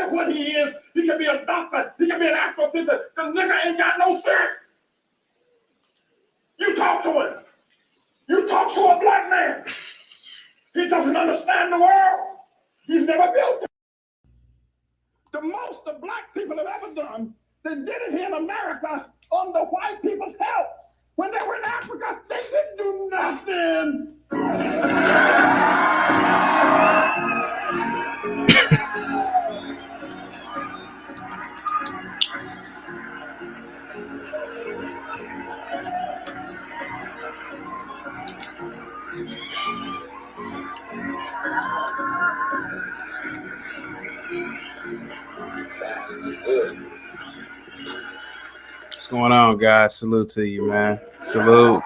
care what he is. He can be a doctor. He can be an astrophysicist. The nigga ain't got no sense. You talk to him. You talk to a black man. He doesn't understand the world. He's never built it. The most the black people have ever done, they did it here in America under white people's help. When they were in Africa, they didn't do nothing. What's going on, guys? Salute to you, man. Salute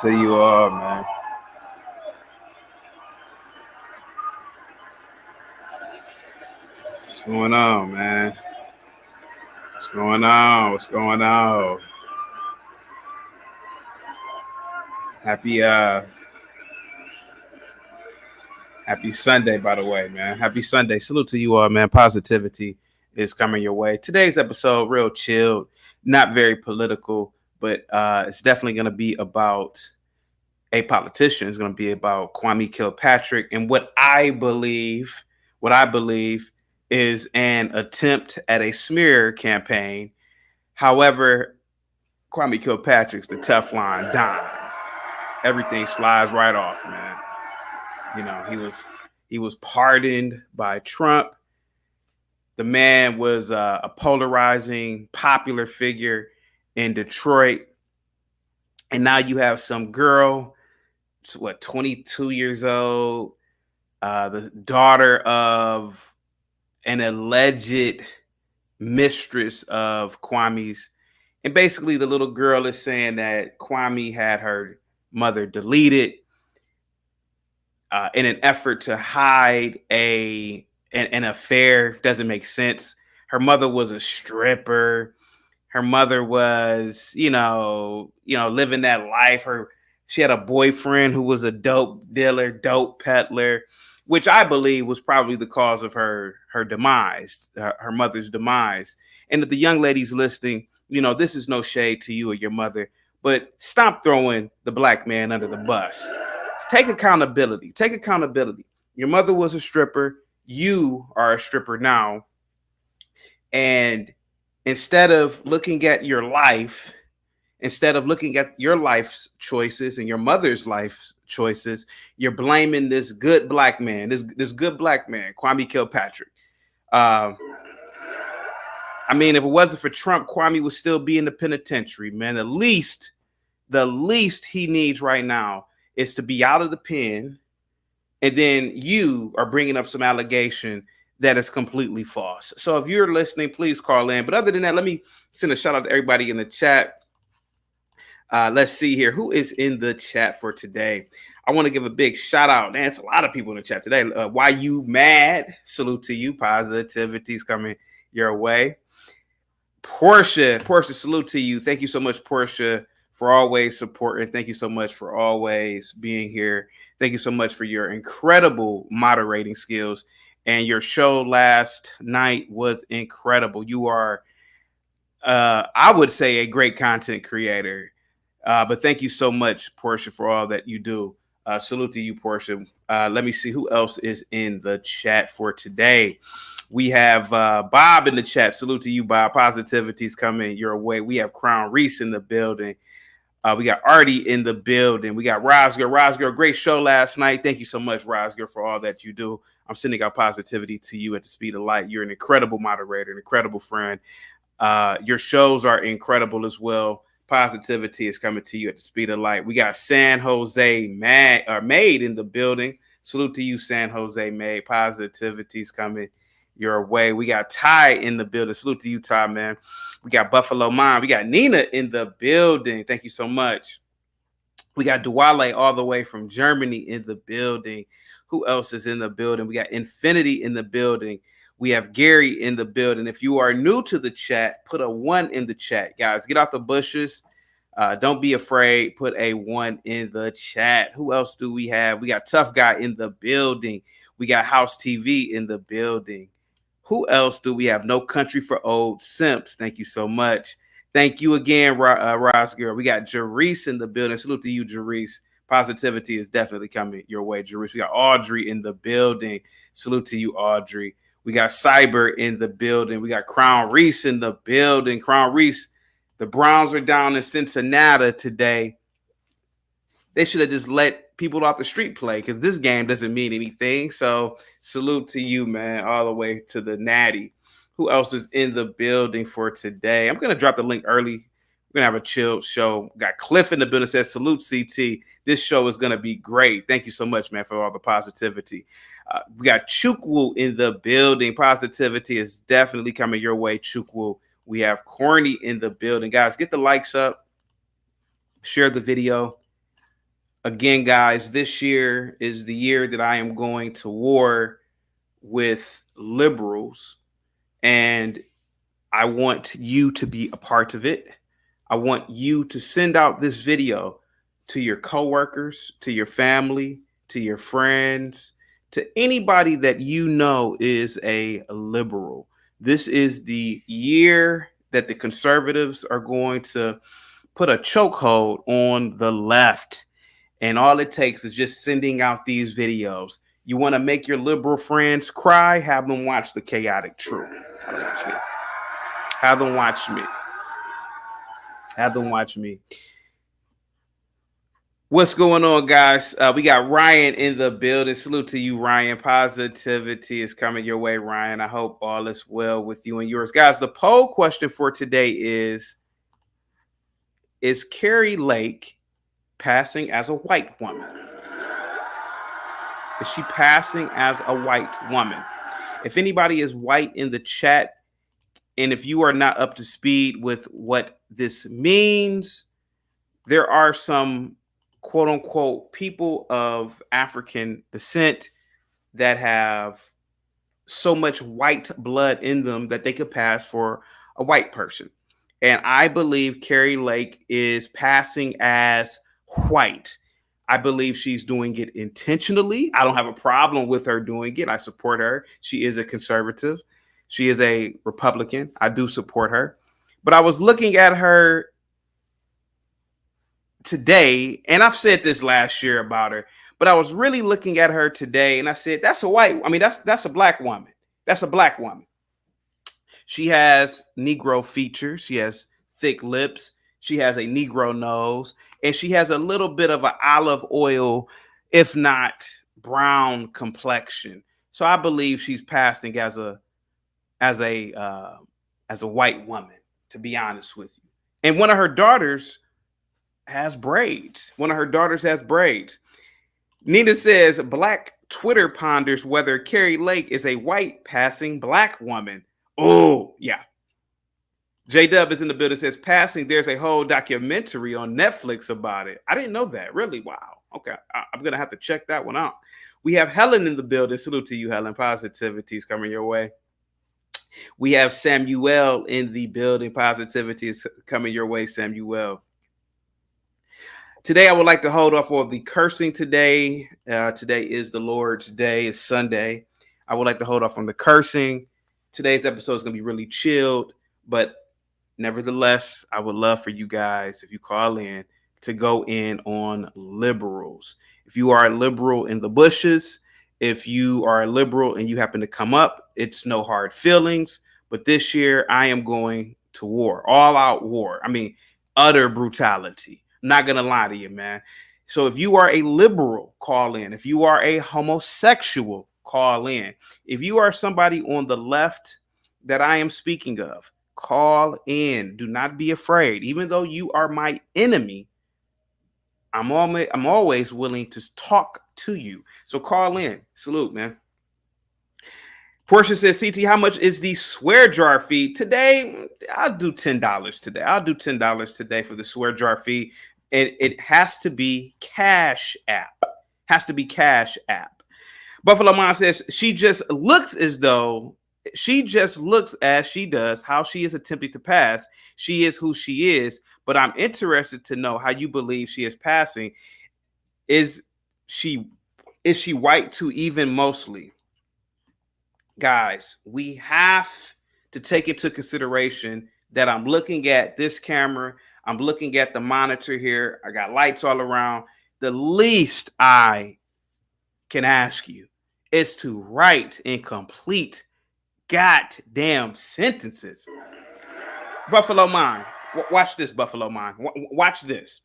to you all, man. What's going on, man? What's going on? Happy Sunday, by the way, man. Happy Sunday. Salute to you all, man. Positivity is coming your way. Today's episode, real chilled, not very political, but it's definitely going to be about a politician. It's going to be about Kwame Kilpatrick and what I believe is an attempt at a smear campaign. However, Kwame Kilpatrick's the Teflon Don. Everything slides right off, man. You know, he was pardoned by Trump. The man was a polarizing, popular figure in Detroit. And now you have some girl, 22 years old, the daughter of an alleged mistress of Kwame's. And basically the little girl is saying that Kwame had her mother deleted in an effort to hide an affair. Doesn't make sense. Her mother was a stripper. Her mother was, you know, living that life. She had a boyfriend who was a dope dealer, dope peddler, which I believe was probably the cause of her demise, her mother's demise. And if the young ladies listening, you know, this is no shade to you or your mother, but stop throwing the black man under the bus. Take accountability. Take accountability. Your mother was a stripper. You are a stripper now. And instead of looking at your life, instead of looking at your life's choices and your mother's life's choices, you're blaming this good black man, this good black man, Kwame Kilpatrick. I mean, if it wasn't for Trump, Kwame would still be in the penitentiary, man. The least he needs right now is to be out of the pen. And then you are bringing up some allegation that is completely false. So if you're listening, please call in. But other than that, let me send a shout out to everybody in the chat. Let's see here. Who is in the chat for today? I want to give a big shout out. Man, it's a lot of people in the chat today. Why you mad? Salute to you. Positivity's coming your way. Portia, salute to you. Thank you so much, Portia, for always supporting. Thank you so much for always being here. Thank you so much for your incredible moderating skills. And your show last night was incredible. You are, I would say, a great content creator. But thank you so much, Portia, for all that you do. Salute to you, Portia. Let me see who else is in the chat for today. We have Bob in the chat. Salute to you, Bob. Positivity's coming your way. We have Crown Reese in the building. We got Artie in the building. We got Rosger. Rosger, great show last night. Thank you so much, Rosger, for all that you do. I'm sending out positivity to you at the speed of light. You're an incredible moderator, an incredible friend. Your shows are incredible as well. Positivity is coming to you at the speed of light. We got San Jose Made in the building. Salute to you, San Jose Made. Positivity is coming your way. We got Ty in the building. Salute to you, Ty, man. We got Buffalo Mom. We got Nina in the building. Thank you so much. We got Duale all the way from Germany in the building. Who else is in the building? We got Infinity in the building. We have Gary in the building. If you are new to the chat, put a 1 in the chat, guys. Get out the bushes. Don't be afraid. Put a 1 in the chat. Who else do we have? We got Tough Guy in the building. We got House TV in the building. Who else do we have? No Country for Old Simps. Thank you so much. Thank you again, Ross Girl. We got Jerice in the building. Salute to you, Jerice. Positivity is definitely coming your way, Jerice. We got Audrey in the building. Salute to you, Audrey. We got Cyber in the building. We got Crown Reese in the building. Crown Reese, the Browns are down in Cincinnati today. They should have just let people off the street play because this game doesn't mean anything. So salute to you, man, all the way to the Natty. Who else is in the building for today? I'm going to drop the link early. We're going to have a chill show. We got Cliff in the building, says, salute, CT. This show is going to be great. Thank you so much, man, for all the positivity. We got Chukwu in the building. Positivity is definitely coming your way, Chukwu. We have Corny in the building. Guys, get the likes up. Share the video. Again, guys, this year is the year that I am going to war with liberals. And I want you to be a part of it. I want you to send out this video to your coworkers, to your family, to your friends, to anybody that you know is a liberal. This is the year that the conservatives are going to put a chokehold on the left. And all it takes is just sending out these videos. You want to make your liberal friends cry? Have them watch The Chaotic Truth. Have them watch me. Have them watch me. What's going on, guys? We got Ryan in the building. Salute to you, Ryan. Positivity is coming your way, Ryan. I hope all is well with you and yours. Guys, the poll question for today is Kari Lake passing as a white woman? Is she passing as a white woman? If anybody is white in the chat, and if you are not up to speed with what this means, there are some quote unquote people of African descent that have so much white blood in them that they could pass for a white person. And I believe Kari Lake is passing as white. I believe she's doing it intentionally. I don't have a problem with her doing it. I support her. She is a conservative. She is a Republican. I do support her. But I was looking at her today, and I've said this last year about her, but I was really looking at her today, and I said, that's a black woman. That's a black woman. She has Negro features. She has thick lips. She has a Negro nose, and she has a little bit of an olive oil, if not brown complexion. So I believe she's passing as a white woman, to be honest with you. And one of her daughters has braids. Nina says, Black Twitter ponders whether Kari Lake is a white passing black woman. Oh, yeah. J-Dub is in the building, says, passing, there's a whole documentary on Netflix about it. I didn't know that. Really? Wow. Okay. I'm going to have to check that one out. We have Helen in the building. Salute to you, Helen. Positivity is coming your way. We have Samuel in the building. Positivity is coming your way, Samuel. Today, I would like to hold off on the cursing today. Today is the Lord's Day. It's Sunday. I would like to hold off on the cursing. Today's episode is going to be really chilled, but nevertheless, I would love for you guys, if you call in, to go in on liberals. If you are a liberal in the bushes, if you are a liberal and you happen to come up, it's no hard feelings. But this year, I am going to war, all out war. I mean, utter brutality. I'm not going to lie to you, man. So if you are a liberal, call in. If you are a homosexual, call in. If you are somebody on the left that I am speaking of, call in. Do not be afraid. Even though you are my enemy, I'm always willing to talk to you. So call in. Salute, man. Portia says, CT, how much is the swear jar fee? Today, I'll do $10 today. I'll do $10 today for the swear jar fee. And it has to be Cash App. Buffalo Mom says, she just looks as she does, how she is attempting to pass. She is who she is, but I'm interested to know how you believe she is passing. Is she Is she white too, even mostly? Guys, we have to take into consideration that I'm looking at this camera. I'm looking at the monitor here. I got lights all around. The least I can ask you is to write in complete goddamn sentences. Buffalo Mind. Watch this, Buffalo Mind. Watch this.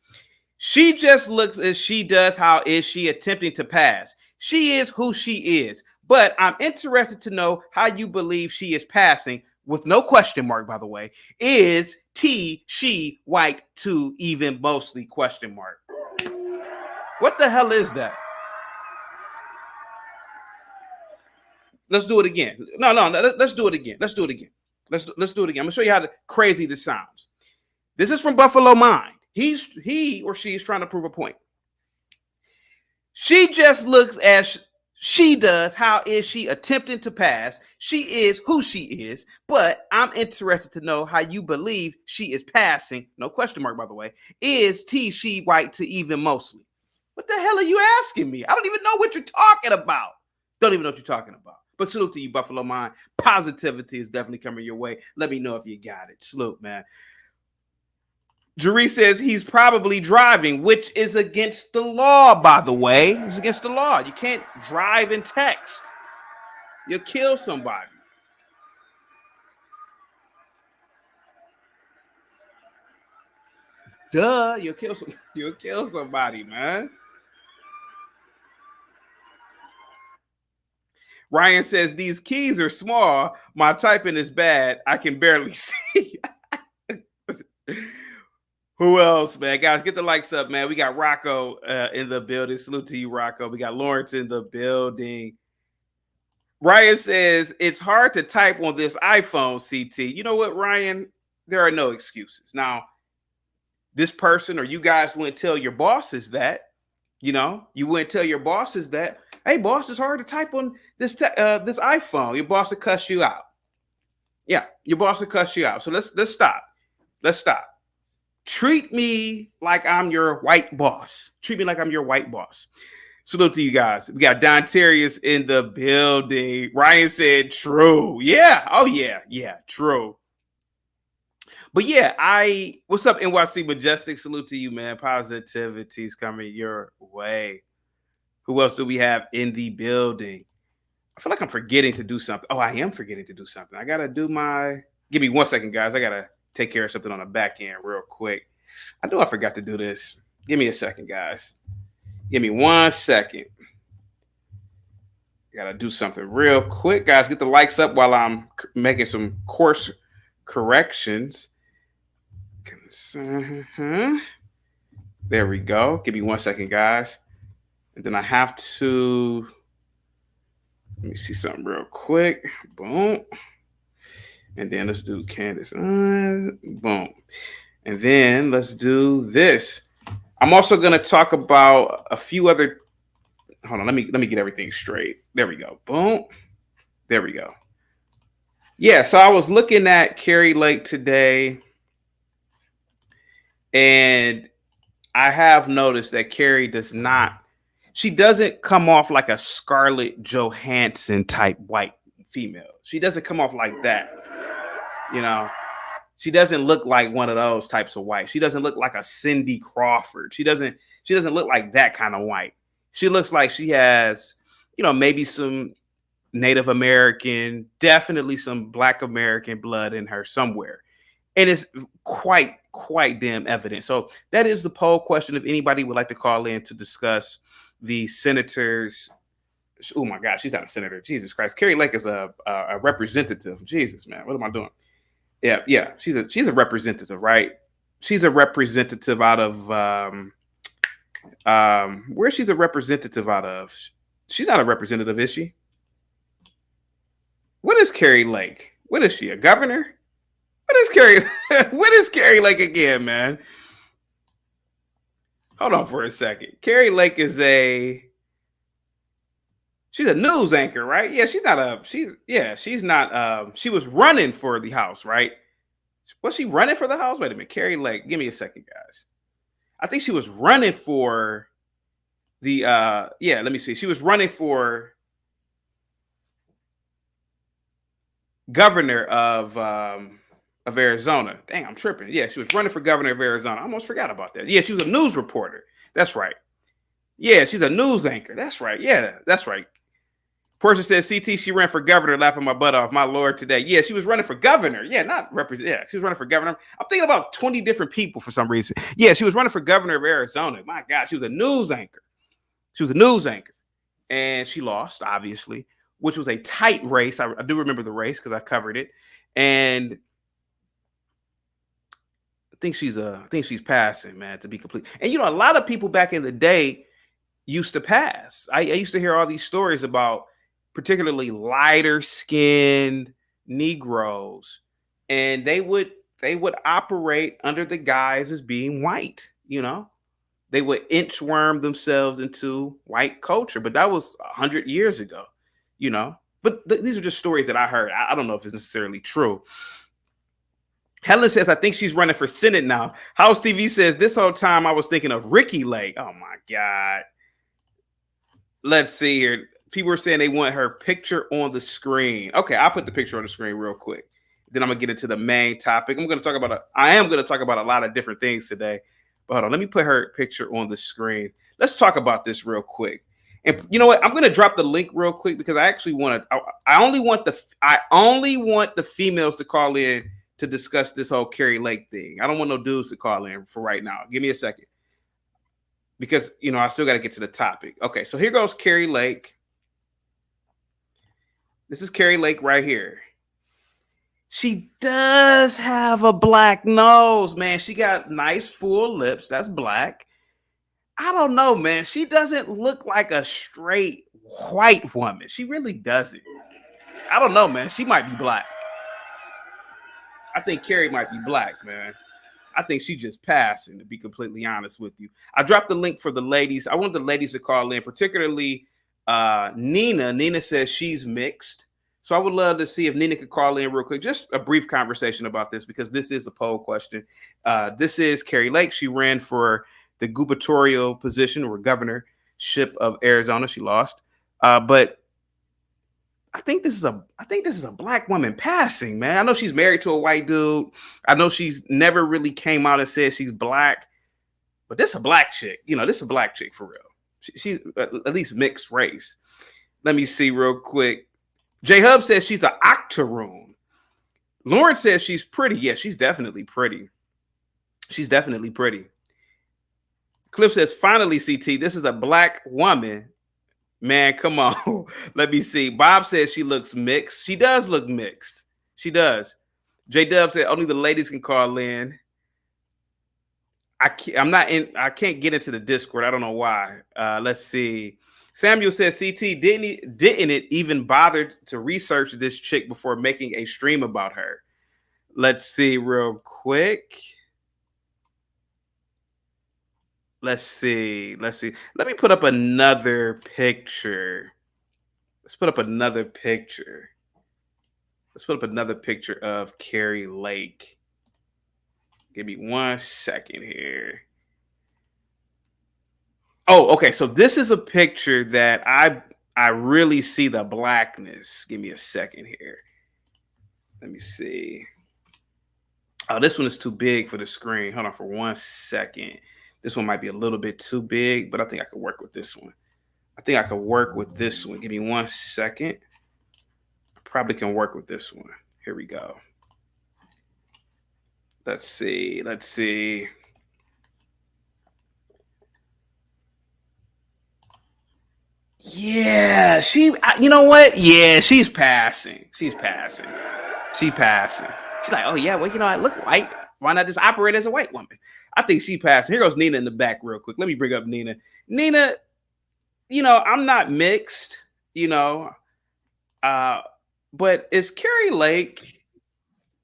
She just looks as she does. How is she attempting to pass? She is who she is. But I'm interested to know how you believe she is passing, with no question mark, by the way. Is she white too, even mostly question mark? What the hell is that? Let's do it again. No, let's do it again. Let's do it again. Let's do it again. I'm gonna show you how crazy this sounds. This is from Buffalo Mind. He or she is trying to prove a point. She just looks as she does. How is she attempting to pass? She is who she is, but I'm interested to know how you believe she is passing. No question mark, by the way. Is she white to even mostly? What the hell are you asking me? I don't even know what you're talking about. Don't even know what you're talking about. But salute to you, Buffalo Mind. Positivity is definitely coming your way. Let me know if you got it. Salute, man. Jerry says he's probably driving, which is against the law, by the way. It's against the law. You can't drive and text. You'll kill somebody. Duh, you'll kill somebody, man. Ryan says these keys are small. My typing is bad. I can barely see. Who else, man? Guys, get the likes up, man. We got Rocco in the building. Salute to you, Rocco. We got Lawrence in the building. Ryan says it's hard to type on this iPhone, CT. You know what, Ryan? There are no excuses. Now, this person or you guys wouldn't tell your bosses that. You know, you wouldn't tell your bosses that. Hey, boss, it's hard to type on this iPhone. Your boss will cuss you out. Yeah, your boss will cuss you out. So let's stop. Let's stop. Treat me like I'm your white boss. Treat me like I'm your white boss. Salute to you guys. We got Don Terrius in the building. Ryan said true. Yeah. Oh, yeah. Yeah, true. But yeah, what's up, NYC Majestic? Salute to you, man. Positivity's coming your way. Who else do we have in the building? I feel like I'm forgetting to do something. Oh, I am forgetting to do something. I got to do give me 1 second, guys. I got to take care of something on the back end real quick. I forgot to do this. Give me a second, guys. Give me 1 second. Got to do something real quick. Guys, get the likes up while I'm making some course corrections. There we go. Give me 1 second, guys. And then I have to, let me see something real quick. Boom. And then let's do Candace. Boom. And then let's do this. I'm also going to talk about a few other, hold on, let me get everything straight. There we go. Boom. There we go. Yeah, so I was looking at Kari Lake today, and I have noticed that Kari doesn't come off like a Scarlett Johansson type white female. She doesn't come off like that. You know, she doesn't look like one of those types of white. She doesn't look like a Cindy Crawford. She doesn't look like that kind of white. She looks like she has, maybe some Native American, definitely some Black American blood in her somewhere. And it's quite damn evident. So that is the poll question. If anybody would like to call in to discuss the senators. Oh my gosh, she's not a senator. Jesus Christ. Kari Lake is a representative. Jesus, man. What am I doing? Yeah. She's a representative, right? She's a representative out of where she's a representative out of. She's not a representative, is she? What is Kari Lake? What is she? A governor? What is Kari? What is Kari Lake again, man? Hold on for a second. Kari Lake is she's a news anchor, right? Yeah, she's not she was running for the House, right? Was she running for the House? Wait a minute. Kari Lake, give me a second, guys. I think she was running for Let me see. She was running for governor of Arizona. Dang, I'm tripping. Yeah, she was running for governor of Arizona. I almost forgot about that. Yeah, she was a news reporter. That's right. Yeah, she's a news anchor. That's right. Yeah, that's right. Person says, CT, she ran for governor, laughing my butt off. My Lord, today. Yeah, she was running for governor. Yeah, not represent. Yeah, she was running for governor. I'm thinking about 20 different people for some reason. Yeah, she was running for governor of Arizona. My God, she was a news anchor. She was a news anchor. And she lost, obviously, which was a tight race. I do remember the race because I covered it. And I think she's passing, man, to be complete. And, a lot of people back in the day used to pass. I used to hear all these stories about particularly lighter skinned Negroes, and they would operate under the guise as being white. They would inchworm themselves into white culture, but that was 100 years ago. But these are just stories that I heard. I don't know if it's necessarily true. Helen says, I think she's running for Senate now. House TV says, this whole time I was thinking of Ricky Lake. Oh my God. Let's see here. People are saying they want her picture on the screen. Okay, I'll put the picture on the screen real quick. Then I'm gonna get into the main topic. I am gonna talk about a lot of different things today. But hold on, let me put her picture on the screen. Let's talk about this real quick. And you know what? I'm gonna drop the link real quick because I actually want to. I only want the females to call in to discuss this whole Carrie Lake thing. I don't want no dudes to call in for right now. Give me a second. Because, I still got to get to the topic. Okay, so here goes Carrie Lake. This is Carrie Lake right here. She does have a black nose, man. She got nice full lips. That's black. I don't know, man. She doesn't look like a straight white woman. She really doesn't. I don't know, man. She might be black. I think Carrie might be black, man. I think she just passing, to be completely honest with you. I dropped the link for the ladies. I want the ladies to call in, particularly Nina. Nina says she's mixed. So I would love to see if Nina could call in real quick. Just a brief conversation about this because this is a poll question. This is Carrie Lake. She ran for the gubernatorial position or governorship of Arizona. She lost. But I think this is a black woman passing, man. I know she's married to a white dude. I know she's never really came out and said she's black, but this is a black chick. This is a black chick for real. She's at least mixed race. Let me see real quick. J Hub says she's an octoroon. Lauren says she's pretty. Yeah, she's definitely pretty. She's definitely pretty. Cliff says, finally, CT, this is a black woman. Man, come on. Let me see. Bob says she looks mixed. She does look mixed. She does. J Dub said only the ladies can call in. I can't get into the Discord. I don't know why. Let's see. Samuel says CT didn't it even bother to research this chick before making a stream about her. Let's see real quick. Let's see. Let me put up another picture. Let's put up another picture of Carrie Lake. Give me 1 second here. Oh, okay. So this is a picture that I really see the blackness. Give me a second here. Let me see. Oh, this one is too big for the screen. Hold on for 1 second. This one might be a little bit too big, but I think I could work with this one. Give me 1 second. Probably can work with this one. Here we go. Let's see. Yeah, you know what? Yeah, she's passing. She's passing. She's like, oh yeah, well, I look white. Why not just operate as a white woman? I think she passed. Here goes Nina in the back real quick. Let me bring up Nina. Nina, I'm not mixed, but is Carrie Lake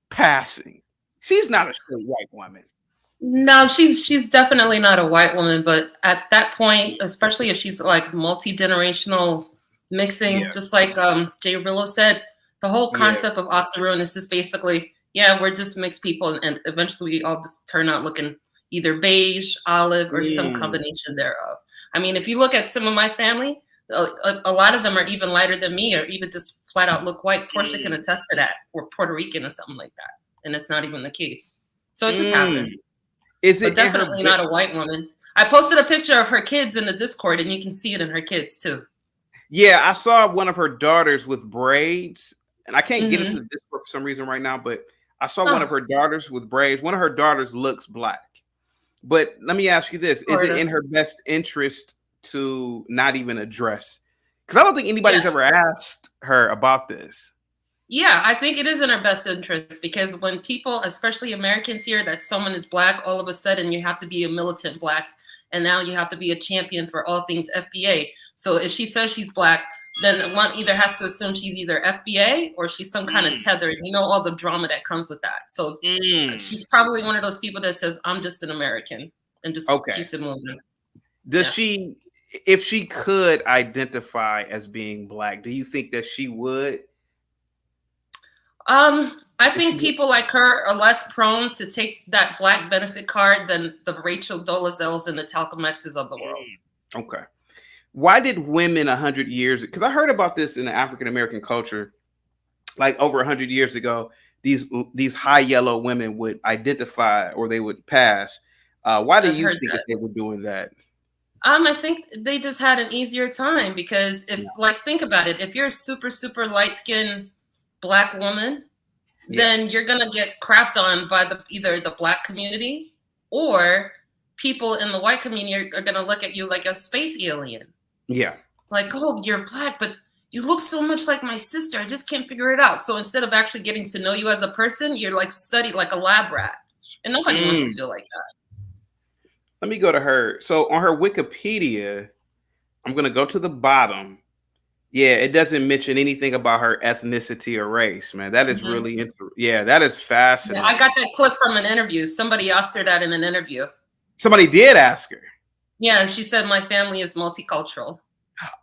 passing? She's not a straight white woman. No, she's definitely not a white woman, but at that point, especially if she's like multi-generational mixing, just like Jay Rillo said, the whole concept of octoroon is just basically, we're just mixed people, and eventually we all just turn out looking either beige, olive, or some combination thereof. I mean, if you look at some of my family, a lot of them are even lighter than me, or even just flat out look white. Portia can attest to that, or Puerto Rican or something like that, and it's not even the case. So it just happens. Is it but definitely not a white woman? I posted a picture of her kids in the Discord, and you can see it in her kids too. Yeah, I saw one of her daughters with braids, and I can't get into the Discord for some reason right now, but I saw one of her daughters with braids. One of her daughters looks black. But let me ask you this. Is it in her best interest to not even address? Because I don't think anybody's ever asked her about this. Yeah, I think it is in her best interest, because when people, especially Americans, hear that someone is black, all of a sudden you have to be a militant black, and now you have to be a champion for all things FBA. So if she says she's black, then one either has to assume she's either FBA or she's some kind of tethered. You know, all the drama that comes with that. So she's probably one of those people that says, I'm just an American, and just keeps it moving. Does she, if she could identify as being black, do you think that she would? I think people like her are less prone to take that black benefit card than the Rachel Dolezals and the Talcum X's of the world. Okay. Why did women 100 years, because I heard about this in the African-American culture, like over 100 years ago, these high yellow women would identify, or they would pass. Why do you think that they were doing that? I think they just had an easier time, because if, like, think about it, if you're a super, super light-skinned black woman, then you're gonna get crapped on by either the black community, or people in the white community are gonna look at you like a space alien. Yeah. Like, oh, you're black, but you look so much like my sister. I just can't figure it out. So instead of actually getting to know you as a person, you're like studied like a lab rat. And nobody wants to feel like that. Let me go to her. So on her Wikipedia, I'm going to go to the bottom. Yeah, it doesn't mention anything about her ethnicity or race, man. That is really interesting. Yeah, that is fascinating. Yeah, I got that clip from an interview. Somebody asked her that in an interview. Somebody did ask her. Yeah, and she said, my family is multicultural.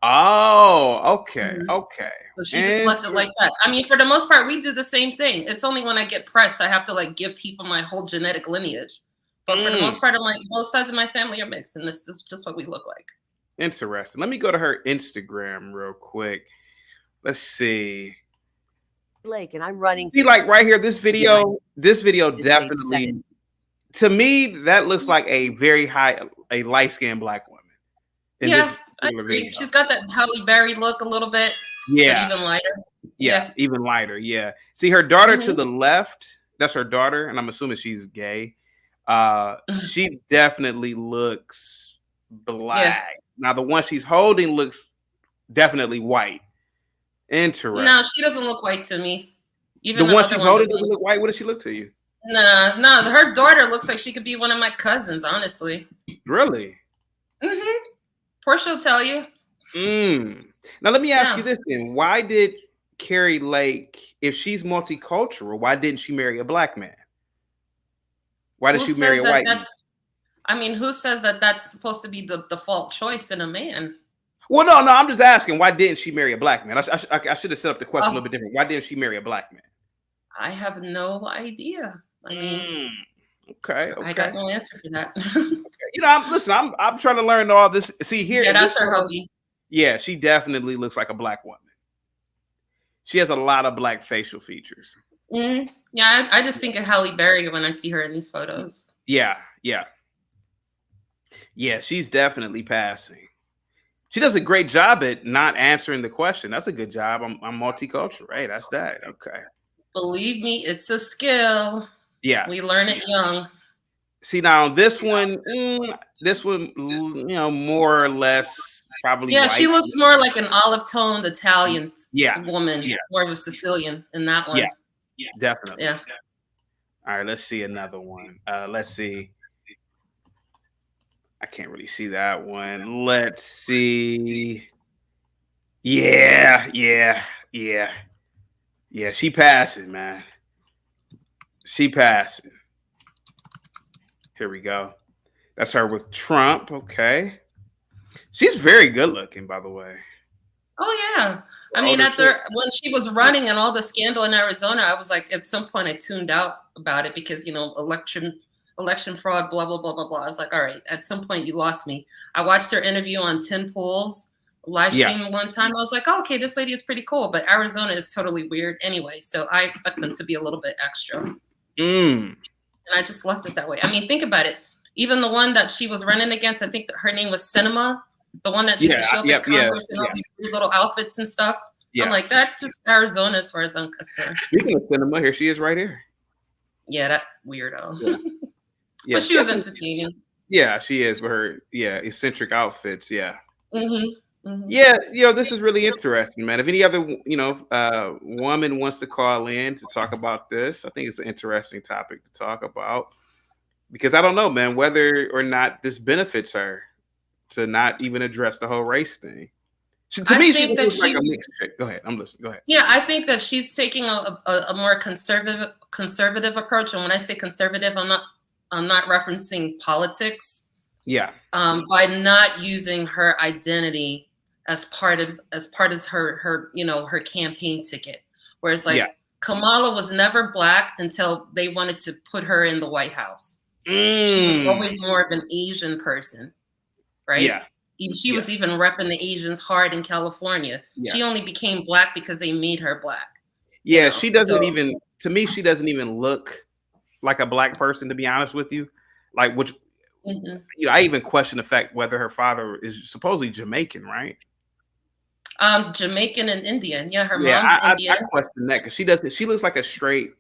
Oh, okay. Okay. So she just left it like that. I mean, for the most part, we do the same thing. It's only when I get pressed, I have to like give people my whole genetic lineage. But for the most part, I'm like, both sides of my family are mixed, and this is just what we look like. Interesting. Let me go to her Instagram real quick. Let's see. Blake, and I'm running. See, like right here, this video definitely, to me, that looks like a very light-skinned black woman. Yeah, I agree. She's got that Halle Berry look a little bit. Yeah. But even lighter. Yeah, even lighter. Yeah. See, her daughter to the left, that's her daughter, and I'm assuming she's gay. She definitely looks black. Yeah. Now, the one she's holding looks definitely white. Interesting. No, she doesn't look white to me. Even the one she's holding doesn't look white. What does she look to you? No, her daughter looks like she could be one of my cousins, honestly. Really? Portia will tell you. Now, let me ask you this then. Why did Carrie Lake, if she's multicultural, why didn't she marry a black man? Why did she marry a white man? I mean, who says that that's supposed to be the default choice in a man? Well, no, I'm just asking, why didn't she marry a black man? I should have set up the question a little bit different. Why didn't she marry a black man? I have no idea. I mean, okay. I got no answer for that. You know, I'm trying to learn all this. See here. Yeah, that's her hubby. Yeah, she definitely looks like a black woman. She has a lot of black facial features. Yeah, I just think of Halle Berry when I see her in these photos. Yeah. She's definitely passing. She does a great job at not answering the question. That's a good job. I'm multicultural, right? That's that. Okay. Believe me, it's a skill. Yeah. We learn it young. See, now this one, you know, more or less probably. Yeah, white. she looks more like an olive-toned Italian woman, more of a Sicilian in that one. Yeah, definitely. Yeah. All right, let's see another one. Let's see. I can't really see that one. Let's see. Yeah. She passing, man. She passing. Here we go. That's her with Trump. Okay. She's very good looking, by the way. Oh, yeah. I mean, when she was running and all the scandal in Arizona, I was like, at some point I tuned out about it because, you know, election election fraud, blah, blah, blah, blah, blah. I was like, all right, at some point you lost me. I watched her interview on 10 Pools live stream one time. I was like, oh, okay, this lady is pretty cool, but Arizona is totally weird anyway. So I expect them to be a little bit extra. And I just left it that way. I mean, think about it. Even the one that she was running against, I think that her name was Cinema, the one that used to show up at Congress and all these weird little outfits and stuff. I'm like, that's just Arizona as far as I'm concerned. Speaking of Cinema, here she is right here. Yeah, that weirdo. But she was entertaining. Yeah, she is with her eccentric outfits. Yeah. Mm-hmm. Yeah, this is really interesting, man. If any other woman wants to call in to talk about this, I think it's an interesting topic to talk about, because I don't know, man, whether or not this benefits her to not even address the whole race thing. To me, she looks like a mixed chick. Go ahead, I'm listening. Go ahead. Yeah, I think that she's taking a more conservative approach, and when I say conservative, I'm not referencing politics. Yeah. By not using her identity as part of her campaign ticket. Whereas Kamala was never Black until they wanted to put her in the White House. She was always more of an Asian person, right? Yeah. She was even repping the Asians hard in California. Yeah. She only became Black because they made her Black. Yeah, she doesn't even, to me, she doesn't even look like a Black person, to be honest with you. Like, which, I even question the fact whether her father is supposedly Jamaican, right? Jamaican and Indian. Yeah, her mom's Indian. I question that because she looks like a straight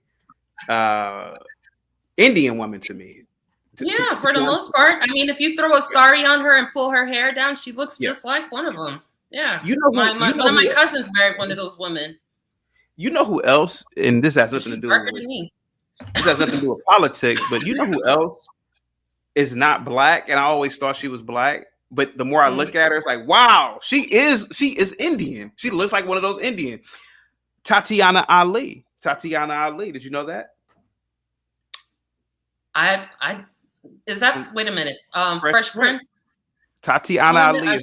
Indian woman to me. For the most part. I mean, if you throw a sari on her and pull her hair down, she looks just like one of them. Yeah. One of my cousins married one of those women. You know who else? And this has nothing to do with me. This has nothing to do with politics, but you know who else is not Black? And I always thought she was Black. But the more I look at her, it's like, wow, she is Indian. She looks like one of those Indian. Tatiana Ali. Did you know that? Wait a minute. Fresh Prince? Tatiana Ali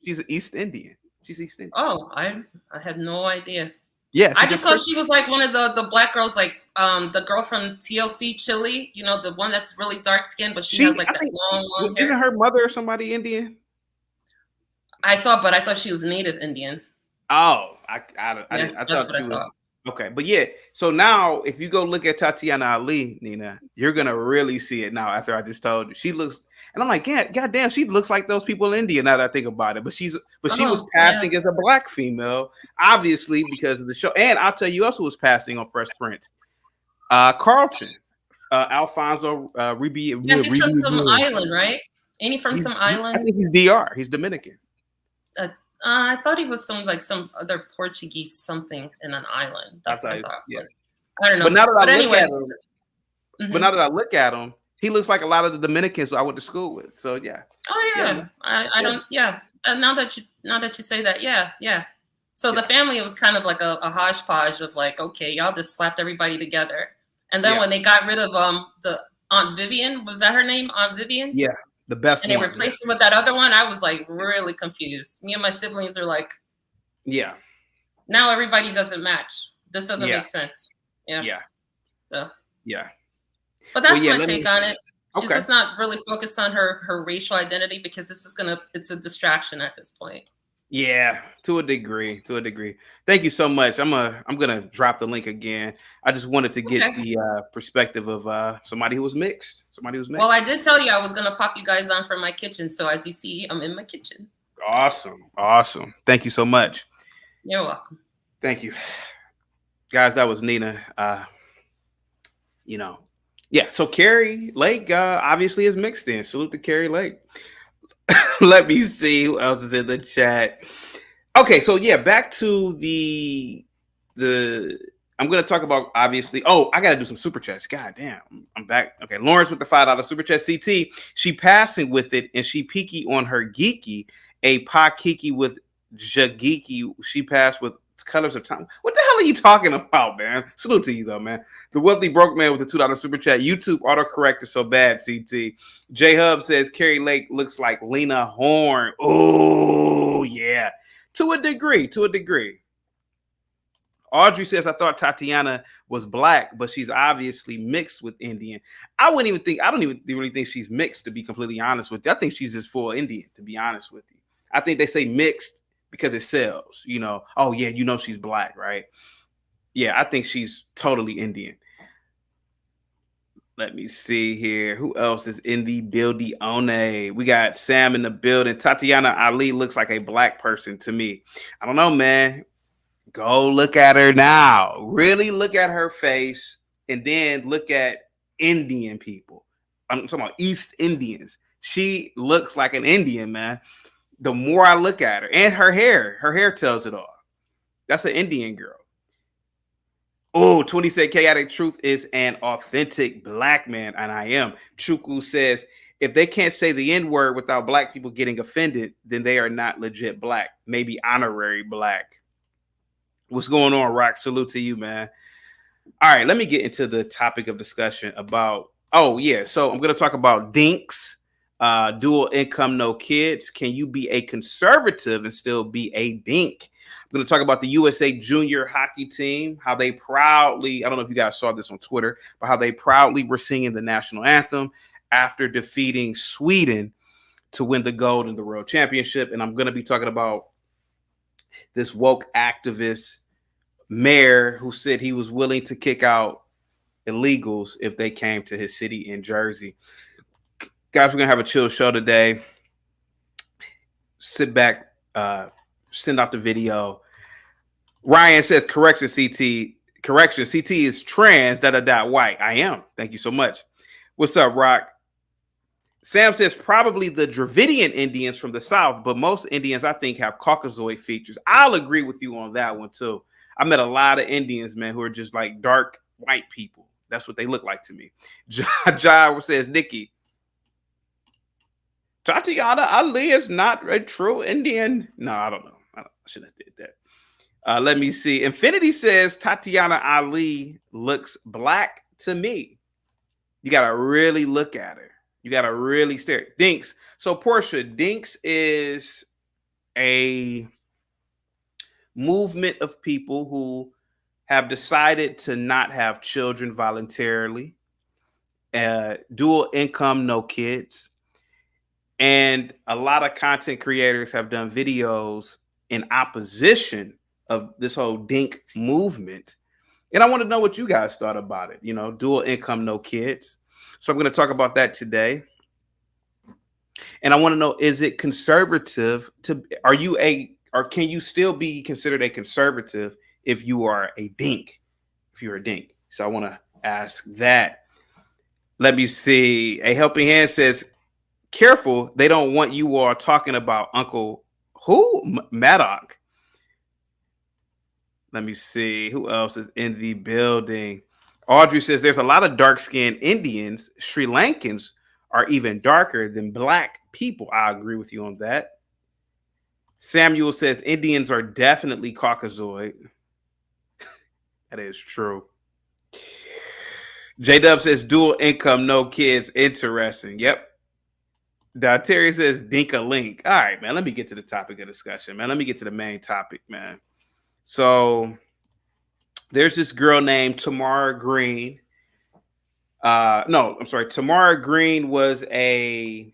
she's East Indian. She's East Indian. Oh, I had no idea. Yeah. I just thought she was like one of the Black girls, like the girl from TLC Chile, the one that's really dark skinned, but she has like that long hair. Isn't her mother or somebody Indian? I thought she was Native Indian. Oh, I thought she was. Okay, but yeah, so now if you go look at Tatiana Ali, Nina, you're gonna really see it now after I just told you. She looks, and I'm like, God damn, she looks like those people in India now that I think about it. But she was passing as a Black female, obviously because of the show. And I'll tell you else who was passing on Fresh Prince. Carlton, Alfonso Ribeiro. Yeah, he's from some island, right? Ain't he from some island? I think he's DR. He's Dominican. I thought he was some other Portuguese something in an island. That's what I thought. Yeah. I don't know. But now that I look at him, he looks like a lot of the Dominicans I went to school with. So yeah. Oh yeah. I don't. Yeah. Now that you say that, yeah. So the family, it was kind of like a hodgepodge of like, okay, y'all just slapped everybody together, and then when they got rid of the Aunt Vivian, was that her name, Aunt Vivian? Yeah. The best and they replaced it with that other one. I was like really confused. Me and my siblings are like, yeah. Now everybody doesn't match. This doesn't make sense. Yeah. Yeah. So. Yeah. But that's my take on it. She's just not really focused on her racial identity because it's a distraction at this point. Yeah, to a degree. Thank you so much. I'm gonna drop the link again. I just wanted to get the perspective of somebody who was mixed. Well, I did tell you I was gonna pop you guys on for my kitchen. So as you see, I'm in my kitchen. Awesome. Thank you so much. You're welcome. Thank you, guys. That was Nina. Yeah. So Carrie Lake obviously is mixed in. Salute to Carrie Lake. Let me see who else is in the chat. Okay, so yeah, back to the I'm gonna talk about obviously. Oh, I gotta do some super chats. God damn, I'm back. Okay, Lawrence with the $5 super chat. CT, she passing with it and she peaky on her geeky. A pa kiki with jagiki. She passed with colors of time. What the hell are you talking about, man? Salute to you though, man. The wealthy broke man with the $2 super chat. YouTube autocorrect is so bad. CT. J Hub says Carrie Lake looks like Lena Horne. Oh yeah, to a degree. Audrey says, I thought Tatiana was black, but she's obviously mixed with Indian. I don't even really think she's mixed, to be completely honest with you. I think she's just full Indian, to be honest with you. I think they say mixed because it sells, you know. Oh, yeah, you know she's black, right? Yeah, I think she's totally Indian. Let me see here. Who else is in the building? We got Sam in the building. Tatiana Ali looks like a black person to me. I don't know, man. Go look at her now. Really look at her face and then look at Indian people. I'm talking about East Indians. She looks like an Indian, man. The more I look at her, and her hair tells it all. That's an Indian girl. Oh, 20 said Chaotic Truth is an authentic black man, and I am. Chuku says, if they can't say the N-word without black people getting offended, then they are not legit black. Maybe honorary black. What's going on, Rock? Salute to you, man. All right, let me get into the topic of discussion about, so I'm going to talk about DINKS, dual income, no kids. Can you be a conservative and still be a DINK? I'm going to talk about the USA junior hockey team, how they proudly, I don't know if you guys saw this on Twitter, but how they proudly were singing the national anthem after defeating Sweden to win the gold in the World Championship. And I'm going to be talking about this woke activist mayor who said he was willing to kick out illegals if they came to his city in Jersey. Guys, we're going to have a chill show today. Sit back, send out the video. Ryan says, correction, CT is trans, white. I am. Thank you so much. What's up, Rock? Sam says, probably the Dravidian Indians from the South, but most Indians, I think, have Caucasoid features. I'll agree with you on that one, too. I met a lot of Indians, man, who are just like dark white people. That's what they look like to me. Jai says, Nikki, Tatiana Ali is not a true Indian. No, I don't know. I shouldn't have did that. Let me see. Infinity says Tatiana Ali looks black to me. You got to really look at her. You got to really stare. DINKS. So, Portia, DINKS is a movement of people who have decided to not have children voluntarily, dual income, no kids. And a lot of content creators have done videos in opposition of this whole DINK movement. And I want to know what you guys thought about it. You know, dual income, no kids. So I'm going to talk about that today. And I want to know, is it conservative can you still be considered a conservative if you are a DINK? If you're a DINK. So I want to ask that. Let me see. A helping hand says, careful, they don't want you all talking about Uncle Maddox. Let me see. Who else is in the building? Audrey says there's a lot of dark-skinned Indians. Sri Lankans are even darker than black people. I agree with you on that. Samuel says Indians are definitely Caucasoid. That is true. J-Dub says dual income, no kids. Interesting. Yep. Terry says Dinka link. All right, man. Let me get to the topic of discussion, man. Let me get to the main topic, man. So there's this girl named Tamara Green. Tamara Green was a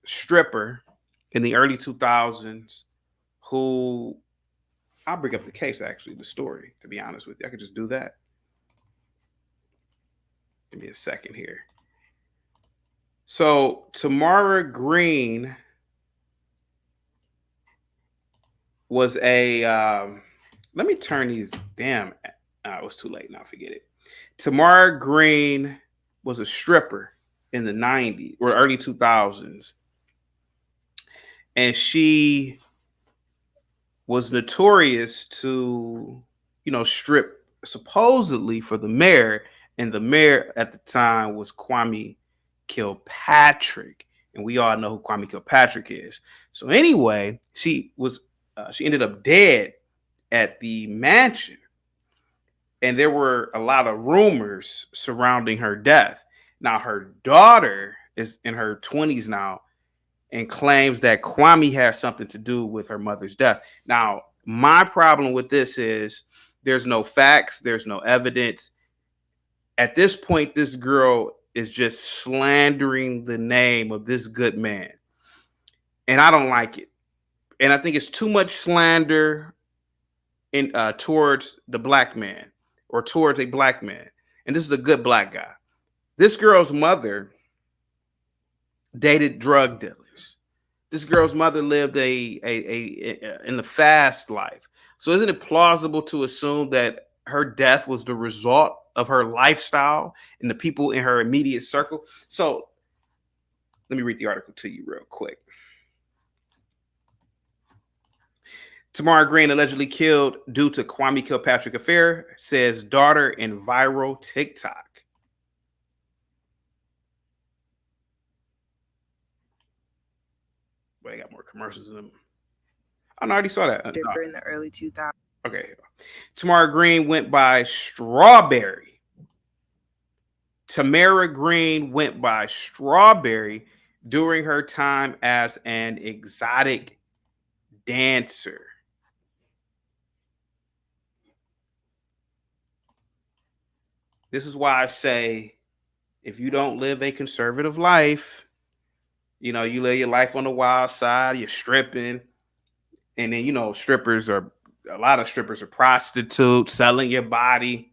stripper in the early 2000s who, I'll bring up the case, actually, the story, to be honest with you. I could just do that. Give me a second here. So Tamara Green was a, let me turn these, it was too late now, forget it. Tamara Green was a stripper in the 90s or early 2000s. And she was notorious to, strip supposedly for the mayor. And the mayor at the time was Kwame Kilpatrick. And we all know who Kwame Kilpatrick is. So anyway, she ended up dead at the mansion. And there were a lot of rumors surrounding her death. Now, her daughter is in her 20s now and claims that Kwame has something to do with her mother's death. Now, my problem with this is There's no facts. There's no evidence. At this point, this girl is just slandering the name of this good man. And I don't like it. And I think it's too much slander in towards the black man or towards a black man. And this is a good black guy. This girl's mother dated drug dealers. This girl's mother lived in the fast life. So isn't it plausible to assume that her death was the result of her lifestyle and the people in her immediate circle? So let me read the article to you real quick. Tamara Green allegedly killed due to Kwame Kilpatrick affair, says daughter in viral TikTok. But I got more commercials in them. I already saw that. In the early 2000s. Okay. Tamara Green went by Strawberry. Tamara Green went by Strawberry during her time as an exotic dancer. This is why I say, if you don't live a conservative life, you know, you live your life on the wild side, you're stripping, and then, you know, a lot of strippers are prostitutes, selling your body.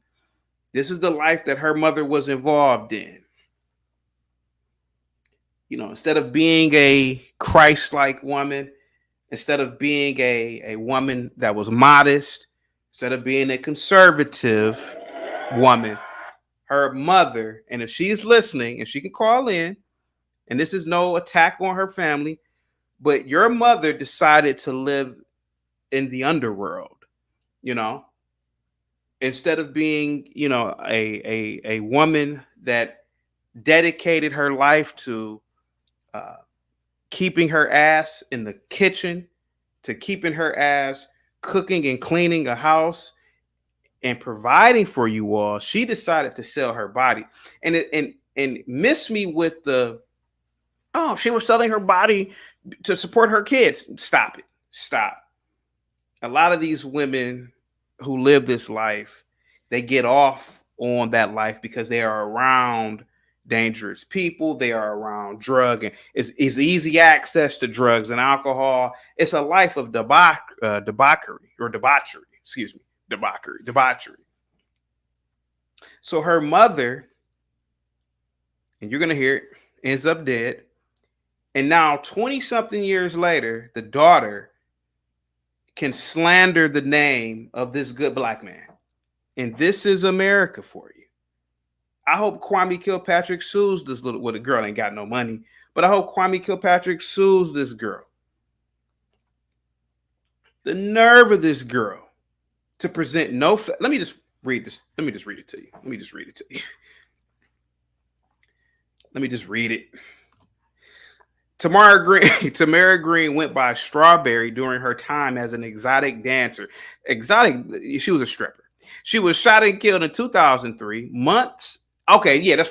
This is the life that her mother was involved in. You know, instead of being a Christ-like woman, instead of being a woman that was modest, instead of being a conservative woman, her mother, and if she's listening and she can call in, and this is no attack on her family, but your mother decided to live in the underworld, you know, instead of being, you know, a woman that dedicated her life to keeping her ass in the kitchen, to keeping her ass cooking and cleaning a house and providing for you all. She decided to sell her body and miss me with the, oh, she was selling her body to support her kids. Stop it. Stop. A lot of these women who live this life, they get off on that life because they are around dangerous people. They are around drug, and it's easy access to drugs and alcohol. It's a life of debauchery. So her mother, and you're going to hear it, ends up dead. And now 20 something years later, the daughter can slander the name of this good black man. And this is America for you. I hope Kwame Kilpatrick sues this little, well, the girl ain't got no money, but I hope Kwame Kilpatrick sues this girl. The nerve of this girl to present no, let me just read this. Let me just read it to you. Let me just read it. Tamara Green went by Strawberry during her time as an exotic dancer. She was a stripper. She was shot and killed in 2003. That's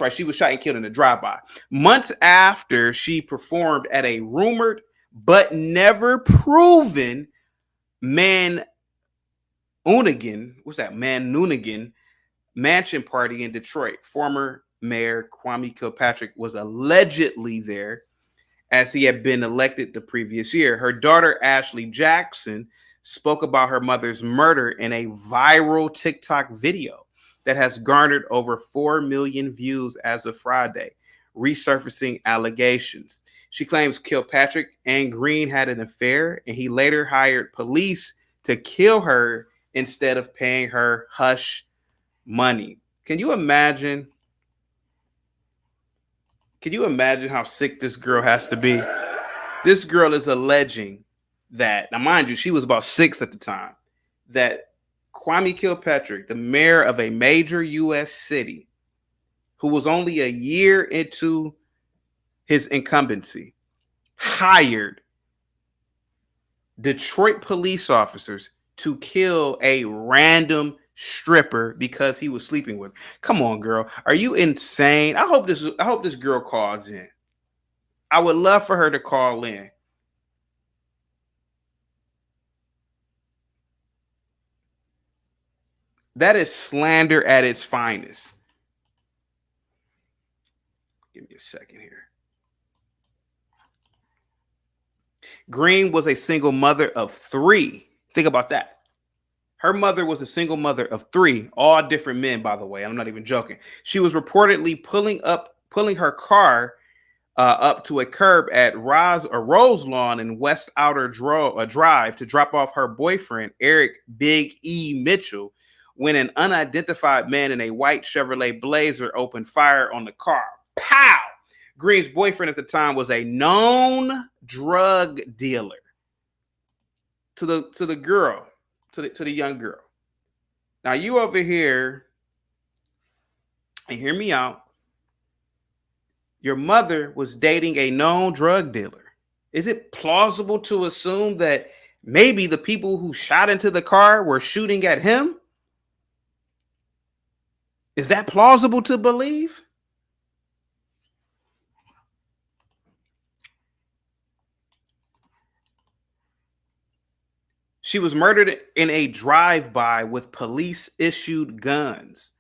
right. She was shot and killed in a drive-by. Months after she performed at a rumored but never proven Man Noonigan mansion party in Detroit. Former Mayor Kwame Kilpatrick was allegedly there, as he had been elected the previous year. Her daughter, Ashley Jackson, spoke about her mother's murder in a viral TikTok video that has garnered over 4 million views as of Friday, resurfacing allegations. She claims Kilpatrick and Green had an affair, and he later hired police to kill her instead of paying her hush money. Can you imagine? Can you imagine how sick this girl has to be? This girl is alleging that, now mind you, she was about 6 at the time, that Kwame Kilpatrick, the mayor of a major U.S. city, who was only a year into his incumbency, hired Detroit police officers to kill a random stripper because he was sleeping with her. Come on, girl. Are you insane? I hope this girl calls in. I would love for her to call in. That is slander at its finest. Give me a second here. Green was a single mother of 3. Think about that. Her mother was a single mother of 3, all different men, by the way. I'm not even joking. She was reportedly pulling her car up to a curb at Rose Lawn in West Outer Drive to drop off her boyfriend, Eric Big E Mitchell, when an unidentified man in a white Chevrolet Blazer opened fire on the car. Pow! Green's boyfriend at the time was a known drug dealer. To the girl, to the young girl. Now you over here, and hear me out. Your mother was dating a known drug dealer. Is it plausible to assume that maybe the people who shot into the car were shooting at him? Is that plausible to believe? She was murdered in a drive-by with police-issued guns.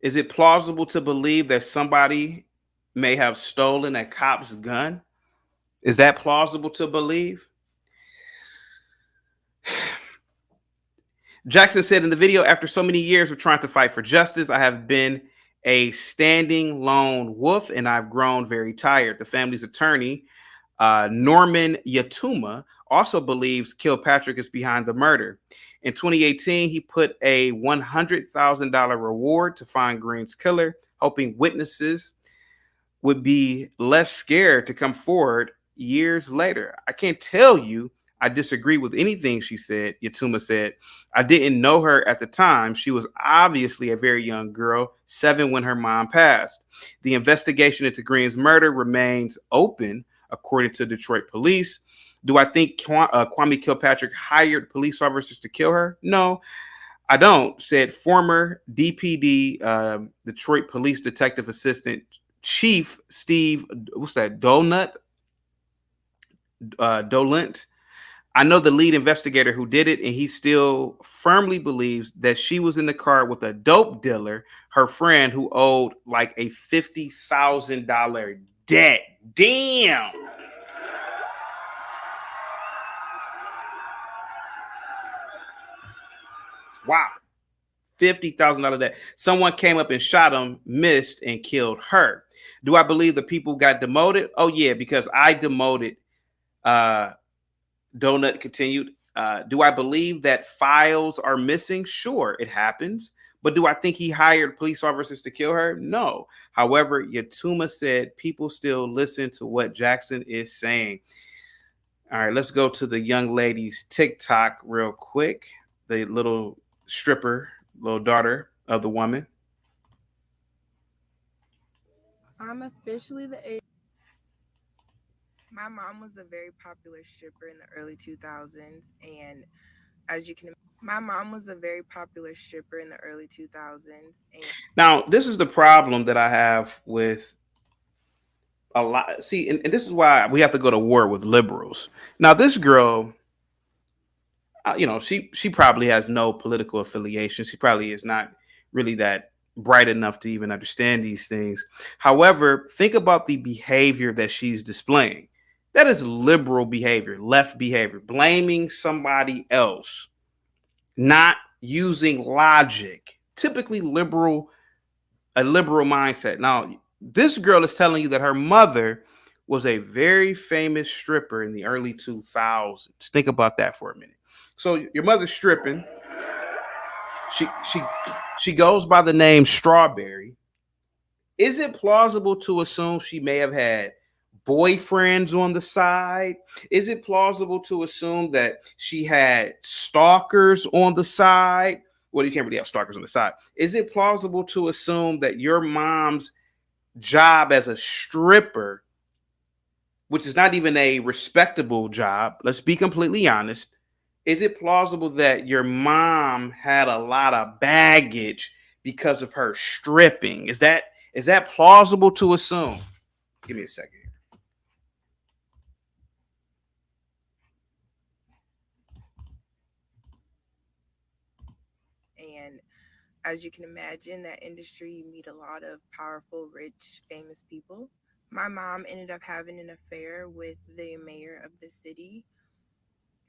Is it plausible to believe that somebody may have stolen a cop's gun? Is that plausible to believe? Jackson said in the video, after so many years of trying to fight for justice, I have been a standing lone wolf and I've grown very tired. The family's attorney, Norman Yatuma, also believes Kilpatrick is behind the murder. In 2018, he put a $100,000 reward to find Green's killer, hoping witnesses would be less scared to come forward years later. I can't tell you I disagree with anything she said, Yatuma said. I didn't know her at the time. She was obviously a very young girl, 7 when her mom passed. The investigation into Green's murder remains open, according to Detroit police. Do I think Kwame Kilpatrick hired police officers to kill her? No, I don't, said former DPD Detroit Police Detective Assistant Chief Steve, Dolent. I know the lead investigator who did it, and he still firmly believes that she was in the car with a dope dealer, her friend who owed like a $50,000 debt. Damn. Wow. $50,000 debt. Someone came up and shot him, missed, and killed her. Do I believe the people got demoted? Oh, yeah, because I demoted. Donut continued. Do I believe that files are missing? Sure, it happens. But do I think he hired police officers to kill her? No. However, Yatuma said people still listen to what Jackson is saying. All right, let's go to the young lady's TikTok real quick. The little stripper, little daughter of the woman. I'm officially the age. My mom was a very popular stripper in the early 2000s, and as you can imagine, my mom was a very popular stripper in the early 2000s. And now, this is the problem that I have with a lot. See, and this is why we have to go to war with liberals. Now, this girl, she probably has no political affiliation. She probably is not really that bright enough to even understand these things. However, think about the behavior that she's displaying. That is liberal behavior, left behavior, blaming somebody else, not using logic, typically a liberal mindset. Now, this girl is telling you that her mother was a very famous stripper in the early 2000s. Think about that for a minute. So your mother's stripping. She goes by the name Strawberry. Is it plausible to assume she may have had boyfriends on the side? Is it plausible to assume that she had stalkers on the side? Well, you can't really have stalkers on the side. Is it plausible to assume that your mom's job as a stripper, which is not even a respectable job, let's be completely honest, is it plausible that your mom had a lot of baggage because of her stripping? Is that plausible to assume? Give me a second. As you can imagine, that industry, you meet a lot of powerful, rich, famous people. My mom ended up having an affair with the mayor of the city,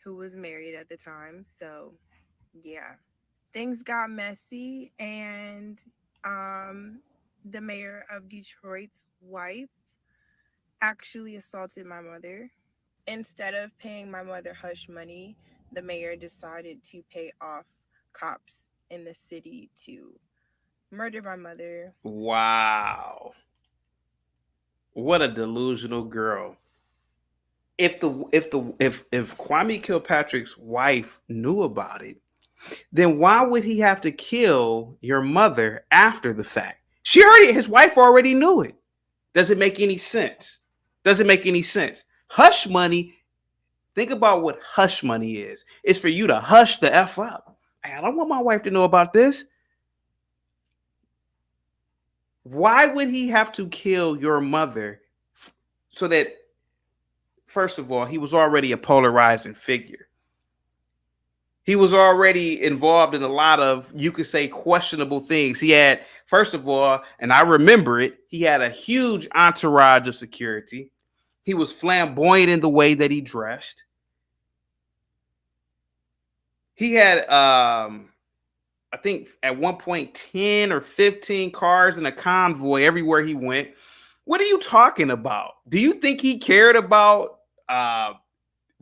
who was married at the time. So, yeah, things got messy, and the mayor of Detroit's wife actually assaulted my mother. Instead of paying my mother hush money, the mayor decided to pay off cops in the city to murder my mother. Wow. What a delusional girl. If Kwame Kilpatrick's wife knew about it, then why would he have to kill your mother after the fact? His wife already knew it. Doesn't make any sense. Doesn't make any sense. Hush money. Think about what hush money is. It's for you to hush the F up. I don't want my wife to know about this. Why would he have to kill your mother so that, first of all, he was already a polarizing figure. He was already involved in a lot of, you could say, questionable things. He had, first of all, and I remember it, he had a huge entourage of security. He was flamboyant in the way that he dressed. He had, I think at one point, 10 or 15 cars in a convoy everywhere he went. What are you talking about? Do you think he cared about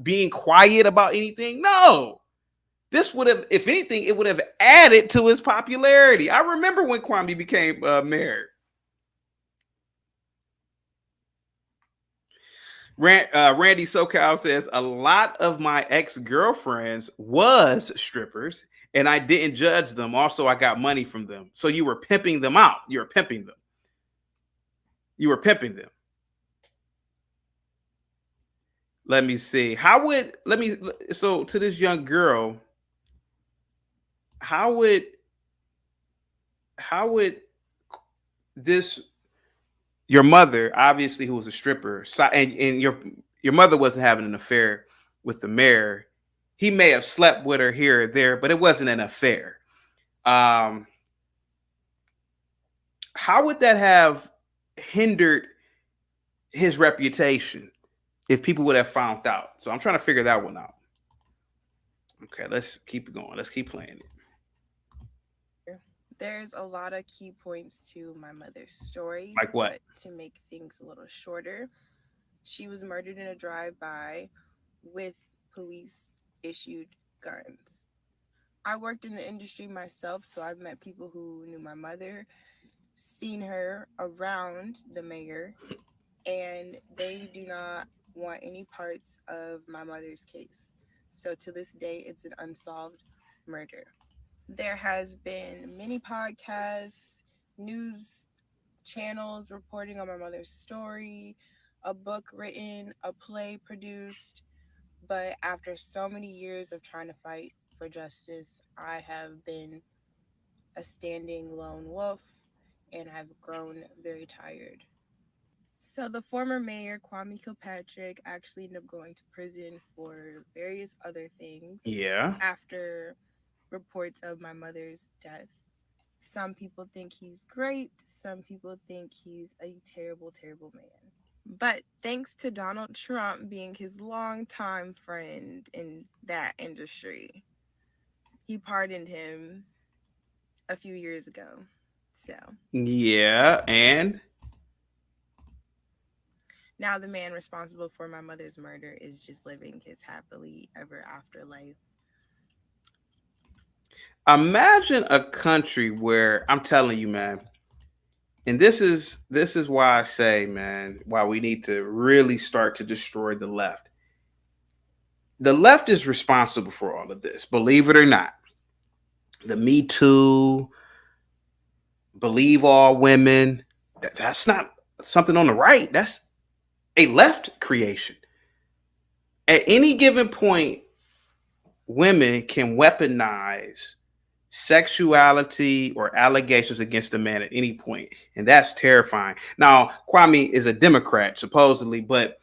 being quiet about anything? No. This would have, if anything, it would have added to his popularity. I remember when Kwame became mayor. Randy SoCal says, a lot of my ex-girlfriends was strippers and I didn't judge them. Also, I got money from them. So you were pimping them out. You were pimping them. You were pimping them. Let me see. So to this young girl, how would this, your mother, obviously, who was a stripper, and your mother wasn't having an affair with the mayor. He may have slept with her here or there, but it wasn't an affair. How would that have hindered his reputation if people would have found out? So I'm trying to figure that one out. Okay, let's keep it going. Let's keep playing it. There's a lot of key points to my mother's story. Like what? But to make things a little shorter, she was murdered in a drive-by with police-issued guns. I worked in the industry myself, so I've met people who knew my mother, seen her around the mayor, and they do not want any parts of my mother's case. So to this day, it's an unsolved murder. There has been many podcasts, news channels reporting on my mother's story, a book written, a play produced. But after so many years of trying to fight for justice, I have been a standing lone wolf, and I've grown very tired. So the former mayor, Kwame Kilpatrick, actually ended up going to prison for various other things. Yeah. After reports of my mother's death. Some people think he's great. Some people think he's a terrible, terrible man. But thanks to Donald Trump being his longtime friend in that industry, he pardoned him a few years ago. So yeah, and now the man responsible for my mother's murder is just living his happily ever after life. Imagine a country where, I'm telling you, man, and this is why I say, man, why we need to really start to destroy the left. The left is responsible for all of this, believe it or not. The Me Too, believe all women, that's not something on the right. That's a left creation. At any given point, women can weaponize sexuality or allegations against a man at any point, and that's terrifying. Now, Kwame is a Democrat, supposedly, but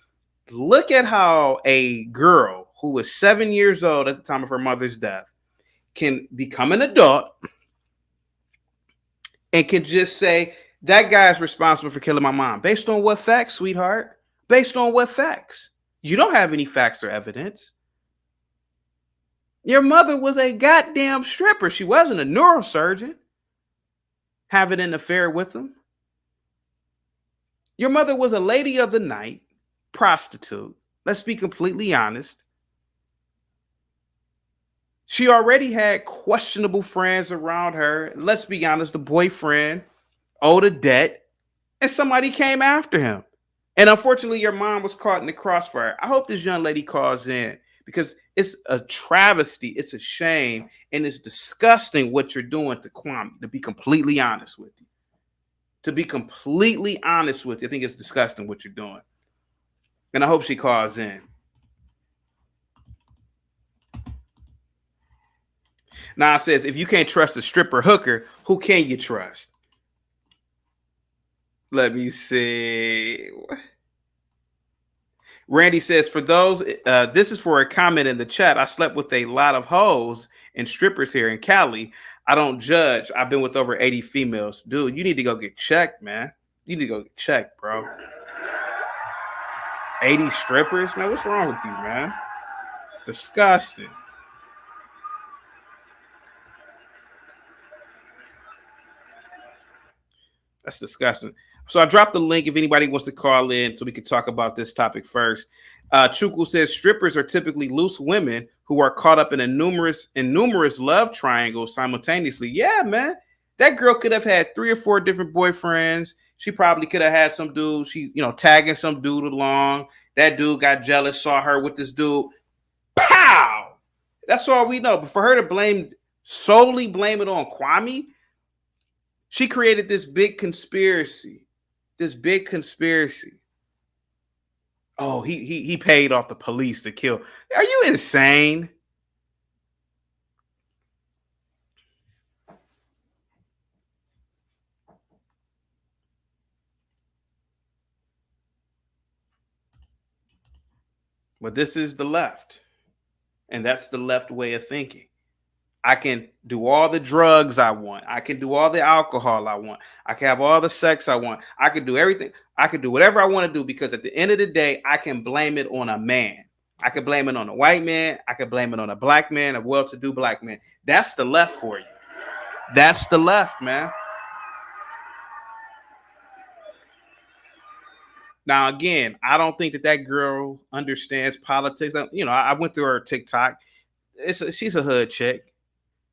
look at how a girl who was 7 years old at the time of her mother's death can become an adult, and can just say, that guy's responsible for killing my mom. Based on what facts, sweetheart? Based on what facts? You don't have any facts or evidence. Your mother was a goddamn stripper. She wasn't a neurosurgeon having an affair with him. Your mother was a lady of the night, prostitute. Let's be completely honest. She already had questionable friends around her. Let's be honest, the boyfriend owed a debt and somebody came after him. And unfortunately, your mom was caught in the crossfire. I hope this young lady calls in because it's a travesty. It's a shame. And it's disgusting what you're doing to Kwame, to be completely honest with you. To be completely honest with you, I think it's disgusting what you're doing. And I hope she calls in. Now it says, if you can't trust a stripper hooker, who can you trust? Let me see. Randy says, for those, this is for a comment in the chat. I slept with a lot of hoes and strippers here in Cali. I don't judge. I've been with over 80 females. Dude, you need to go get checked, man. You need to go get checked, bro. 80 strippers? Man, what's wrong with you, man? It's disgusting. That's disgusting. So I dropped the link if anybody wants to call in so we can talk about this topic first. Chuku says strippers are typically loose women who are caught up in numerous love triangles simultaneously. Yeah, man. That girl could have had 3 or 4 different boyfriends. She probably could have had some dude, tagging some dude along. That dude got jealous, saw her with this dude. Pow! That's all we know. But for her to solely blame it on Kwame, she created this big conspiracy. Oh, he paid off the police to kill. Are you insane? But this is the left. And that's the left way of thinking. I can do all the drugs I want. I can do all the alcohol I want. I can have all the sex I want. I can do everything. I can do whatever I want to do because at the end of the day, I can blame it on a man. I can blame it on a white man. I can blame it on a black man, a well-to-do black man. That's the left for you. That's the left, man. Now, again, I don't think that girl understands politics. I went through her TikTok. She's a hood chick.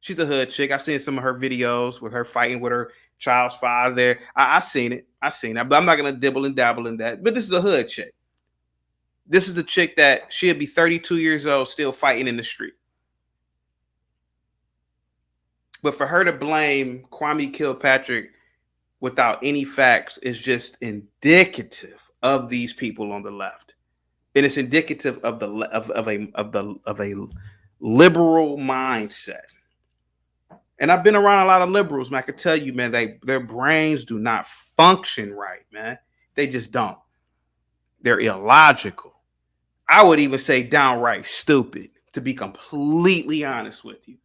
She's a hood chick. I've seen some of her videos with her fighting with her child's father. I've seen it. But I'm not going to dibble and dabble in that. But this is a hood chick. This is a chick that she'll be 32 years old still fighting in the street. But for her to blame Kwame Kilpatrick without any facts is just indicative of these people on the left. And it's indicative of a liberal mindset. And I've been around a lot of liberals, man. I can tell you, man, their brains do not function right, man. They just don't. They're illogical. I would even say downright stupid, to be completely honest with you.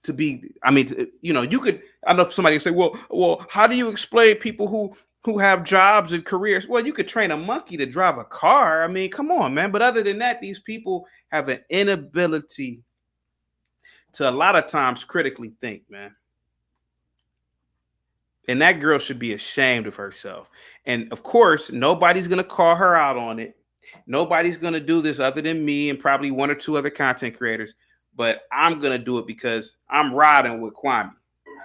You could, I know somebody say, well, how do you explain people who have jobs and careers? Well, you could train a monkey to drive a car. I mean, come on, man. But other than that, these people have an inability to a lot of times critically think, man. And that girl should be ashamed of herself. And of course, nobody's going to call her out on it. Nobody's going to do this other than me and probably 1 or 2 other content creators. But I'm going to do it because I'm riding with Kwame.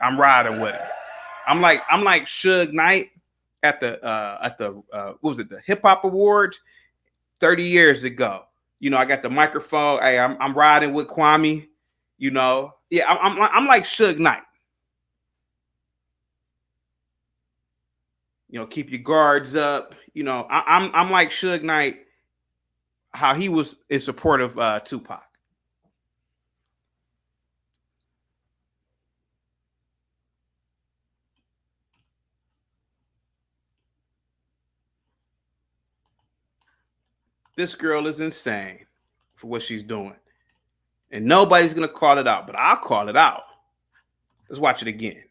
I'm riding with him. I'm like Suge Knight at the what was it, the Hip Hop Awards 30 years ago. I got the microphone. Hey, I'm riding with Kwame. I'm like Suge Knight. Keep your guards up. I'm like Suge Knight, how he was in support of Tupac. This girl is insane for what she's doing. And nobody's going to call it out, but I'll call it out. Let's watch it again.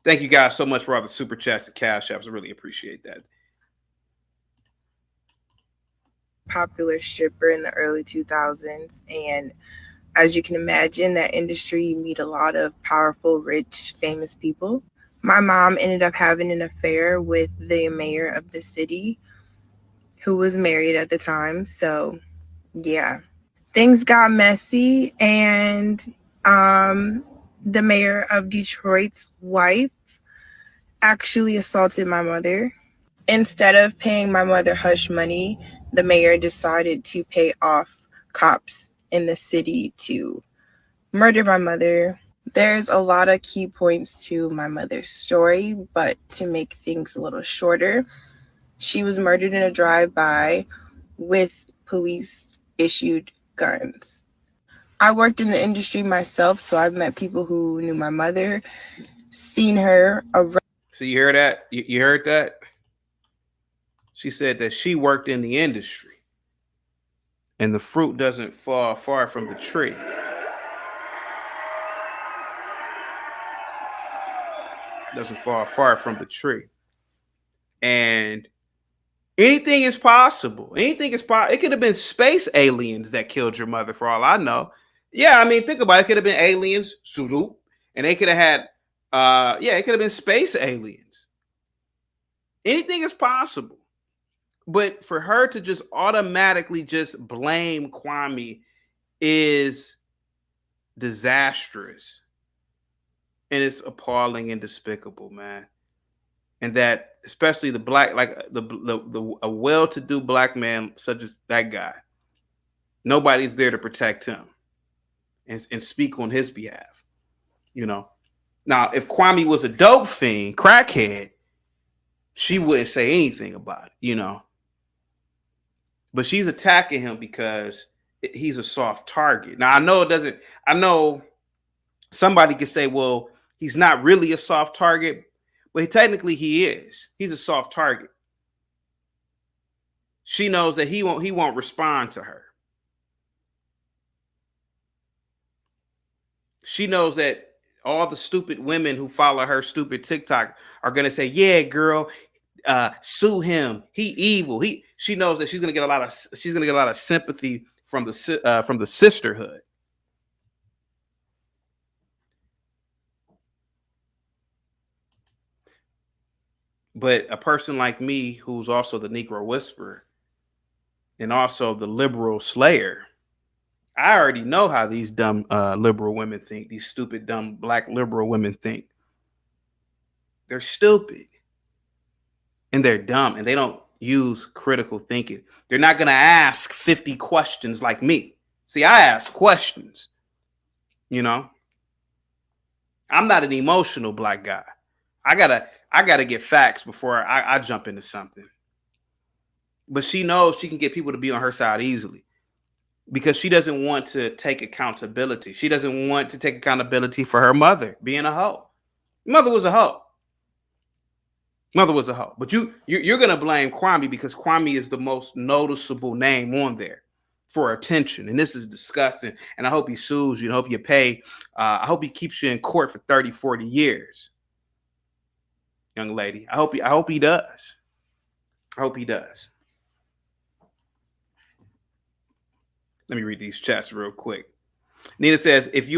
Thank you guys so much for all the super chats and cash apps. I really appreciate that. Popular stripper in the early 2000s, and as you can imagine, that industry, you meet a lot of powerful, rich, famous people. My mom ended up having an affair with the mayor of the city, who was married at the time. So yeah, things got messy, and the mayor of Detroit's wife actually assaulted my mother. Instead of paying my mother hush money, the mayor decided to pay off cops in the city to murder my mother. There's a lot of key points to my mother's story, but to make things a little shorter, she was murdered in a drive-by with police-issued guns. I worked in the industry myself, so I've met people who knew my mother, seen her around. So you hear that? You heard that? She said that she worked in the industry and the fruit doesn't fall far from the tree. Doesn't fall far from the tree. And anything is possible. Anything is possible. It could have been space aliens that killed your mother for all I know. Yeah, I mean, think about it. It could have been aliens, and they could have had, it could have been space aliens. Anything is possible. But for her to just automatically just blame Kwame is disastrous. And it's appalling and despicable, man. And that, especially the black, like a well-to-do black man such as that guy, nobody's there to protect him and speak on his behalf. You know, now if Kwame was a dope fiend, crackhead, she wouldn't say anything about it, you know. But she's attacking him because he's a soft target. Now, I know somebody could say, well, he's not really a soft target, but technically he is. He's a soft target. She knows that he won't respond to her. She knows that all the stupid women who follow her stupid TikTok are going to say, yeah, girl, sue him. He evil. She knows that she's gonna get a lot of sympathy from the sisterhood. But a person like me, who's also the Negro Whisperer and also the liberal slayer, I already know how these dumb liberal women think. These stupid, dumb black liberal women think. They're stupid. And they're dumb, and they don't use critical thinking. They're not going to ask 50 questions like me. See, I ask questions, you know. I'm not an emotional black guy. I gotta get facts before I jump into something. But she knows she can get people to be on her side easily because she doesn't want to take accountability. She doesn't want to take accountability for her mother being a hoe. Mother was a hoe. Mother was a hoe. But you're going to blame Kwame because Kwame is the most noticeable name on there for attention. And this is disgusting. And I hope he sues you. I hope you pay. I hope he keeps you in court for 30, 40 years. Young lady. I hope he does. I hope he does. Let me read these chats real quick. Nina says, if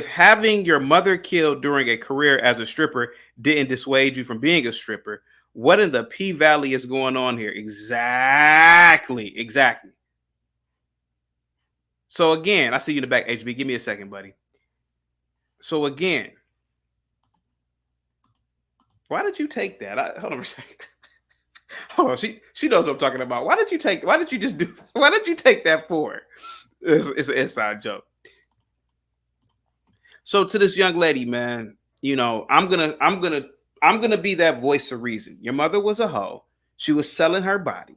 having your mother killed during a career as a stripper didn't dissuade you from being a stripper, what in the P-Valley is going on here? Exactly. So again, I see you in the back, HB. Give me a second, buddy. So again, why did you take that? Hold on a second. Hold on, she knows what I'm talking about. Why did you take that for? It's an inside joke. So to this young lady, man, you know, I'm gonna be that voice of reason. Your mother was a hoe. She was selling her body.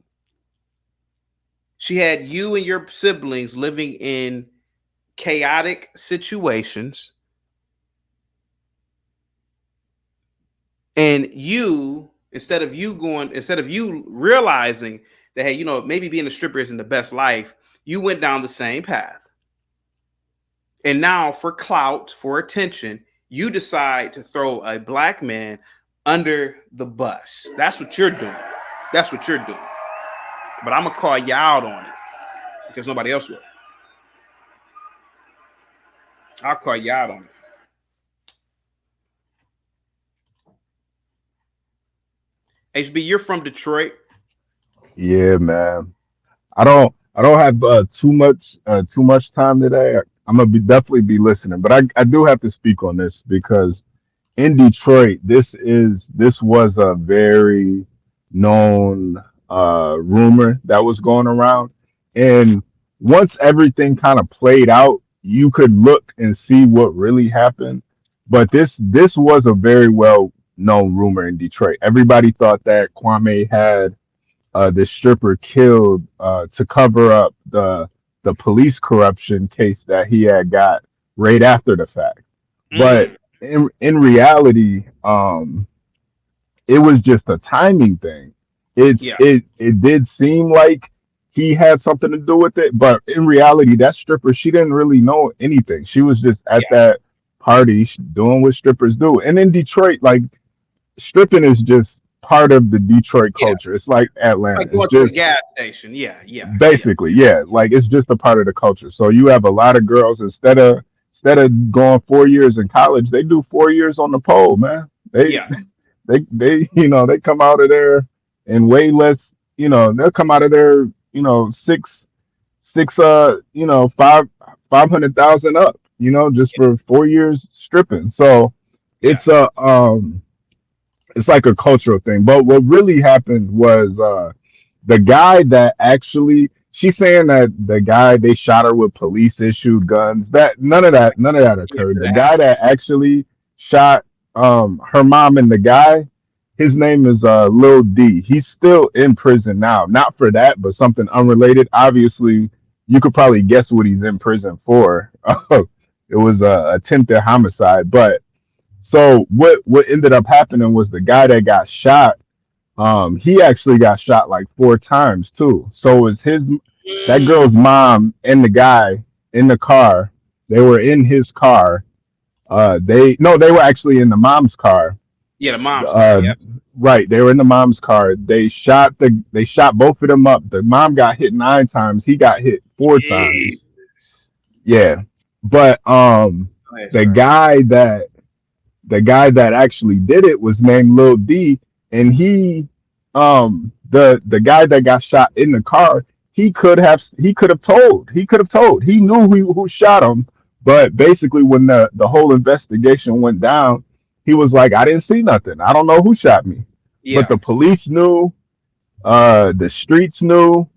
She had you and your siblings living in chaotic situations. And you, instead of you realizing that, hey, you know, maybe being a stripper isn't the best life, you went down the same path. And now for clout, for attention, you decide to throw a black man under the bus. That's what you're doing. That's what you're doing. But I'm gonna call you out on it because nobody else will. I'll call you out on it. HB, you're from Detroit. Yeah, man. I don't have too much time today. I'm gonna definitely be listening, but I do have to speak on this because in Detroit, this was a very known rumor that was going around, and once everything kind of played out, you could look and see what really happened. But this was a very well known rumor in Detroit. Everybody thought that Kwame had this stripper killed to cover up the police corruption case that he had got right after the fact. But in reality, it was just a timing thing. It did seem like he had something to do with it, but in reality, that stripper, she didn't really know anything. She was just at that party doing what strippers do. And in Detroit, like stripping is just part of the Detroit culture. It's like Atlanta. Like going It's to a just gas station. basically, like it's just a part of the culture. So you have a lot of girls instead of going 4 years in college, they do 4 years on the pole, man. They they come out of there in way less, they'll come out of there, six $500,000 up, just for 4 years stripping. So it's it's like a cultural thing. But what really happened was the guy that actually, she's saying that the guy, they shot her with police issued guns. That none of that occurred. The guy that actually shot her mom and the guy, his name is Lil D. He's still in prison now. Not for that, but something unrelated. Obviously, you could probably guess what he's in prison for. It was a attempted homicide. But so what ended up happening was the guy that got shot, he actually got shot like 4 times too. So it was that girl's mom and the guy in the car. They were in his car. They were actually in the mom's car. Yeah, the mom's car. Right, they were in the mom's car. They shot both of them up. The mom got hit 9 times. He got hit 4 times. Yeah, but the guy that actually did it was named Lil D, and he the guy that got shot in the car, he could have told. He knew who shot him, but basically when the whole investigation went down, he was like, I didn't see nothing. I don't know who shot me. But the police knew, the streets knew,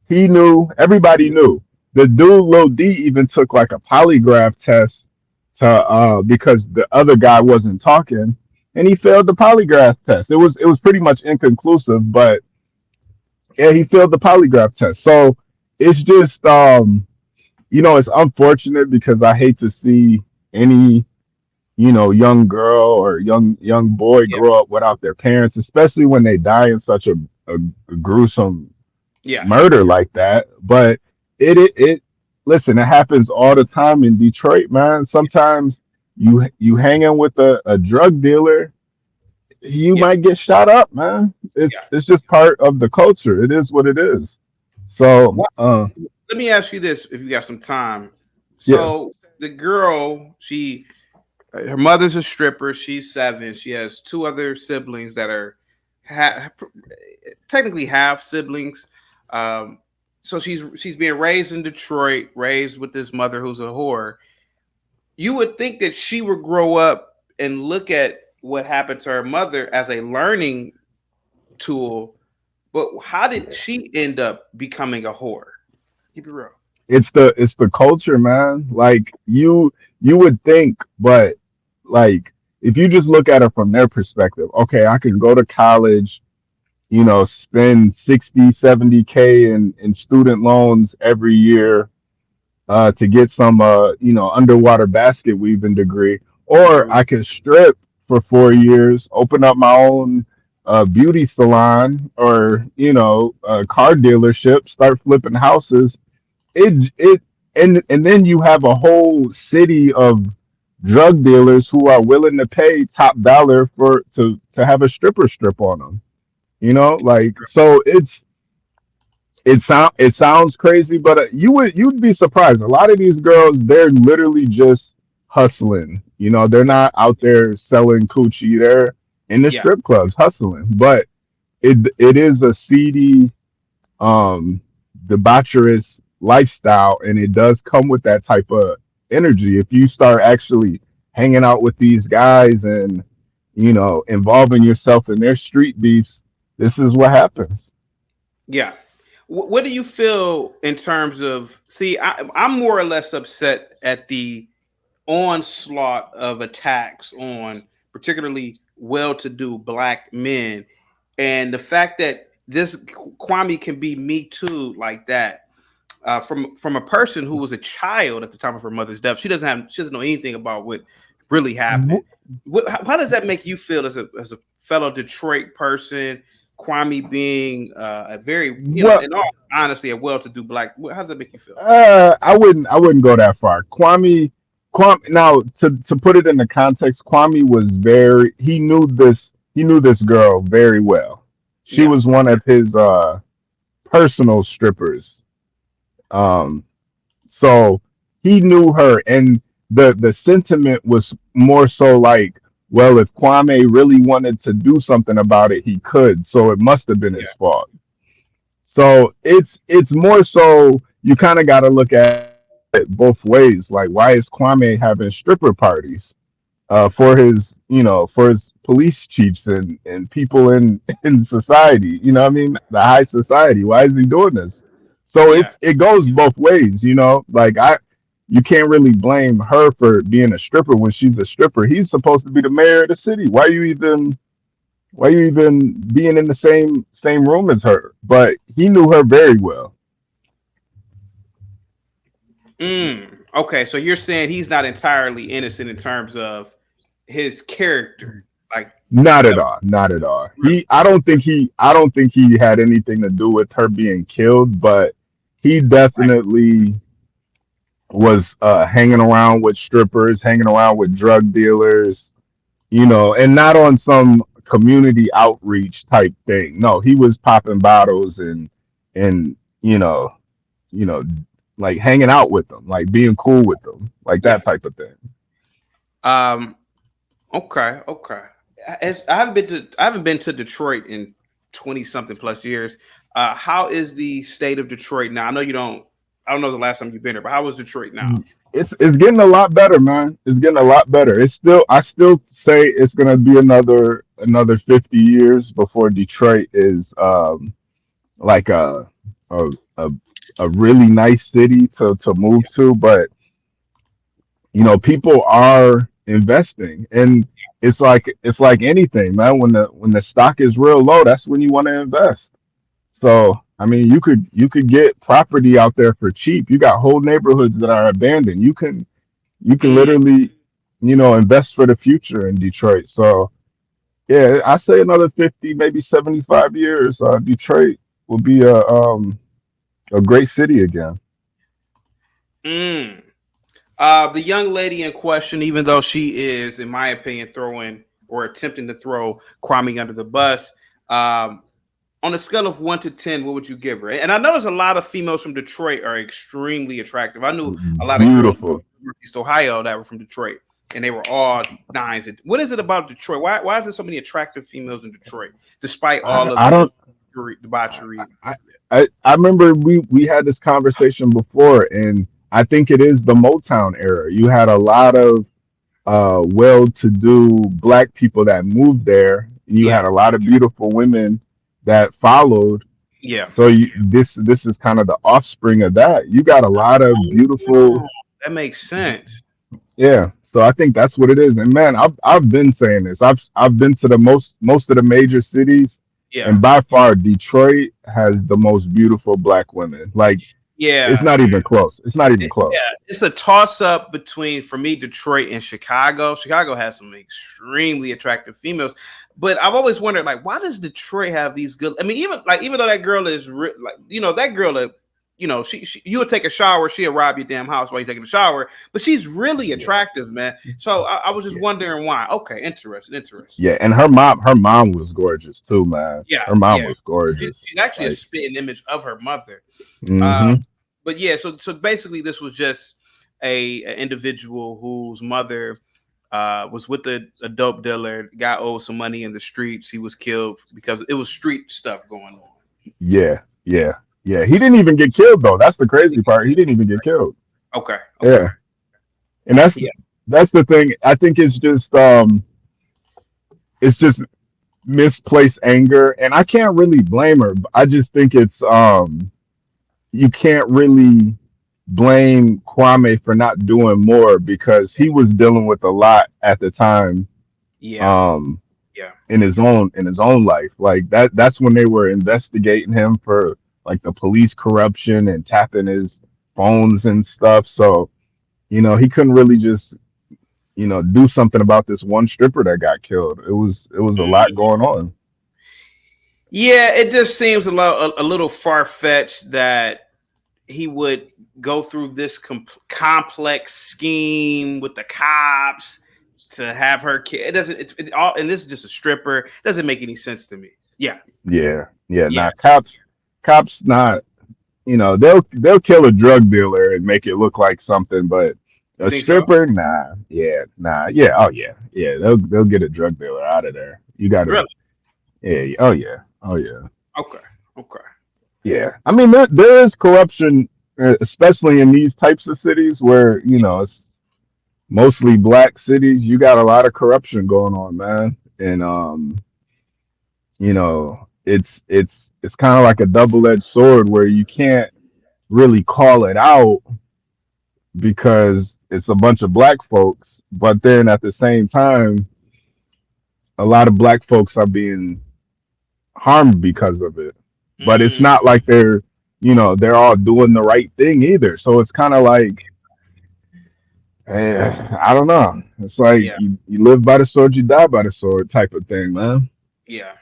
he knew, everybody knew. The dude Lil D even took like a polygraph test to because the other guy wasn't talking, and he failed the polygraph test. It was pretty much inconclusive, but yeah, he failed the polygraph test. So it's just it's unfortunate because I hate to see any young girl or young boy grow up without their parents, especially when they die in such a gruesome murder like that. But it listen, it happens all the time in Detroit, man. Sometimes you hanging with a drug dealer, you might get shot up, man. It's just part of the culture. It is what it is. So let me ask you this, if you got some time. So the girl, her mother's a stripper. She's 7. She has 2 other siblings that are technically half siblings. So she's being raised in Detroit, raised with this mother who's a whore. You would think that she would grow up and look at what happened to her mother as a learning tool. But how did she end up becoming a whore? Keep it real. It's the culture, man. Like you would think, but like if you just look at it from their perspective, okay, I can go to college, spend 60-70K in student loans every year to get some underwater basket weaving degree, or I can strip for 4 years, open up my own beauty salon or a car dealership, start flipping houses. And then you have a whole city of drug dealers who are willing to pay top dollar to have a stripper strip on them. You know, like so it sounds crazy, but you'd be surprised. A lot of these girls, they're literally just hustling. You know, they're not out there selling coochie. They're in the Yeah. strip clubs hustling. But it is a seedy, um, debaucherous lifestyle, and it does come with that type of energy. If you start actually hanging out with these guys and involving yourself in their street beefs, this is what happens. Yeah. What do you feel in terms of? See, I'm more or less upset at the onslaught of attacks on particularly well-to-do black men, and the fact that this Kwame can be Me Too like that, from a person who was a child at the time of her mother's death. She doesn't know anything about what really happened. How does that make you feel as a fellow Detroit person? Kwame being a very, in all honesty, a well-to-do black. How does that make you feel? I wouldn't go that far. Kwame. Now, to put it in the context, Kwame was he knew this girl very well. She was one of his personal strippers. So he knew her, and the sentiment was more so like, well, if Kwame really wanted to do something about it, he could. So it must have been his fault. So it's more so you kind of got to look at it both ways. Like, why is Kwame having stripper parties for his police chiefs and people in society? You know what I mean? The high society. Why is he doing this? So it goes both ways. Like you can't really blame her for being a stripper when she's a stripper. He's supposed to be the mayor of the city. Why are you even being in the same room as her? But he knew her very well. Okay, so you're saying he's not entirely innocent in terms of his character, like not at all. I don't think he had anything to do with her being killed, but he definitely was hanging around with strippers, hanging around with drug dealers, and not on some community outreach type thing. No, he was popping bottles and like hanging out with them, like being cool with them, like that type of thing. Okay. I haven't been to Detroit in 20 something plus years. How is the state of Detroit now? I know I don't know the last time you've been there, but how is Detroit now? It's getting a lot better, man. It's getting a lot better. I still say it's gonna be another 50 years before Detroit is like a really nice city to move to. But people are investing, and it's like anything, man. When the stock is real low, that's when you want to invest. So I mean, you could get property out there for cheap. You got whole neighborhoods that are abandoned. You can literally, invest for the future in Detroit. So yeah, I say another 50, maybe 75 years, Detroit will be a great city again. The young lady in question, even though she is, in my opinion, throwing or attempting to throw Kwame under the bus, on a scale of 1 to 10, what would you give her? And I notice a lot of females from Detroit are extremely attractive. I knew a lot of girls from Northeast Ohio that were from Detroit, and they were all 9s. What is it about Detroit? Why is there so many attractive females in Detroit, despite all of the debauchery? I remember we had this conversation before, and I think it is the Motown era. You had a lot of well-to-do black people that moved there. You had a lot of beautiful women that followed. Yeah. So this is kind of the offspring of that. You got a lot of beautiful. That makes sense. Yeah. So I think that's what it is. And man, I've been saying this. I've been to the most of the major cities. Yeah. And by far, Detroit has the most beautiful black women. Like, it's not even close. It's not even close. Yeah, it's a toss-up between, for me, Detroit and Chicago. Chicago has some extremely attractive females. But I've always wondered, like, why does Detroit have these good? I mean, even though that girl is that girl you know, you would take a shower, she'll rob your damn house while you're taking a shower, but she's really attractive, man. So I was just wondering why. Okay, interesting. Yeah, and her mom was gorgeous too, man. Yeah, her mom was gorgeous. She's actually a spitting image of her mother. Mm-hmm. But yeah, so basically this was just an individual whose mother was with a dope dealer, guy owed some money in the streets. He was killed because it was street stuff going on. Yeah. He didn't even get killed though. That's the crazy part. He didn't even get killed. Okay. Yeah. And that's the thing. I think it's just misplaced anger, and I can't really blame her. I just think it's you can't really blame Kwame for not doing more because he was dealing with a lot at the time. In his own life. Like that's when they were investigating him for like the police corruption and tapping his phones and stuff. So, you know, he couldn't really just, you know, do something about this one stripper that got killed. It was a lot going on. Yeah, it just seems a little far-fetched that he would go through this complex scheme with the cops to have her kid. It doesn't. It all, and this is just a stripper. It doesn't make any sense to me. Yeah. Nah, cops not. You know, they'll kill a drug dealer and make it look like something, but a stripper, so? Nah. Oh yeah. They'll get a drug dealer out of there. You got to. Really? Yeah. Oh yeah. Okay. Yeah. I mean, there is corruption, especially in these types of cities where, you know, it's mostly black cities. You got a lot of corruption going on, man. And you know, it's kind of like a double-edged sword where you can't really call it out because it's a bunch of black folks, but then at the same time a lot of black folks are being harmed because of it. But it's not like they're all doing the right thing either. So it's kind of like, I don't know. It's like you live by the sword, you die by the sword type of thing, man. Yeah.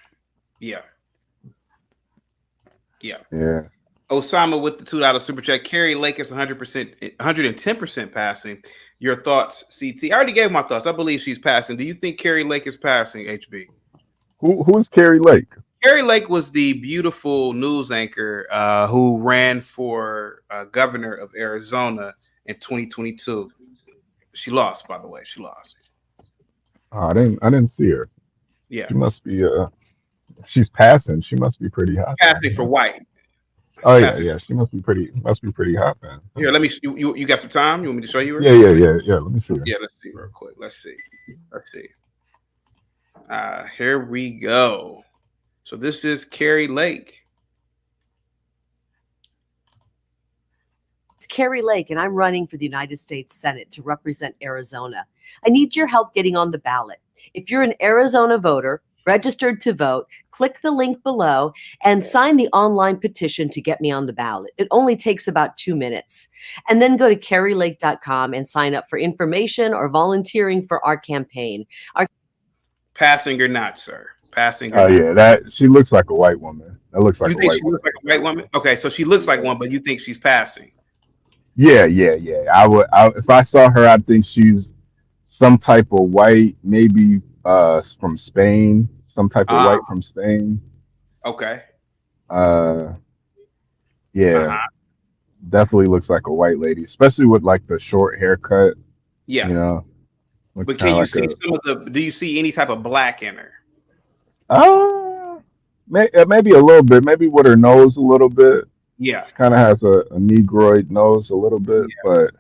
Osama with the $2 super chat. Carrie Lake is 110% passing. Your thoughts, CT? I already gave my thoughts. I believe she's passing. Do you think Carrie Lake is passing, HB? Who's Carrie Lake? Carrie Lake was the beautiful news anchor who ran for governor of Arizona in 2022. She lost, by the way. She lost. Oh, I didn't see her. Yeah. She must be she's passing. She must be pretty hot. Passing for white. Oh yeah. She must be pretty hot, man. Here, let me. You got some time? You want me to show you her? Yeah. Let me see her. Yeah, let's see real quick. Let's see. Here we go. So this is Carrie Lake. It's Carrie Lake, and I'm running for the United States Senate to represent Arizona. I need your help getting on the ballot. If you're an Arizona voter, registered to vote, click the link below and sign the online petition to get me on the ballot. It only takes about 2 minutes. And then go to carrielake.com and sign up for information or volunteering for our campaign. Passing or not, sir? Passing or not? Yeah, that she looks like a white woman. That looks like you think she looks like a white woman? Okay, so she looks like one, but you think she's passing? Yeah. I would if I saw her, I'd think she's some type of white, maybe from Spain, some type of white from Spain. Okay. Definitely looks like a white lady, especially with like the short haircut. Yeah. You know. But can you see some of the? Do you see any type of black in her? Maybe a little bit. Maybe with her nose a little bit. Yeah. She kind of has a negroid nose a little bit, but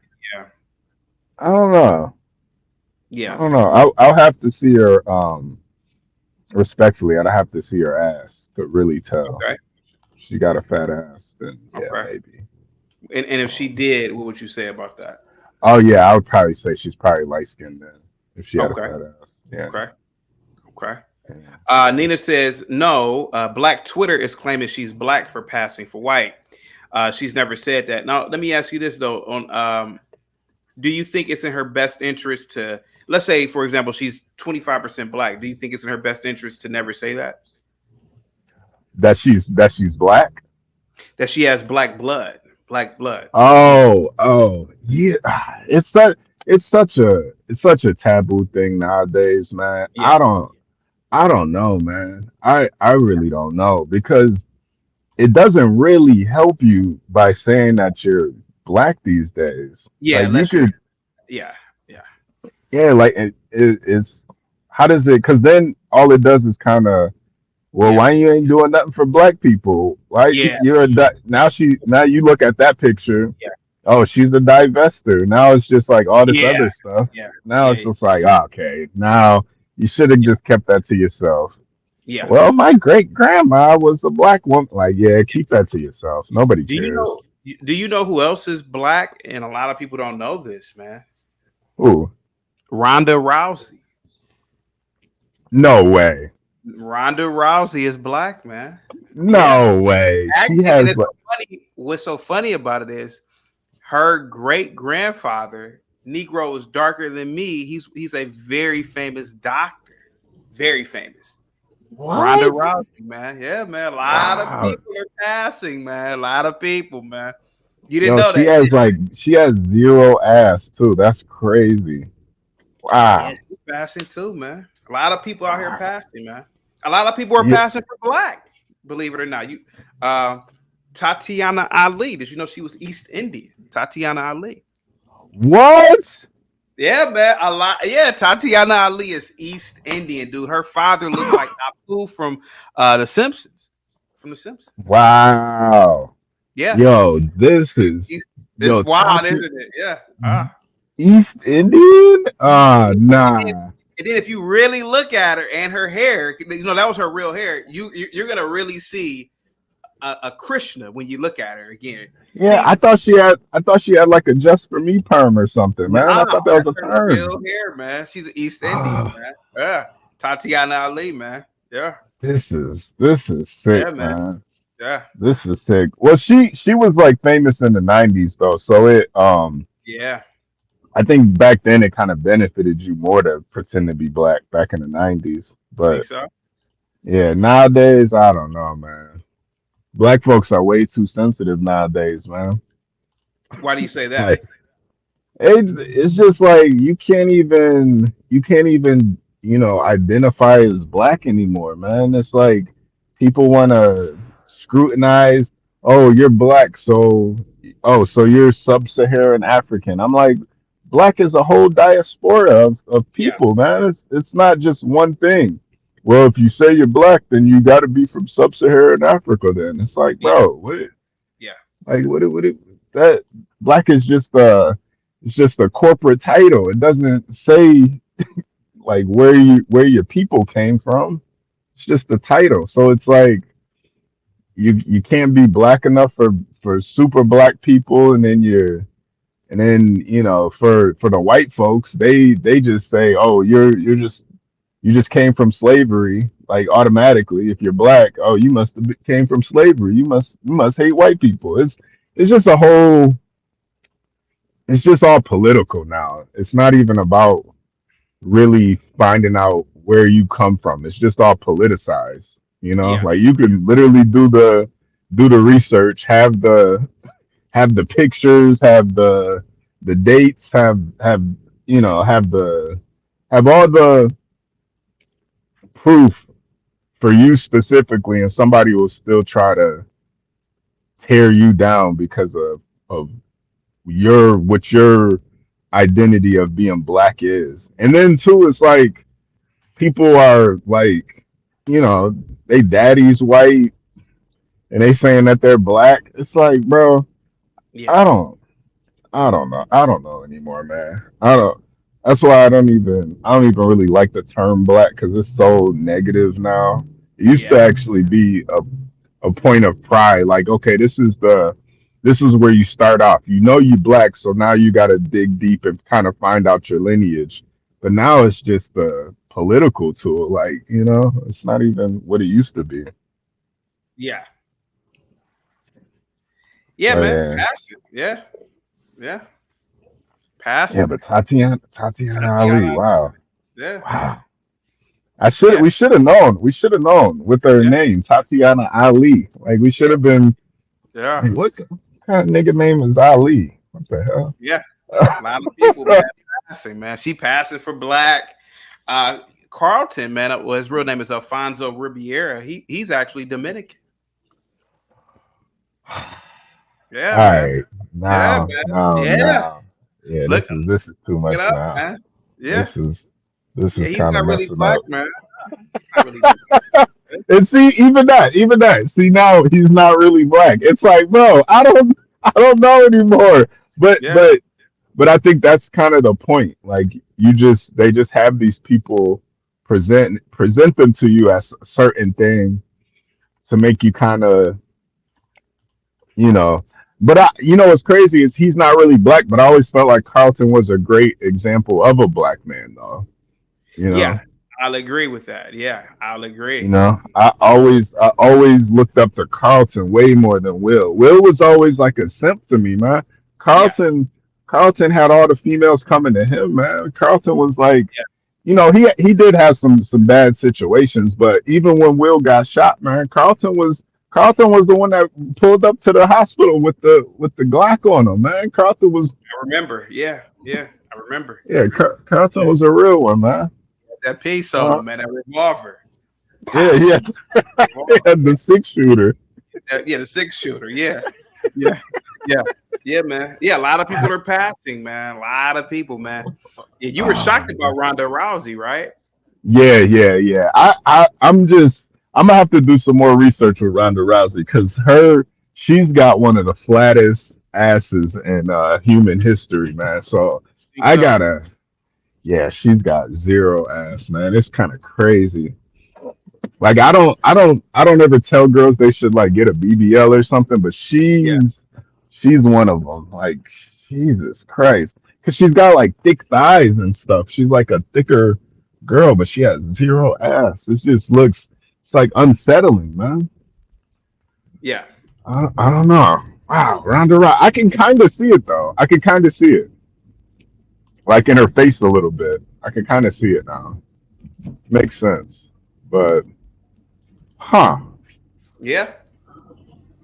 I don't know. Yeah. I don't know. I'll have to see her. Respectfully, I'd have to see her ass to really tell. Okay. She got a fat ass, then maybe. And if she did, what would you say about that? Oh yeah, I would probably say she's probably light skinned then if she had a fat ass. Yeah. Okay. Nina says no. Black Twitter is claiming she's black for passing for white. She's never said that. Now, let me ask you this though. Do you think it's in her best interest to, let's say, for example, she's 25% black. Do you think it's in her best interest to never say that? That she's black? That she has black blood. Black blood. Oh, yeah. It's such a taboo thing nowadays, man. Yeah. I don't know, man. I really don't know because it doesn't really help you by saying that you're black these days. Yeah. Like you Unless you're. could, Yeah. Yeah. yeah, like it's how does it? Because then all it does is kind of, well, Yeah. why you ain't doing nothing for black people? Why Yeah. now you look at that picture. Yeah. Oh, she's a divester. Now it's just like all this Yeah. other stuff. Yeah. Now Yeah. it's just like, okay, now you should have just kept that to yourself. Yeah. Well, my great grandma was a black woman. Like, yeah, keep that to yourself. Nobody Do you cares. know? Do you know who else is black? And a lot of people don't know this, man. Ooh, Ronda Rousey. no way. Ronda Rousey is black, man. No way. She Actually, and has it's like, so funny. What's so funny about it is her great grandfather, Negro, is darker than me. He's a very famous doctor, very famous. Ronda what? Rousey, man. Yeah, man. A lot of Wow. people are passing, man. A lot of people, man. You didn't Yo, know that. she has zero ass too. That's crazy. Yeah, Wow. she's passing too, man. A lot of people out here passing, man. A lot of people are Yeah. passing for black. Believe it or not, Tatiana Ali. Did you know she was East Indian? Tatiana Ali. What? Yeah, man. A lot. Yeah, Tatiana Ali is East Indian, dude. Her father looks like Apu from The Simpsons. From The Simpsons. Wow. Yeah. Yo, this is It's yo wild, isn't it? Yeah. East Indian? And Nah. then if you really look at her and her hair, that was her real hair. You're gonna really see a Krishna when you look at her again. Yeah, See, I thought she had like a just for me perm or something, man. I thought that was a that's her real perm. hair, man. She's an East Indian, man. Yeah, Tatiana Ali, man. Yeah, This is sick, yeah, man. man. Yeah, This is sick. Well, she was like famous in the 90s though, so it yeah, I think back then it kind of benefited you more to pretend to be black back in the 90s. I think But so. yeah, nowadays I don't know, man. Black folks are way too sensitive nowadays, man. Why do you say that? Like it's just like you can't even identify as black anymore, man. It's like people want to scrutinize, oh, you're black, so you're sub-Saharan African. I'm like, black is a whole diaspora of Yeah, people, man. It's not just one thing. Well, if you say you're black, then you got to be from sub-Saharan Africa. Then it's like, yeah, bro, what? yeah, Like, that black is just a corporate title. It doesn't say like where your people came from. It's just the title. So it's like you can't be black enough for super black people, and then for the white folks, they just say, oh, you just came from slavery, like automatically. If you're black, oh, you must have came from slavery. You must hate white people. It's just a whole. It's just all political now. It's not even about really finding out where you come from. It's just all politicized. yeah, Like you can literally do the research, have the pictures, have the dates, have all the proof for you specifically, and somebody will still try to tear you down because of what your identity of being black is. And then too, it's like people are like, they daddy's white and they saying that they're black. It's like, bro, yeah, I don't I don't know. I don't know anymore, man. I don't. That's why I don't even really like the term black because it's so negative now. It used to yeah, actually be a point of pride. Like, okay, this is where you start off. You black, so now you got to dig deep and kind of find out your lineage. But now it's just a political tool. Like, it's not even what it used to be. yeah, yeah, But man. yeah, Passive. Yeah, yeah. Passive. yeah. But Tatiana Ali, Tatiana. wow, Yeah, wow. yeah, We should have known. We should have known with her yeah, name, Tatiana Ali. Like we should yeah, have been. yeah. Like, what? kind of nigga name is Ali? What the hell? Yeah, a lot of people, man, passing, man. She passing for black. Carlton, man, well, his real name is Alfonso Ribeira. He's actually Dominican. Yeah, All man. right, now, Yeah, man. now, Yeah. now, yeah, Look, this is too much get up, now. man. Yeah. This is Yeah, he's kind not of really messing black, up. man. Not really black. And see, even that. See, now he's not really black. It's like, bro, I don't know anymore. But Yeah. but I think that's kind of the point. Like they just have these people present them to you as a certain thing to make you kind of, you know. But what's crazy is he's not really black. But I always felt like Carlton was a great example of a black man, though. You know. Yeah, I'll agree with that. Yeah, I'll agree. You know, I always looked up to Carlton way more than Will. Will was always like a simp to me, man. Carlton had all the females coming to him, man. Carlton was like, he did have some bad situations, but even when Will got shot, man, Carlton was the one that pulled up to the hospital with the Glock on him, man. Carlton was. I remember. Yeah, I remember. Yeah, Carlton was a real one, man. That piece on him, man, that revolver. Yeah, he had the 6-shooter. Yeah, the 6-shooter. Yeah, man. Yeah, a lot of people are passing, man. A lot of people, man. Yeah, you were shocked about Ronda Rousey, right? Yeah. I'm gonna have to do some more research with Ronda Rousey because she's got one of the flattest asses in human history, man. So I gotta. Yeah, she's got zero ass, man. It's kind of crazy. Like I don't ever tell girls they should like get a BBL or something, but she's one of them. Like Jesus Christ, because she's got like thick thighs and stuff. She's like a thicker girl, but she has zero ass. It's like unsettling, man. Yeah. I don't know. Wow, Ronda Rousey. I can kind of see it though. I can kind of see it. Like in her face a little bit. I can kind of see it now. Makes sense. But, Yeah,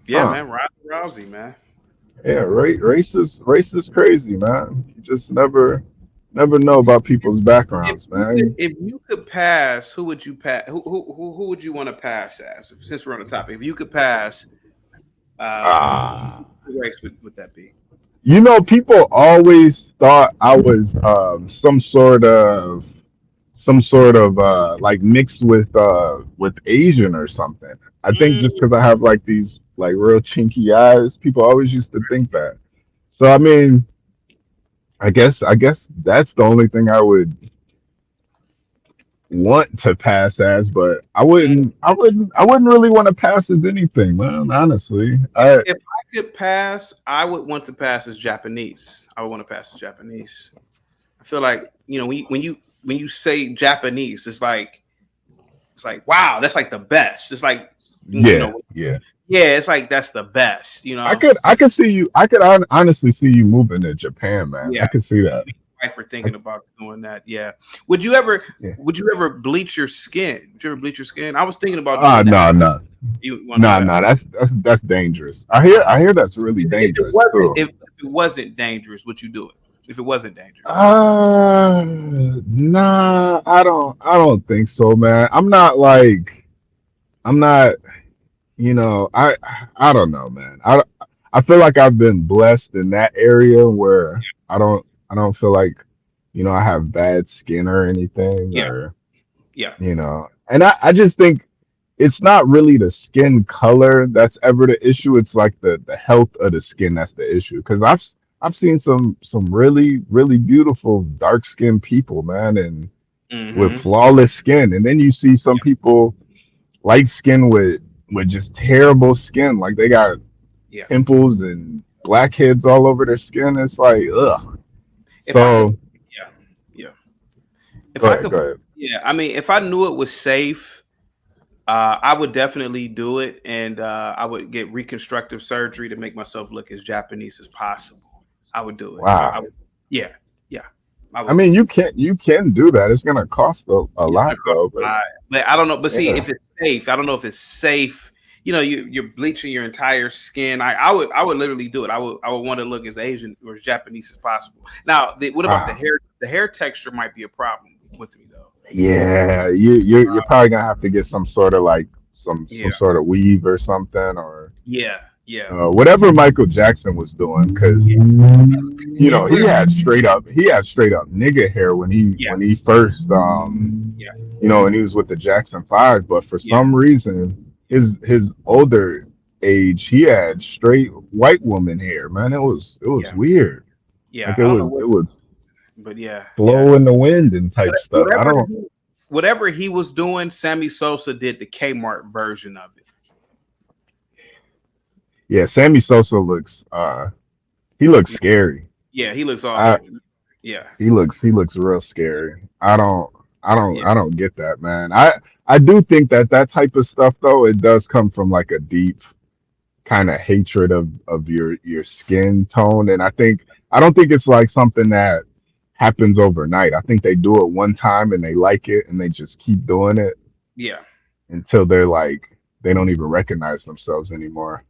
man. Ronda Rousey, man. Yeah, race is crazy, man. You just never know about people's backgrounds, man. If you could pass, who would you pass? Who would you want to pass as? Since we're on the topic, if you could pass, who race would that be? People always thought I was some sort of like mixed with Asian or something. I think just because I have like these like real chinky eyes, people always used to think that. So I mean, I guess that's the only thing I would want to pass as, but I wouldn't really want to pass as anything, man. Honestly, if I could pass, I would want to pass as Japanese. I would want to pass as Japanese. I feel like when you say Japanese, it's like wow, that's like the best. It's like yeah. It's like that's the best. I could see you. I could honestly see you moving to Japan, man. Yeah. I could see that. For thinking about doing that, yeah. Would you ever bleach your skin? Would you ever bleach your skin? I was thinking about. No. That's dangerous. I hear that's really dangerous. If it wasn't dangerous, would you do it? If it wasn't dangerous? Nah, I don't think so, man. I'm not. I don't know, man. I feel like I've been blessed in that area where I don't feel like, I have bad skin or anything. And I just think it's not really the skin color that's ever the issue. It's like the health of the skin that's the issue. Because I've seen some really, really beautiful dark skinned people, man, and with flawless skin. And then you see some people light skin with just terrible skin. Like they got pimples and blackheads all over their skin. It's like, ugh. If I knew it was safe, I would definitely do it, and I would get reconstructive surgery to make myself look as Japanese as possible. I would do it. Wow. I mean, you can do that. It's gonna cost a lot, though. But I don't know. But see, if it's safe, I don't know if it's safe. you know, you're bleaching your entire skin. I would literally do it. I would want to look as Asian or as Japanese as possible. Now, what about the hair? The hair texture might be a problem with me though. Yeah, you're probably gonna have to get some sort of like some sort of weave or something, or yeah. whatever Michael Jackson was doing, because you know he had straight up nigga hair when he first you know, when he was with the Jackson 5, but for some reason his older age he had straight white woman hair, man. It was weird. Yeah, like it was but yeah, blow in the wind and type stuff. Whatever he was doing, Sammy Sosa did the Kmart version of it. Yeah, Sammy Sosa looks he looks scary. Yeah, he looks awesome. He looks real scary. I don't get that, man. I do think that type of stuff though, it does come from like a deep kind of hatred of your skin tone, and I don't think it's like something that happens overnight. I think they do it one time and they like it and they just keep doing it. Yeah. Until they're like they don't even recognize themselves anymore.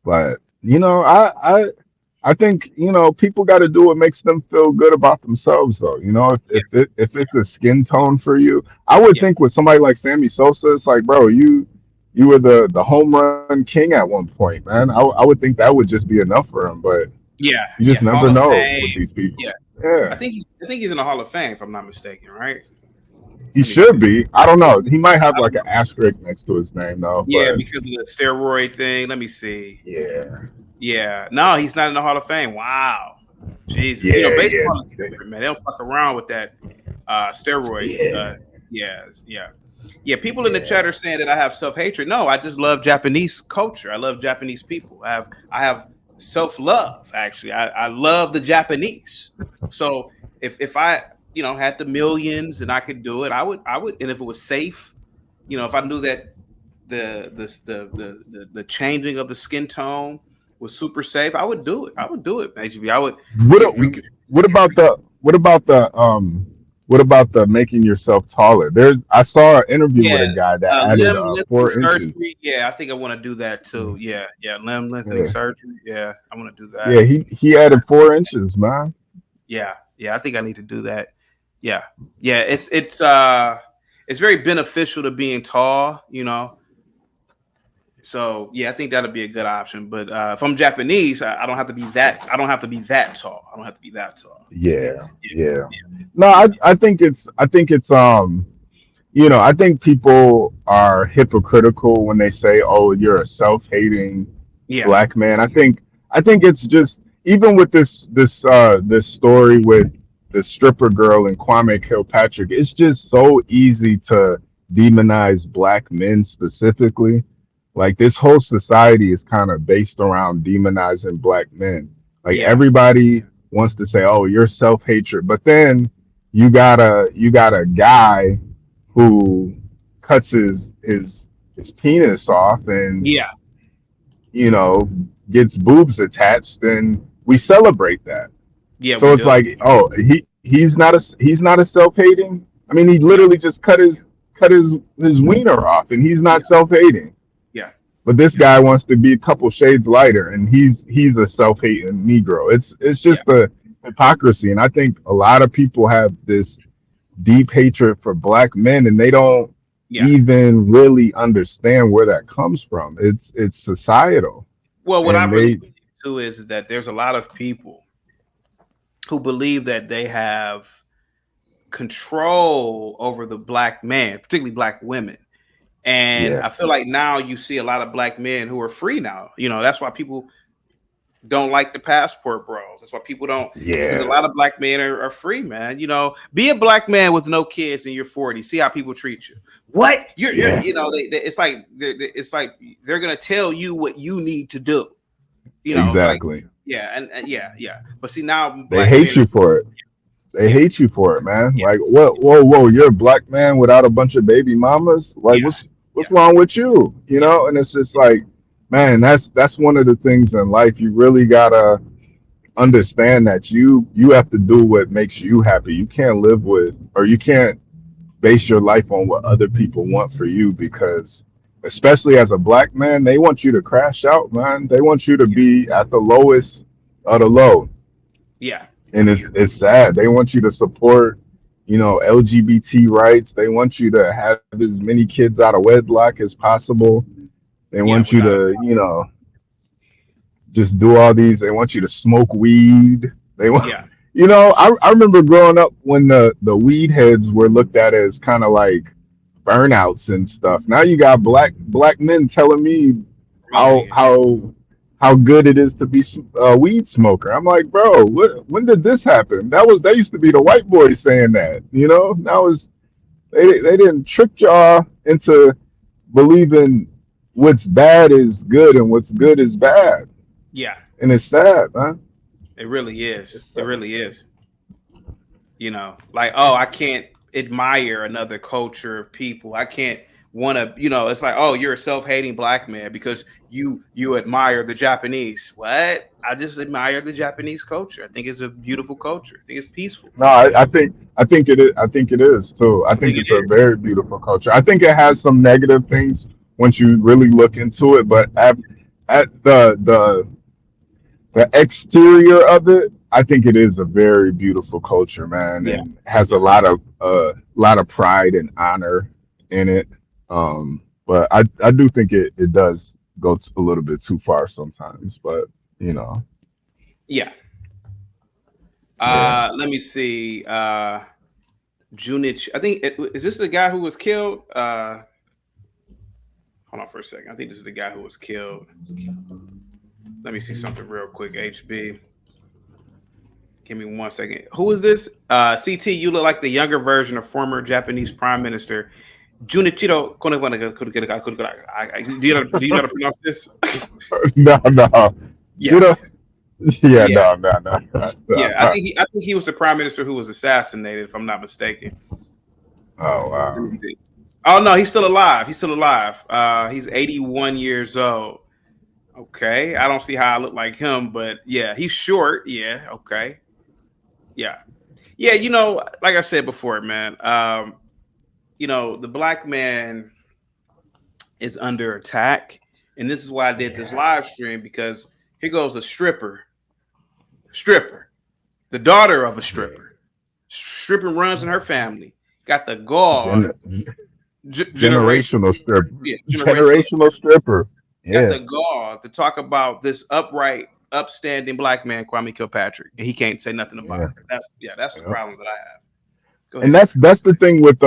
But you know, I think, you know, people got to do what makes them feel good about themselves, though. You know, if it's a skin tone for you, I would think with somebody like Sammy Sosa, it's like, bro, you were the home run king at one point, man. I would think that would just be enough for him, but you just never know with these people. I think he's in the Hall of Fame, if I'm not mistaken, right? He should be. I don't know. He might have like an asterisk next to his name, though. Yeah, because of the steroid thing. Let me see. Yeah. No, he's not in the Hall of Fame. Wow. Jesus. Yeah, you know, baseball is different, man. They don't fuck around with that steroid. Yeah. People in the chat are saying that I have self-hatred. No, I just love Japanese culture. I love Japanese people. I have self-love, actually. I love the Japanese. So if I, you know, had the millions and I could do it, I would, and if it was safe, you know, if I knew that the changing of the skin tone was super safe, I would do it. Basically, I would. What about the making yourself taller? I saw an interview with a guy that added 4 inches. Yeah, I think I want to do that too. Yeah, limb lengthening surgery. Yeah, I want to do that. Yeah, he added 4 inches, man. Yeah, I think I need to do that. Yeah. It's very beneficial to being tall, you know. So yeah, I think that'll be a good option. But if I'm Japanese, I don't have to be that. I don't have to be that tall. Yeah. No, I think it's you know, I think people are hypocritical when they say, "Oh, you're a self-hating black man." I think it's just, even with this story with the stripper girl and Kwame Kilpatrick, it's just so easy to demonize black men specifically. Like, this whole society is kind of based around demonizing black men. Like, everybody wants to say, "Oh, you're self-hatred," but then you got a guy who cuts his penis off and you know, gets boobs attached, and we celebrate that. Yeah. So it's like, oh, he's not a self-hating. I mean, he literally just cut his wiener off, and he's not self-hating. Yeah. But this guy wants to be a couple shades lighter, and he's a self-hating Negro. It's just a hypocrisy, and I think a lot of people have this deep hatred for black men, and they don't even really understand where that comes from. It's societal. Well, what I really think too is that there's a lot of people who believe that they have control over the black man, particularly black women. And I feel like now you see a lot of black men who are free now. You know, that's why people don't like the passport bros. That's why people don't. Because a lot of black men are free, man. You know, be a black man with no kids and you're 40. See how people treat you. What? You're you know, it's like they're gonna tell you what you need to do. You know, exactly. And But see, now they hate you for it. They hate you for it, man. Like, whoa, you're a black man without a bunch of baby mamas. Like, what's wrong with you? You know? And it's just like, man, that's one of the things in life. You really gotta understand that you have to do what makes you happy. You can't you can't base your life on what other people want for you, because especially as a black man, they want you to crash out, man. They want you to be at the lowest of the low. Yeah. And it's sad. They want you to support, LGBT rights. They want you to have as many kids out of wedlock as possible. They Yeah. want you Without to, just do all these. They want you to smoke weed. They want, yeah. I remember growing up when the weed heads were looked at as kind of like burnouts and stuff. Now you got black men telling me how Promoting it. how good it is to be a weed smoker. I'm like, bro, when did this happen? That used to be the white boys saying that. That was they didn't trick y'all into believing what's bad is good and what's good is bad. Yeah. And it's sad, man. It really is. It's It sad. really is. Like, oh, I can't admire another culture of people. I can't want to, it's like, oh, you're a self-hating black man because you admire the Japanese. What? I just admire the Japanese culture. I think it's a beautiful culture. I think it's peaceful. No, I think it is. I think it is too. I think it it's a is. very beautiful culture. I think it has some negative things once you really look into it, but at the exterior of it, I think it is a very beautiful culture, man, Yeah. and has Yeah. a lot of pride and honor in it. But I do think it does go a little bit too far sometimes. But Yeah. yeah. Let me see. Junich, I think is this the guy who was killed? Hold on for a second. I think this is the guy who was killed. Let me see something real quick. HB. Give me 1 second. Who is this? CT, you look like the younger version of former Japanese Prime Minister Junichiro. Do you know how to pronounce this? No. Yeah. Yeah, Yeah. no. Yeah, I think he was the prime minister who was assassinated, if I'm not mistaken. Oh wow. Oh no, he's still alive. He's 81 years old. Okay, I don't see how I look like him, but yeah, he's short. Yeah, okay. Yeah. Like I said before, man. The black man is under attack, and this is why I did this live stream, because here goes a stripper, the daughter of a stripper. Stripping runs in her family. Got the gall. Generational stripper. Yeah, Generational stripper. Got Yeah. the gall to talk about this upright, upstanding black man, Kwame Kilpatrick, and he can't say nothing about it. That's the problem that I have. Go ahead. And that's the thing with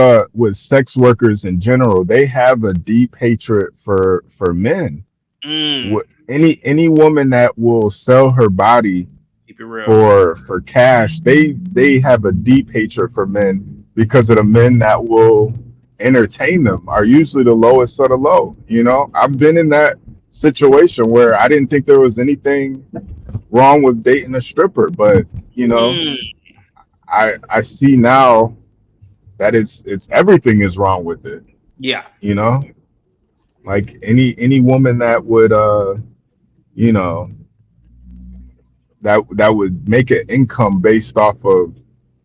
sex workers in general. They have a deep hatred for men. Any woman that will sell her body Keep it real. for cash, they have a deep hatred for men, because of the men that will entertain them are usually the lowest of the low. I've been in that situation where I didn't think there was anything wrong with dating a stripper, but I see now that it's everything is wrong with it. Yeah. Like any woman that would that would make an income based off of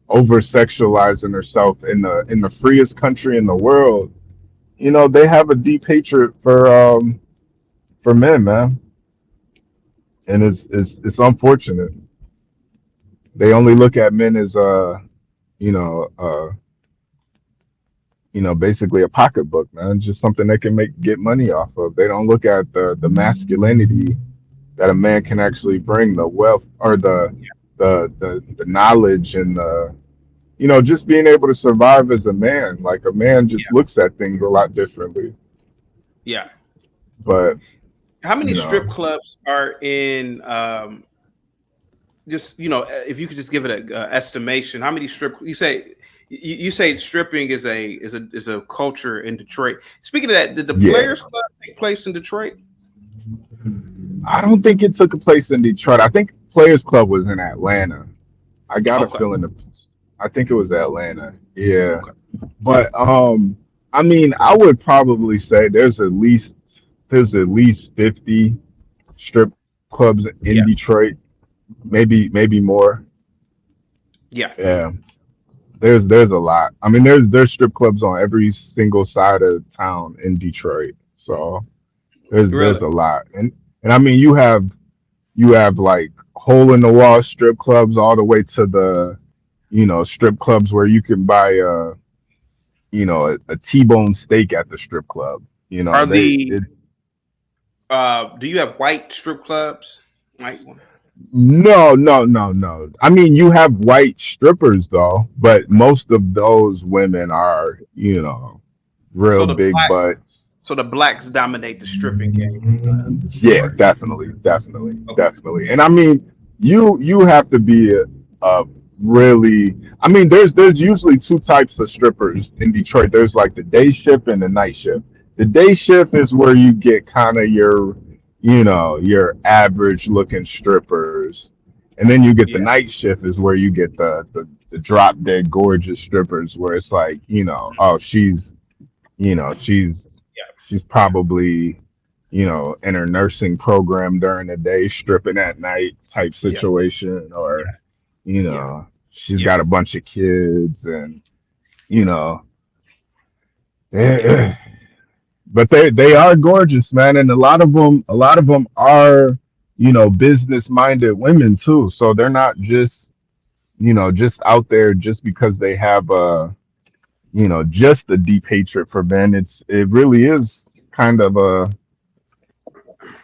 over sexualizing herself in the freest country in the world, they have a deep hatred for men, man. And it's unfortunate. They only look at men as basically a pocketbook, man. Just something they can get money off of. They don't look at the masculinity that a man can actually bring, the wealth or the knowledge and just being able to survive as a man. Like, a man just looks at things a lot differently. Yeah. But how many strip clubs are in? Just if you could just give it a estimation, how many you say stripping is a culture in Detroit. Speaking of that, did the Players Club take place in Detroit? I don't think it took place in Detroit. I think Players Club was in Atlanta. I got a feeling I think it was Atlanta. Yeah. Okay. But I mean, I would probably say there's at least 50 strip clubs in Detroit. Maybe more. Yeah. There's a lot. I mean, there's strip clubs on every single side of town in Detroit. So there's Really? a lot, and I mean you have like hole in the wall strip clubs all the way to the strip clubs where you can buy a T-bone steak at the strip club. Are They the do you have white strip clubs? White one. No, no, no, no. I mean, you have white strippers though, but most of those women are, So real the big black, butts. so the blacks dominate the stripping game. Yeah, definitely, definitely, Okay. definitely. And I mean, you have to be a really. I mean, there's usually two types of strippers in Detroit. There's like the day shift and the night shift. The day shift is where you get kind of your average looking strippers, and then you get the Yeah. night shift is where you get the drop dead gorgeous strippers, where it's like oh she's Yeah. she's probably in her nursing program during the day, stripping at night type Yeah. situation, or Yeah. she's Yeah. got a bunch of kids, and you Yeah. know Yeah. but they are gorgeous, man, and a lot of them are business minded women too, so they're not just out there just because they have just a deep hatred for men. It really is kind of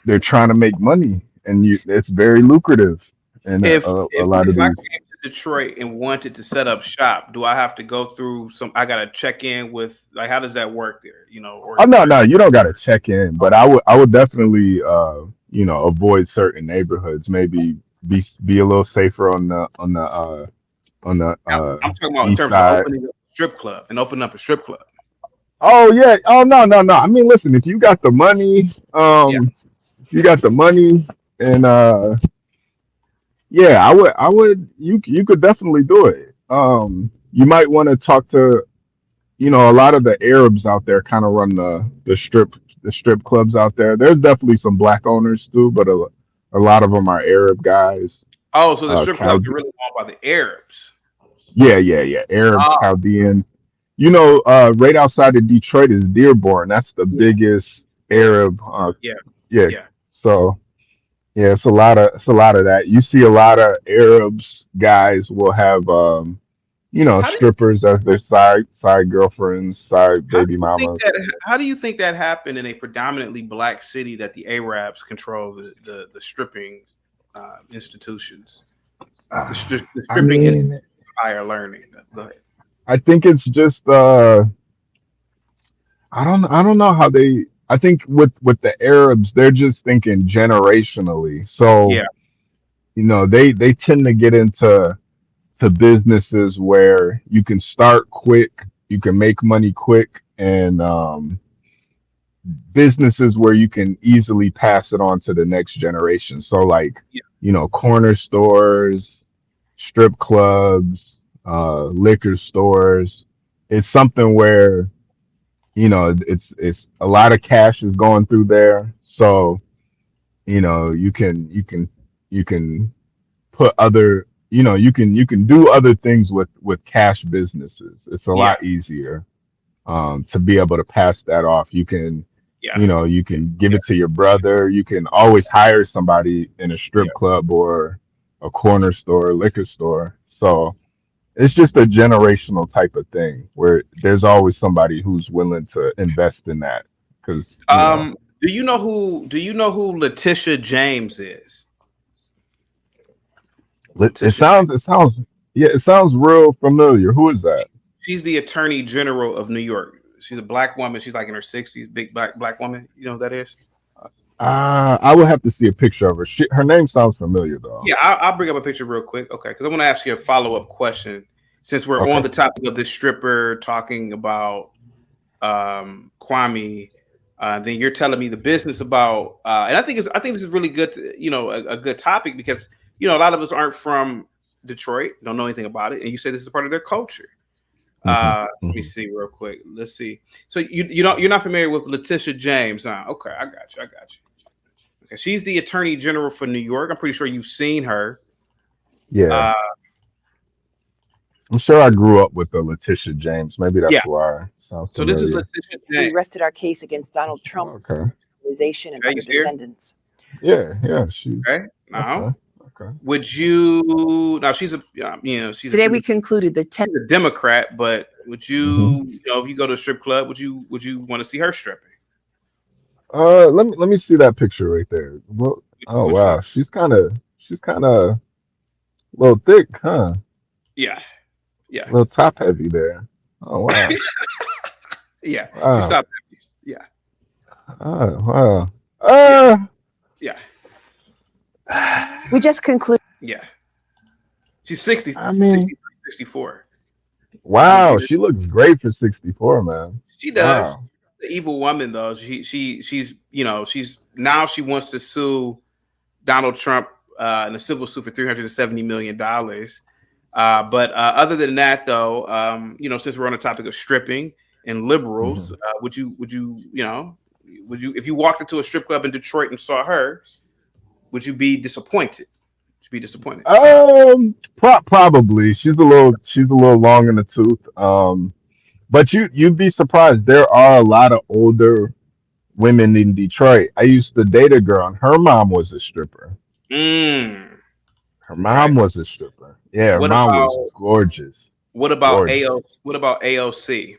they're trying to make money, and it's very lucrative, and If a if lot of if I these. came to Detroit and wanted to set up shop, do I have to go through some? I gotta check in with, like, how does that work there? Oh, no, Or no, you don't got to check in, but I would definitely avoid certain neighborhoods, maybe be a little safer on the I'm talking about in east terms of side. opening up a strip club and opening up a strip club. Oh yeah. Oh no, no, no. I mean, listen, if you got the money, Yeah. if you got the money, and yeah, I would you could definitely do it. You might want to talk to a lot of the Arabs out there kind of run the strip clubs out there. There's definitely some black owners too, but a lot of them are Arab guys. Oh, so the strip clubs Chald are really owned by the Arabs. Yeah, yeah, yeah. Arabs, Oh, Chaldeans. Right outside of Detroit is Dearborn. That's the yeah, biggest yeah, Arab. yeah, Yeah. yeah. So yeah, it's a lot of that. You see a lot of Arabs guys will have How do strippers as their side girlfriends, side how do baby you think mamas. that how do you think that happened in a predominantly black city that the Arabs control the stripping institutions, the I stripping institute mean, of higher learning? Go ahead. I think it's just I don't know how they. I think with the Arabs, they're just thinking generationally. So Yeah, they tend to get into businesses where you can start quick, you can make money quick, and businesses where you can easily pass it on to the next generation. So like, yeah, corner stores, strip clubs, liquor stores. It's something where, it's a lot of cash is going through there. So, you can put other, you can do other things with cash businesses. It's a yeah, lot easier to be able to pass that off. yeah, You can give yeah, it to your brother. You can always hire somebody in a strip yeah. club or a corner store, liquor store. So it's just a generational type of thing where there's always somebody who's willing to invest in that because Do you know who Letitia James is? it Letitia sounds it James. sounds yeah, it sounds real familiar. Who is that? She's the Attorney General of New York. She's a black woman. She's like in her 60s, big black woman. You know who that is? I would have to see a picture of her. Her name sounds familiar though. Yeah, I'll bring up a picture real quick. Okay, because I want to ask you a follow-up question since we're on Okay. the topic of this stripper talking about Kwame. Then you're telling me the business about, and I think this is really good. A good topic because a lot of us aren't from Detroit, don't know anything about it, and you say this is part of their culture. hmm Let me hmm see real quick. Let's see. So you're not familiar with Letitia James, huh? Okay, I got you. Okay, she's the Attorney General for New York. I'm pretty sure you've seen her. Yeah. Uh, I'm sure I grew up with a Letitia James. Maybe Yeah. that's why. Sounds So this is familiar. Letitia We James. rested our case against Donald Trump, Okay. organization, and Okay, other you here? defendants. Yeah, she's Okay. Now, okay. would you? Now she's a, she's Today a, we concluded the 10 she's a Democrat, but would you, Mhm. if you go to a strip club, would you want to see her stripping? Let me see that picture right there. Well, oh Which wow, one? she's kind of a little thick, huh? Yeah. A little top heavy there. Oh wow, Yeah. She wow, stopped. Yeah. oh wow. Yeah. We just concluded. Yeah. She's 60, I mean, 64. wow, she looks great for 64, man. She does. Wow. The evil woman, though. She's now she wants to sue Donald Trump in a civil suit for $370 million. But other than that, though, since we're on the topic of stripping and liberals, would you if you walked into a strip club in Detroit and saw her, would you be disappointed? Probably. She's a little long in the tooth. But you'd be surprised. There are a lot of older women in Detroit. I used to date a girl, and her mom was a stripper. Her mom was a stripper. Yeah, her mom was gorgeous. What about gorgeous. What about AOC?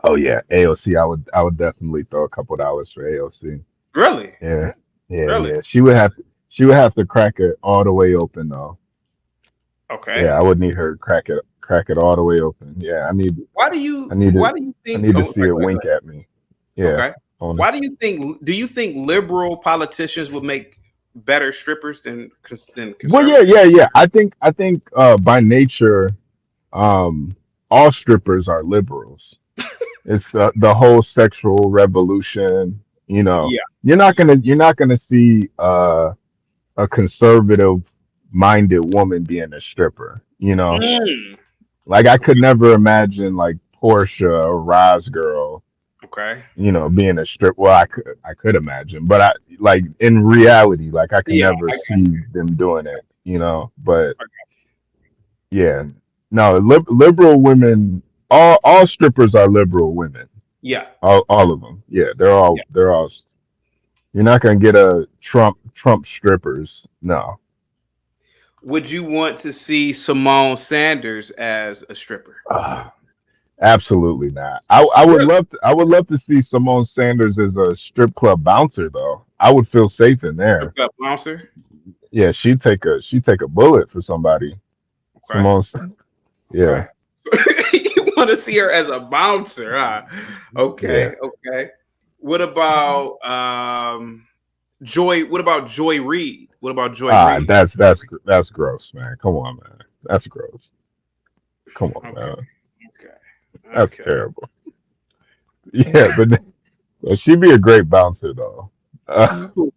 Oh yeah, AOC. I would definitely throw a couple $s for AOC. Really? Yeah. Really? Yeah. She would have to crack it all the way open though. Okay. Yeah, I would need her to crack it all the way open. Yeah, I need. Why do you think? I need to see her wink at me. Yeah. Okay. Why do you think? Do you think liberal politicians would make better strippers than Well, yeah. I think by nature, all strippers are liberals. It's the whole sexual revolution. You're not gonna see a conservative minded woman being a stripper. Like I could never imagine like Portia or Roz girl. Okay. Being a strip. Well, I could imagine, but I like in reality, like I can never see them doing it. But yeah, no, liberal women. All strippers are liberal women. Yeah. All of them. Yeah, they're all. You're not gonna get a Trump strippers. No. Would you want to see Simone Sanders as a stripper? Absolutely not. I would love to see Simone Sanders as a strip club bouncer though. I would feel safe in there. Strip club bouncer? Yeah, she'd take a bullet for somebody. Okay. Simone. Yeah. Okay. You want to see her as a bouncer, huh? Okay. Yeah. Okay. What about Joy? What about Joy Reid? What about Joy Reid? That's gross, man. Come on, man. That's gross. Come on, man. That's terrible. Yeah, but she'd be a great bouncer though.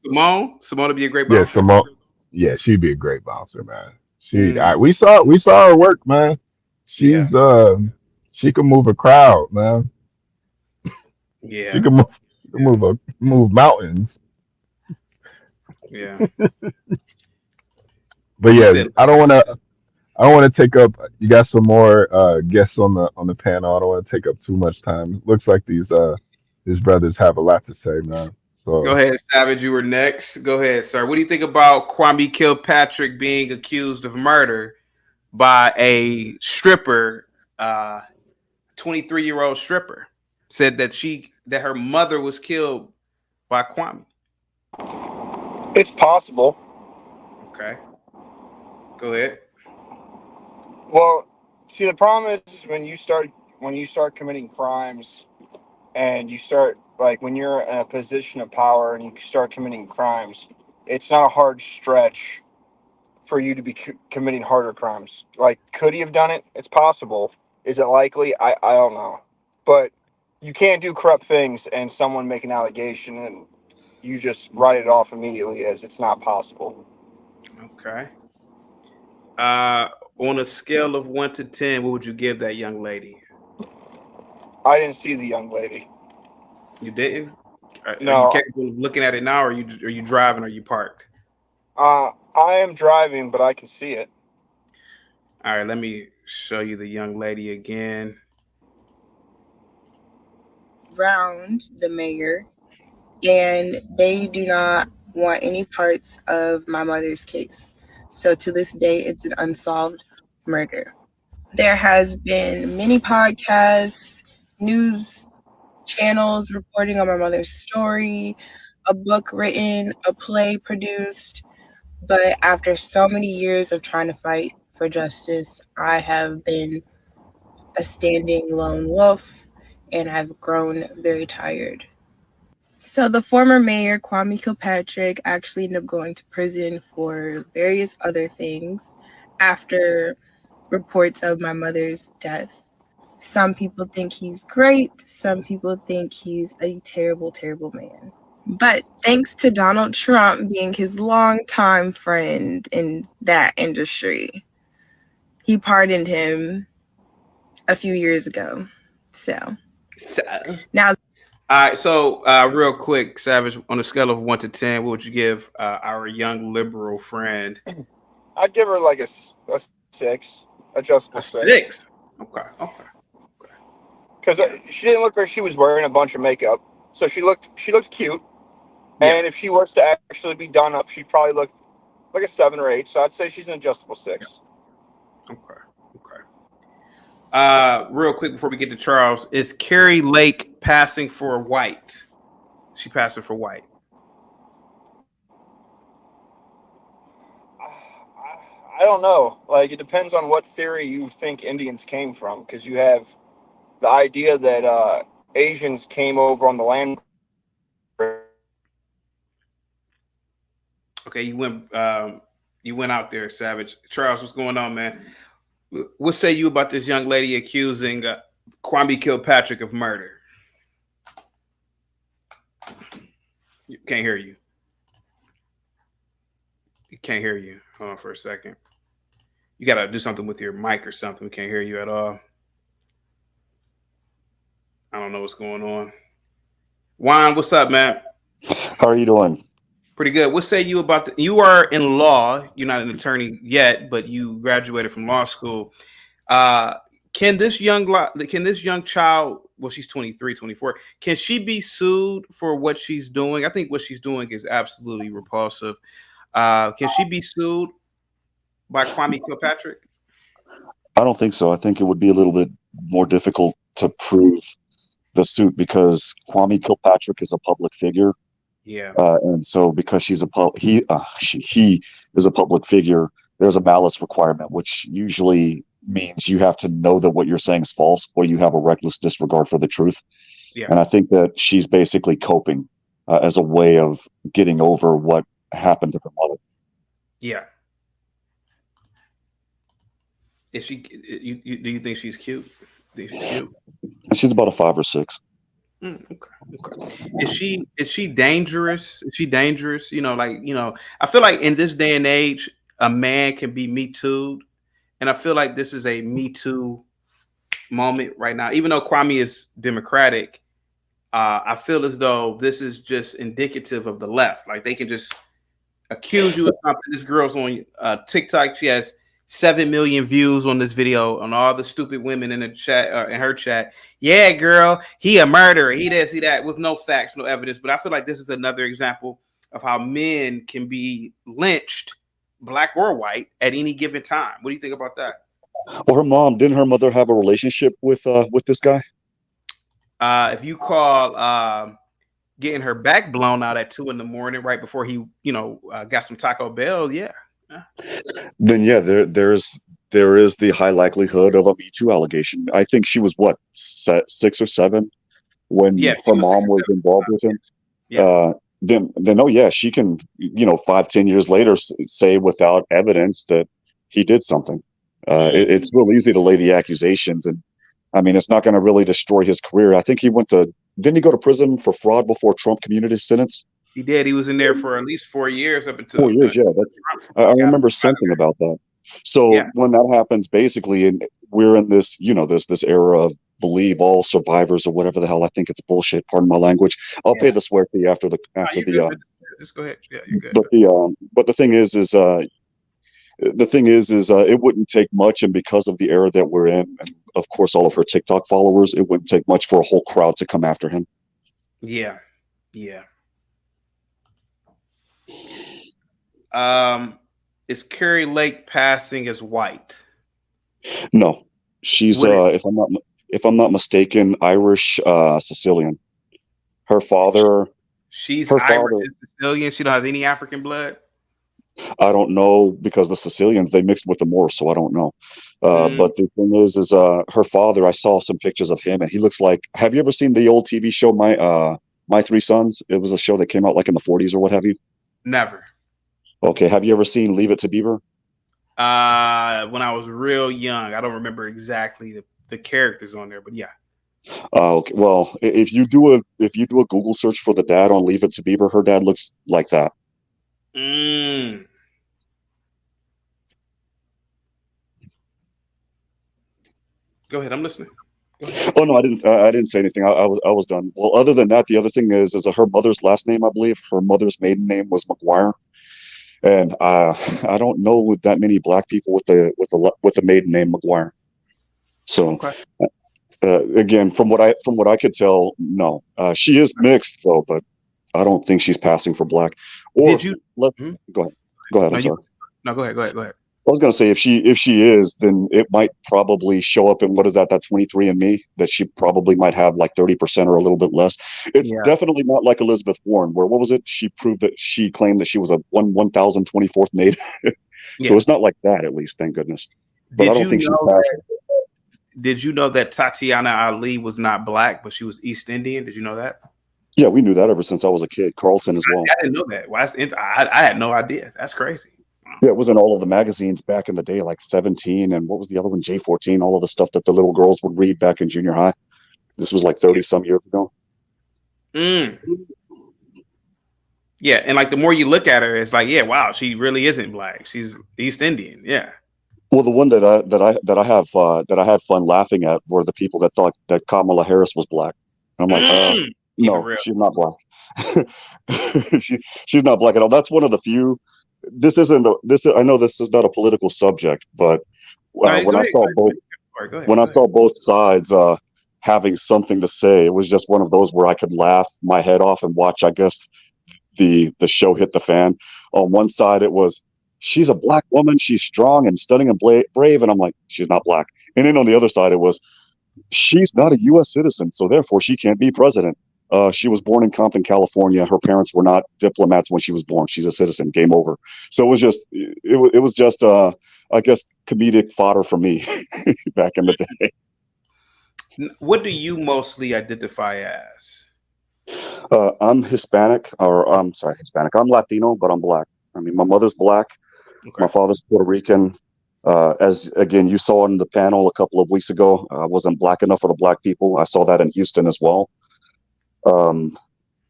Simone would be a great bouncer. Yeah, Simone. Yeah, she'd be a great bouncer, man. We saw her work, man. She's she can move a crowd, man. Yeah, she can move mountains. Yeah. But yeah, I don't want to take up. You got some more guests on the panel. I don't want to take up too much time. Looks like these brothers have a lot to say, man. So go ahead, Savage. You were next. Go ahead, sir. What do you think about Kwame Kilpatrick being accused of murder by a stripper, 23-year-old stripper? Said that her mother was killed by Kwame. It's possible. Okay. Go ahead. Well, see, the problem is when you start committing crimes, and you start when you're in a position of power and you start committing crimes, it's not a hard stretch for you to be committing harder crimes. Could he have done it? It's possible. Is it likely? I don't know. But you can't do corrupt things and someone make an allegation and you just write it off immediately as it's not possible. Okay. On a scale of 1 to 10, what would you give that young lady? I didn't see the young lady. You didn't? No. Are you capable of looking at it now, or are you driving, or are you parked? I am driving, but I can see it. All right, let me show you the young lady again. Around the mayor, and they do not want any parts of my mother's case. So to this day, it's an unsolved murder. There has been many podcasts, news channels reporting on my mother's story, a book written, a play produced. But after so many years of trying to fight for justice, I have been a standing lone wolf, and I've grown very tired. So the former mayor, Kwame Kilpatrick, actually ended up going to prison for various other things after reports of my mother's death. Some people think he's great. Some people think he's a terrible, terrible man. But thanks to Donald Trump being his longtime friend in that industry, he pardoned him a few years ago. So now, all right. So real quick, Savage, on a scale of 1 to 10, what would you give our young liberal friend? I'd give her like a 6, adjustable A 6. 6. Okay. Because she didn't look like she was wearing a bunch of makeup, so she looked cute. Yeah. And if she was to actually be done up, she'd probably look like a 7 or 8. So I'd say she's an adjustable 6. Okay. Real quick before we get to Charles, is Carrie Lake passing for white? She passing for white? I don't know. Like, it depends on what theory you think Indians came from, because you have the idea that Asians came over on the land. Okay, you went out there, Savage. Charles, what's going on, man? What say you about this young lady accusing Kwame Kilpatrick of murder? Can't hear you. Can't hear you. Hold on for a second. You got to do something with your mic or something. We can't hear you at all. I don't know what's going on. Juan, what's up, man? How are you doing? Pretty good. What say you about you are in law. You're not an attorney yet, but you graduated from law school. Can this young child, well, she's 23, 24, can she be sued for what she's doing? I think what she's doing is absolutely repulsive. Can she be sued by Kwame Kilpatrick? I don't think so. I think it would be a little bit more difficult to prove the suit because Kwame Kilpatrick is a public figure. Yeah. And so because he is a public figure, there's a malice requirement, which usually means you have to know that what you're saying is false or you have a reckless disregard for the truth. Yeah. And I think that she's basically coping as a way of getting over what happened to her mother. Yeah. Is she? Do you think she's cute? She's about a 5 or 6. Okay. Is she dangerous? Is she dangerous? I feel like in this day and age, a man can be Me Too'd, and I feel like this is a Me Too moment right now. Even though Kwame is Democratic, I feel as though this is just indicative of the left. Like they can just accuse you of something. This girl's on TikTok. She has 7 million views on this video on all the stupid women in the chat, in her chat. Yeah, girl, he a murderer. He this, he that, with no facts, no evidence. But I feel like this is another example of how men can be lynched, black or white, at any given time. What do you think about that? Well, didn't her mother have a relationship with this guy? If you call getting her back blown out at 2 a.m, right before he, got some Taco Bell, yeah. Then yeah, there is the high likelihood of a Me Too allegation. I think she was 6 or 7 when her mom was involved with him. Yeah. Then oh yeah, she can 5-10 years later say without evidence that he did something. It's real easy to lay the accusations, and I mean it's not going to really destroy his career. I think didn't he go to prison for fraud before Trump commuted his sentence? He did. He was in there for at least 4 years up until 4 years. Yeah, I remember something about that. So when that happens, basically, and we're in this, this era of believe all survivors or whatever the hell. I think it's bullshit. Pardon my language. I'll pay the swear fee after the. Just go ahead. Yeah, you're good. But the thing is the thing is it wouldn't take much, and because of the era that we're in, and of course all of her TikTok followers, it wouldn't take much for a whole crowd to come after him. Yeah. Is Carrie Lake passing as white? No, she's if I'm not mistaken, Irish Sicilian. Her father. She's her Irish father. and Sicilian. She don't have any African blood. I don't know, because the Sicilians, they mixed with the Moors, so I don't know. But the thing is her father. I saw some pictures of him, and he looks like. Have you ever seen the old TV show My Three Sons? It was a show that came out like in the 40s or what have you. Never. Okay, have you ever seen Leave It to Beaver? When I was real young, I don't remember exactly the characters on there, but yeah. Okay. Well, if you do a Google search for the dad on Leave It to Beaver, her dad looks like that. Go ahead, I'm listening. Oh no, I didn't say anything. I was done. Well, other than that, the other thing is her mother's last name. I believe her mother's maiden name was McGuire, and I don't know that many black people with the maiden name McGuire. So. Okay. Again, from what I could tell, no, she is mixed though, but I don't think she's passing for black. Or Did you go ahead? Go ahead. I'm sorry. No, go ahead. I was gonna say if she is, then it might probably show up in what is that 23andMe, that she probably might have like 30% or a little bit less. It's definitely not like Elizabeth Warren, where what was it? She proved that she claimed that she was a 1024th native. So it's not like that, at least, thank goodness. But I don't think she's passing. Did you know that Tatiana Ali was not black, but she was East Indian? Did you know that? Yeah, we knew that ever since I was a kid. Carlton as well. I didn't know that. Well, I had no idea. That's crazy. Yeah, it was in all of the magazines back in the day, like 17, and what was the other one? J14, all of the stuff that the little girls would read back in junior high. This was like 30 some years ago. Yeah, and like the more you look at her, it's like, yeah, wow, she really isn't black. She's East Indian. Yeah. Well, the one that I had fun laughing at were the people that thought that Kamala Harris was black. And I'm like, no, she's not black. she's not black at all. That's one of the few. I know this is not a political subject, but when I saw both sides having something to say, it was just one of those where I could laugh my head off and watch, I guess, the show hit the fan. On one side, it was, she's a black woman, she's strong and stunning and brave, and I'm like, she's not black. And then on the other side, it was, she's not a U.S. citizen, so therefore she can't be president. She was born in Compton, California. Her parents were not diplomats when she was born. She's a citizen. Game over. So it was just I guess comedic fodder for me back in the day. What do you mostly identify as? I'm Hispanic, or I'm sorry, Hispanic. I'm Latino, but I'm black. I mean, my mother's black. Okay. My father's Puerto Rican. As again, you saw in the panel a couple of weeks ago, I wasn't black enough for the black people. I saw that in Houston as well.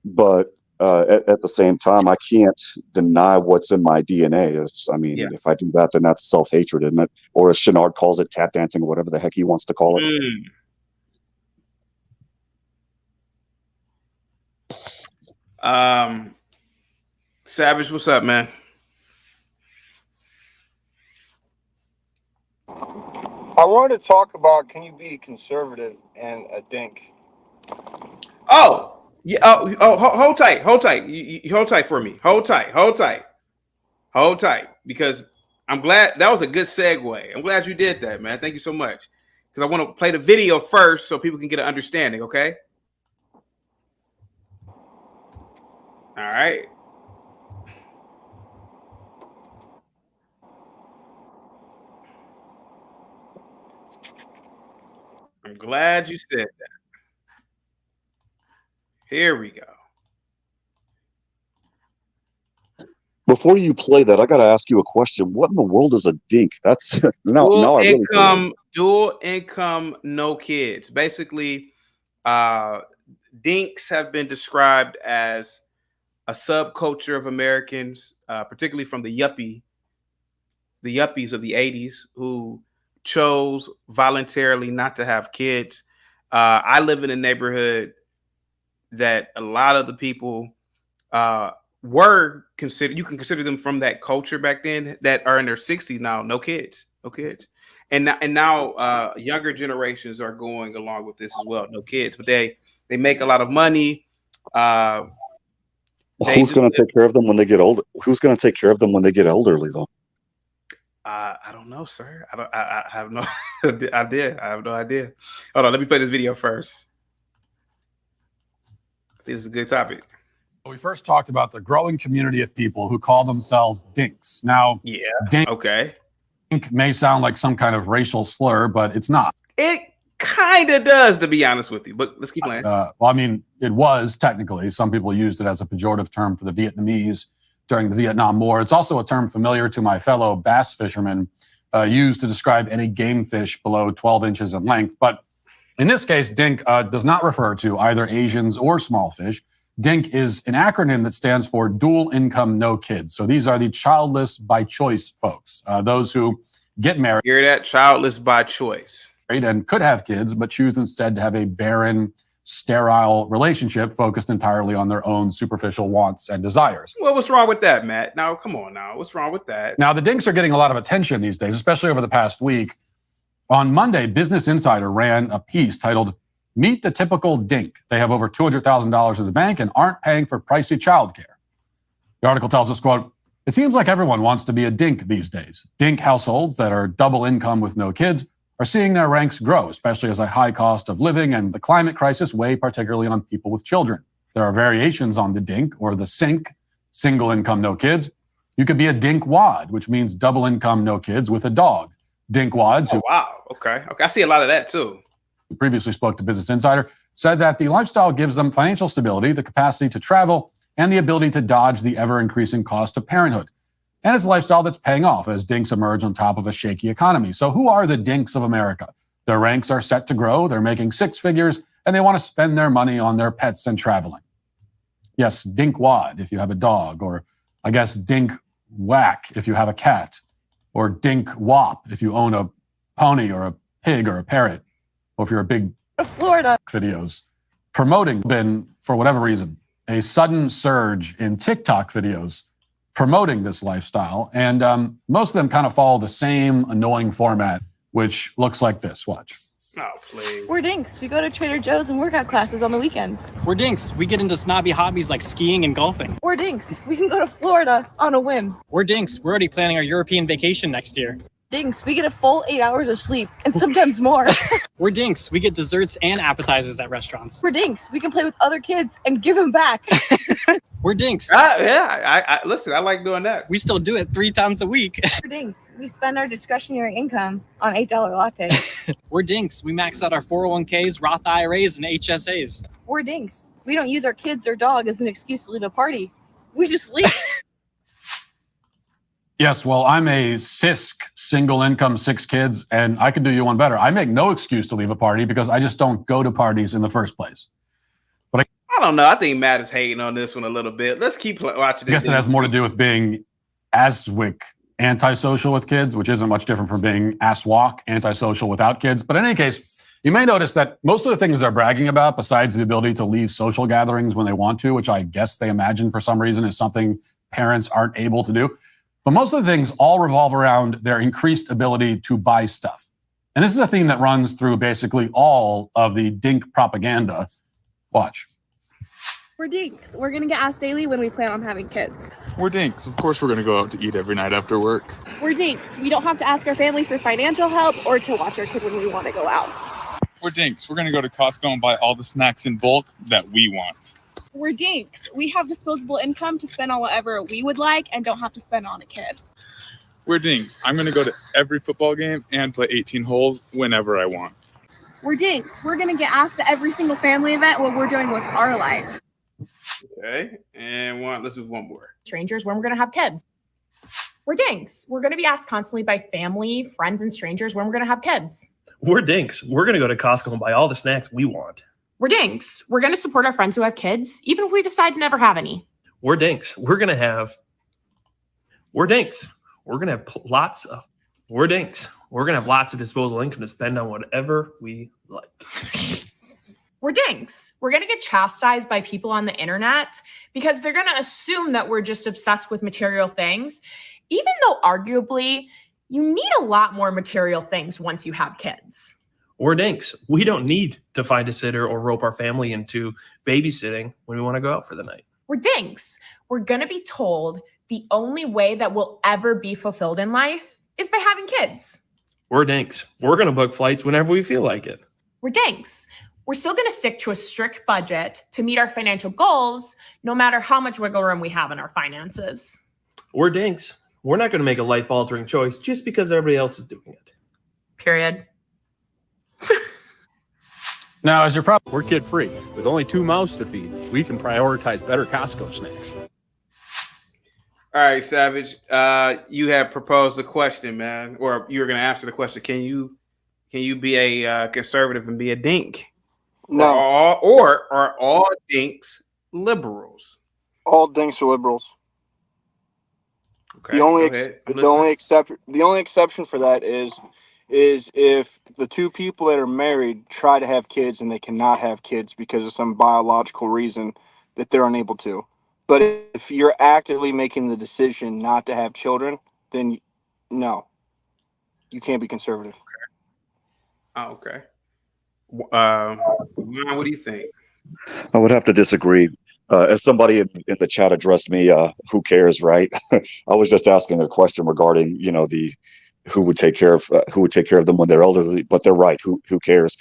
But at the same time, I can't deny what's in my DNA. If I do that, then that's self-hatred, isn't it? Or as Shenard calls it, tap dancing, or whatever the heck he wants to call it. Savage, what's up, man? I wanted to talk about, can you be conservative and a DINK? Oh, yeah. Oh, hold tight. You hold tight for me. Hold tight. Because I'm glad that was a good segue. I'm glad you did that, man. Thank you so much. Because I want to play the video first so people can get an understanding. Okay. All right. I'm glad you said that. Here we go. Before you play that, I got to ask you a question. What in the world is a DINK? That's dual income, no kids. Basically, DINKs have been described as a subculture of Americans, particularly from the yuppies of the 80s, who chose voluntarily not to have kids. I live in a neighborhood that a lot of the people were considered, you can consider them from that culture back then that are in their 60s now, no kids. And now younger generations are going along with this as well, no kids, but they make a lot of money. Who's going to take care of them when they get older? Who's going to take care of them when they get elderly, though? I don't know, sir. I have no idea. I have no idea. Hold on, let me play this video first. I think this is a good topic. We first talked about the growing community of people who call themselves DINKs. Now, yeah, DINK, okay. DINK may sound like some kind of racial slur, but it's not. It kind of does, to be honest with you, but let's keep playing. Well, I mean, it was technically. Some people used it as a pejorative term for the Vietnamese during the Vietnam War. It's also a term familiar to my fellow bass fishermen, used to describe any game fish below 12 inches in length. But in this case, DINK does not refer to either Asians or small fish. DINK is an acronym that stands for dual income, no kids. So these are the childless by choice folks, those who get married. Hear that? Childless by choice. And could have kids, but choose instead to have a barren, sterile relationship focused entirely on their own superficial wants and desires. Well, what's wrong with that, Matt? Now, come on now. What's wrong with that? Now, the DINKs are getting a lot of attention these days, especially over the past week. On Monday, Business Insider ran a piece titled, "Meet the Typical DINK. They have over $200,000 in the bank and aren't paying for pricey childcare." The article tells us, quote, "It seems like everyone wants to be a DINK these days. DINK households that are double income with no kids are seeing their ranks grow, especially as a high cost of living and the climate crisis weigh particularly on people with children. There are variations on the DINK or the SINK, single income, no kids. You could be a DINK wad, which means double income, no kids with a dog. DINK wads." Oh, wow. Okay. I see a lot of that too. Who previously spoke to Business Insider, said that the lifestyle gives them financial stability, the capacity to travel, and the ability to dodge the ever-increasing cost of parenthood. And it's a lifestyle that's paying off as DINKs emerge on top of a shaky economy. So who are the DINKs of America? Their ranks are set to grow, they're making six figures, and they want to spend their money on their pets and traveling. Yes, DINK wad if you have a dog, or I guess DINK whack if you have a cat, or DINK wop if you own a pony or a pig or a parrot, or if you're a big Florida videos. Promoting been, for whatever reason, a sudden surge in TikTok videos promoting this lifestyle. And most of them kind of follow the same annoying format, which looks like this. Watch. Oh, please. We're DINKs. We go to Trader Joe's and workout classes on the weekends. We're DINKs. We get into snobby hobbies like skiing and golfing. We're DINKs. We can go to Florida on a whim. We're DINKs. We're already planning our European vacation next year. DINKs. We get a full 8 hours of sleep and sometimes more. We're DINKs. We get desserts and appetizers at restaurants. We're DINKs. We can play with other kids and give them back. We're DINKs. Yeah, listen, I like doing that. We still do it 3 times a week. We're DINKs. We spend our discretionary income on $8 lattes. We're DINKs. We max out our 401ks, Roth IRAs, and HSAs. We're DINKs. We don't use our kids or dog as an excuse to leave a party. We just leave. Yes, well, I'm a CISC, single income, 6 kids, and I can do you one better. I make no excuse to leave a party because I just don't go to parties in the first place. But I don't know. I think Matt is hating on this one a little bit. Let's keep watching I guess this. it has more to do with being ASWIC, antisocial with kids, which isn't much different from being ASWAC, antisocial without kids. But in any case, you may notice that most of the things they're bragging about, besides the ability to leave social gatherings when they want to, which I guess they imagine for some reason is something parents aren't able to do, but most of the things all revolve around their increased ability to buy stuff. And this is a theme that runs through basically all of the DINK propaganda. Watch. We're DINKs. We're going to get asked daily when we plan on having kids. We're DINKs. Of course we're going to go out to eat every night after work. We're DINKs. We don't have to ask our family for financial help or to watch our kid when we want to go out. We're DINKs. We're going to go to Costco and buy all the snacks in bulk that we want. We're DINKs. We have disposable income to spend on whatever we would like and don't have to spend on a kid. We're DINKs. I'm going to go to every football game and play 18 holes whenever I want. We're DINKs. We're going to get asked to every single family event what we're doing with our life. Okay, and let's do one more. Strangers when we're going to have kids. We're DINKs. We're going to be asked constantly by family, friends, and strangers when we're going to have kids. We're DINKs. We're going to go to Costco and buy all the snacks we want. We're DINKs. We're going to support our friends who have kids, even if we decide to never have any. We're DINKs. We're DINKs. We're going to have lots of disposable income to spend on whatever we like. We're dinks. We're going to get chastised by people on the internet because they're going to assume that we're just obsessed with material things, even though arguably you need a lot more material things once you have kids. We're dinks. We don't need to find a sitter or rope our family into babysitting when we want to go out for the night. We're dinks. We're going to be told the only way that we'll ever be fulfilled in life is by having kids. We're dinks. We're going to book flights whenever we feel like it. We're dinks. We're still going to stick to a strict budget to meet our financial goals, no matter how much wiggle room we have in our finances. We're dinks. We're not going to make a life-altering choice just because everybody else is doing it. Period. Now, as you're probably We're kid-free. With only 2 mouths to feed, we can prioritize better Costco snacks. All right, Savage. You have proposed a question, man, or you were going to answer the question. Can you be a conservative and be a dink? No. Or are all dinks liberals? All dinks are liberals. Okay. The only go ahead. the only exception for that is if the two people that are married try to have kids and they cannot have kids because of some biological reason that they're unable to. But if you're actively making the decision not to have children, then no, you can't be conservative. Oh, okay. Ron, what do you think? I would have to disagree. As somebody in the chat addressed me, who cares, right? I was just asking a question regarding, who would take care of them when they're elderly. But they're right. Who cares?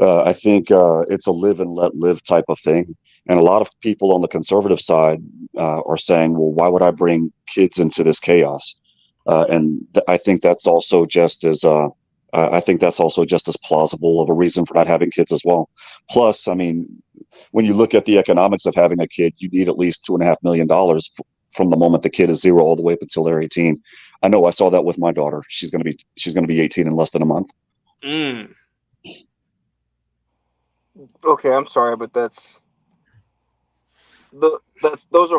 I think it's a live and let live type of thing. And a lot of people on the conservative side are saying, well, why would I bring kids into this chaos? I think that's also just as plausible of a reason for not having kids as well. Plus, I mean, when you look at the economics of having a kid, you need at least $2.5 million from the moment the kid is 0 all the way up until they're 18. I know I saw that with my daughter. She's gonna be 18 in less than a month. Mm. Okay, I'm sorry, but those are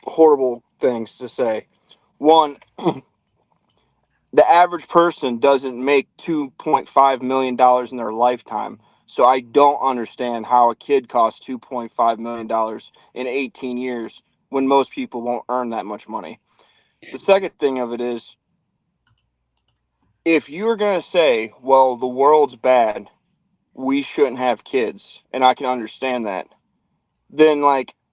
horrible things to say. One, the average person doesn't make $2.5 million in their lifetime. So I don't understand how a kid costs $2.5 million in 18 years when most people won't earn that much money. The second thing of it is, if you're going to say, well, the world's bad, we shouldn't have kids, and I can understand that, then,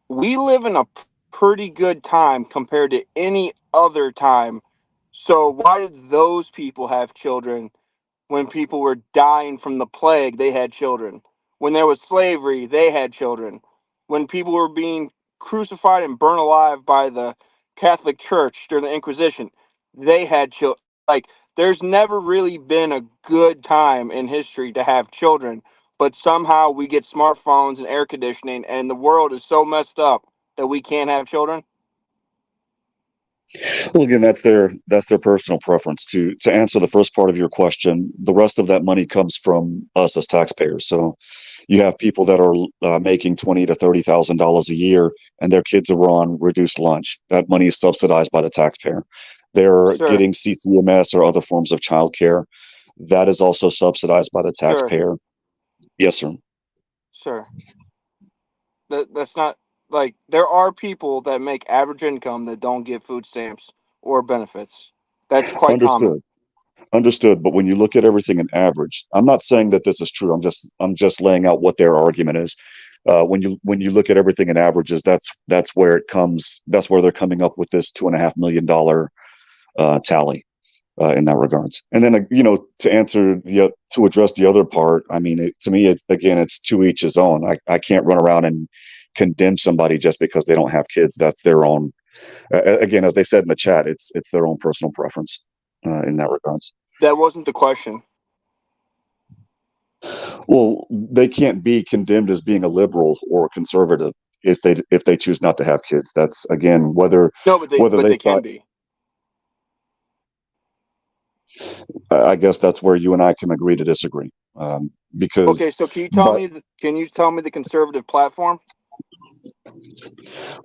we live in a pretty good time compared to any other time. So why did those people have children? When people were dying from the plague, they had children. When there was slavery, they had children. When people were being crucified and burned alive by the Catholic Church during the Inquisition, they had children. There's never really been a good time in history to have children, but somehow we get smartphones and air conditioning, and the world is so messed up that we can't have children. Well, again, that's their personal preference. To answer the first part of your question, the rest of that money comes from us as taxpayers. So you have people that are making $20,000 to $30,000 a year, and their kids are on reduced lunch. That money is subsidized by the taxpayer. They're getting CCMS or other forms of childcare. That is also subsidized by the taxpayer. Yes, sir. Sure. That's not. There are people that make average income that don't get food stamps or benefits. That's quite common. Understood. But when you look at everything in average, I'm not saying that this is true. I'm just laying out what their argument is. When you look at everything in averages, that's where it comes. That's where they're coming up with this $2.5 million tally in that regards. And then to address the other part, I mean, to me, it's to each his own. I can't run around and condemn somebody just because they don't have kids. That's their own. Again, as they said in the chat, it's their own personal preference in that regards. That wasn't the question. Well, they can't be condemned as being a liberal or a conservative if they choose not to have kids. That's again whether they can be. I guess that's where you and I can agree to disagree. Because okay, so can you tell me the conservative platform?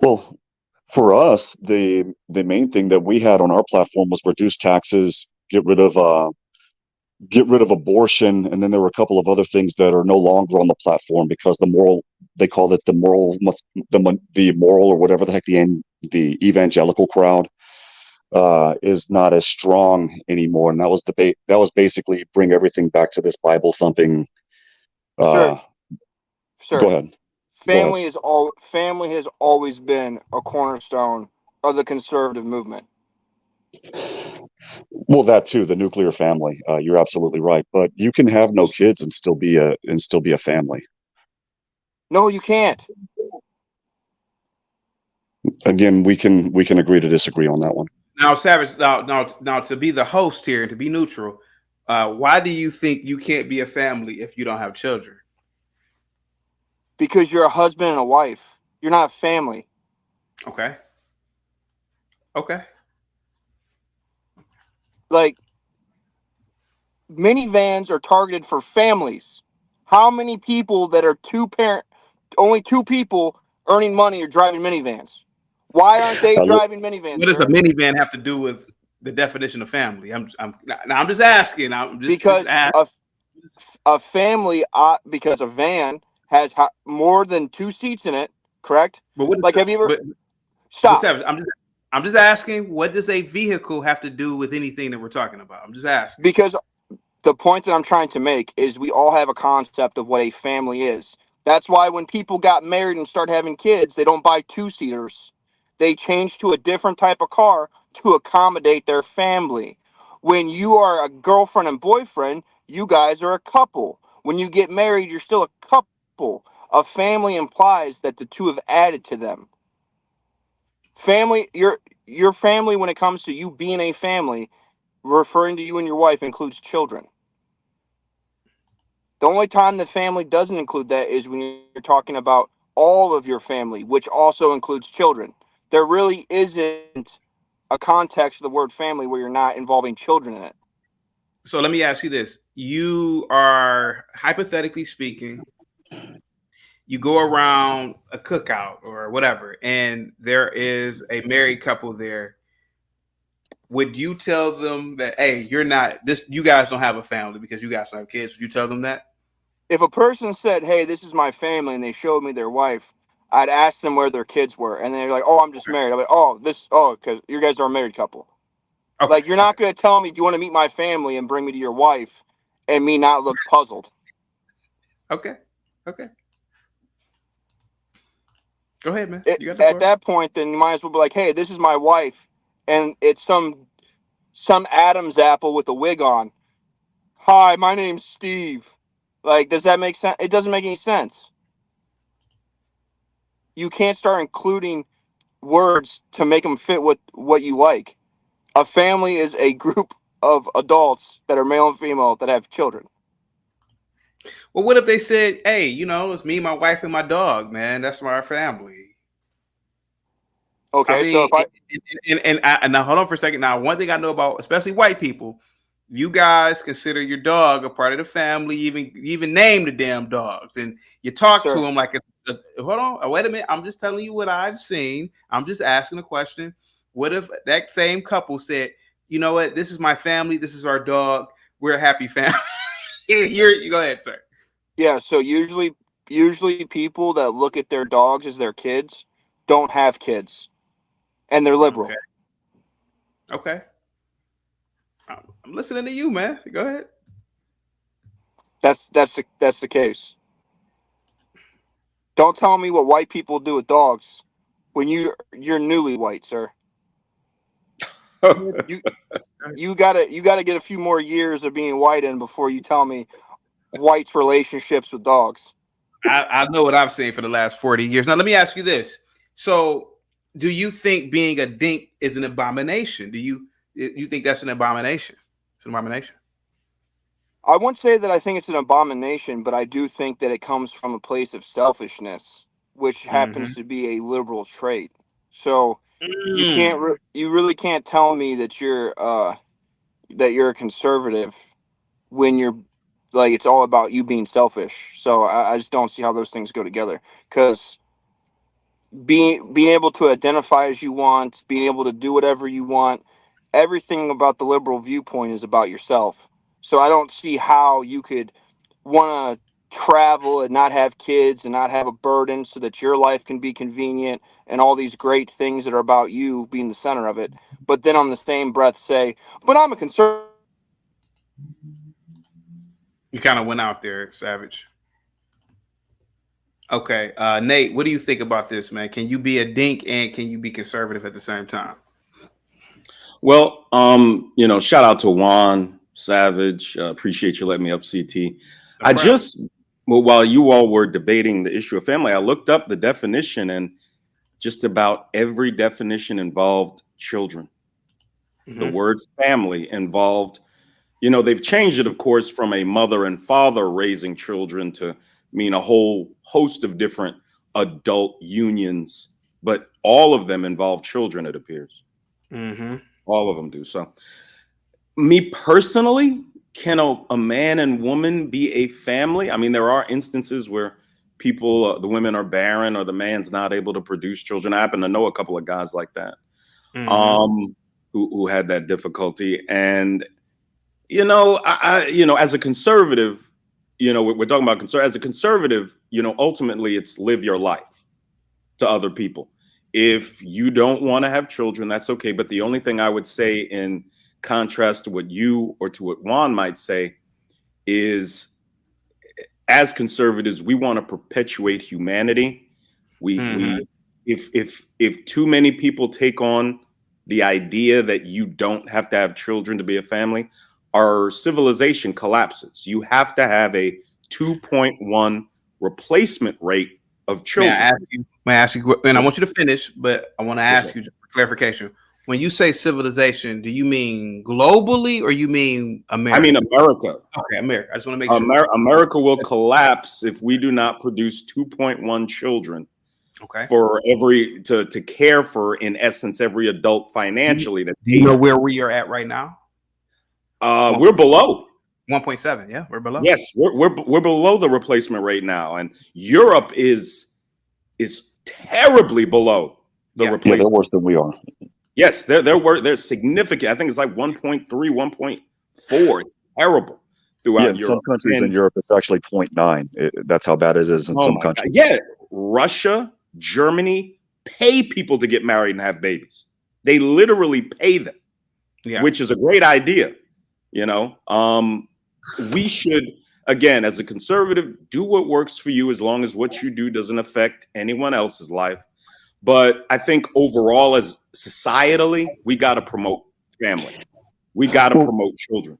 Well, for us, the main thing that we had on our platform was reduce taxes, get rid of get rid of abortion, and then there were a couple of other things that are no longer on the platform because they call it the moral or whatever the heck, the evangelical crowd is not as strong anymore, and that was basically bring everything back to this Bible thumping. Sir, Go ahead. Family has always been a cornerstone of the conservative movement. Well, that too, the nuclear family. You're absolutely right, but you can have no kids and still be a family. No, you can't. Again, we can agree to disagree on that one. Now, Savage. Now, to be the host here and to be neutral, why do you think you can't be a family if you don't have children? Because you're a husband and a wife. You're not a family. Okay. Okay. Like, minivans are targeted for families. How many people that are only two people earning money are driving minivans? Why aren't they driving minivans? What does a minivan have to do with the definition of family? I'm just asking. Because a family, because a van has more than 2 seats in it, correct? But what like, have you ever? Stop. I'm just asking. What does a vehicle have to do with anything that we're talking about? I'm just asking. Because the point that I'm trying to make is we all have a concept of what a family is. That's why when people got married and start having kids, they don't buy 2-seaters. They change to a different type of car to accommodate their family. When you are a girlfriend and boyfriend, you guys are a couple. When you get married, you're still a couple. A family implies that the two have added to them. Family, your family, when it comes to you being a family, referring to you and your wife, includes children. The only time the family doesn't include that is when you're talking about all of your family, which also includes children. There really isn't a context of the word family where you're not involving children in it. So let me ask you this. You are, hypothetically speaking, you go around a cookout or whatever, and there is a married couple there. Would you tell them that, hey, you guys don't have a family because you guys don't have kids? Would you tell them that? If a person said, hey, this is my family, and they showed me their wife, I'd ask them where their kids were. And they're like, oh, I'm just married. I'm like, because you guys are a married couple. Okay. Like, you're not going to tell me, do you want to meet my family and bring me to your wife and me not look puzzled? Okay. Go ahead, man. At that point, then you might as well be like, hey, this is my wife. And it's some Adam's apple with a wig on. Hi, my name's Steve. Like, does that make sense? It doesn't make any sense. You can't start including words to make them fit with what you like. A family is a group of adults that are male and female that have children. Well, what if they said, hey, it's me, my wife, and my dog, man. That's our family. Okay, I mean, and now hold on for a second. Now, one thing I know about, especially white people, you guys consider your dog a part of the family. Even name the damn dogs, and you talk to them like it's. Hold on, wait a minute. I'm just telling you what I've seen. I'm just asking a question. What if that same couple said, you know what? This is my family. This is our dog. We're a happy family. You go ahead, sir. Yeah. So usually people that look at their dogs as their kids don't have kids, and they're liberal. Okay. I'm listening to you, man. Go ahead. That's the case. Don't tell me what white people do with dogs when you're newly white, sir. you gotta get a few more years of being white in before you tell me whites' relationships with dogs. I know what I've seen for the last 40 years. Now let me ask you this. So do you think being a DINK is an abomination? Do you think that's an abomination? It's an abomination. I wouldn't say that I think it's an abomination, but I do think that it comes from a place of selfishness, which happens to be a liberal trait. So you really can't tell me that you're a conservative when you're like, it's all about you being selfish. So I just don't see how those things go together, because being able to identify as you want, being able to do whatever you want, everything about the liberal viewpoint is about yourself. So I don't see how you could want to travel and not have kids and not have a burden so that your life can be convenient and all these great things that are about you being the center of it. But then on the same breath say, but I'm a conservative. You kind of went out there, Savage. Okay, Nate, what do you think about this, man? Can you be a dink and can you be conservative at the same time? Well, shout out to Juan Savage. Appreciate you letting me up, CT. While you all were debating the issue of family, I looked up the definition, and just about every definition involved children. The word family involved, they've changed it, of course, from a mother and father raising children to mean a whole host of different adult unions, but all of them involve children, it appears. All of them do. So me personally, can a man and woman be a family? I mean, there are instances where people, the women are barren or the man's not able to produce children. I happen to know a couple of guys like that, who had that difficulty. And, as a conservative, we're talking about as a conservative, ultimately it's live your life to other people. If you don't want to have children, that's okay. But the only thing I would say in contrast to what you or to what Juan might say is, as conservatives, we want to perpetuate humanity. If too many people take on the idea that you don't have to have children to be a family, our civilization collapses. You have to have a 2.1 replacement rate of children. May I ask you, and I want you to finish, but I want to ask you for clarification. When you say civilization, do you mean globally or you mean America? I mean America. Okay, America. I just want to make sure. America will collapse if we do not produce 2.1 children. Okay. For to care for, in essence, every adult financially. Do you know where we are at right now? We're below 1.7. Yeah, we're below. Yes, we're below the replacement rate now, and Europe is terribly below the replacement. Yeah, they're worse than we are. Yes, they're significant. I think it's like 1.3, 1.4. It's terrible throughout Europe. Some countries in Europe, it's actually 0.9. That's how bad it is in some countries. God. Yeah, Russia, Germany pay people to get married and have babies. They literally pay them, which is a great idea. We should, again, as a conservative, do what works for you as long as what you do doesn't affect anyone else's life. But I think overall, as societally, we got to promote family. We got to promote children.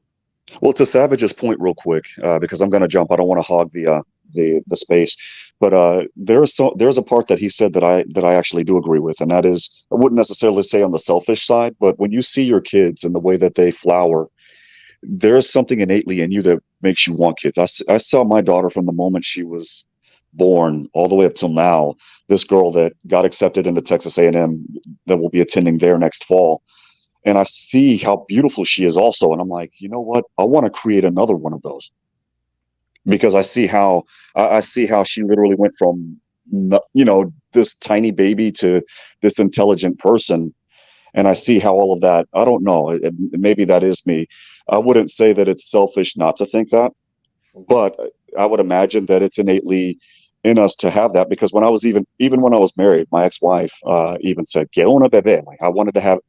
Well, to Savage's point real quick, because I'm going to jump. I don't want to hog the space. But there's a part that he said that I actually do agree with. And that is, I wouldn't necessarily say on the selfish side, but when you see your kids and the way that they flower, there's something innately in you that makes you want kids. I saw my daughter from the moment she was born all the way up till now. This girl that got accepted into Texas A&M that will be attending there next fall. And I see how beautiful she is also. And I'm like, you know what? I want to create another one of those. Because I see how she literally went from, this tiny baby to this intelligent person. And I see how all of that, I don't know, maybe that is me. I wouldn't say that it's selfish not to think that, but I would imagine that it's innately in us to have that, because when I was even when I was married, my ex-wife even said, "Que una bebé," like I want to have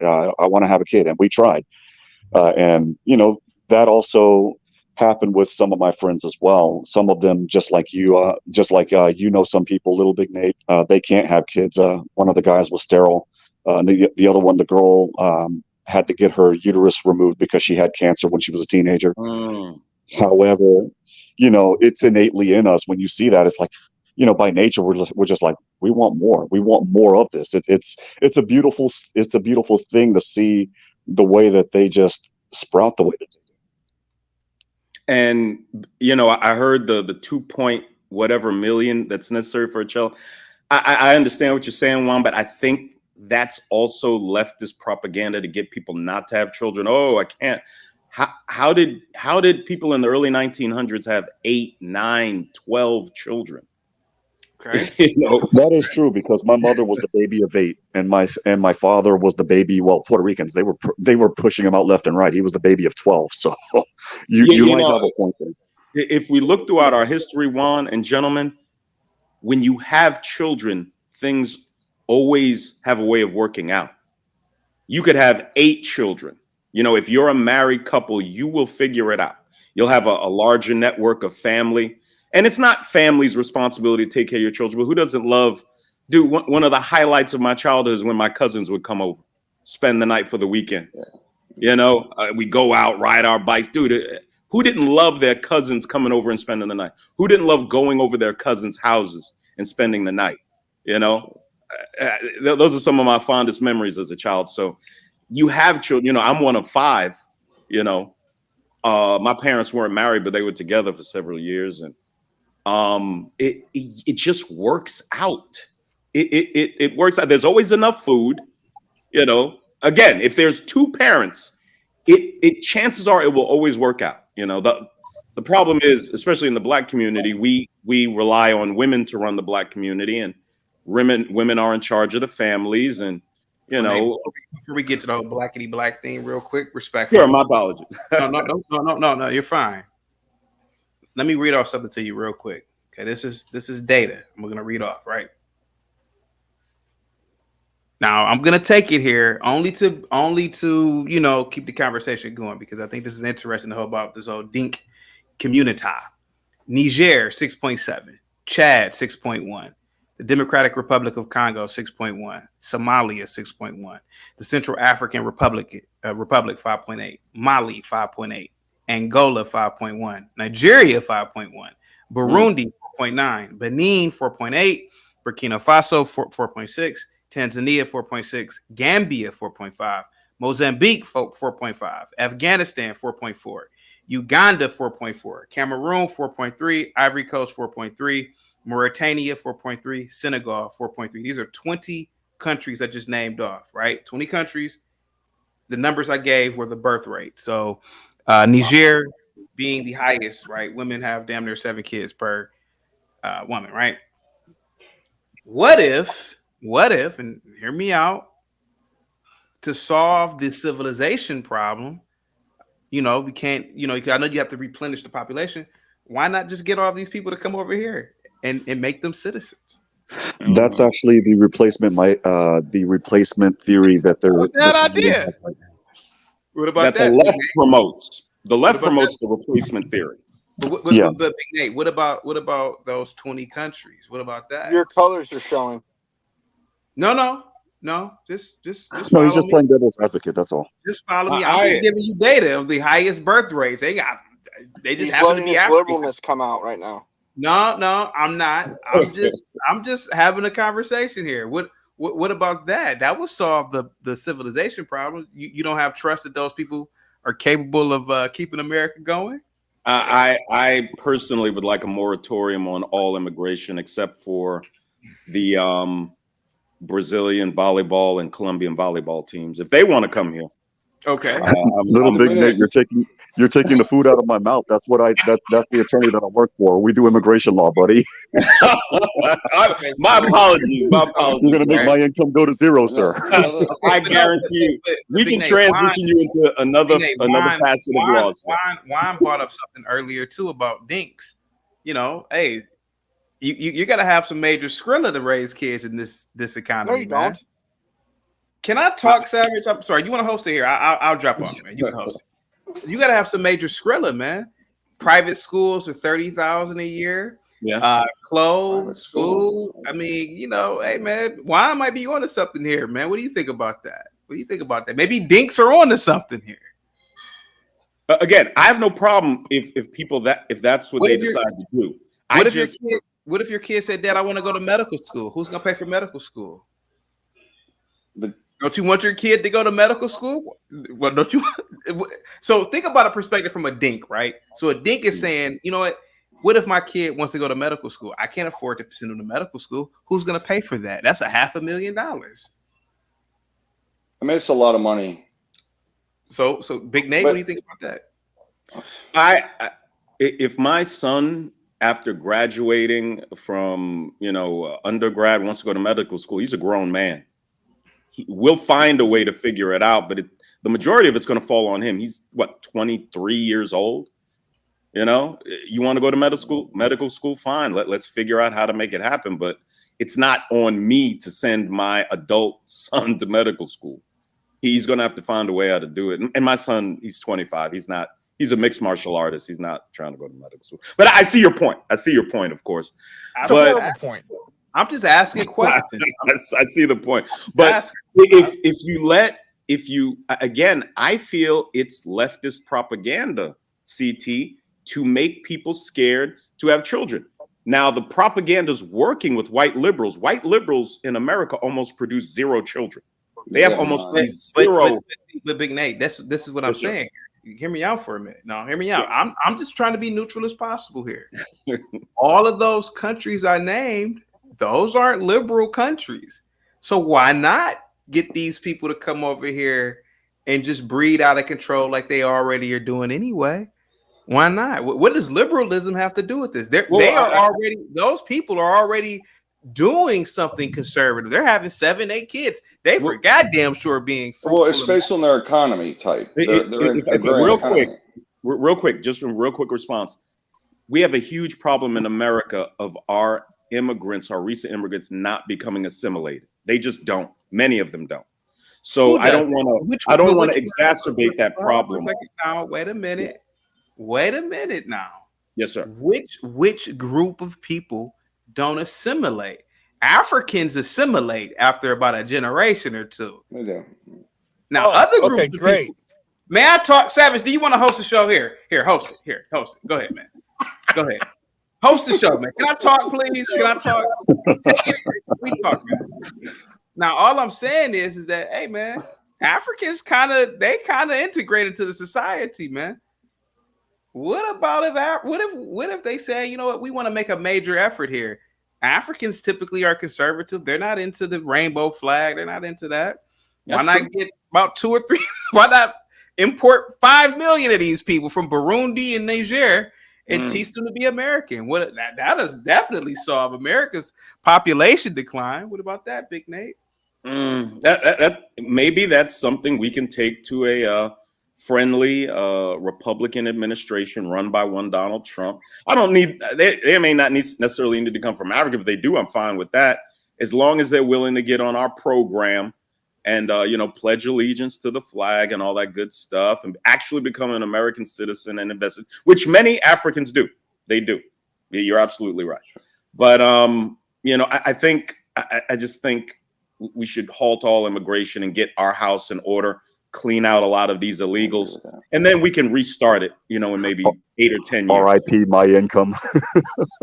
a kid, and we tried, and that also happened with some of my friends as well. Some of them, just like some people, Little Big Nate, they can't have kids. One of the guys was sterile. The other one, the girl, had to get her uterus removed because she had cancer when she was a teenager. However, it's innately in us. When you see that, it's like, by nature, we're just like, we want more. We want more of this. It's a beautiful thing to see the way that they just sprout the way that they do. And I heard the 2 whatever million that's necessary for a child. I understand what you're saying, Juan, but I think that's also leftist propaganda to get people not to have children. Oh, I can't. How did people in the early 1900s have 8, 9, 12 children? Okay. You know, That is true because my mother was the baby of 8, and my father was the baby. Well, Puerto Ricans, they were pushing him out left and right. He was the baby of 12. So you might have a point there. If we look throughout our history, Juan and gentlemen, when you have children, things always have a way of working out. You could have 8 children. You know, if you're a married couple, you will figure it out. You'll have a larger network of family. And it's not family's responsibility to take care of your children, but who doesn't love, dude, one of the highlights of my childhood is when my cousins would come over, spend the night for the weekend. You know, we go out, ride our bikes. Dude, who didn't love their cousins coming over and spending the night? Who didn't love going over their cousins' houses and spending the night? You know, those are some of my fondest memories as a child. So you have children, you know, I'm one of 5, you know, my parents weren't married, but they were together for several years. And it just works out. It works out. There's always enough food, you know. Again, if there's 2 parents, it chances are it will always work out. You know, the problem is, especially in the Black community, we rely on women to run the Black community, and women are in charge of the families. And you know, before we get to the whole blackity black thing, real quick, respectfully. Sure, my apologies. No, you're fine. Let me read off something to you real quick. Okay, this is data. We're gonna read off, right? Now I'm gonna take it here only to you know, keep the conversation going, because I think this is interesting to know about this whole DINK community. Niger 6.7, Chad 6.1, the Democratic Republic of Congo 6.1, Somalia 6.1, the Central African Republic 5.8, Mali 5.8, Angola 5.1, Nigeria 5.1, Burundi 4.9, Benin 4.8, Burkina Faso 4.6, Tanzania 4.6, Gambia 4.5, Mozambique 4.5, Afghanistan 4.4, Uganda 4.4, Cameroon 4.3, Ivory Coast 4.3, Mauritania 4.3, Senegal 4.3. These are 20 countries I just named off, right? 20 countries. The numbers I gave were the birth rate. So Niger being the highest, right? Women have damn near 7 kids per woman, right? What if, and hear me out, to solve the civilization problem, you know, we can't, you know, I know you have to replenish the population. Why not just get all these people to come over here and make them citizens? That's actually the replacement theory that they're that idea. Right now. What about that? The left promotes. The left promotes the replacement theory. But Big Nate, what about those 20 countries? What about that? Your colors are showing. No. Just No, he's just playing devil's advocate. That's all. Just follow me. I'm just giving you data of the highest birth rates. They just happen to be African. Liberalness come out right now. No, I'm not. I'm just having a conversation here. What about that? That would solve the civilization problem. You don't have trust that those people are capable of keeping America going? I personally would like a moratorium on all immigration except for the Brazilian volleyball and Colombian volleyball teams. If they want to come here. Okay. Little Big Nate, you're taking the food out of my mouth. That's that's the attorney that I work for. We do immigration law, buddy. My apologies. You're gonna make my income go to 0, sir. I guarantee you. We can transition you into another facet of laws. Juan brought up something earlier too about DINKs. You know, hey, you got to have some major Skrilla to raise kids in this economy. No, you don't. Can I talk, Savage? I'm sorry. You want to host it here? I'll drop off, man. You can host it. You got to have some major Skrilla, man. Private schools are $30,000 a year. Yeah. Clothes, food. I mean, you know, hey, man, why might be onto something here, man? What do you think about that? Maybe DINKs are onto something here. Again, I have no problem if that's what they decide to do. What if your kid said, Dad, I want to go to medical school? Who's gonna pay for medical school? But don't you want your kid to go to medical school? Well, don't you? So think about a perspective from a DINK, right? So a DINK is saying, you know what if my kid wants to go to medical school? I can't afford to send him to medical school. Who's gonna pay for that? That's $500,000. I mean, it's a lot of money. So Big Nate, what do you think about that? If my son after graduating from, undergrad, wants to go to medical school. He's a grown man. We'll find a way to figure it out, but the majority of it's going to fall on him. He's 23 years old. You want to go to medical school, fine. Let's figure out how to make it happen. But it's not on me to send my adult son to medical school. He's going to have to find a way how to do it. And my son, he's 25. He's a mixed martial artist. He's not trying to go to medical school. But I see your point. Of course. I'm just asking questions. I see the point. But again, I feel it's leftist propaganda, CT, to make people scared to have children. Now, the propaganda is working with white liberals. White liberals in America almost produce 0 children. They have almost zero. But Big Nate, this is what I'm saying. Hear me out for a minute. No, hear me out. I'm just trying to be neutral as possible here. All of those countries I named, those aren't liberal countries. So why not get these people to come over here and just breed out of control like they already are doing anyway? Why not? What does liberalism have to do with this? Those people are already doing something conservative. They're having 7, 8 kids. They for goddamn sure being fruitful. Well, it's based on their economy type. Real quick, just a real quick response. We have a huge problem in America of our recent immigrants not becoming assimilated. They just don't. Many of them don't. So I don't want to exacerbate that problem. Now, wait a minute now. Yes, sir. Which group of people don't assimilate? Africans assimilate after about a generation or two. They do. Now, other groups of people, may I talk? Savage, do you want to host the show here? Here, host it. Here, host it. Go ahead, man. Go ahead. Host the show, man. Can I talk, please? Can I talk? We talk, man. Now, all I'm saying is that, hey, man, Africans kind of integrated to the society, man. What about if they say, you know what, we want to make a major effort here? Africans typically are conservative. They're not into the rainbow flag. They're not into that. Why not get about 2 or 3? Why not import 5 million of these people from Burundi and Niger and teach them to be American? That does definitely solve America's population decline. What about that, Big Nate? That maybe that's something we can take to a friendly Republican administration run by one Donald Trump. I don't need, they may not necessarily need to come from Africa. If they do, I'm fine with that. As long as they're willing to get on our program and, pledge allegiance to the flag and all that good stuff and actually become an American citizen and invest, which many Africans do. They do. You're absolutely right. But, I just think we should halt all immigration and get our house in order, clean out a lot of these illegals, and then we can restart it, in maybe 8 or 10 years. RIP my income.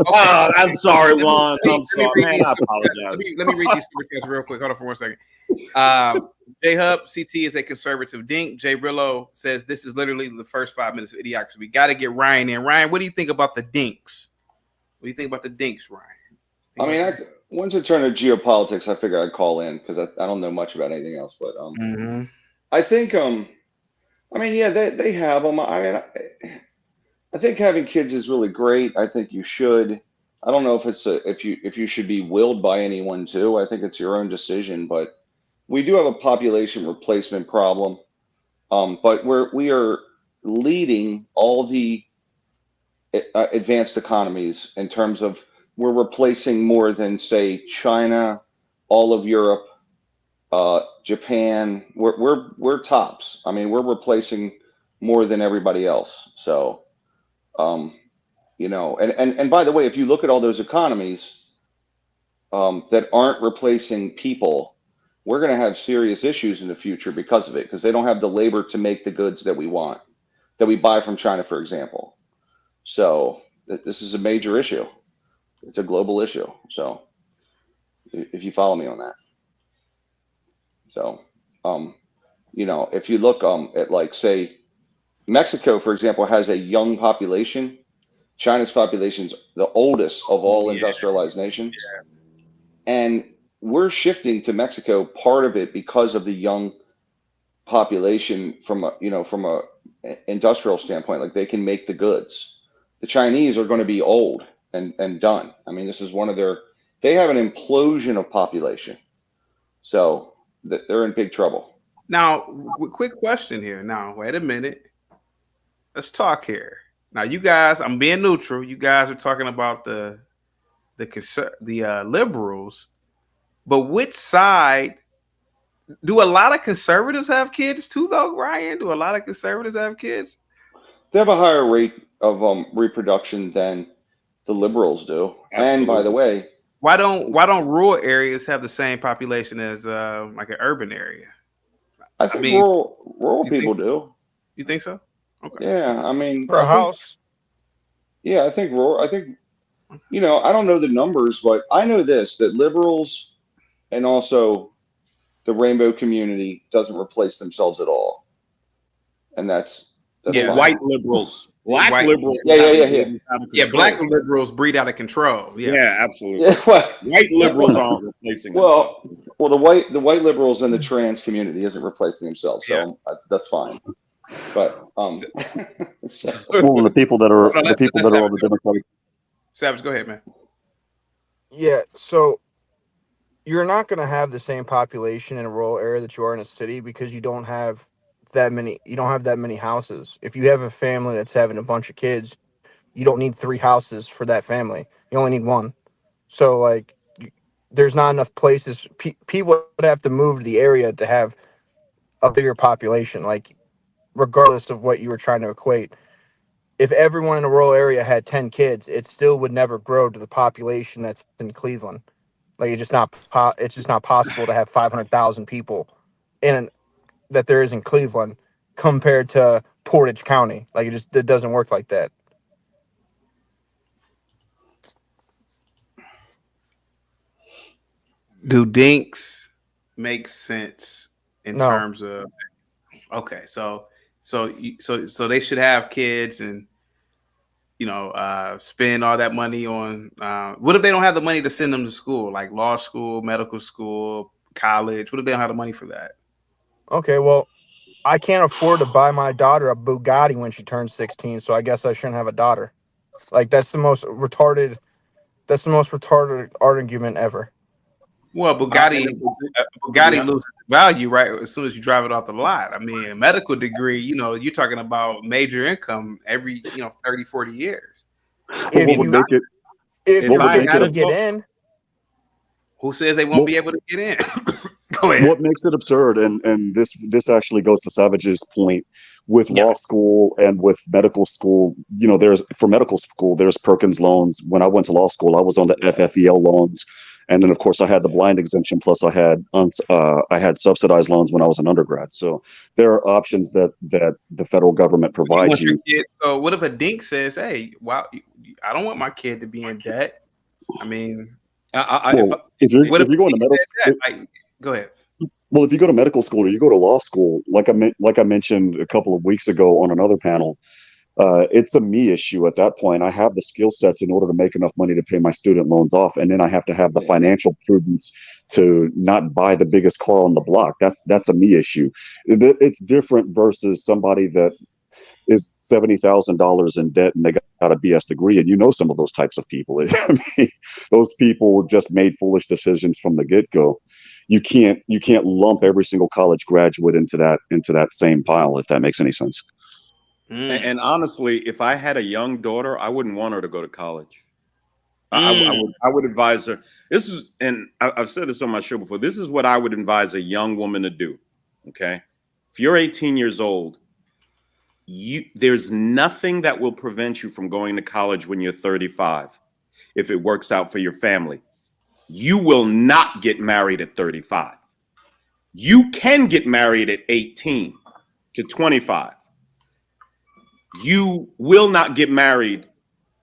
Oh, I'm sorry, Juan. I'm sorry, man. I apologize. Let me read these super chats real quick. Hold on for 1 second. J Hub, CT is a conservative dink. Jay Brillo says this is literally the first 5 minutes of idiocracy. We got to get Ryan in. Ryan, what do you think about the dinks? What do you think about the dinks, Ryan? Once it turned to geopolitics, I figured I'd call in because I don't know much about anything else. But I think, they have them. I think having kids is really great. I think you should. I don't know if it's if you should be willed by anyone to. I think it's your own decision. But we do have a population replacement problem. But we are leading all the advanced economies in terms of we're replacing more than, say, China, all of Europe, Japan. We're tops. We're replacing more than everybody else. So, and by the way, if you look at all those economies that aren't replacing people, we're going to have serious issues in the future because of it, because they don't have the labor to make the goods that we want, that we buy from China, for example. So this is a major issue. It's a global issue. So if you follow me on that. So, if you look at, like, say, Mexico, for example, has a young population. China's population is the oldest of all industrialized nations. And we're shifting to Mexico, part of it because of the young population from a industrial standpoint. Like, they can make the goods. The Chinese are going to be old. and done. I mean, this is one of they have an implosion of population. So they're in big trouble. Now, quick question here. Now, wait a minute. Let's talk here. Now, you guys, I'm being neutral. You guys are talking about the liberals, but which side? Do a lot of conservatives have kids too, though, Ryan? Do a lot of conservatives have kids? They have a higher rate of reproduction than the liberals do. Absolutely. And by the way, why don't rural areas have the same population as like an urban area? I think rural people do. You think so? Okay. Yeah, I mean, For a house. Yeah, I think rural. I think, I don't know the numbers, but I know this, that liberals and also the rainbow community doesn't replace themselves at all, and that's fine. White liberals. Black liberals. Yeah. Black liberals breed out of control. Yeah, absolutely. Yeah, white liberals aren't replacing well, the white liberals and the trans community isn't replacing themselves, so that's fine. But well, the people that are on the Democratic. Savage, go ahead, man. Yeah, so you're not going to have the same population in a rural area that you are in a city because you don't have that many houses. If you have a family that's having a bunch of kids, you don't need 3 houses for that family. You only need 1. So like there's not enough places. People would have to move to the area to have a bigger population, like regardless of what you were trying to equate. If everyone in a rural area had 10 kids, it still would never grow to the population that's in Cleveland. Like it's just not possible to have 500,000 people that there is in Cleveland compared to Portage County. Like it doesn't work like that. Do dinks make sense in No. terms of okay, so they should have kids and spend all that money on what if they don't have the money to send them to school, like law school, medical school, college? What if they don't have the money for that? Okay, well, I can't afford to buy my daughter a Bugatti when she turns 16, so I guess I shouldn't have a daughter. Like that's the most retarded argument ever. Well, Bugatti loses value right as soon as you drive it off the lot. I mean, a medical degree, you're talking about major income every 30, 40 years. If you're able to get in, who says they won't be able to get in? Go ahead. What makes it absurd, and this actually goes to Savage's point with law school and with medical school. For medical school, there's Perkins loans. When I went to law school, I was on the FFEL loans. And then, of course, I had the blind exemption. Plus, I had subsidized loans when I was an undergrad. So there are options that the federal government provides you. So what if a dink says, "Hey, wow, I don't want my kid to be in debt"? I mean, if you're going to medical school, go ahead. Well, if you go to medical school or you go to law school, like I mentioned a couple of weeks ago on another panel, it's a me issue at that point. I have the skill sets in order to make enough money to pay my student loans off, and then I have to have the financial prudence to not buy the biggest car on the block. That's a me issue. It's different versus somebody that is $70,000 in debt and they got a BS degree, and some of those types of people. I mean, those people just made foolish decisions from the get-go. You can't lump every single college graduate into that same pile, if that makes any sense. And honestly, if I had a young daughter, I wouldn't want her to go to college. I would advise her. I've said this on my show before. This is what I would advise a young woman to do. Okay, if you're 18 years old, there's nothing that will prevent you from going to college when you're 35. If it works out for your family, you will not get married at 35. You can get married at 18 to 25. You will not get married,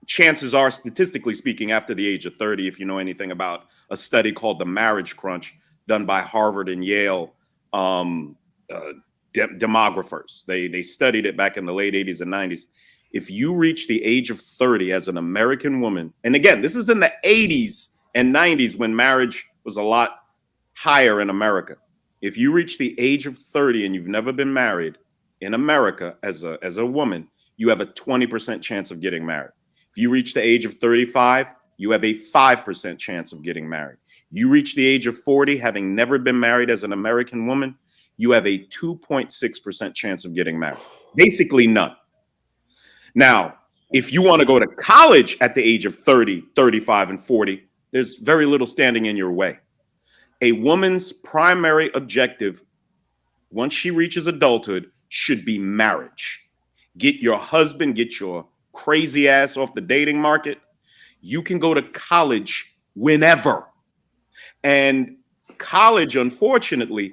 chances are, statistically speaking, after the age of 30, if you know anything about a study called the Marriage Crunch done by Harvard and Yale demographers. They studied it back in the late 80s and 90s. If you reach the age of 30 as an American woman, and again, this is in the 80s and 90s when marriage was a lot higher in America. If you reach the age of 30 and you've never been married in America as a woman, you have a 20% chance of getting married. If If you reach the age of 35, you have a 5% chance of getting married. You reach the age of 40, having never been married as an American woman, you have a 2.6% chance of getting married. Basically none. Now, if you want to go to college at the age of 30, 35, and 40, there's very little standing in your way. A woman's primary objective, once she reaches adulthood, should be marriage. Get your husband, get your crazy ass off the dating market. You can go to college whenever. And college, unfortunately,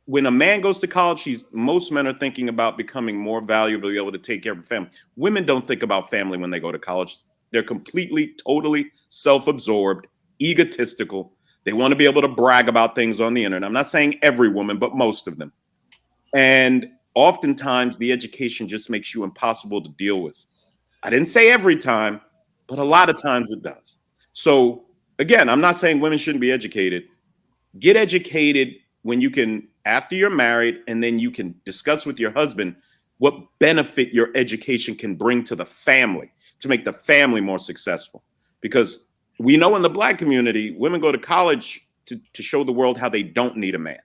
when a man goes to college, most men are thinking about becoming more valuable, to be able to take care of a family. Women don't think about family when they go to college. They're completely, totally self-absorbed, egotistical. They want to be able to brag about things on the internet. I'm not saying every woman, but most of them. And oftentimes the education just makes you impossible to deal with. I didn't say every time, but a lot of times it does. So again, I'm not saying women shouldn't be educated. Get educated when you can, after you're married, and then you can discuss with your husband what benefit your education can bring to the family, to make the family more successful. Because we know in the Black community, women go to college to show the world how they don't need a man.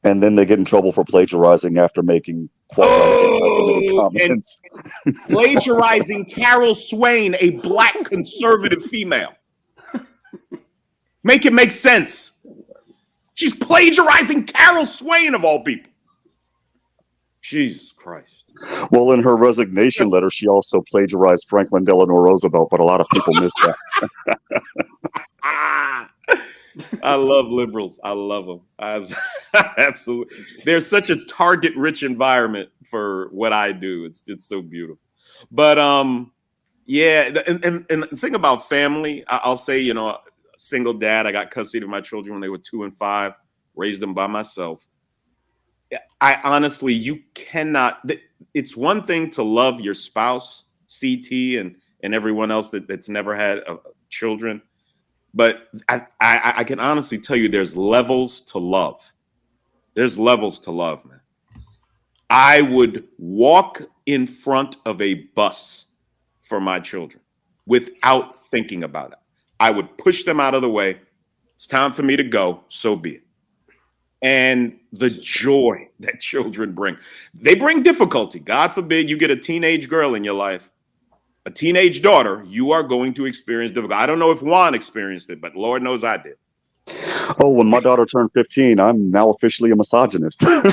And then they get in trouble for plagiarizing after making anti-Semitic comments. And plagiarizing Carol Swain, a Black conservative female. Make it make sense. She's plagiarizing Carol Swain, of all people. Jesus Christ. Well, in her resignation letter, she also plagiarized Franklin Delano Roosevelt, but a lot of people missed that. I love liberals. I love them. Absolutely. There's such a target-rich environment for what I do. It's so beautiful. But yeah, and the thing about family, I'll say, you know, single dad. I got custody of my children when they were 2 and 5, raised them by myself. I honestly, you cannot, it's one thing to love your spouse, CT, and everyone else that's never had children. But I can honestly tell you there's levels to love. There's levels to love, man. I would walk in front of a bus for my children without thinking about it. I would push them out of the way. It's time for me to go. So be it. And the joy that children bring. They bring difficulty. God forbid you get a teenage girl in your life, a teenage daughter, you are going to experience difficulty. I don't know if Juan experienced it, but Lord knows I did. Oh, when my daughter turned 15, I'm now officially a misogynist. Thank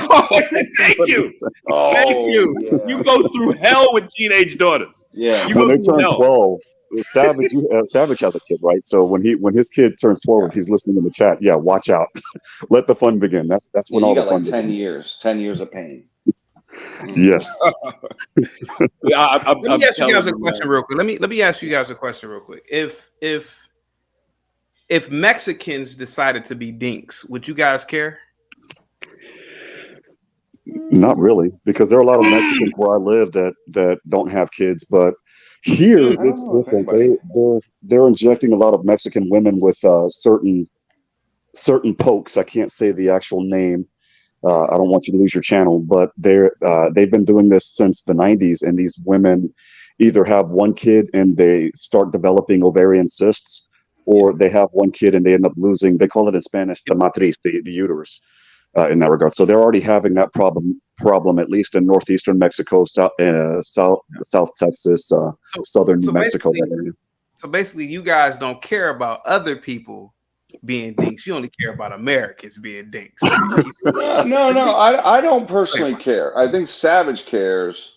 you. Thank you. Yeah. You go through hell with teenage daughters. Yeah. When they turn 12, Savage has a kid, right? So when his kid turns 12, if he's listening in the chat, yeah, watch out. Let the fun begin. That's when all the fun begins. 10 years of pain. Yes. Let me ask you guys a question real quick. Let me ask you guys a question real quick. If Mexicans decided to be dinks, would you guys care? Not really, because there are a lot of Mexicans where I live that don't have kids, but here it's different. They're injecting a lot of Mexican women with certain pokes. I can't say the actual name. I don't want you to lose your channel, but they've been doing this since the 90s, and these women either have one kid and they start developing ovarian cysts, or they have one kid and they end up losing, they call it in Spanish, the matriz, the uterus, in that regard. So they're already having that problem at least in northeastern Mexico, South Texas, southern New Mexico. So basically, you guys don't care about other people being dinks. You only care about Americans being dinks. No, I don't personally care. I think Savage cares,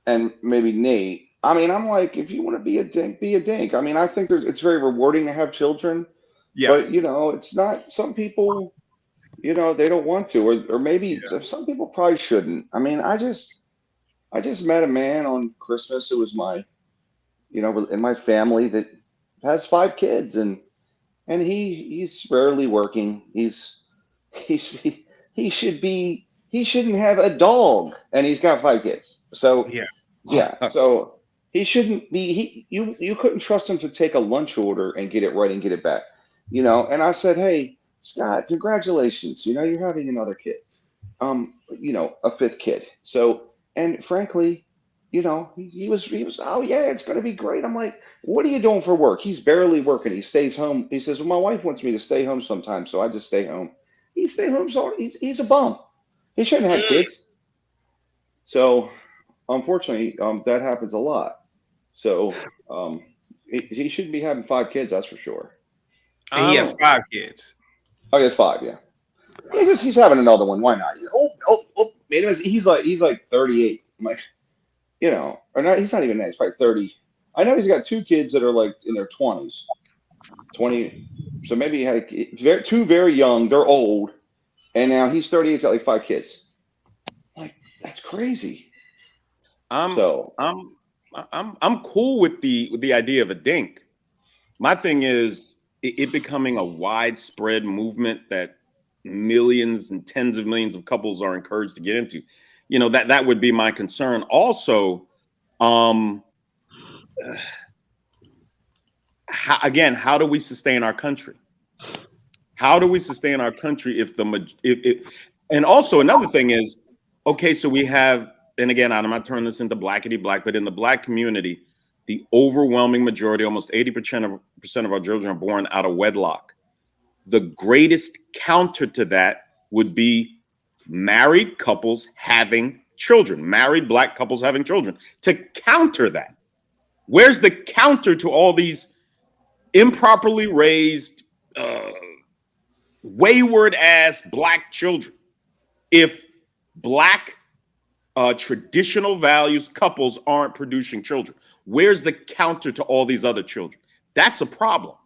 and maybe Nate. I mean, I'm like, if you want to be a dink, be a dink. I mean, I think it's very rewarding to have children. Yeah. But it's not. Some people, they don't want to, or maybe some people probably shouldn't. I mean, I just met a man on Christmas who was my, in my family that has 5 kids, and he's rarely working. He shouldn't have a dog, and he's got 5 kids. So so he shouldn't be. You couldn't trust him to take a lunch order and get it right and get it back. And I said, hey, Scott, congratulations. You're having another kid. A 5th kid. So, and frankly, you know, he was, oh yeah, it's going to be great. I'm like, what are you doing for work? He's barely working. He stays home. He says, well, my wife wants me to stay home sometimes, so I just stay home. He stay home, so he's a bum. He shouldn't have kids. So unfortunately, that happens a lot. So he shouldn't be having 5 kids, that's for sure. And he has 5 kids. Oh, he has 5, yeah. He's having another one. Why not? He's like 38. I'm like, you know, or not. He's not even that. He's probably 30. I know he's got 2 kids that are like in their 20s, 20. So maybe he had 2 very young. They're old, and now he's 38. He's got like 5 kids. Like, that's crazy. I'm cool with the idea of a DINK. My thing is it becoming a widespread movement that millions and tens of millions of couples are encouraged to get into. You know, that would be my concern. Also, how do we sustain our country? How do we sustain our country if and also another thing is, okay, so we have, and again, I'm not turning this into blackety black, but in the Black community, the overwhelming majority, almost 80% of our children are born out of wedlock. The greatest counter to that would be married couples having children, married Black couples having children. To counter that, where's the counter to all these improperly raised, wayward ass Black children? If Black traditional values couples aren't producing children, where's the counter to all these other children? That's a problem.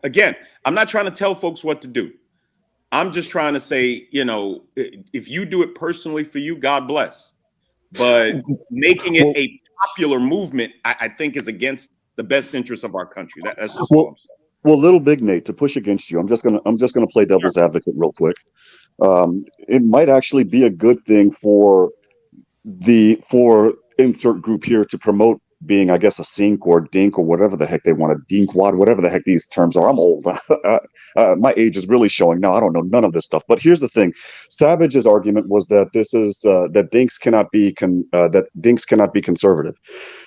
Again, I'm not trying to tell folks what to do. I'm just trying to say, you know, if you do it personally for you, God bless. But making it a popular movement, I think, is against the best interests of our country. That's just all I'm saying. Well, Little Big Nate, to push against you, I'm just gonna play devil's advocate real quick. It might actually be a good thing for insert group here to promote being, I guess, a sink or dink or whatever the heck they want, a dinkwad, whatever the heck these terms are. I'm old. My age is really showing now. I don't know none of this stuff. But here's the thing: Savage's argument was that that dinks cannot be conservative.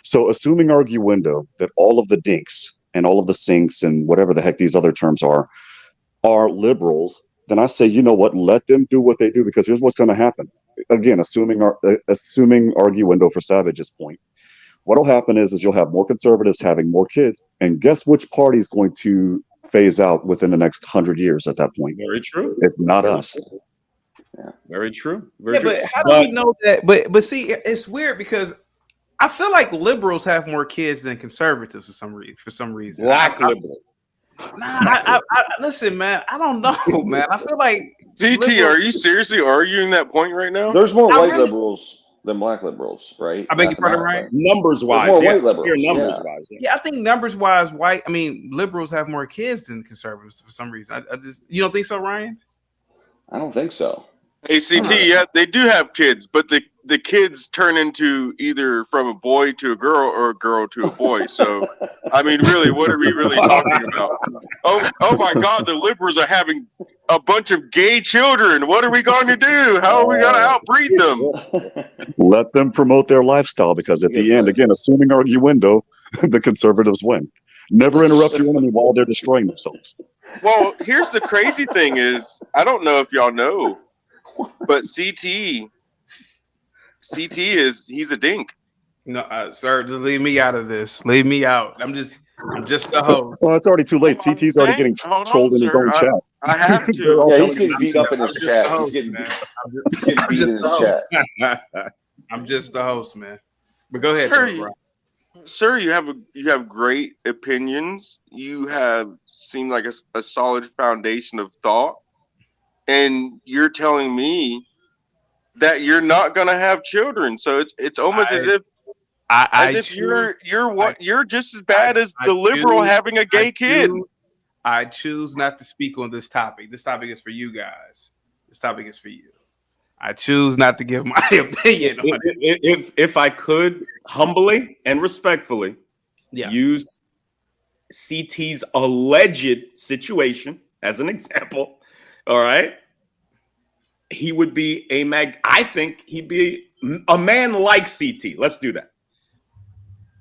So, assuming arguendo that all of the dinks and all of the sinks and whatever the heck these other terms are liberals, then I say, you know what? Let them do what they do, because here's what's going to happen. Again, assuming arguendo for Savage's point. What'll happen is you'll have more conservatives having more kids, and guess which party is going to phase out within the next 100 years at that point? Very true. It's not us. Yeah. Very true. Very true. But how do we know that? But see, it's weird because I feel like liberals have more kids than conservatives for some reason. Black liberals. Nah, listen, man. I don't know, man. I feel like DT, are you seriously arguing that point right now? There's more white liberals than Black liberals, right? I beg your pardon, right? Numbers wise, more white liberals. Yeah, I think numbers wise, liberals have more kids than conservatives for some reason. I just, you don't think so, Ryan? I don't think so. ACT, yeah, they do have kids, but the kids turn into either from a boy to a girl or a girl to a boy. So, I mean, really, what are we really talking about? Oh my God, the liberals are having a bunch of gay children. What are we going to do? How are we going to outbreed them? Let them promote their lifestyle, because at the end, again, assuming arguendo, the conservatives win. Never interrupt your enemy while they're destroying themselves. Well, here's the crazy thing is, I don't know if y'all know, but CT he's a dink. No, sir, just leave me out of this. Leave me out. I'm just the host. Well, it's already too late. CT's already getting trolled in his own chat. I have to. Yeah, he's getting beat up in his chat. He's getting beat in his chat. I'm just the host, man. But go ahead, sir. You have great opinions. You have seemed like a solid foundation of thought, and you're telling me that you're not gonna have children. So it's almost as if you're just as bad as the liberal having a gay kid. I choose not to speak on this topic. This topic is for you guys. This topic is for you. I choose not to give my opinion on it. If I could humbly and respectfully use CT's alleged situation as an example, all right, he would be I think he'd be a man like CT. Let's do that.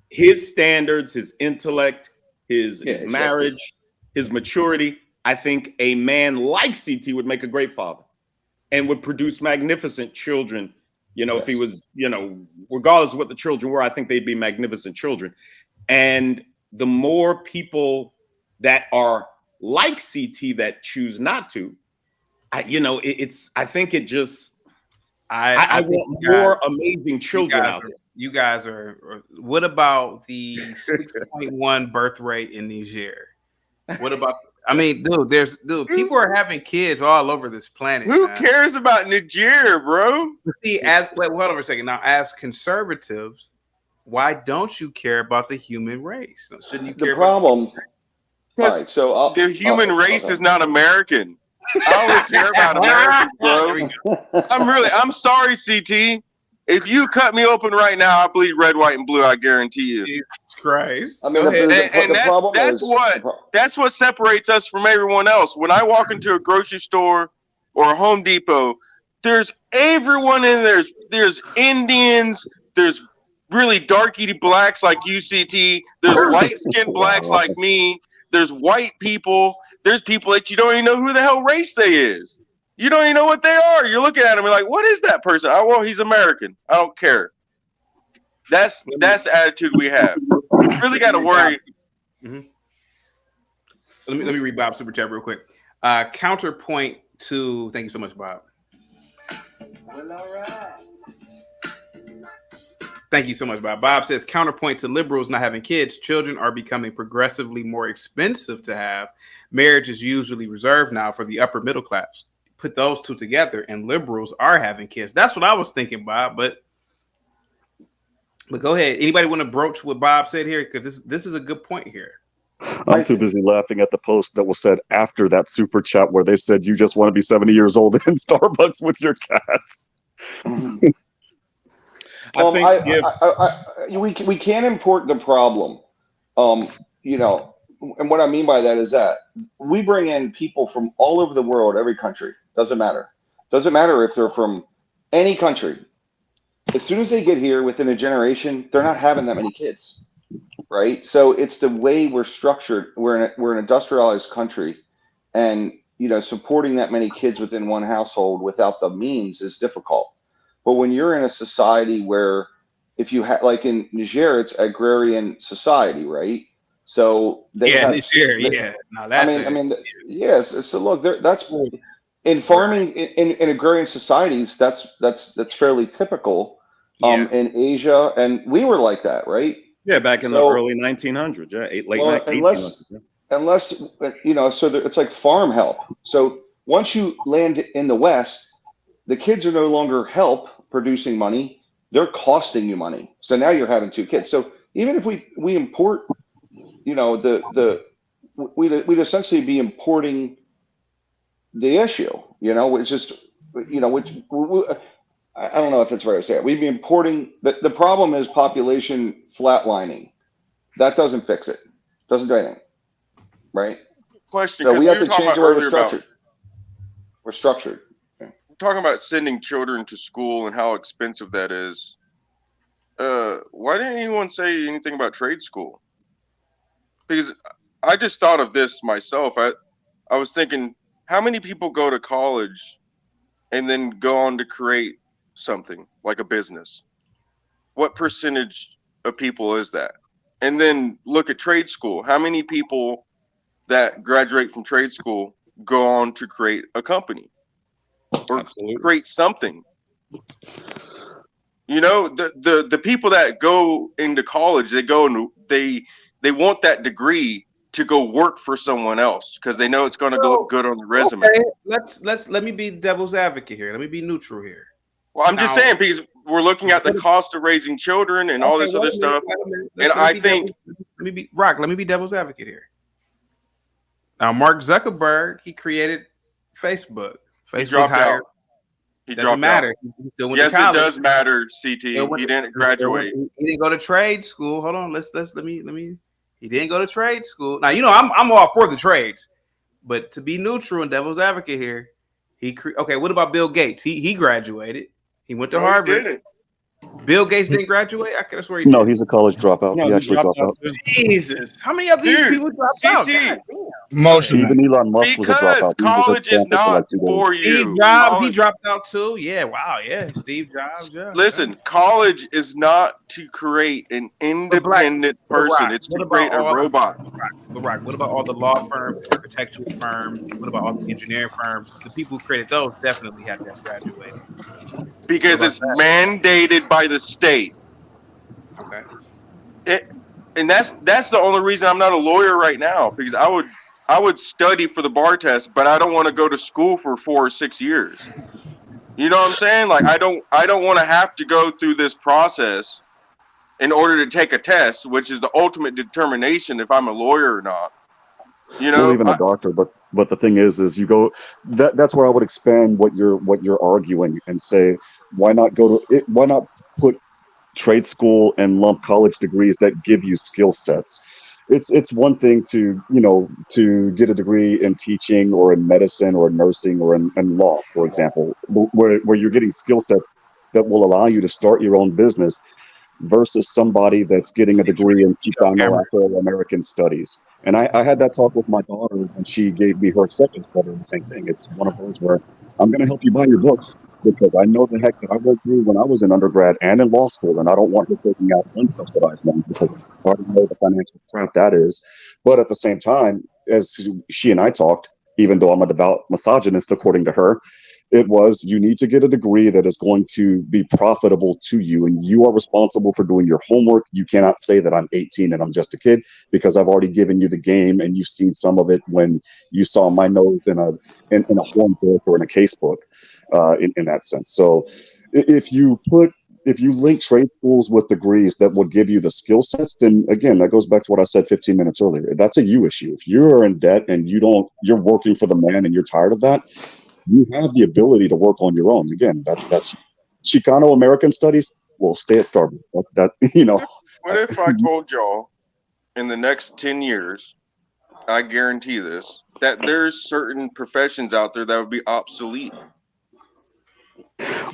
his standards, his intellect, his exactly. marriage, his maturity, I think a man like CT would make a great father and would produce magnificent children. If he was, regardless of what the children were, I think they'd be magnificent children. And the more people that are like CT that choose not to, I think it just, I want more amazing children out there. You guys are. What about the 6.1 birth rate in Niger? What about? I mean, dude, people are having kids all over this planet. Who cares about Niger, bro? See, hold on for a second. Now, as conservatives, why don't you care about the human race? Shouldn't you care? The problem. Because the human race is not American. I only care about Americans, bro. I'm sorry, CT. If you cut me open right now, I bleed red, white, and blue. I guarantee you. Jesus Christ. I mean, that's what separates us from everyone else. When I walk into a grocery store or a Home Depot, there's everyone in there. There's Indians. There's really dark-eaty blacks like you, CT. There's light-skinned blacks like me. There's white people. There's people that you don't even know who the hell race they is. You don't even know what they are. You're looking at them and like, what is that person? Oh, well, he's American. I don't care. That's the attitude we have. We really got to worry. Mm-hmm. Let me read Bob's super chat real quick. Counterpoint to, thank you so much, Bob. Well, all right. Thank you so much, Bob. Bob says, counterpoint to liberals not having kids, children are becoming progressively more expensive to have. Marriage is usually reserved now for the upper middle class. Put those two together and liberals are having kids. That's what I was thinking, Bob. But go ahead. Anybody want to broach what Bob said here? Because this is a good point here. I'm too busy laughing at the post that was said after that super chat where they said you just want to be 70 years old in Starbucks with your cats. We can't import the problem. And what I mean by that is that we bring in people from all over the world, every country. Doesn't matter. Doesn't matter if they're from any country. As soon as they get here within a generation, they're not having that many kids, right? So it's the way we're structured. We're an industrialized country, and supporting that many kids within one household without the means is difficult. But when you're in a society where, if you have, like in Niger, it's agrarian society, right? So they have. Niger, no, that's yes. So look, that's in farming in agrarian societies. That's fairly typical. In Asia, and we were like that, right? Yeah, back in the early 1900s. Yeah, late 1800s. Unless it's like farm help. So once you land in the West, the kids are no longer help producing money, they're costing you money. So now you're having two kids. So even if we import, we'd essentially be importing the issue, it's just, I don't know if that's right to say it. We'd be importing, the problem is population flatlining. That doesn't fix it. Doesn't do anything, right? Question. So we have to change the way we're structured. We're structured. Talking about sending children to school and how expensive that is. Why didn't anyone say anything about trade school? Because I just thought of this myself. I was thinking, how many people go to college and then go on to create something like a business? What percentage of people is that? And then look at trade school. How many people that graduate from trade school go on to create a company or create something? The people that go into college, they go and they want that degree to go work for someone else because they know it's going to look good on the resume. Okay. Let me be devil's advocate here. Let me be neutral here. Well, I'm just saying, because we're looking at the cost of raising children and all this other stuff. And I think let me be devil's advocate here. Now, Mark Zuckerberg, he created Facebook. Facebook hired. He doesn't matter. He still went to college. college. It does matter, CT. He didn't graduate. He didn't go to trade school. Hold on. Let me. He didn't go to trade school. Now, I'm all for the trades, but to be neutral and devil's advocate here, okay. What about Bill Gates? He graduated. He went to Harvard. Bill Gates didn't graduate. I could have sworn he No, did. he's a college dropout. No, He he actually dropped dropped out out. too. Jesus, how many of these Dude, people dropped out? CT, God damn. Motion. Even Elon Musk was a because dropout. He was at college is Stanford for like not 2 days. for Steve you. Jobs, he College, dropped out too. Yeah, wow, yeah. Steve Jobs, yeah. listen, college is not to create an But Black, independent but person. Rock, It's to what about create a all robot. but Rock, what about all the law firms, architectural firms? What about all the engineering firms? The people who created those definitely had to have graduated. Because What it's about mandated by the state. Okay. And that's the only reason I'm not a lawyer right now, because I would study for the bar test, but I don't want to go to school for 4 or 6 years. You know what I'm saying? Like I don't want to have to go through this process in order to take a test, which is the ultimate determination if I'm a lawyer or not. You know, Or even a doctor, but the thing is you go that's where I would expand what you're arguing and say, why not go to it? Why not put trade school and lump college degrees that give you skill sets? It's one thing to to get a degree in teaching or in medicine or nursing or in law, for example, where you're getting skill sets that will allow you to start your own business, versus somebody that's getting a degree in Chicano Afro-American studies. And I had that talk with my daughter when she gave me her acceptance letter. The same thing. It's one of those where I'm going to help you buy your books because I know the heck that I went through when I was in undergrad and in law school, and I don't want her taking out unsubsidized loans because I already know the financial crap that is. But at the same time, as she and I talked, even though I'm a devout misogynist, according to her, it was, you need to get a degree that is going to be profitable to you, and you are responsible for doing your homework. You cannot say that I'm 18 and I'm just a kid, because I've already given you the game and you've seen some of it when you saw my nose in a horn book or in a case book, in that sense. So if you link trade schools with degrees that will give you the skill sets, then again, that goes back to what I said 15 minutes earlier. That's a you issue. If you're in debt and you're working for the man and you're tired of that, you have the ability to work on your own. Again, that's Chicano American studies. Well, stay at Starbucks. That what if I told y'all in the next 10 years, I guarantee this, that there's certain professions out there that would be obsolete?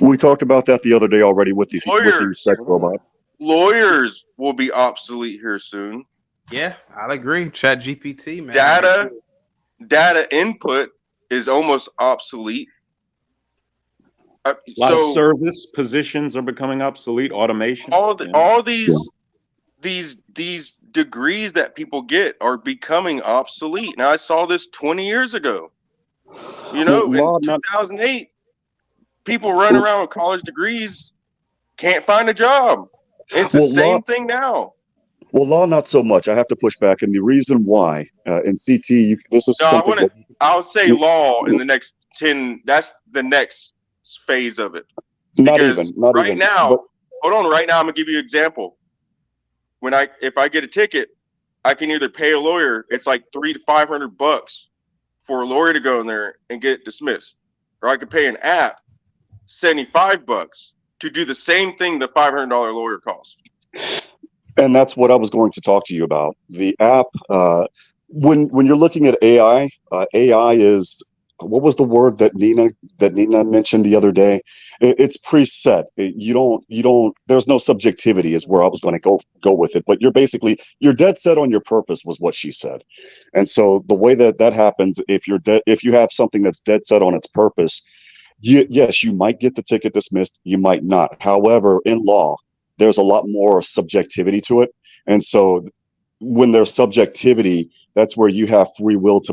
We talked about that the other day already with these sex robots. Lawyers will be obsolete here soon. Yeah, I'd agree. Chat GPT, man. Data input is almost obsolete. A lot of service positions are becoming obsolete. Automation. All these degrees that people get are becoming obsolete. Now, I saw this 20 years ago. You know, in 2008, people running around with college degrees can't find a job. It's the same thing now. Well, law, not so much. I have to push back, and the reason why in CT, this is something. I would say law in the next 10. That's the next phase of it. Not even. Now, hold on. Right now, I'm gonna give you an example. If I get a ticket, I can either pay a lawyer. It's like $300 to $500 for a lawyer to go in there and get it dismissed, or I could pay an app $75 to do the same thing the $500 lawyer costs. And that's what I was going to talk to you about. The app, when you're looking at AI, AI is, what was the word that Nina mentioned the other day? It's preset. There's no subjectivity is where I was going to go with it. But you're dead set on your purpose, was what she said. And so the way that happens, if you have something that's dead set on its purpose, yes, you might get the ticket dismissed, you might not. However, in law, there's a lot more subjectivity to it. And so when there's subjectivity, that's where you have free will to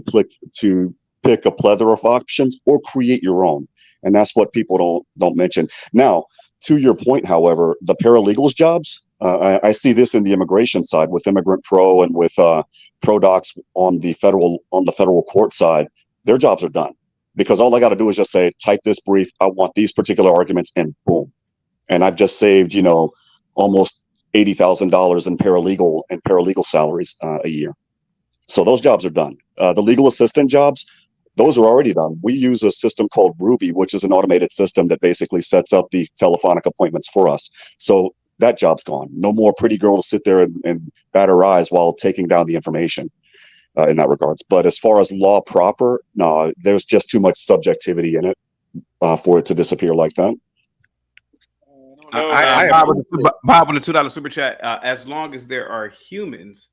pick a plethora of options or create your own. And that's what people don't mention. Now, to your point, however, the paralegals jobs, I see this in the immigration side with Immigrant Pro and with ProDocs on the federal court side. Their jobs are done because all I got to do is just say, type this brief. I want these particular arguments, and boom. And I've just saved, almost $80,000 in paralegal salaries a year. So those jobs are done. The legal assistant jobs, those are already done. We use a system called Ruby, which is an automated system that basically sets up the telephonic appointments for us. So that job's gone. No more pretty girl to sit there and bat her eyes while taking down the information in that regards. But as far as law proper, no, there's just too much subjectivity in it for it to disappear like that. Bob with the $2 super chat. As long as there are humans,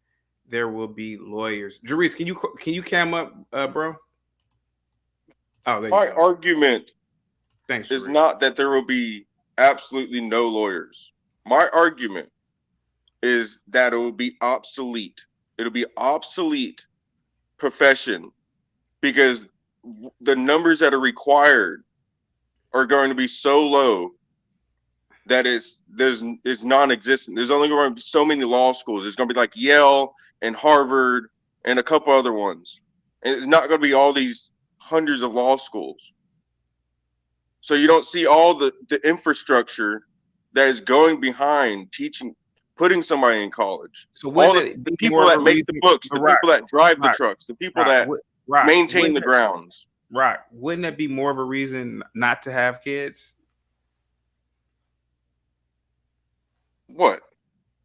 there will be lawyers. Jerice, can you cam up, bro? Oh, there you My go. argument Thanks, is Jerice. not that there will be absolutely no lawyers. My argument is that it will be obsolete. It'll be obsolete profession because the numbers that are required are going to be so low that is non-existent. There's only going to be so many law schools. There's going to be like Yale and Harvard and a couple other ones. And it's not going to be all these hundreds of law schools. So you don't see all the infrastructure that is going behind teaching, putting somebody in college. So all the people that make the books, the people that drive the trucks, the people that maintain the grounds. Right. Wouldn't that be more of a reason not to have kids? What?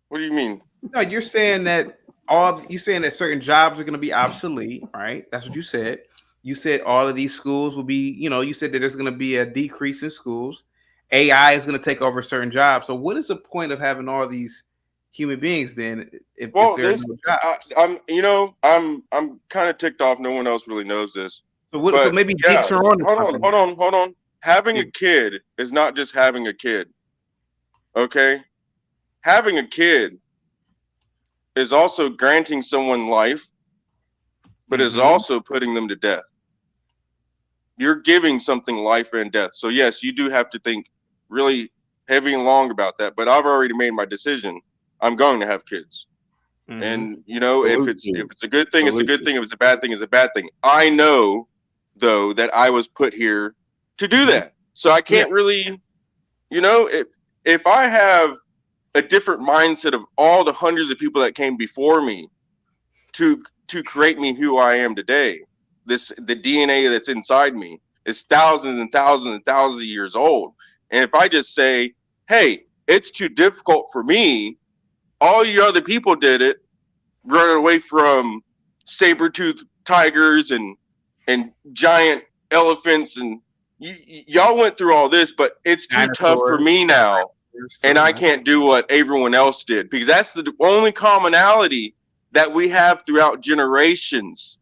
What do you mean? No, you're saying that certain jobs are going to be obsolete, right? That's what you said. You said all of these schools will be, you said that there's going to be a decrease in schools. AI is going to take over certain jobs. So what is the point of having all these human beings then if there's no jobs? I'm kind of ticked off. No one else really knows this. So maybe geeks are on. Hold on. Having a kid is not just having a kid. Okay? Having a kid is also granting someone life, but is also putting them to death. You're giving something life and death. So yes, you do have to think really heavy and long about that. But I've already made my decision. I'm going to have kids. And if it's a good thing, it's a good thing. If it's a bad thing, it's a bad thing. I know though that I was put here to do that. So I can't really, if I have a different mindset of all the hundreds of people that came before me to create me who I am today, the DNA that's inside me is thousands and thousands and thousands of years old. And if I just say, hey, it's too difficult for me, all you other people did it, running away from saber-toothed tigers and giant elephants, and y'all went through all this, but it's too tough for me now, and I can't do what everyone else did, because that's the only commonality that we have throughout generations.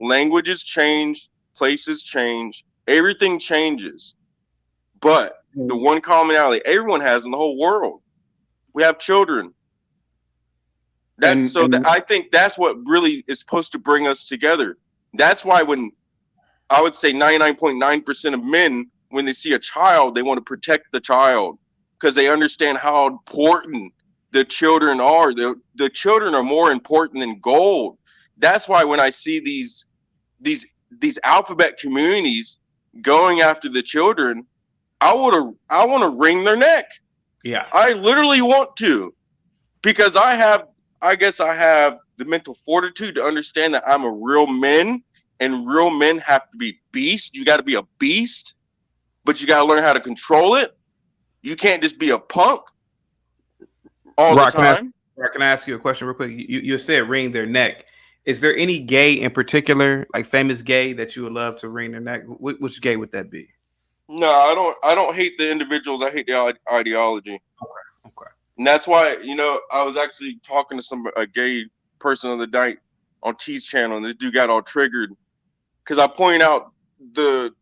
Languages change, places change, everything changes. But the one commonality everyone has in the whole world, we have children. I think that's what really is supposed to bring us together. That's why when I would say 99.9% of men, when they see a child, they want to protect the child because they understand how important the children are. The children are more important than gold. That's why when I see these alphabet communities going after the children, I want to wring their neck. Yeah, I literally want to, because I guess I have the mental fortitude to understand that I'm a real man, and real men have to be beasts. You got to be a beast, but you got to learn how to control it. You can't just be a punk all the time. Can I ask you a question real quick? You said wring their neck. Is there any gay in particular, like famous gay, that you would love to wring their neck? Which gay would that be? No, I don't hate the individuals. I hate the ideology. Okay. And that's why, I was actually talking to a gay person the other night on T's channel, and this dude got all triggered because I point out the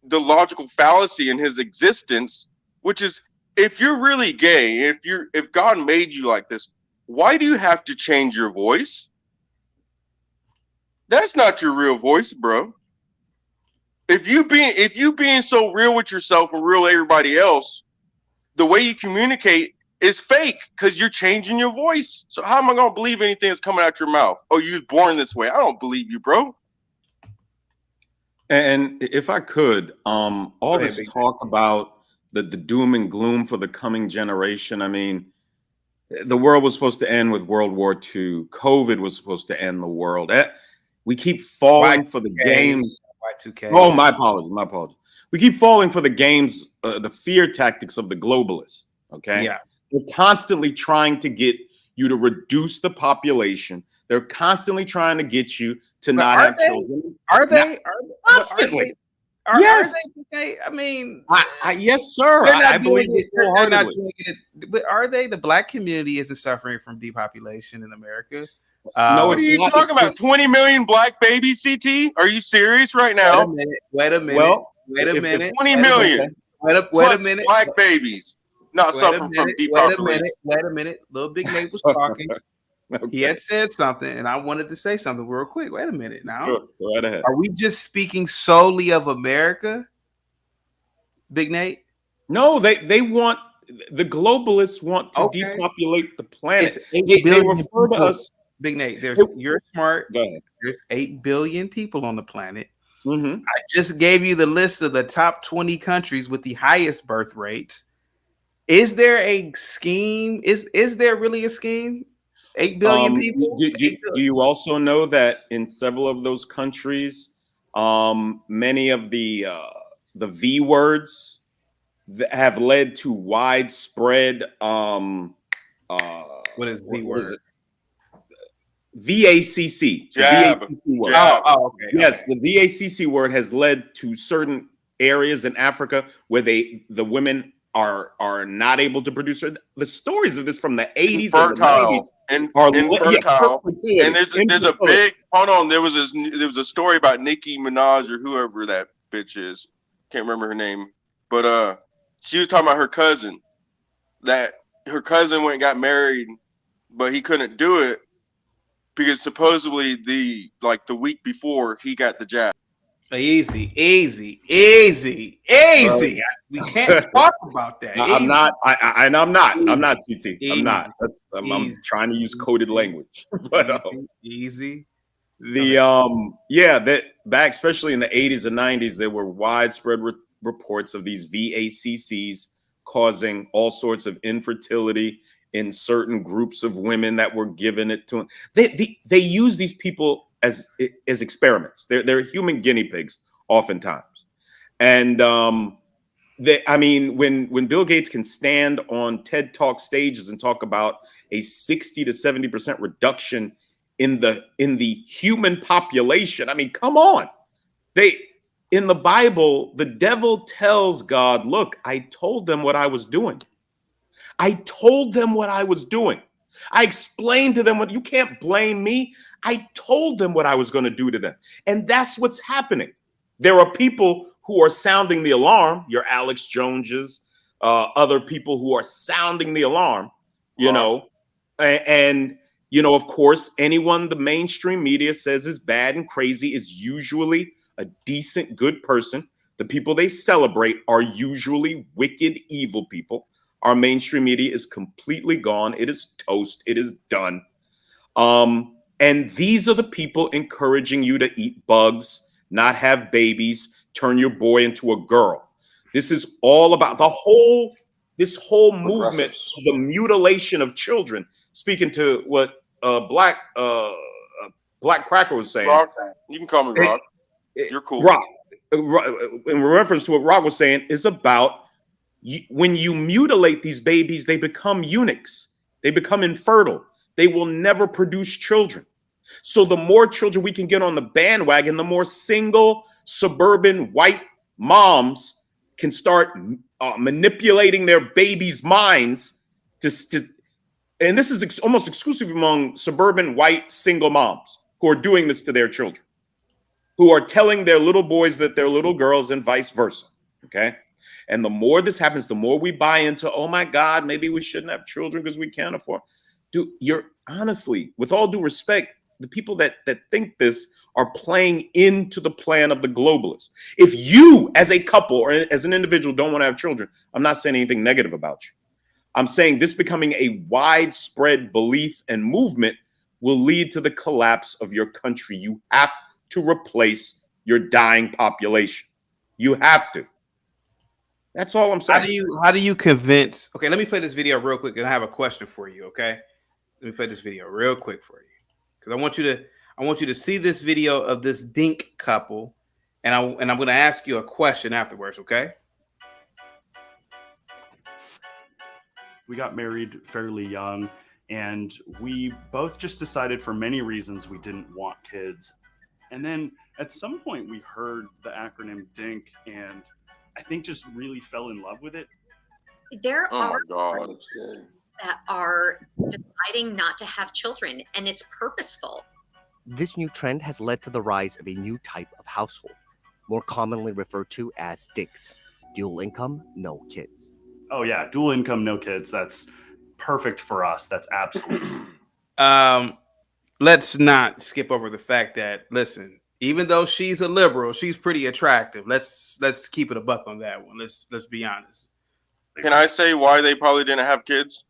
logical fallacy in his existence, which is, if you're really gay, if God made you like this, why do you have to change your voice? That's not your real voice, bro. If you being so real with yourself and real with everybody else, the way you communicate is fake because you're changing your voice. So how am I gonna believe anything that's coming out your mouth? Oh, you was born this way. I don't believe you, bro. And if I could, all this talk about the doom and gloom for the coming generation. I mean, the world was supposed to end with World War II. COVID was supposed to end the world. We keep falling for the games. Y2K. Oh, my apologies. We keep falling for the games, the fear tactics of the globalists. Okay. Yeah. They're constantly trying to get you to reduce the population. They're constantly trying to get you to not have children. Are they? Constantly. Are Yes. they? I mean, yes, sir. They're not I believe doing it it. They're not wholeheartedly. doing it. But are they? The black community isn't suffering from depopulation in America. No, What are it's you not. talking about? 20 million black babies, CT? Are you serious right now? Wait a minute. Well, wait a if- minute. 20 wait a million minute, Wait a plus minute. black babies not Wait a suffering from minute. depopulation. Wait a minute. Little Big Nate was talking. Okay. He had said something, and I wanted to say something real quick. Wait a minute now. Sure, go right ahead. Are we just speaking solely of America, Big Nate? No, they want the globalists want to Okay. depopulate the planet. It's 8 They billion refer to people. us. Big Nate, you're smart. Go ahead. There's 8 billion people on the planet. Mm-hmm. I just gave you the list of the top 20 countries with the highest birth rates. Is there a scheme? Is there really a scheme? 8 billion people. Do you also know that in several of those countries, many of the V words that have led to widespread what is V word? is it? VACC. Jab. VACC word. Jab. Okay. Yes, the VACC word has led to certain areas in Africa where the women are not able to produce. The stories of this from the 80s and the 90s infertile. And there's a big hold on. There was a story about Nicki Minaj or whoever that bitch is. Can't remember her name, but she was talking about her cousin. That her cousin went and got married, but he couldn't do it because supposedly the week before he got the jab. Easy. We can't talk about that. I'm not. I'm not CT. Easy. I'm not. I'm trying to use coded language. But easy. That back especially in the 80s and 90s, there were widespread reports of these VACCs causing all sorts of infertility in certain groups of women that were given it to them. They use these people as experiments. They're human guinea pigs oftentimes. And when Bill Gates can stand on TED Talk stages and talk about a 60 to 70% reduction in the human population, I mean, come on. In the Bible, the devil tells God, look, I told them what I was doing. I told them what I was doing. I explained to them what you can't blame me. I told them what I was going to do to them. And that's what's happening. There are people who are sounding the alarm, your Alex Joneses, other people who are sounding the alarm, of course, anyone the mainstream media says is bad and crazy is usually a decent, good person. The people they celebrate are usually wicked, evil people. Our mainstream media is completely gone. It is toast. It is done. And these are the people encouraging you to eat bugs, not have babies, turn your boy into a girl. This is all about this whole movement of the mutilation of children. Speaking to what Black Cracker was saying. Rock, you can call me Rock. You're cool. Rock, in reference to what Rock was saying, is about when you mutilate these babies, they become eunuchs. They become infertile. They will never produce children. So the more children we can get on the bandwagon, the more single suburban white moms can start manipulating their babies' minds and this is almost exclusive among suburban white single moms who are doing this to their children, who are telling their little boys that they're little girls and vice versa. Okay. And the more this happens, the more we buy into, oh my God, maybe we shouldn't have children because we can't afford. Dude, you're honestly, with all due respect, the people that think this are playing into the plan of the globalists. If you as a couple or as an individual don't want to have children, I'm not saying anything negative about you. I'm saying this becoming a widespread belief and movement will lead to the collapse of your country. You have to replace your dying population. You have to. That's all I'm saying. How do you convince? Okay, let me play this video real quick, and I have a question for you. Okay, let me play this video real quick for you because I want you to see this video of this DINK couple, and I'm going to ask you a question afterwards. Okay. We got married fairly young, and we both just decided for many reasons we didn't want kids. And then at some point we heard the acronym DINK, and I think just really fell in love with it. There Oh my are God. that are deciding not to have children, and it's purposeful. This new trend has led to the rise of a new type of household, more commonly referred to as DINKs, dual income, no kids. Oh yeah, dual income, no kids. That's perfect for us. That's absolutely. Let's not skip over the fact that, listen, even though she's a liberal, she's pretty attractive. Let's keep it a buck on that one. Let's be honest. Can I say why they probably didn't have kids?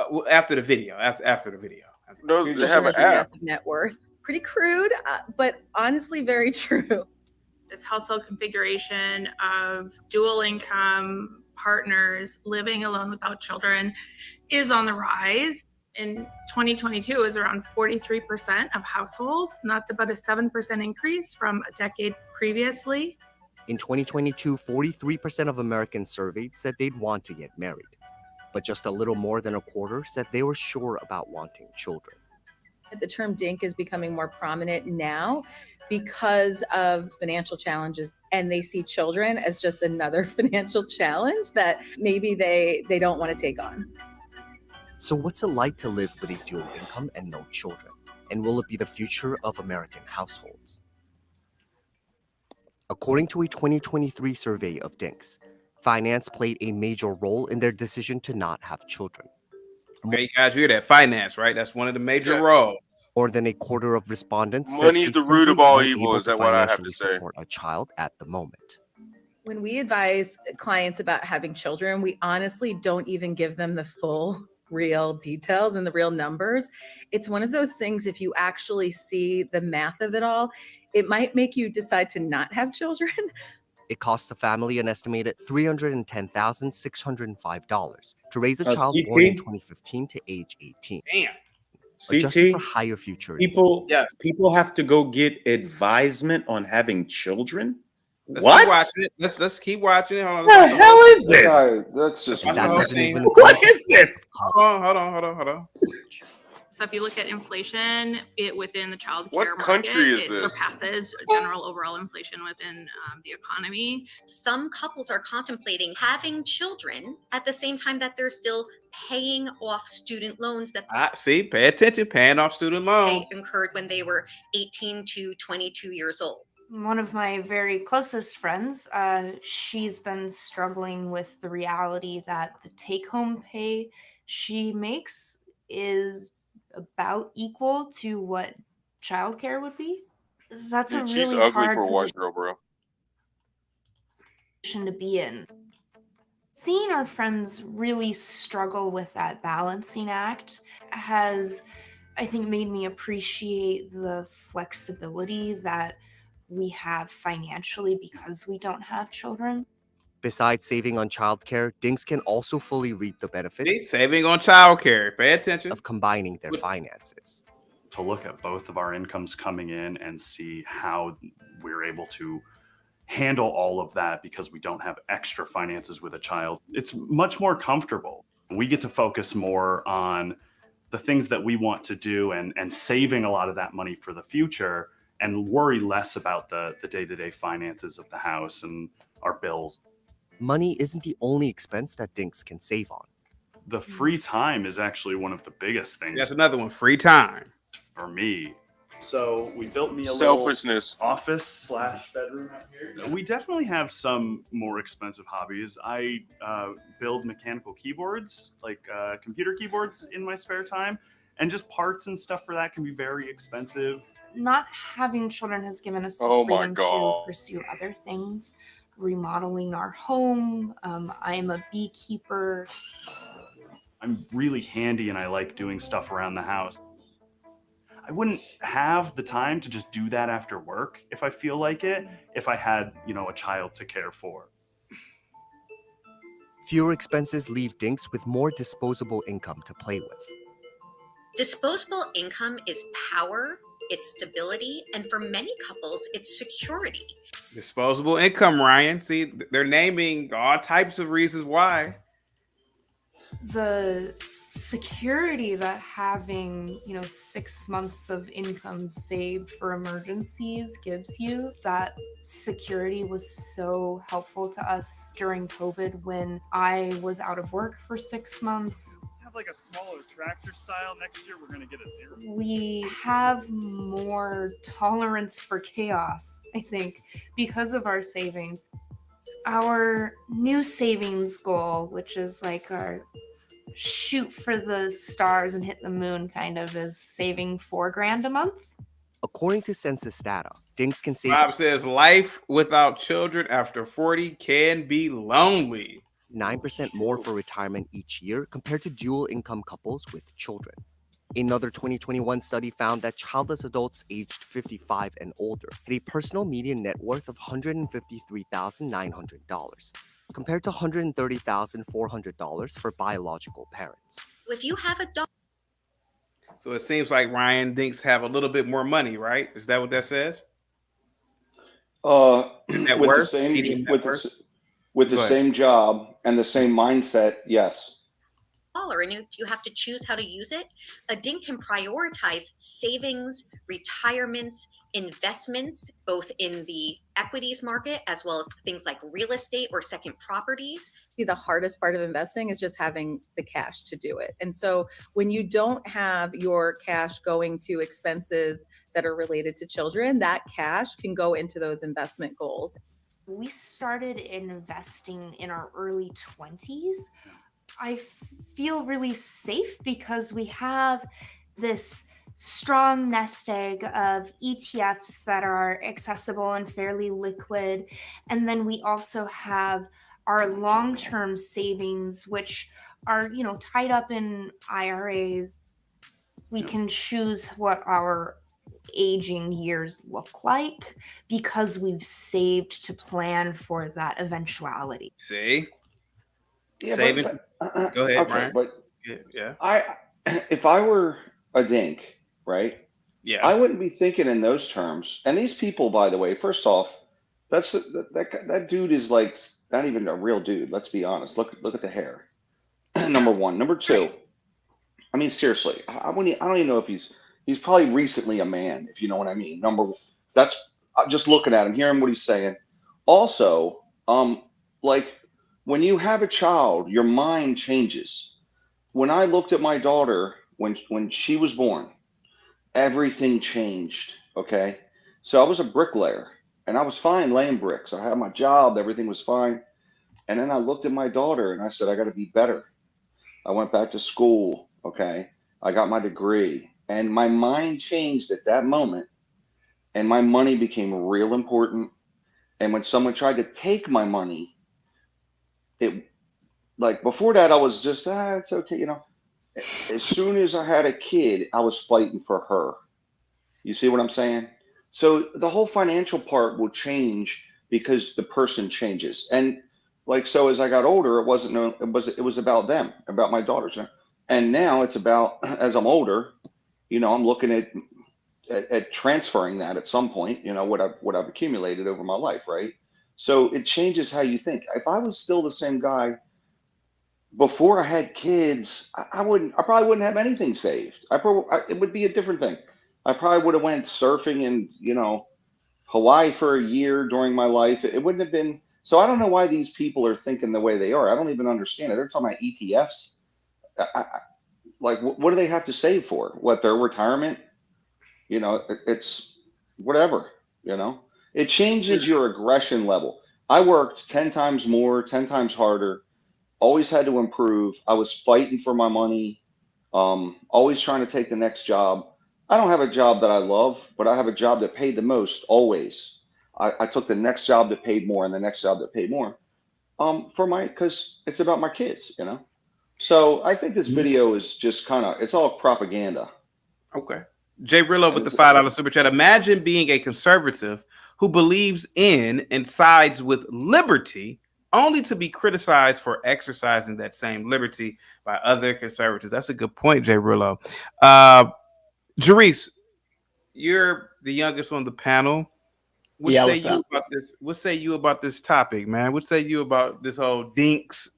Well, after the video, after the video. No, they have an app. Net worth. Pretty crude, but honestly very true. This household configuration of dual income partners living alone without children is on the rise. In 2022, is around 43% of households, and that's about a 7% increase from a decade previously. In 2022, 43% of Americans surveyed said they'd want to get married, but just a little more than a quarter said they were sure about wanting children. The term DINK is becoming more prominent now because of financial challenges, and they see children as just another financial challenge that maybe they don't want to take on. So what's it like to live with a dual income and no children? And will it be the future of American households? According to a 2023 survey of DINKs, finance played a major role in their decision to not have children. Okay, you guys hear that? Finance, right? That's one of the major roles. More than a quarter of respondents said Money's they the root of simply all weren't evil. able Is that what I have financially to say? support a child at the moment. When we advise clients about having children, we honestly don't even give them the full real details and the real numbers. It's one of those things, if you actually see the math of it all, it might make you decide to not have children. It costs the family an estimated $310,605 to raise a child born in 2015 to age 18. Damn. Adjusted for CT, higher future. people have to go get advisement on having children. Let's What? keep watching it. Let's keep watching it. Hold on. The hell is this? That's just Watch the That whole doesn't thing. even What is this? Hold on. So if you look at inflation within the child What care country market, is it this? surpasses general overall inflation within the economy. Some couples are contemplating having children at the same time that they're still paying off student loans that See, pay attention. Paying off student they loans. incurred when they were 18 to 22 years old. One of my very closest friends, she's been struggling with the reality that the take-home pay she makes is about equal to what childcare would be. That's a Dude, she's really ugly hard for a white position girl, bro. to be in. Seeing our friends really struggle with that balancing act has, I think, made me appreciate the flexibility that we have financially because we don't have children. Besides saving on childcare, DINKs can also fully reap the benefits See, saving on childcare. Pay attention. of combining their finances. To look at both of our incomes coming in and see how we're able to handle all of that because we don't have extra finances with a child. It's much more comfortable. We get to focus more on the things that we want to do and saving a lot of that money for the future and worry less about the day-to-day finances of the house and our bills. Money isn't the only expense that DINKs can save on. The free time is actually one of the biggest things That's another one. Free time. for me. So we built me a Selfishness. little office / bedroom out here. We definitely have some more expensive hobbies. I build mechanical keyboards, like computer keyboards, in my spare time, and just parts and stuff for that can be very expensive. Not having children has given us the Oh my freedom to God. pursue other things, remodeling our home. I am a beekeeper. I'm really handy and I like doing stuff around the house. I wouldn't have the time to just do that after work if I feel like it, if I had, a child to care for. Fewer expenses leave DINKs with more disposable income to play with. Disposable income is power, it's stability, and for many couples, it's security. Disposable income, Ryan. See, they're naming all types of reasons why. The security that having 6 months of income saved for emergencies gives you. That security was so helpful to us during COVID when I was out of work for 6 months. Have like a smaller tractor style. Next year we're gonna get a zero. We have more tolerance for chaos, I think, because of our savings. Our new savings goal, which is like our shoot for the stars and hit the moon kind of, is saving $4,000 a month. According to census data, DINKS can save. Bob says life without children after 40 can be lonely. 9% more for retirement each year compared to dual income couples with children. Another 2021 study found that childless adults aged 55 and older had a personal median net worth of $153,900, compared to $130,400 for biological parents. If you have a dog. So it seems like Ryan Dinks have a little bit more money, right? Is that what that says? With the same job and the same mindset, yes. And if you have to choose how to use it, a DINK can prioritize savings, retirements, investments, both in the equities market as well as things like real estate or second properties. See, the hardest part of investing is just having the cash to do it. And so when you don't have your cash going to expenses that are related to children, that cash can go into those investment goals. We started investing in our early 20s. I feel really safe because we have this strong nest egg of ETFs that are accessible and fairly liquid. And then we also have our long-term savings, which are, tied up in IRAs. We can choose what our aging years look like because we've saved to plan for that eventuality. See? Yeah, Saving. Go ahead, okay, Brian. but Yeah. if I were a DINK, right? Yeah. I wouldn't be thinking in those terms. And these people, by the way, first off, that dude is like not even a real dude. Let's be honest. Look at the hair. Number one. Number two. I mean, seriously, I don't even know if he's probably recently a man, if you know what I mean. That's just looking at him, hearing what he's saying. Also, like when you have a child, your mind changes. When I looked at my daughter when she was born, everything changed. Okay, so I was a bricklayer and I was fine laying bricks. I had my job, everything was fine. And then I looked at my daughter and I said, I got to be better. I went back to school. Okay, I got my degree. And my mind changed at that moment, and my money became real important. And when someone tried to take my money, it like before that, I was just, it's okay, As soon as I had a kid, I was fighting for her. You see what I'm saying? So the whole financial part will change because the person changes. And so as I got older, it was about them, about my daughters. And now it's about, as I'm older, I'm looking at transferring that at some point, what I've accumulated over my life, right? So it changes how you think. If I was still the same guy before I had kids, I probably wouldn't have anything saved. It would be a different thing. I probably would have went surfing in, Hawaii for a year during my life. It wouldn't have been. So I don't know why these people are thinking the way they are. I don't even understand it. They're talking about ETFs. Like, what do they have to save for? What, their retirement? It's whatever, It changes your aggression level. I worked 10 times more, 10 times harder, always had to improve. I was fighting for my money, always trying to take the next job. I don't have a job that I love, but I have a job that paid the most always. I took the next job that paid more and the next job that paid more because it's about my kids, So I think this video is just it's all propaganda. Okay. Jay Rillo with the $5 super chat. Imagine being a conservative who believes in and sides with liberty only to be criticized for exercising that same liberty by other conservatives. That's a good point, Jay Rillo. Jerice, you're the youngest on the panel. What say you about this topic, man? What say you about this whole DINKS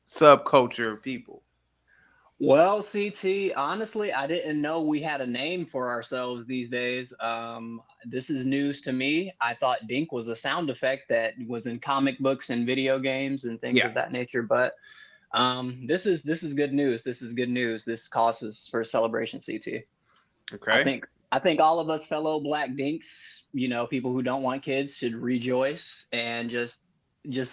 subculture of people? Well, CT, honestly, I didn't know we had a name for ourselves these days. This is news to me. I thought DINK was a sound effect that was in comic books and video games and things Yeah. of that nature. But this is good news. This is good news. This causes for celebration, CT. Okay. I think all of us fellow Black Dinks, people who don't want kids, should rejoice and just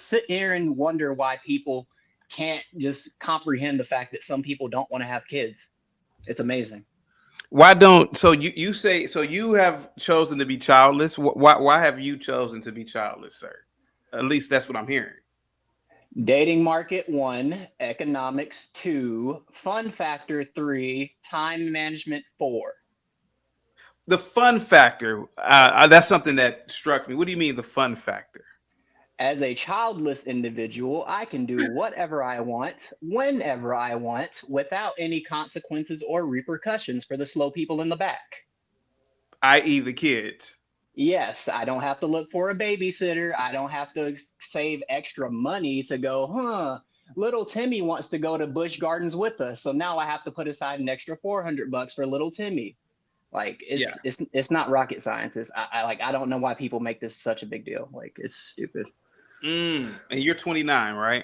sit here and wonder why people can't just comprehend the fact that some people don't want to have kids. It's amazing. Why don't so you say so you have chosen to be childless? Why have you chosen to be childless, sir? At least that's what I'm hearing. Dating market 1, economics 2, fun factor 3, time management 4. The fun factor, that's something that struck me. What do you mean the fun factor? As a childless individual, I can do whatever I want, whenever I want, without any consequences or repercussions for the slow people in the back. I.e. the kids. Yes, I don't have to look for a babysitter. I don't have to save extra money to go, little Timmy wants to go to Busch Gardens with us. So now I have to put aside an extra $400 for little Timmy. Like it's not rocket science. I don't know why people make this such a big deal. Like it's stupid. And you're 29, right?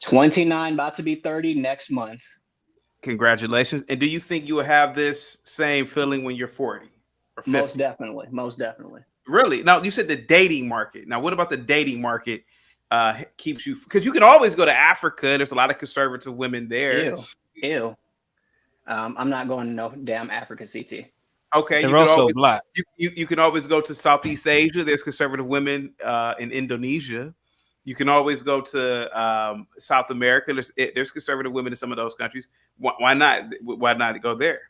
29, about to be 30 next month. Congratulations. And do you think you will have this same feeling when you're 40 or 50? Most definitely. Most definitely. Really? Now, you said the dating market. Now, what about the dating market keeps you? Because you can always go to Africa. There's a lot of conservative women there. Ew. I'm not going to no damn Africa, CT. Okay. They're also always, black. You can always go to Southeast Asia. There's conservative women in Indonesia. You can always go to South America. There's conservative women in some of those countries. Why not? Why not go there?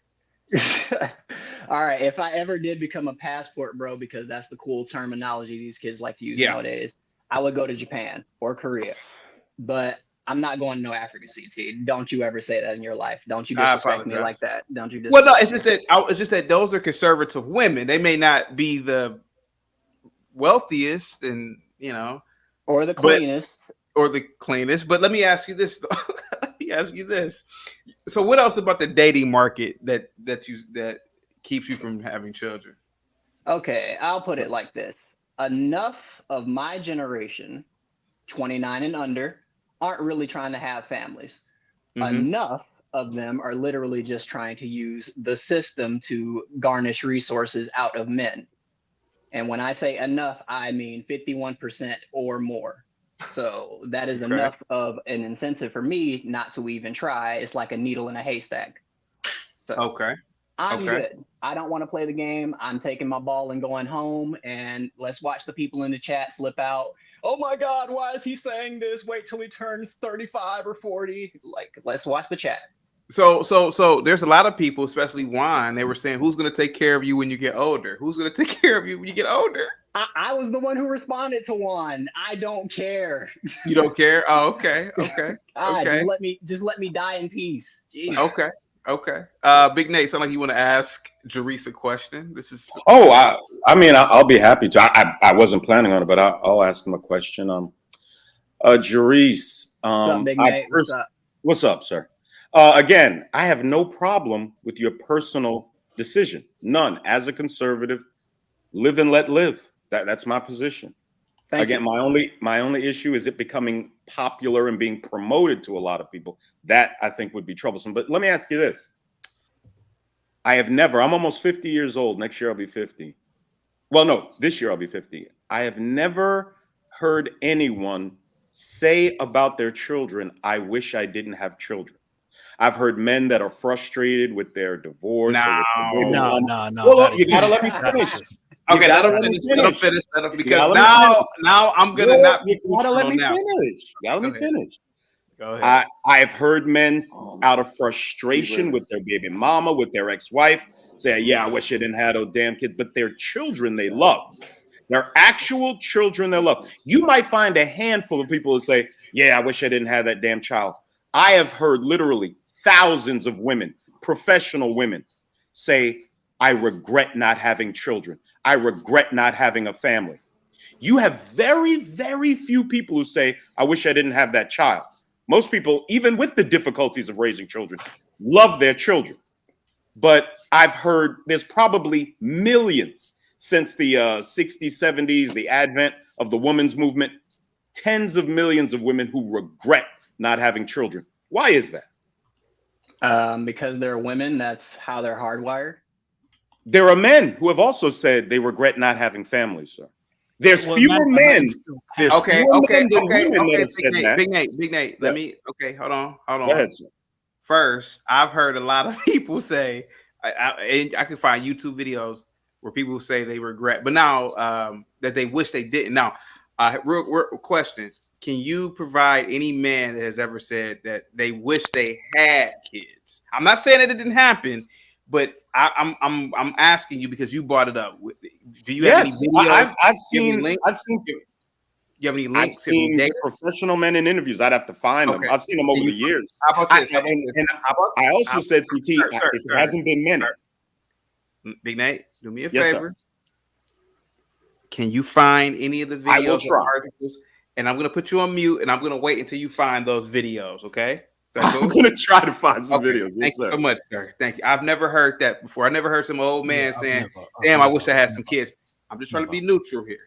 All right. If I ever did become a passport bro, because that's the cool terminology these kids like to use nowadays, I would go to Japan or Korea. But I'm not going to no Africa, CT. Don't you ever say that in your life. Don't you disrespect me like that. Don't you disrespect Well, no, it's just that those are conservative women. They may not be the wealthiest and, or the cleanest. But let me ask you this, though. So what else about the dating market that keeps you from having children? Okay, I'll put it like this. Enough of my generation, 29 and under, aren't really trying to have families. Mm-hmm. Enough of them are literally just trying to use the system to garnish resources out of men. And when I say enough, I mean 51% or more. So that is enough of an incentive for me not to even try. It's like a needle in a haystack. So I'm good. I don't want to play the game. I'm taking my ball and going home, and let's watch the people in the chat flip out. Oh my God, why is he saying this? Wait till he turns 35 or 40. Like, let's watch the chat. So there's a lot of people, especially Juan, they were saying, who's going to take care of you when you get older? Who's going to take care of you when you get older? I was the one who responded to Juan. I don't care. You don't care? Oh, okay. Just let me die in peace. Jeez. Okay. Big Nate, sound like you want to ask Jerice a question. This is. I mean, I'll be happy to. I wasn't planning on it, but I'll ask him a question. Jerice, what's up, Big Nate? What's up, sir? Again, I have no problem with your personal decision. None. As a conservative, live and let live. That's my position. Again, my only issue is it becoming popular and being promoted to a lot of people. That I think would be troublesome. But let me ask you this. I'm almost 50 years old. Next year I'll be 50. Well, no, this year I'll be 50. I have never heard anyone say about their children, I wish I didn't have children. I've heard men that are frustrated with their divorce. No. Well, you gotta let me finish. Okay, let him finish. Because now I'm gonna not be. You gotta let me finish. Go ahead. I've heard men out of frustration with their baby mama, with their ex-wife, say, "Yeah, I wish I didn't have those damn kids," but their children they love. Their actual children they love. You might find a handful of people who say, "Yeah, I wish I didn't have that damn child." I have heard literally thousands of women, professional women, say, "I regret not having children. I regret not having a family." You have very, very few people who say, "I wish I didn't have that child." Most people, even with the difficulties of raising children, love their children. But I've heard there's probably millions since the 60s, 70s, the advent of the women's movement, tens of millions of women who regret not having children. Why is that? Because they're women. That's how they're hardwired. There are men who have also said they regret not having families, sir. There's fewer men. There's Okay, fewer okay, men than okay, women that okay. have said that. Big Nate. Yeah. Let me. Okay, hold on. Go ahead, sir. First, I've heard a lot of people say, and I can find YouTube videos where people say they regret, but now that they wish they didn't. Now, real question: can you provide any man that has ever said that they wish they had kids? I'm not saying that it didn't happen, but I'm asking you because you brought it up. Do you have any videos? I've seen. You have any I've links? seen professional men in interviews. I'd have to find them. I've seen them over the years. How about this? I also said, CT, it hasn't been many. Big Nate, do me a Yes, favor. Can you find any of the I will videos try. or articles? And I'm going to put you on mute, and I'm going to wait until you find those videos, okay? Is that cool? I'm going to try to find some videos. Yes, Thank you sir. so much, sir. Thank you. I've never heard that before. I never heard some old man saying, damn, I wish I had some kids. I'm just trying to be neutral here.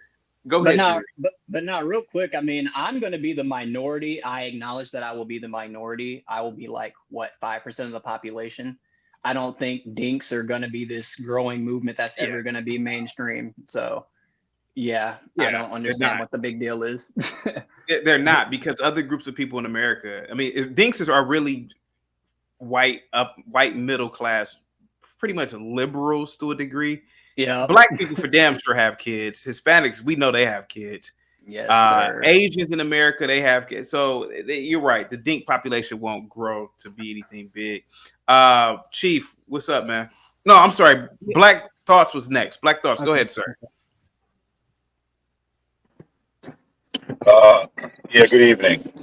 Go ahead, Jerry. But now, real quick, I mean, I'm going to be the minority. I acknowledge that I will be the minority. I will be like, what, 5% of the population? I don't think dinks are going to be this growing movement that's ever going to be mainstream. So, I don't understand what the big deal is. They're not, because other groups of people in America, I mean, dinks are really white middle class, pretty much liberals to a degree. Yeah. Black people for damn sure have kids. Hispanics, we know they have kids. Yes, sir. Asians in America, they have kids. So you're right. The dink population won't grow to be anything big. Chief, what's up, man? No, I'm sorry. Black Thoughts was next. Black Thoughts. Go ahead, sir. Good evening.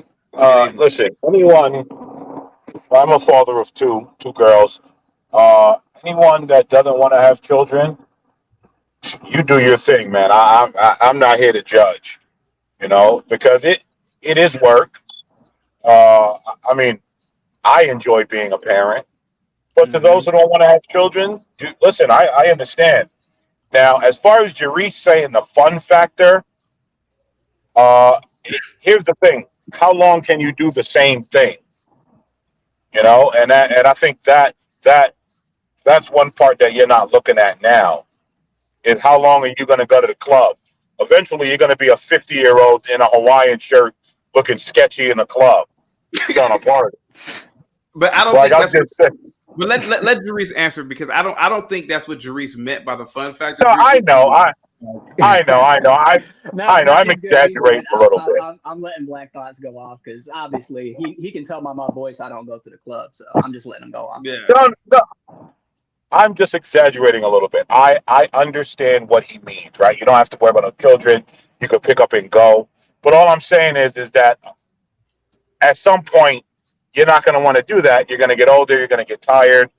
Listen, anyone, I'm a father of two girls. Anyone that doesn't want to have children, you do your thing, man. I'm not here to judge, because it is work. I mean, I enjoy being a parent, but to those who don't want to have children, listen, I understand. Now, as far as Jerice saying the fun factor, here's the thing: how long can you do the same thing? And I think that's one part that you're not looking at now. Is how long are you going to go to the club? Eventually, you're going to be a 50-year-old in a Hawaiian shirt, looking sketchy in a club, on a party. But I don't Like think I'm just saying. But let Jerice answer, because I don't think that's what Jerice meant by the fun factor. No, I know. I'm exaggerating a little bit. I'm letting Black Thoughts go off because obviously he can tell by my voice I don't go to the club, so I'm just letting him go off. Yeah. No, I'm just exaggerating a little bit. I understand what he means, right? You don't have to worry about no children. You could pick up and go. But all I'm saying is that at some point, you're not going to want to do that. You're going to get older. You're going to get tired.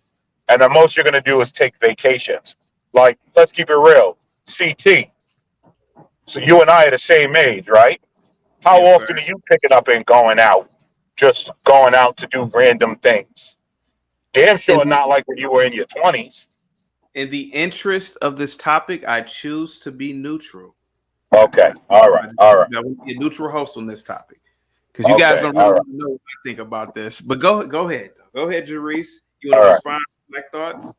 And the most you're going to do is take vacations. Like, let's keep it real. CT. So you and I are the same age, right? How often are you picking up and going out? Just going out to do random things. Damn sure not like when you were in your 20s. In the interest of this topic, I choose to be neutral. Okay. All right. I will be a neutral host on this topic, because you guys don't really know what I think about this. But go ahead. Go ahead, Jerice. You want to respond to Black Thoughts?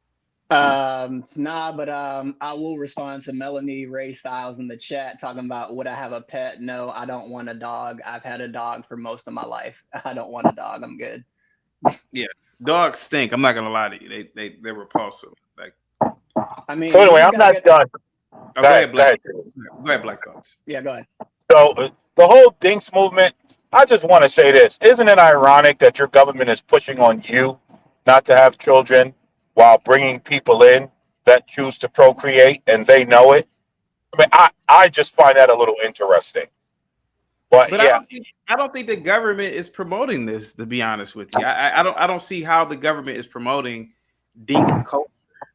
But I will respond to Melanie Ray Styles in the chat talking about, would I have a pet? No, I don't want a dog. I've had a dog for most of my life. I don't want a dog. I'm good. Yeah, dogs stink. I'm not gonna lie to you. They're repulsive. Like, I mean, so anyway, I'm not done. Go ahead, Black Thoughts. Yeah, go ahead. So the whole DINKS movement, I just want to say this. Isn't it ironic that your government is pushing on you not to have children while bringing people in that choose to procreate and they know it? I mean, I just find that a little interesting. But yeah. I don't think the government is promoting this, to be honest with you. I don't see how the government is promoting DINK culture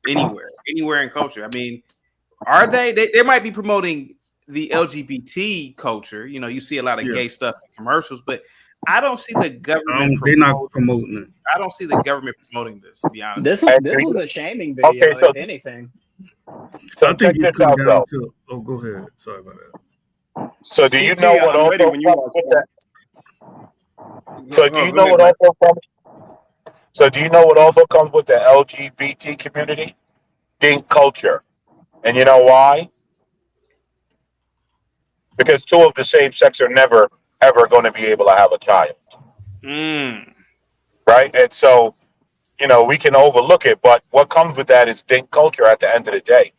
anywhere in culture. I mean, are they might be promoting the LGBT culture. You see a lot of gay stuff in commercials, but I don't see the government. They're not promoting it. I don't see the government promoting this. To be honest, This was a shaming video, Okay, so if anything. so check this out though. Oh, go ahead. Sorry about that. So do you CT, know what I'm also ready when you comes are. with that? So do you Go know ahead, what Brett. also comes? So do you know what also comes with the LGBT community? DINK culture. And you know why? Because two of the same sex are never ever going to be able to have a child, right? And so, you know, we can overlook it, but what comes with that is DINK culture at the end of the day.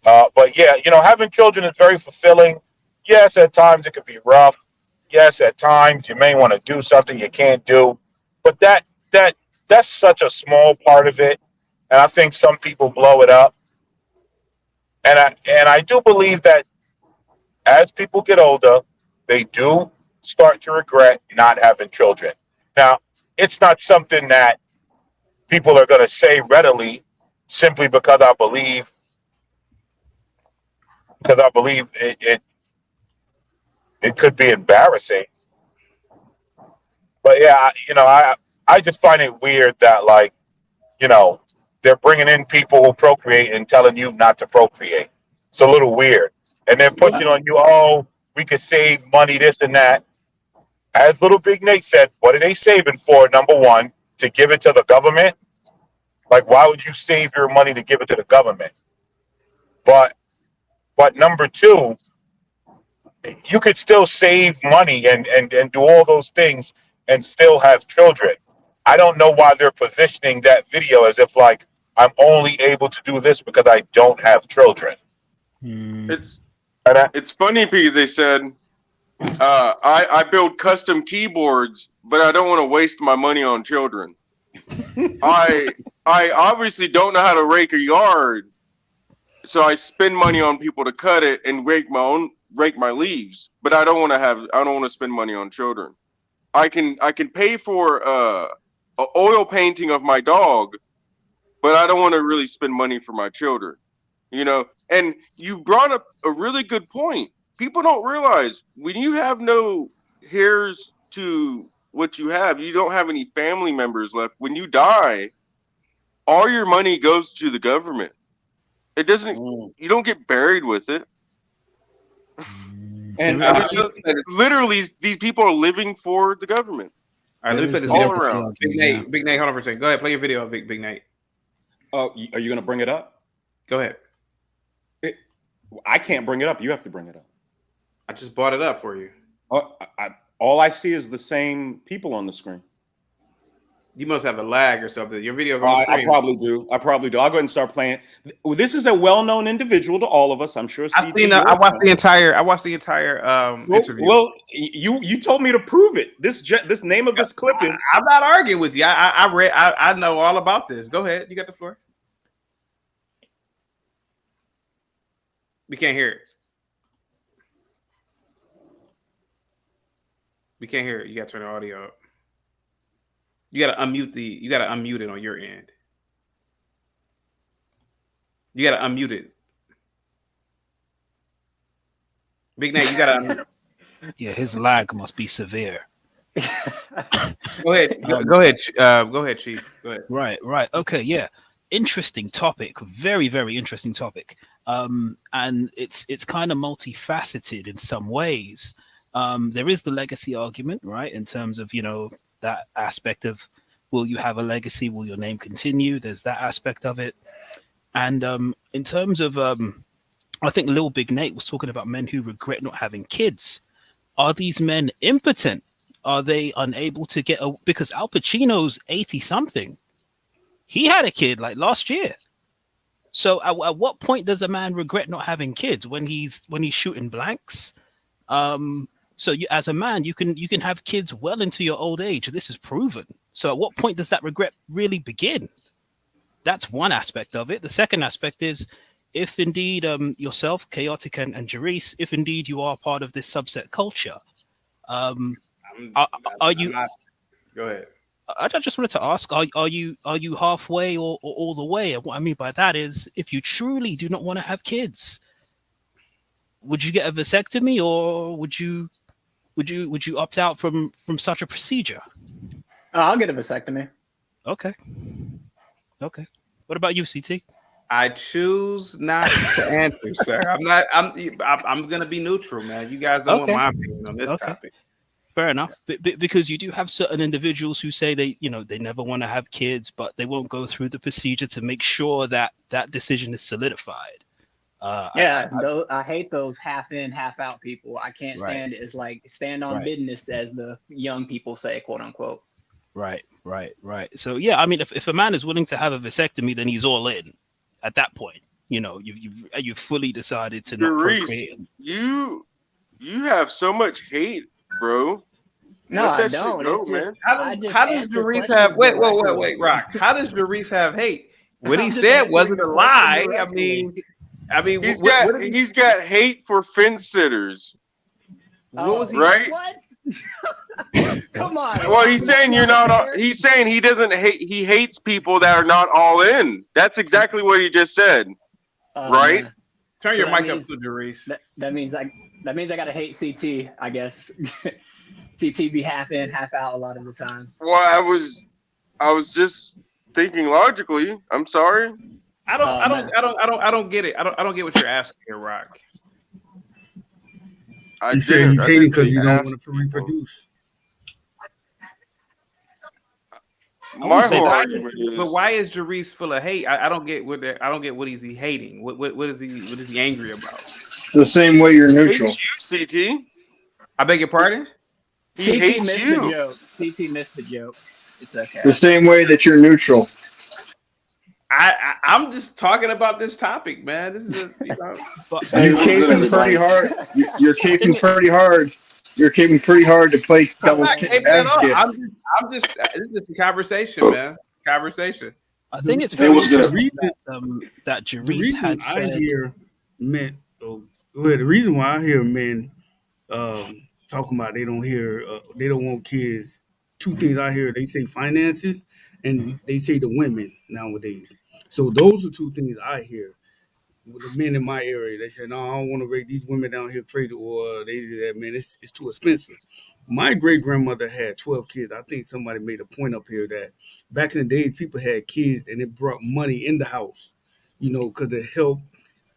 But yeah, you know, having children is very fulfilling. Yes, at times it could be rough. Yes, at times you may want to do something you can't do, but that's such a small part of it, and I think some people blow it up. And I do believe that as people get older, they do start to regret not having children. Now, it's not something that people are going to say readily, simply because I believe it could be embarrassing. But yeah, I just find it weird that, like, you know, they're bringing in people who procreate and telling you not to procreate. It's a little weird. And they're pushing on you, oh, we could save money, this and that. As Little Big Nate said, what are they saving for? Number one, to give it to the government. Like, why would you save your money to give it to the government? But number two, you could still save money and do all those things and still have children. I don't know why they're positioning that video as if, like, I'm only able to do this because I don't have children. It's funny because they said I build custom keyboards, but I don't want to waste my money on children. I obviously don't know how to rake a yard, so I spend money on people to cut it and rake my leaves. But I don't want to spend money on children. I can pay for a oil painting of my dog, but I don't want to really spend money for my children. You know, and you brought up a really good point. People don't realize when you have no heirs to what you have, you don't have any family members left. When you die, all your money goes to the government. It doesn't. You don't get buried with it. And literally, these people are living for the government. All right, let me put this all video. around. Big Nate, hold on for a second. Go ahead, play your video, Big Nate. Oh, are you going to bring it up? Go ahead. I can't bring it up. You have to bring it up. I just brought it up for you. Oh, all I see is the same people on the screen. You must have a lag or something. Your video's on the screen. I probably do. I'll go ahead and start playing. This is a well-known individual to all of us. I'm sure. I watched the entire interview. Well, you told me to prove it. This name of this clip is. I'm not arguing with you. I know all about this. Go ahead. You got the floor. We can't hear it. We can't hear it. You got to turn the audio up. You got to unmute it on your end. You got to unmute it. Big Nate, you got to unmute it. Yeah, his lag must be severe. Go ahead. Go ahead, Chief. Go ahead. Right. Okay, yeah. Interesting topic. Very, very interesting topic. And it's kind of multifaceted in some ways. There is the legacy argument, right? In terms of, that aspect of, will you have a legacy? Will your name continue? There's that aspect of it. And in terms of, I think Lil Big Nate was talking about men who regret not having kids. Are these men impotent? Are they unable to get because Al Pacino's 80 something. He had a kid like last year. So at what point does a man regret not having kids? When he's shooting blanks? So you, as a man, you can have kids well into your old age. This is proven. So at what point does that regret really begin? That's one aspect of it. The second aspect is, if indeed yourself, Chaotic and Jerice, if indeed you are part of this subset culture, are you? Go ahead. I just wanted to ask: are you halfway or all the way? And what I mean by that is, if you truly do not want to have kids, would you get a vasectomy, or would you Would you opt out from such a procedure? I'll get a vasectomy. Okay. What about you, CT? I choose not to answer, sir. I'm gonna be neutral, man. You guys don't want my opinion on this topic. Fair enough. Because you do have certain individuals who say they never want to have kids, but they won't go through the procedure to make sure that that decision is solidified. I hate those half in, half out people. I can't stand it. It's like stand on business, as the young people say, quote unquote. Right. So yeah, I mean, if a man is willing to have a vasectomy, then he's all in. At that point, you've fully decided to not procreate. You have so much hate, bro. No, I don't. Go, it's just, how does Jerice have? Wait, Rock. How does Jerice have hate? What he said wasn't a lie. I mean, he's got hate for fence sitters. What was he? Right? What? Come on. Well, he's saying you're not. He's saying he doesn't hate. He hates people that are not all in. That's exactly what he just said. Right? Turn your mic up to Jerice. That means I gotta hate CT, I guess. CT be half in, half out a lot of the time. Well, I was just thinking logically. I'm sorry. I don't get it. I don't get what you're asking here, Rock. You say he's hating because you don't want to reproduce. My whole argument is, but why is Jerice full of hate? I don't get what is he hating? What is he angry about? The same way you're neutral. You, CT. I beg your pardon? He hates missed you. the joke. CT missed the joke. It's okay. The same way that you're neutral. I'm just talking about this topic, man. This is you're caping pretty hard. You're caping pretty hard. You're caping pretty hard to play devil's advocate. I'm just this is a conversation, man. Conversation. I think it's very interesting that Jerice had said. The reason why I hear men talking about they don't want kids. Two things I hear: they say finances, and they say the women nowadays. So those are two things I hear. With the men in my area, they say, "No, I don't want to raise these women down here crazy," or they say that, man, it's too expensive. My great grandmother had 12 kids. I think somebody made a point up here that back in the days, people had kids and it brought money in the house, because it helped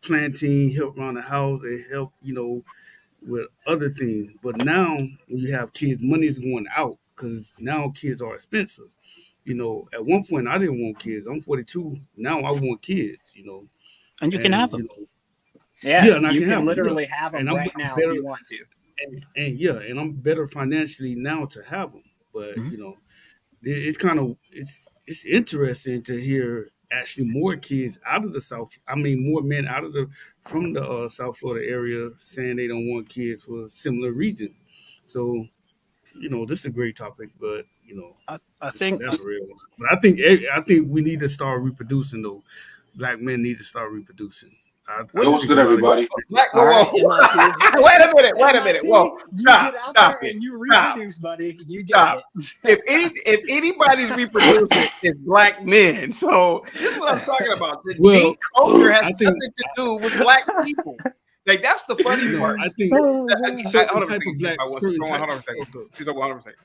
planting, helped around the house, it helped, with other things. But now when you have kids, money is going out because now kids are expensive. At one point I didn't want kids. I'm 42 now. I want kids. And you can have them. And you can literally have them right now if you want to. And I'm better financially now to have them. But it's kind of it's interesting to hear actually more kids out of the South. I mean, more men out of from the South Florida area saying they don't want kids for similar reasons. So, this is a great topic, but I think that's real. But I think we need to start reproducing though. Black men need to start reproducing. What's good, everybody? Wait a minute. Whoa, stop it. You reproduce, buddy. You stop. If anybody's reproducing, it's black men. So this is what I'm talking about. The DINK culture has nothing to do with black people. Like that's the funny part. I think. Hold on a second.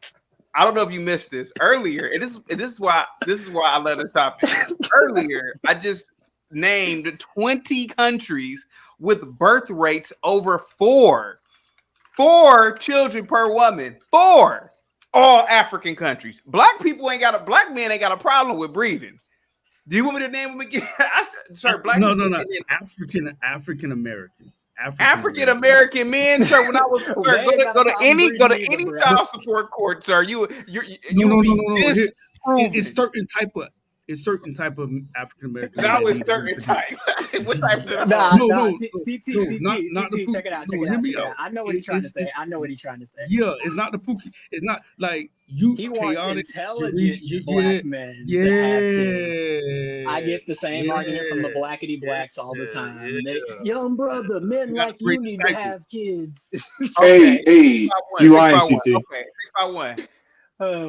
I don't know if you missed this earlier. And this is why I let us stop it. Earlier, I just named 20 countries with birth rates over 4 children per woman. 4, all African countries. Black men ain't got a problem with breathing. Do you want me to name them again? Sorry, black. No. African American. African American men, sir. When I was go to any child support court, sir. You be disproven. It's certain type of African American. Now it's certain type. What type of? CT, check it out. I know what he's trying to say. Yeah, it's not the Pookie. It's not like you. He wants intelligent black men. Yeah, I get the same argument from the blackity blacks all the time. Young brother, men like you need to have kids. Hey, you lying, CT? Okay, 6x1.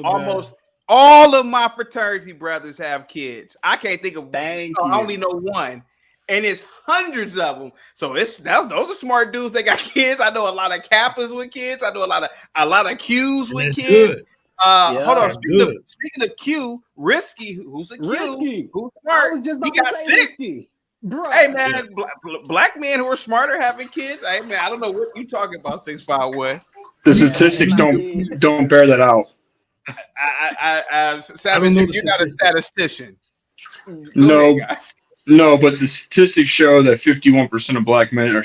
Almost. All of my fraternity brothers have kids. I can't think of. I only know one. and it's hundreds of them. So those are smart dudes. They got kids. I know a lot of Kappas with kids. I know a lot of Qs with That's kids. good. Hold on. That's good. Speaking of Q, Risky, who's a Q, Risky. who's I smart. was just He about to got say six. Risky. Bro. Hey man, black men who are smarter having kids. Hey man, I don't know what you talking about. 651. The statistics don't bear that out. Savage, you're not a statistician. No, but the statistics show that 51% of black men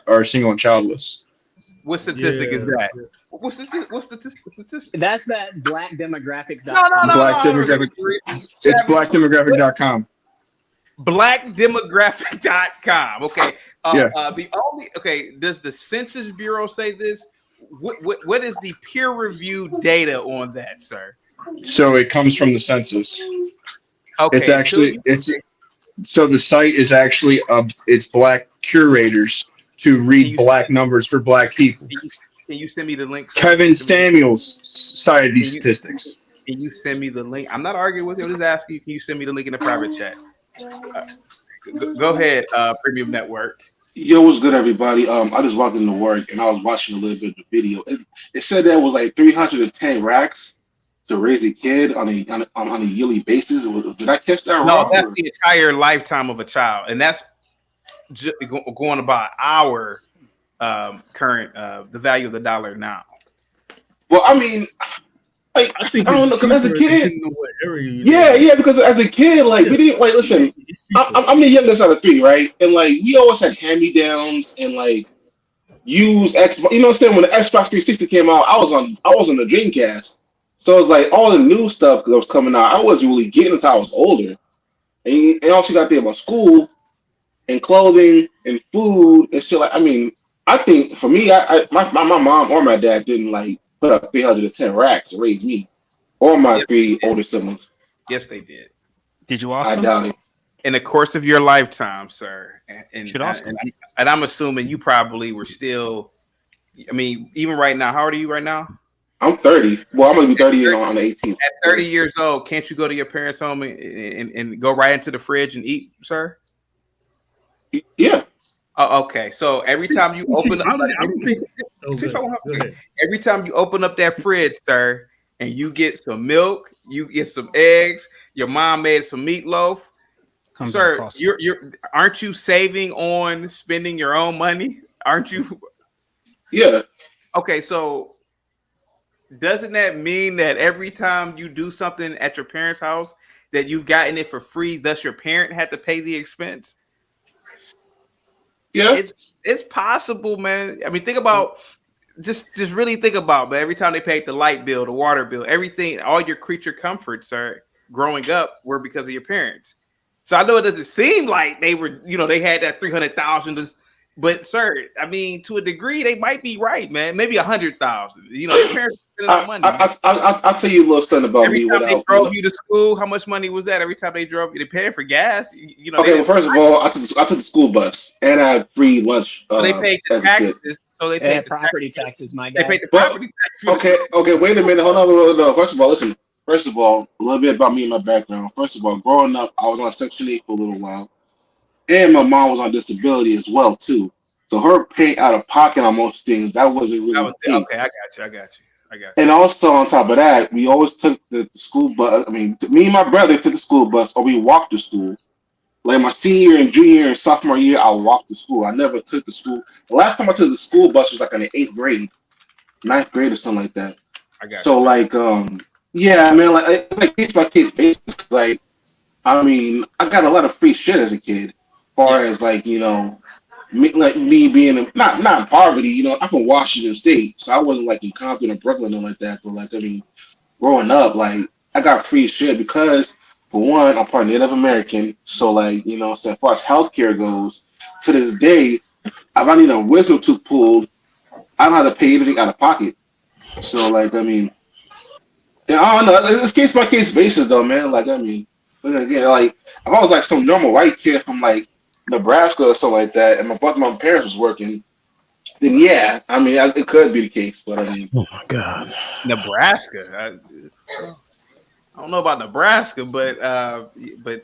are single and childless. What statistic is that? What's the statistic? That's that blackdemographics. No. Black demographic. It's blackdemographic.com. Blackdemographic.com. Okay. Yeah. Does the Census Bureau say this? What is the peer reviewed data on that, sir? So it comes from the census. Okay. It's actually so the site is actually it's black curators to read black numbers for black people. Can you send me the link? Kevin Samuels cited these statistics. Can you send me the link? I'm not arguing with you. I'm just asking you. Can you send me the link in the private chat? Go ahead, Premium Network. Yo, what's good, everybody? I just walked into work and I was watching a little bit of the video. It said that it was like 310 racks to raise a kid on a yearly basis. Did I catch that wrong? No, that's the entire lifetime of a child, and that's going about our current the value of the dollar now. Well, I mean, like, I don't know, because as a kid, yeah, because as a kid, like we didn't like. Listen, I'm the youngest out of three, right? And like we always had hand-me-downs and like use Xbox. You know what I'm saying? When the Xbox 360 came out, I was on the Dreamcast, so it's like all the new stuff that was coming out. I wasn't really getting until I was older, and also got there about school and clothing and food and shit. Like, I mean, I think for me, my mom or my dad didn't like put up 310 racks to raise me or my three older siblings. Yes, they did. Did you ask I them? doubt it. In the course of your lifetime, sir, Should ask them. and I'm assuming you probably were still. I mean, even right now, how old are you right now? I'm 30. Well, I'm gonna be 30 on the 18th. At 30 years old, can't you go to your parents' home and go right into the fridge and eat, sir? Yeah. Oh, okay. So every time you open up, every time you open up that fridge, sir, and you get some milk, you get some eggs, your mom made some meatloaf, sir. Aren't you saving on spending your own money? Aren't you? Yeah. Okay, so doesn't that mean that every time you do something at your parents' house that you've gotten it for free, thus your parent had to pay the expense? Yeah, it's possible, man. I mean, think about just really think about, but every time they paid the light bill, the water bill, everything, all your creature comforts are growing up were because of your parents. So I know it doesn't seem like they were, they had that 300,000, but sir, I mean, to a degree, they might be right, man. Maybe 100,000. Your parents spending that money. I'll tell you a little something about every me. Time they drove you to school, how much money was that? Every time they drove you, they paid for gas. Okay, well, first of all, I took the school bus and I had free lunch. So they paid the taxes. So they paid the property taxes, my guy. They paid the property taxes. Okay, wait a minute. Hold on. No. First of all, listen. First of all, a little bit about me and my background. First of all, growing up, I was on Section 8 for a little while. And my mom was on disability as well, too. So her paying out of pocket on most things, that wasn't really okay. I got you. And also on top of that, we always took the school bus. I mean, me and my brother took the school bus, or we walked to school. Like my senior and junior and sophomore year, I walked to school. I never took the school. The last time I took the school bus was like in the 8th grade, 9th grade or something like that. I got so you. Like, yeah, man, like it's like case by case basis. Like, I mean, I got a lot of free shit as a kid. As far as like, me being not in poverty, I'm from Washington State, so I wasn't like in Compton or Brooklyn or like that. But like, I mean, growing up, like I got free shit because, for one, I'm part Native American. So like, so as far as healthcare goes, to this day, if I need a wisdom tooth pulled, I don't have to pay anything out of pocket. So like, I mean, I don't know. It's case by case basis though, man. Like, I mean, but again, like if I was like some normal white kid from like Nebraska or something like that, and both of my parents was working, then yeah, I mean, it could be the case. But I mean, oh my god, Nebraska. I don't know about Nebraska, but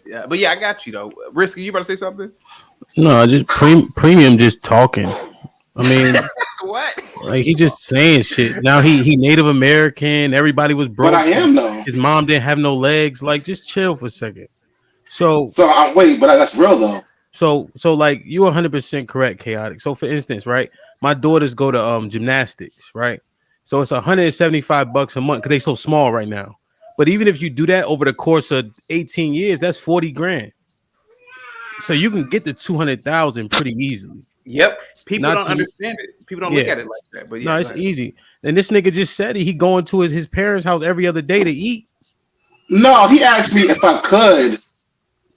yeah, I got you though. Risky, you about to say something? No, just premium just talking. I mean, what? Like he just saying shit. Now he Native American. Everybody was broke. But I am though. His mom didn't have no legs. Like just chill for a second. So wait, but that's real though. So like you 100% correct, chaotic. So for instance, right, my daughters go to gymnastics, right? So it's $175 a month because they so small right now. But even if you do that over the course of 18 years, that's 40 grand. So you can get the 200,000 pretty easily. Yep. People don't understand it. People don't look at it like that. But yeah, no, it's easy. And this nigga just said he going to his parents' house every other day to eat. No, he asked me if I could.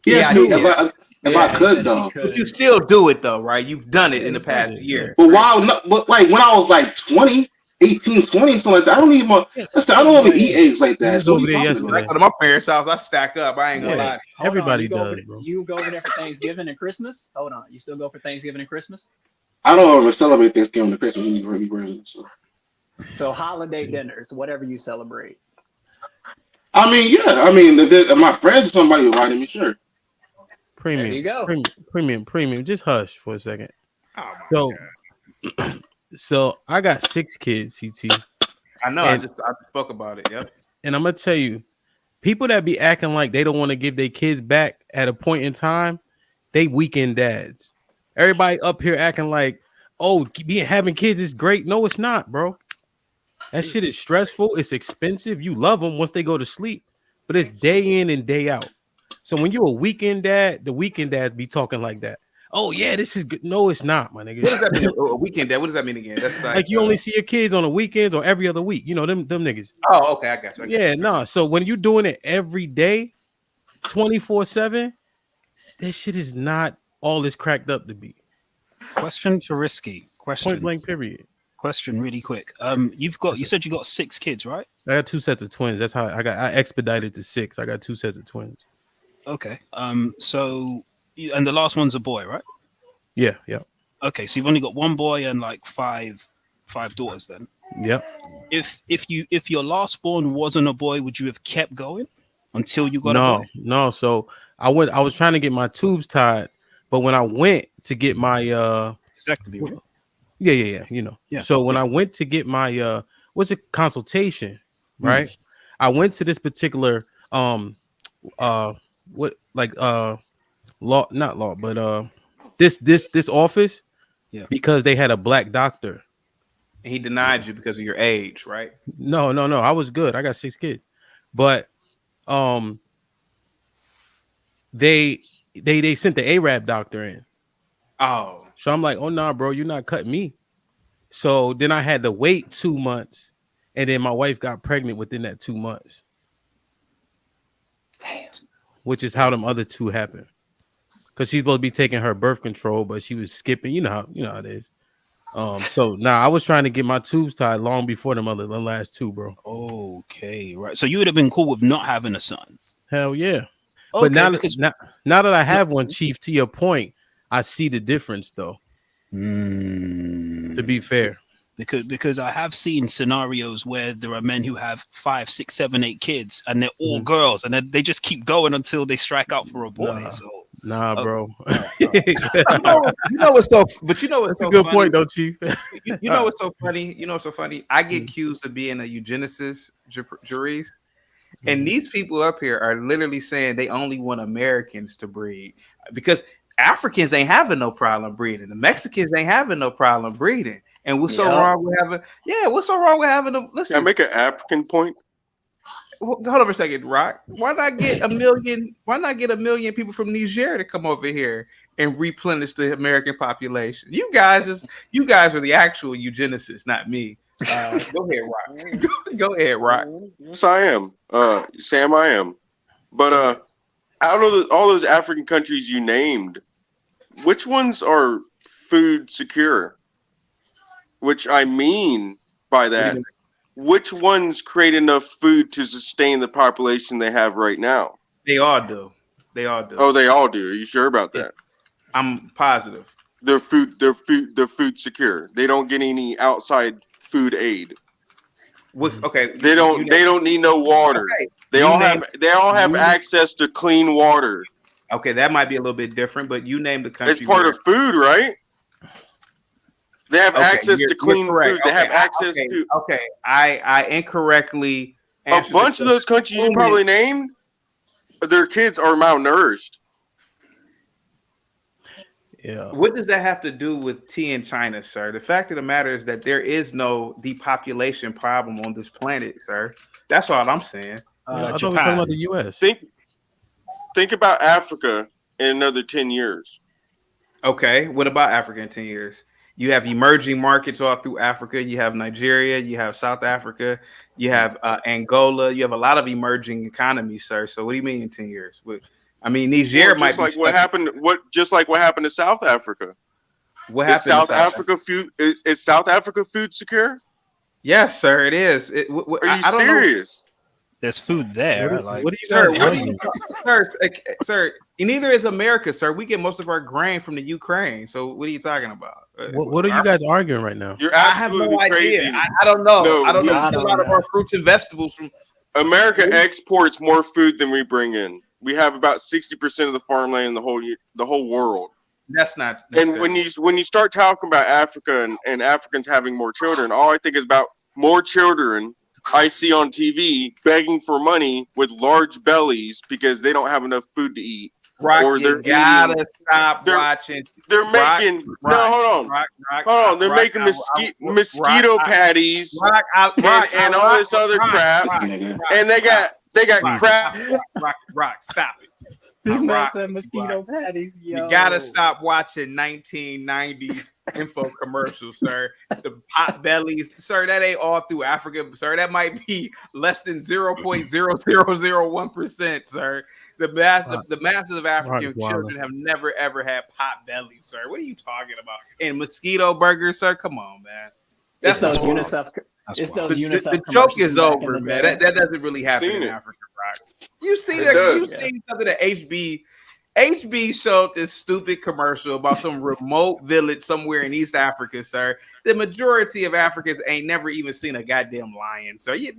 He asked me if I could though. But you still do it though, right? You've done it in the past year. But wow, no, but like when I was like 20, 18, 20, something like that, I don't even want. Listen, I don't even eat eggs like that. So I go to my parents' house. I stack up. I ain't gonna lie. Everybody does, bro. You go over there for Thanksgiving and Christmas? Hold on. You still go for Thanksgiving and Christmas? I don't ever celebrate Thanksgiving and Christmas. So holiday dinners, whatever you celebrate. I mean, yeah. I mean, if my friends or somebody invited me, sure. Premium. There you go. Premium. Just hush for a second. So I got 6 kids, CT. I know. I spoke about it. Yep. And I'm gonna tell you, people that be acting like they don't want to give their kids back at a point in time, they weekend dads. Everybody up here acting like, oh, having kids is great. No, it's not, bro. That shit is stressful. It's expensive. You love them once they go to sleep, but it's day in and day out. So when you're a weekend dad, the weekend dads be talking like that. Oh yeah, this is good. No, it's not, my nigga. What does that mean? A weekend dad? What does that mean again? That's like you only see your kids on the weekends or every other week. You know them niggas. Oh, okay, I got you. Yeah, no. So when you're doing it every day, 24/7, this shit is not all it's cracked up to be. Question for Risky. Question. Point blank period. Question really quick. You said you got 6 kids, right? I got 2 sets of twins. That's how I expedited to 6. I got 2 sets of twins. Okay. So and the last one's a boy, right? Yeah. Okay, so you've only got 1 boy and like five daughters then. Yep. If your last born wasn't a boy, would you have kept going until you got a boy? No. So I was trying to get my tubes tied, but when I went to get my exactly. Yeah. You know. Yeah. So when I went to get my consultation, right? I went to this particular this office, because they had a black doctor. And he denied you because of your age, right? No. I was good. I got 6 kids, but they sent the Arab doctor in. Oh, so I'm like, oh nah, bro, you're not cutting me. So then I had to wait 2 months, and then my wife got pregnant within that 2 months. Damn. Which is how them other 2 happened. Because she's supposed to be taking her birth control, but she was skipping. You know how it is. So I was trying to get my tubes tied long before the last 2, bro. Okay, right. So you would have been cool with not having a son. Hell yeah. Okay, But now that I have one, Chief, to your point, I see the difference though. To be fair. Because I have seen scenarios where there are men who have 5, 6, 7, 8 kids, and they're all girls, and they just keep going until they strike out for a boy. Bro. you know what's so? But you know what's That's so a good funny? point, though, Chief. You know what's so funny? You know what's so funny? I get accused of being a eugenicist, juries, and these people up here are literally saying they only want Americans to breed because Africans ain't having no problem breeding. The Mexicans ain't having no problem breeding. And what's so wrong with having? Yeah, what's so wrong with having them? Listen, Can I make an African point? Hold on for a second, Rock. Why not get a million? Why not get a million people from Niger to come over here and replenish the American population? You guys are the actual eugenicists, not me. Go ahead, Rock. Go ahead, Rock. Yes, I am. Sam, I am. But out of all those African countries you named, which ones are food secure? Which I mean by that, which ones create enough food to sustain the population they have right now? They all do. Oh, they all do. Are you sure about that? I'm positive. They're food secure. They don't get any outside food aid. Okay, They don't need no water. Okay. They all have access to clean water. Okay, that might be a little bit different, but you named the country. It's part of food, right? They have access to clean food. They have access to. Okay, I incorrectly. A bunch of those countries you probably named, their kids are malnourished. Yeah. What does that have to do with tea in China, sir? The fact of the matter is that there is no depopulation problem on this planet, sir. That's all I'm saying. I thought we were talking about the U.S. Think about Africa in another 10 years. Okay, what about Africa in 10 years? You have emerging markets all through Africa. You have Nigeria. You have South Africa. You have Angola. You have a lot of emerging economies, sir. So what do you mean in 10 years? I mean, Niger might be like what happened. Just like what happened to South Africa. What happened? South Africa food? Is South Africa food secure? Yes, sir. It is. Are you serious? There's food there. What are you guys sir? Neither is America, sir. We get most of our grain from the Ukraine. So what are you talking about? What are you guys arguing right now? You're I have no idea. I don't know. No, I don't know. A lot of our fruits and vegetables from America exports more food than we bring in. We have about 60% of the farmland in the whole world. That's not. And when you start talking about Africa and Africans having more children, all I think is about more children I see on TV begging for money with large bellies because they don't have enough food to eat. Rock, or you gotta stop watching. They're making hold on. They're making mosquito patties and all this other crap, and they got crap. Rock, stop it. Mosquito patties, yo. You gotta stop watching 1990s info commercials, sir. The pot bellies, sir. That ain't all through Africa, sir. That might be less than 0.0001%, sir. The masses of African children have never ever had pot bellies, sir. What are you talking about? And mosquito burgers, sir. Come on, man. That's those UNICEF. It's those UNICEF. The joke is over, man. That doesn't really happen in Africa, right? You see that? You seen something that HB showed this stupid commercial about some remote village somewhere in East Africa, sir. The majority of Africans ain't never even seen a goddamn lion, sir. You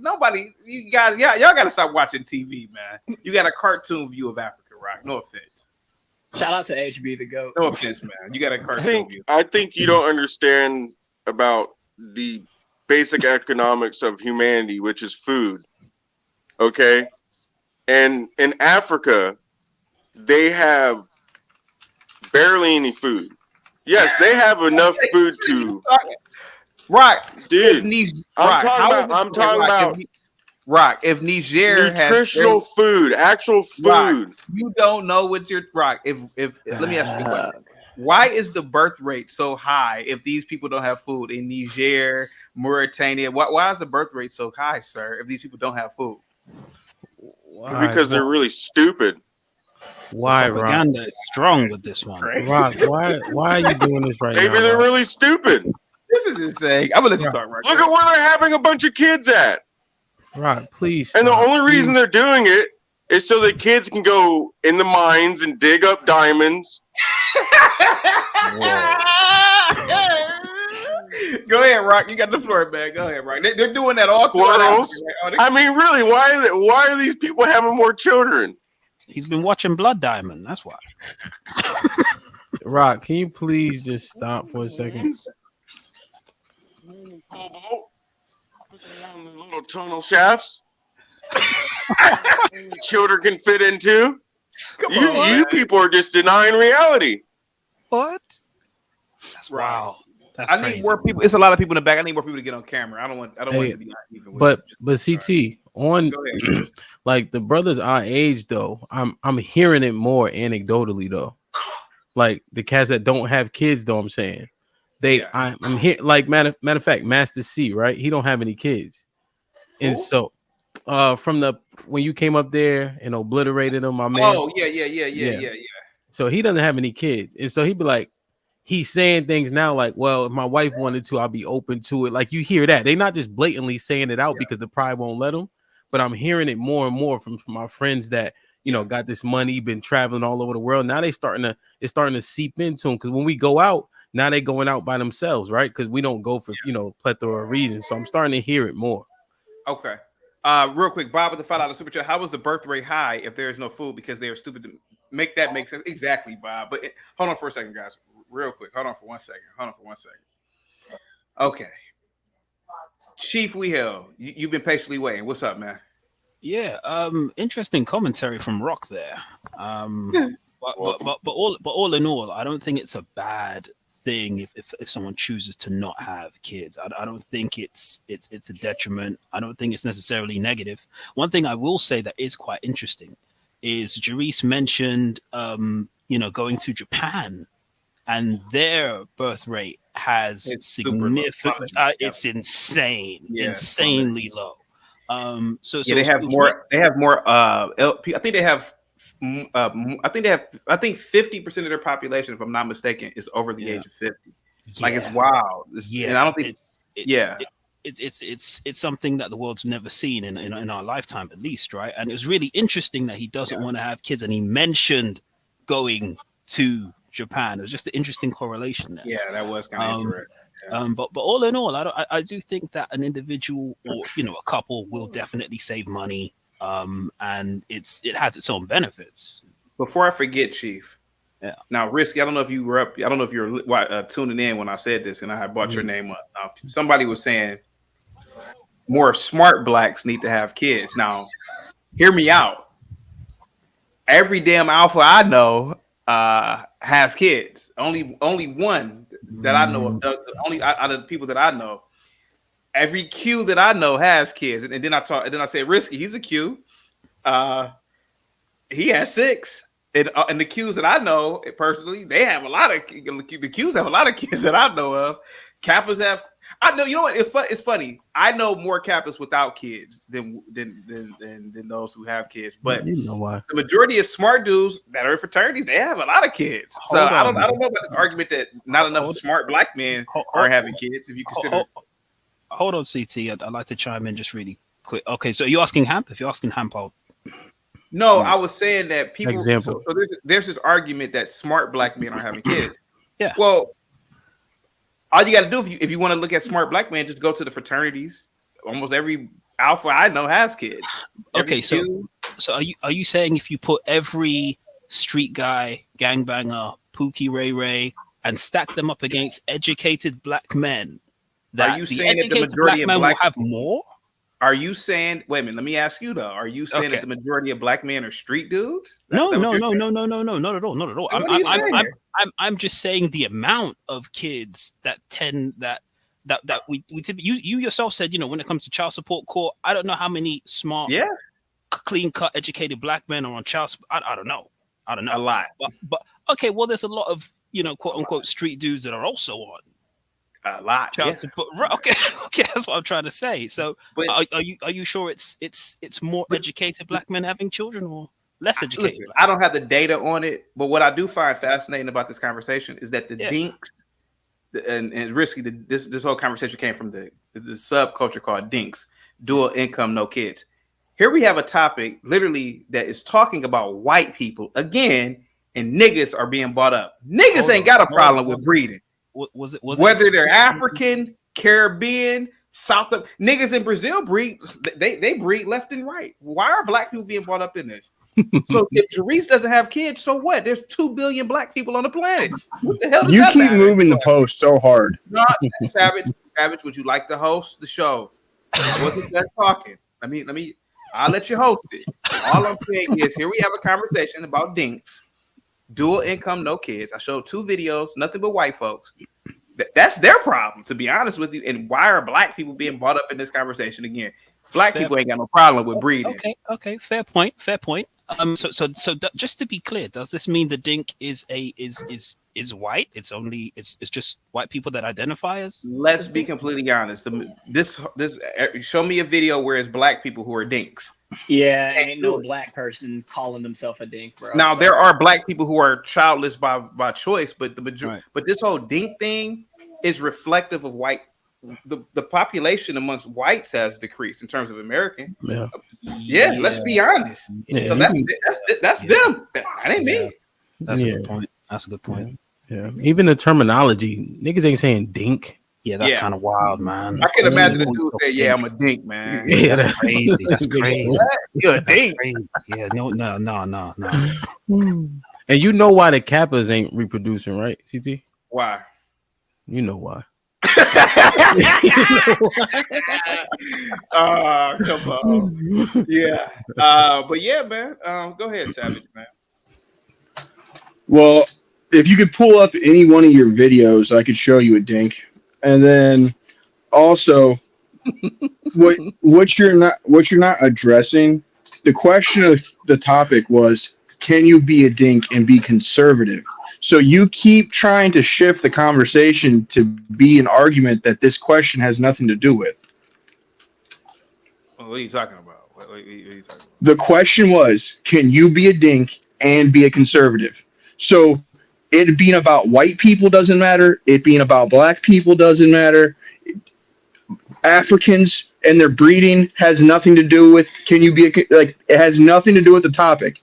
guys, y'all gotta stop watching TV, man. You got a cartoon view of Africa, right? No offense. Shout out to HB the GOAT. No offense, man. You got a cartoon view. I think you don't understand about the basic economics of humanity, which is food. Okay? And in Africa, they have barely any food. Yes, they have enough food to. Right, dude. I'm talking about. Rock. If Niger nutritional food, actual food. Rock, you don't know what you're. Rock. If let me ask you a question. Why is the birth rate so high if these people don't have food in Niger, Mauritania? Why is the birth rate so high, sir, if these people don't have food? Why? Because they're really stupid. Why, propaganda is strong with this one. Rock, why are you doing this right now? Maybe they're really stupid. This is insane. I'm gonna let you talk, Rock. Look at where they're having a bunch of kids at. Rock, please. And the only reason they're doing it is so that kids can go in the mines and dig up diamonds. Go ahead, Rock. You got the floor, man. Go ahead, Rock. They're doing that all squirrels. throughout. I mean, really, why are these people having more children? He's been watching Blood Diamond. That's why. Rock, can you please just stop for a second? Little tunnel shafts. Children can fit into. You people are just denying reality. What? That's wow. That's I need more people. It's a lot of people in the back. I need more people to get on camera. I don't want it to be even. But CT on like the brothers our age though, I'm hearing it more anecdotally though. Like the cats that don't have kids though, I'm saying. I'm here like matter of fact, Master C, right? He don't have any kids. And so from when you came up there and obliterated him, my man. Oh, yeah. So he doesn't have any kids. And so he'd be like, he's saying things now like, well, if my wife wanted to, I'll be open to it. Like you hear that. They're not just blatantly saying it out because the pride won't let them. But I'm hearing it more and more from my friends that, got this money, been traveling all over the world. Now it's starting to seep into them. Because when we go out, now they're going out by themselves, right? Because we don't go for, plethora of reasons. So I'm starting to hear it more. Okay. Real quick, Bob with the $5 super chat. How was the birth rate high if there is no food because they are stupid to make that make sense? Exactly, Bob. But hold on for a second, guys. Real quick. Hold on for 1 second. Okay. Chief Wehel, you've been patiently waiting. What's up, man? Yeah, interesting commentary from Rock there. But all in all, I don't think it's a bad thing if someone chooses to not have kids. I don't think it's a detriment. I don't think it's necessarily negative. One thing I will say that is quite interesting is Jerice mentioned going to Japan, and their birth rate has significant. It's insane, insanely low. So they have more. They have more. I think they have. I think 50% of their population, if I'm not mistaken, is over the age of 50. Like it's wild. And I don't think it's something that the world's never seen in our lifetime, at least, right? And it was really interesting that he doesn't want to have kids, and he mentioned going to Japan. It was just an interesting correlation there. Yeah, that was kind of interesting. But all in all, I do think that an individual or a couple will definitely save money. And it has its own benefits. Before I forget, Chief. Yeah. Now, Risky, I don't know if you were up. I don't know if you were tuning in when I said this, and I had brought your name up. Somebody was saying more smart blacks need to have kids. Now, hear me out. Every damn alpha I know has kids. Only one that I know of. Only out of the people that I know. Every Q that I know has kids, and then I said Risky. He's a Q. He has 6, and the Qs that I know personally, they have a lot of the Qs have a lot of kids that I know of. Kappas have. I know. You know what? It's funny. I know more Kappas without kids than those who have kids. But you know why? The majority of smart dudes that are in fraternities, they have a lot of kids. I don't know about this argument that not enough smart black men are having kids. If you consider. Hold on, CT. I'd like to chime in just really quick. Okay, so are you asking Hamp? If you're asking Hamp, No, I was saying that people. Example. So there's this argument that smart black men are having kids. Yeah. Well, all you got to do if you want to look at smart black men, just go to the fraternities. Almost every alpha I know has kids. Okay, so are you saying if you put every street guy, gangbanger, Pookie Ray Ray, and stack them up against educated black men? Are you saying that the majority of men black will have more? Are you saying? Wait a minute. Let me ask you though. Are you saying that the majority of black men are street dudes? No, not at all. I'm just saying the amount of kids that we you yourself said, when it comes to child support court, I don't know how many smart, clean cut, educated black men are on child support. I don't know. A lot. But okay, well, there's a lot of quote unquote street dudes that are also on. A lot. Okay, that's what I'm trying to say. So, are you sure it's more educated black men having children or less educated? Listen, I don't have the data on it, but what I do find fascinating about this conversation is that the DINKS and Risky. This whole conversation came from the subculture called DINKS, dual income, no kids. Here we have a topic literally that is talking about white people again, and niggas are being bought up. Niggas ain't got a problem with breeding. Whether they're African, Caribbean, South of niggas in Brazil breed, they breed left and right. Why are black people being brought up in this? So if Jerice doesn't have kids, so what? There's 2 billion black people on the planet. What the hell does You that keep matter? moving the post so hard. No, Savage, would you like to host the show? I wasn't just talking. I'll let you host it. All I'm saying is here we have a conversation about DINKS. Dual income, no kids. I showed 2 videos, nothing but white folks. That's their problem, to be honest with you. And why are black people being brought up in this conversation again? Black people ain't got no problem with breeding. Okay, fair point. So just to be clear, does this mean the DINK is white? It's just white people that identify as. Let's be completely honest. This show me a video where it's black people who are DINKs. Yeah, ain't no black person calling themselves a DINK, bro. Now there are black people who are childless by choice, but but this whole DINK thing is reflective of white. The population amongst whites has decreased in terms of American. Yeah, let's be honest. Yeah. So that's them. That ain't me. That's a good point. That's a good point. Yeah, even the terminology, niggas ain't saying DINK. Yeah, that's Yeah. kind of wild, man. I can Only imagine a points dude of say, "Yeah, I'm dink. a dink, man." Yeah, that's crazy. That's crazy. What? You're a That's dink. crazy. Yeah, no. And you know why the Kappas ain't reproducing, right, CT? Why? You know why. Come on. Yeah. But yeah, man. Go ahead, Savage, man. Well, if you could pull up any one of your videos, I could show you a dink. And then also what you're not addressing, the question of the topic was, can you be a dink and be conservative? So you keep trying to shift the conversation to be an argument that this question has nothing to do with. What are you talking about? What are you talking about? The question was, can you be a dink and be a conservative? So it being about white people doesn't matter. It being about black people doesn't matter. Africans and their breeding has nothing to do with, can you be it has nothing to do with the topic.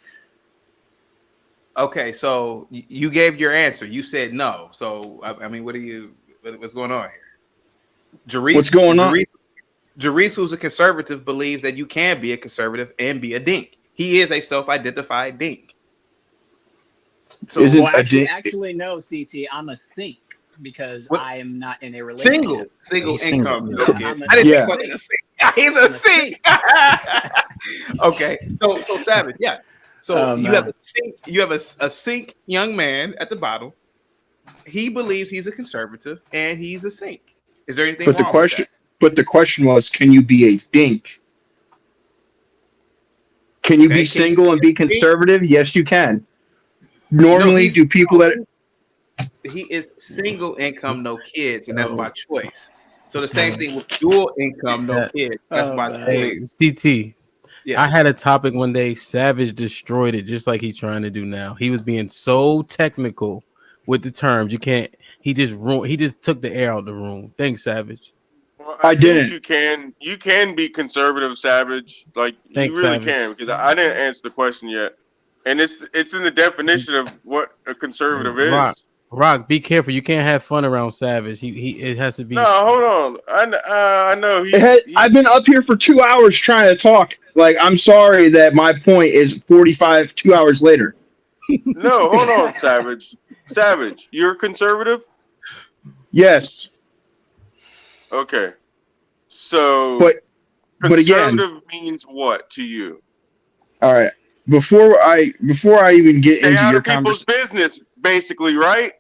Okay, so you gave your answer. You said no. So I mean, what's going on here? Jarice, What's going on? Jarice, who's a conservative, believes that you can be a conservative and be a dink. He is a self-identified dink. So actually, no, CT. I'm a sink because I am not in a relationship. Single income. Yeah. Okay. I didn't think about it. He's a sink. Okay, so Savage, yeah. So you have a sink. You have a sink young man at the bottom. He believes he's a conservative and he's a sink. Is there anything? But the question was, can you be a dink? Can you be single and be conservative? Yes, you can. Normally, do people that he is single income, no kids, and that's by choice. So the same thing with dual income, no kids. That's by choice. CT. Yeah. I had a topic one day. Savage destroyed it just like he's trying to do now. He was being so technical with the terms. You can't. He just took the air out of the room. Thanks, Savage. Well, I didn't. You can be conservative, Savage. Like Thanks, you really Savage. can, because I didn't answer the question yet, and it's in the definition of what a conservative is. Rock, be careful. You can't have fun around Savage. It has to be. No, hold on. I know. I've been up here for 2 hours trying to talk. Like, I'm sorry that my point is 2 hours later. No, hold on, Savage. Savage, you're conservative? Yes. Okay. So, but again, conservative means what to you? All right. Before I even get Stay into out your of people's conversation, business, basically, right?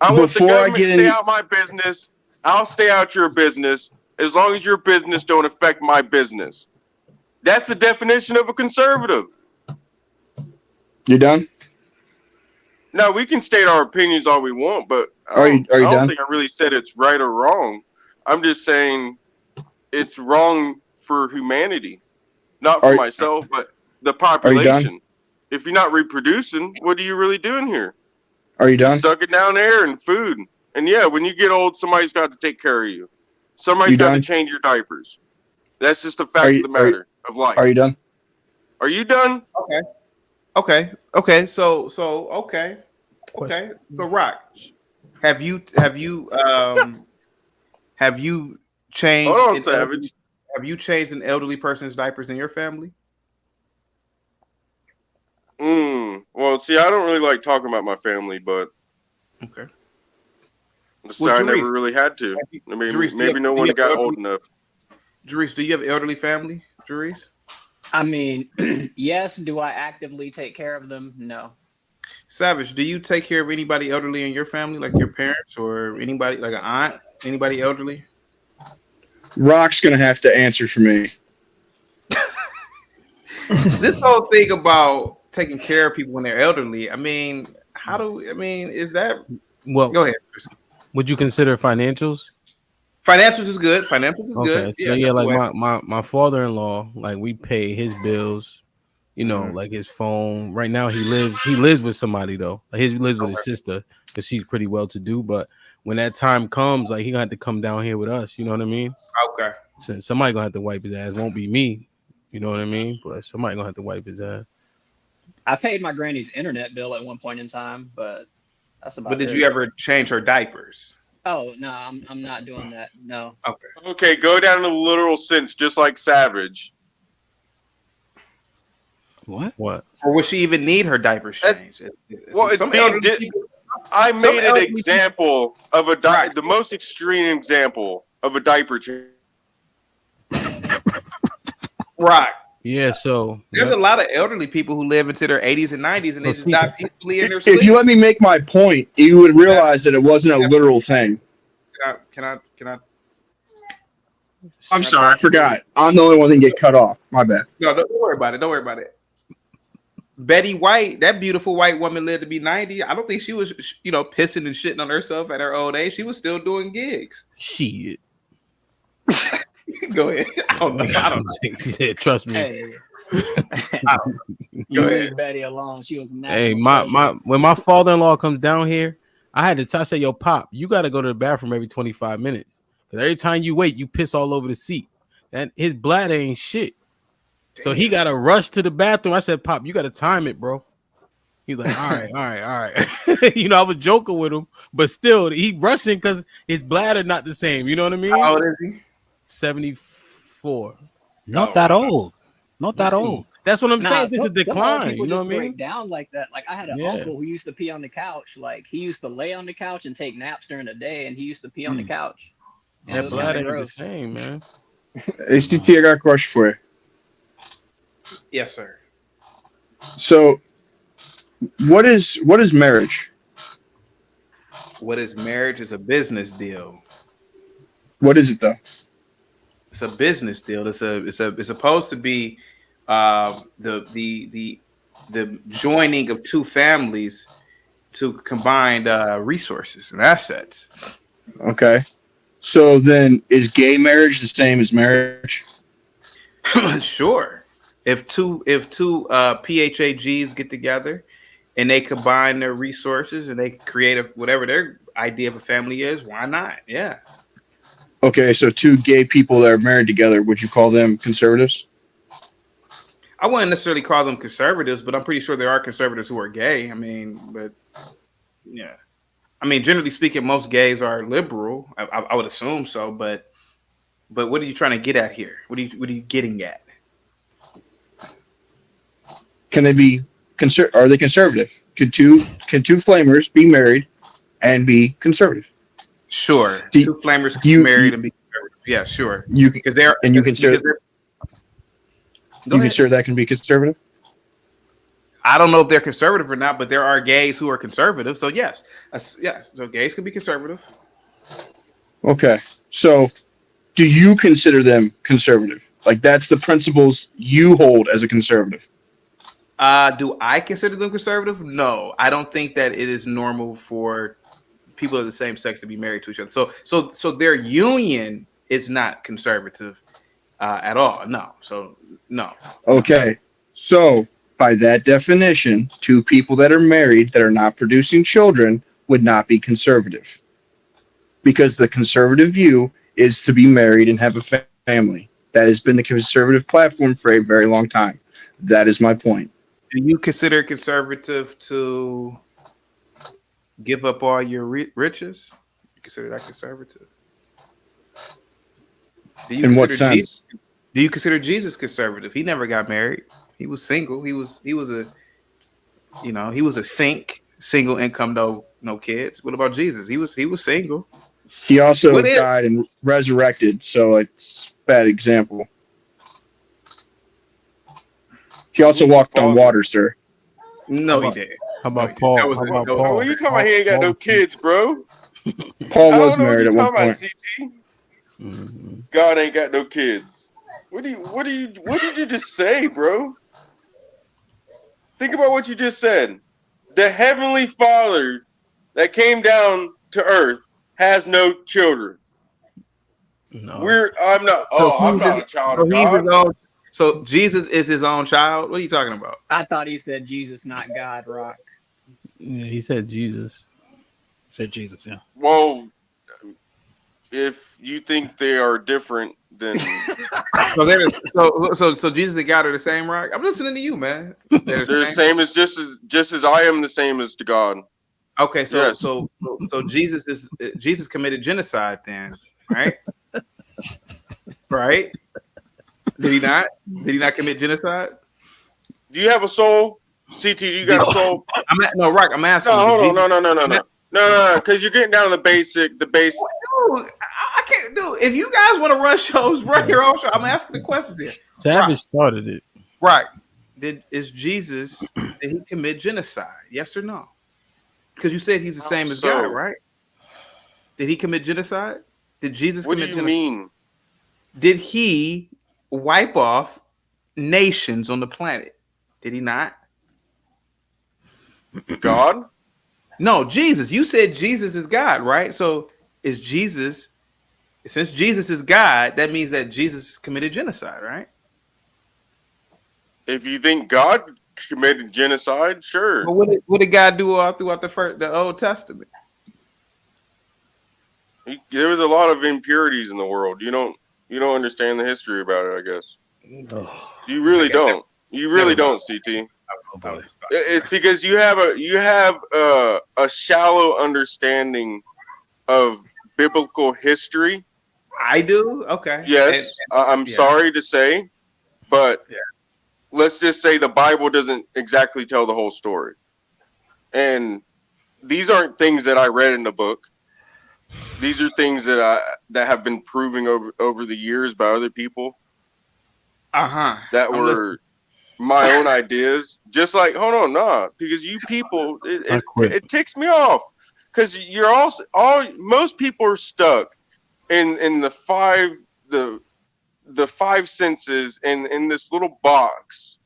I want the government to stay out my business. I'll stay out your business as long as your business don't affect my business. That's the definition of a conservative. You done? Now we can state our opinions all we want, but Are you I don't done? think I really said it's right or wrong. I'm just saying it's wrong for humanity, not for myself, but the population. If you're not reproducing, what are you really doing here? Are you done? You're sucking down air and food. And yeah, when you get old, somebody's got to take care of you. Somebody's got to change your diapers. That's just a fact of the matter of life. Are you done? Are you done? Okay. So Rock, have you changed? Hold on, Savage. Have you changed an elderly person's diapers in your family? Well, see, I don't really like talking about my family, but okay. So I never really had to. I mean, maybe no one got old enough. Jarice, do you have an elderly family, Jarice? I mean, yes. Do I actively take care of them? No. Savage, do you take care of anybody elderly in your family, like your parents or anybody, like an aunt, anybody elderly? Rock's gonna have to answer for me. This whole thing about taking care of people when they're elderly, I mean, is that? Well, go ahead. Would you consider financials? Financials is good. Financials is good. So like my father-in-law, like we pay his bills, like his phone. Right now he lives with somebody though. Like he lives with his sister because she's pretty well to do. But when that time comes, like he gonna have to come down here with us. You know what I mean? Okay. So somebody gonna have to wipe his ass. Won't be me. You know what I mean? But somebody gonna have to wipe his ass. I paid my granny's internet bill at one point in time, but that's about it. But did you ever change her diapers? Oh no, I'm not doing that. No. Okay. Okay, go down to the literal sense, just like Savage. What? Or would she even need her diapers changed? Well, it's Some being. elderly people- I some made an elderly example of a the most extreme example of a diaper change. Rock. Yeah, so There's a lot of elderly people who live into their 80s and 90s, and they just die peacefully in their sleep. If you let me make my point, you would realize that it wasn't a literal thing. Can I? I'm sorry, I forgot. I'm the only one that can get cut off. My bad. No, don't worry about it. Don't worry about it. Betty White, that beautiful white woman, lived to be 90. I don't think she was, pissing and shitting on herself at her old age. She was still doing gigs. Shit. Go ahead. I don't know. Yeah, trust me. Hey. Go ahead. Leave Betty alone. She was a Hey, natural when my father-in-law comes down here, I had to say, yo, Pop, you got to go to the bathroom every 25 minutes. Because every time you wait, you piss all over the seat. And his bladder ain't shit. So he got to rush to the bathroom. I said, Pop, you got to time it, bro. He's like, all right. I was joking with him, but still, he rushing because his bladder not the same. You know what I mean? How old is he? 74. Not that old. Not that old. That's what I'm saying. It's a some old decline. people You know just what I mean? break down like that. Like I had an Yeah. uncle who used to pee on the couch. Like he used to lay on the couch and take naps during the day, and he used to pee on the couch. And it That was kinda bladder ain't the gross. same, man. HTT, I got a question for you. Yes, sir. So, what is marriage? What is marriage? Is a business deal. What is it though? It's a business deal. It's supposed to be the joining of two families to combine resources and assets. Okay. So then, is gay marriage the same as marriage? Sure. If two PHAGs get together and they combine their resources and they create whatever their idea of a family is, why not? Yeah. Okay, so two gay people that are married together, would you call them conservatives? I wouldn't necessarily call them conservatives, but I'm pretty sure there are conservatives who are gay. I mean, but yeah. I mean, generally speaking, most gays are liberal. I would assume so, but what are you trying to get at here? What are you getting at? Can they be are they conservative? Can two flamers be married and be conservative? Sure. Two flamers can be married and be conservative. Yeah, sure. You because they're and you because consider they're- you consider that can be conservative? I don't know if they're conservative or not, but there are gays who are conservative. So yes, yes. So gays can be conservative. Okay. So do you consider them conservative? Like that's the principles you hold as a conservative? Do I consider them conservative? No, I don't think that it is normal for people of the same sex to be married to each other. So their union is not conservative at all. No. So no. Okay. So by that definition, two people that are married that are not producing children would not be conservative. Because the conservative view is to be married and have a family. That has been the conservative platform for a very long time. That is my point. Do you consider it conservative to give up all your riches? You consider that conservative? In what sense? Do you consider Jesus conservative? He never got married. He was single. He was a single income, no kids. What about Jesus? He was single. He also died and resurrected, so it's a bad example. He also walked on water, sir. No, he didn't. How about Paul? How about Paul? What are you talking about? He ain't got no kids, bro. Paul was married at one point. CT? God ain't got no kids. What did you just say, bro? Think about what you just said. The Heavenly Father that came down to earth has no children. No. I'm not a child of God. So Jesus is his own child? What are you talking about? I thought he said Jesus, not God, Rock. Yeah, he said Jesus. He said Jesus, yeah. Well, if you think they are different, then so Jesus and God are the same, Rock? I'm listening to you, man. they're the same as just as I am the same as to God. Okay, so Yes. so Jesus committed genocide then, right? Right? Did he not? Did he not commit genocide? Do you have a soul? CT, do you got a soul? No, right. I'm asking. No, did hold on. Jesus- No, because you're getting down to the basic. Dude, I can't do. If you guys want to run shows, run your own show. I'm asking the questions here. Savage started it. Right. Did he commit genocide? Yes or no? Because you said he's the same as God, right? Did he commit genocide? Did Jesus What do commit you genocide? mean? Did he wipe off nations on the planet? Did he not? God? No, Jesus. You said Jesus is God, right? So is Jesus, since Jesus is God, that means that Jesus committed genocide, right? If you think God committed genocide, sure. But what did God do all throughout the Old Testament? There was a lot of impurities in the world. You don't understand the history about it, I guess. You really don't. You really don't, CT. It's because you have a shallow understanding of biblical history. I do. Okay. Yes, I'm sorry to say, but let's just say the Bible doesn't exactly tell the whole story. And these aren't things that I read in the book. These are things that have been proven over the years by other people. That were my own ideas. Just like, hold on, because you people, it ticks me off because you're most people are stuck in the five senses in this little box,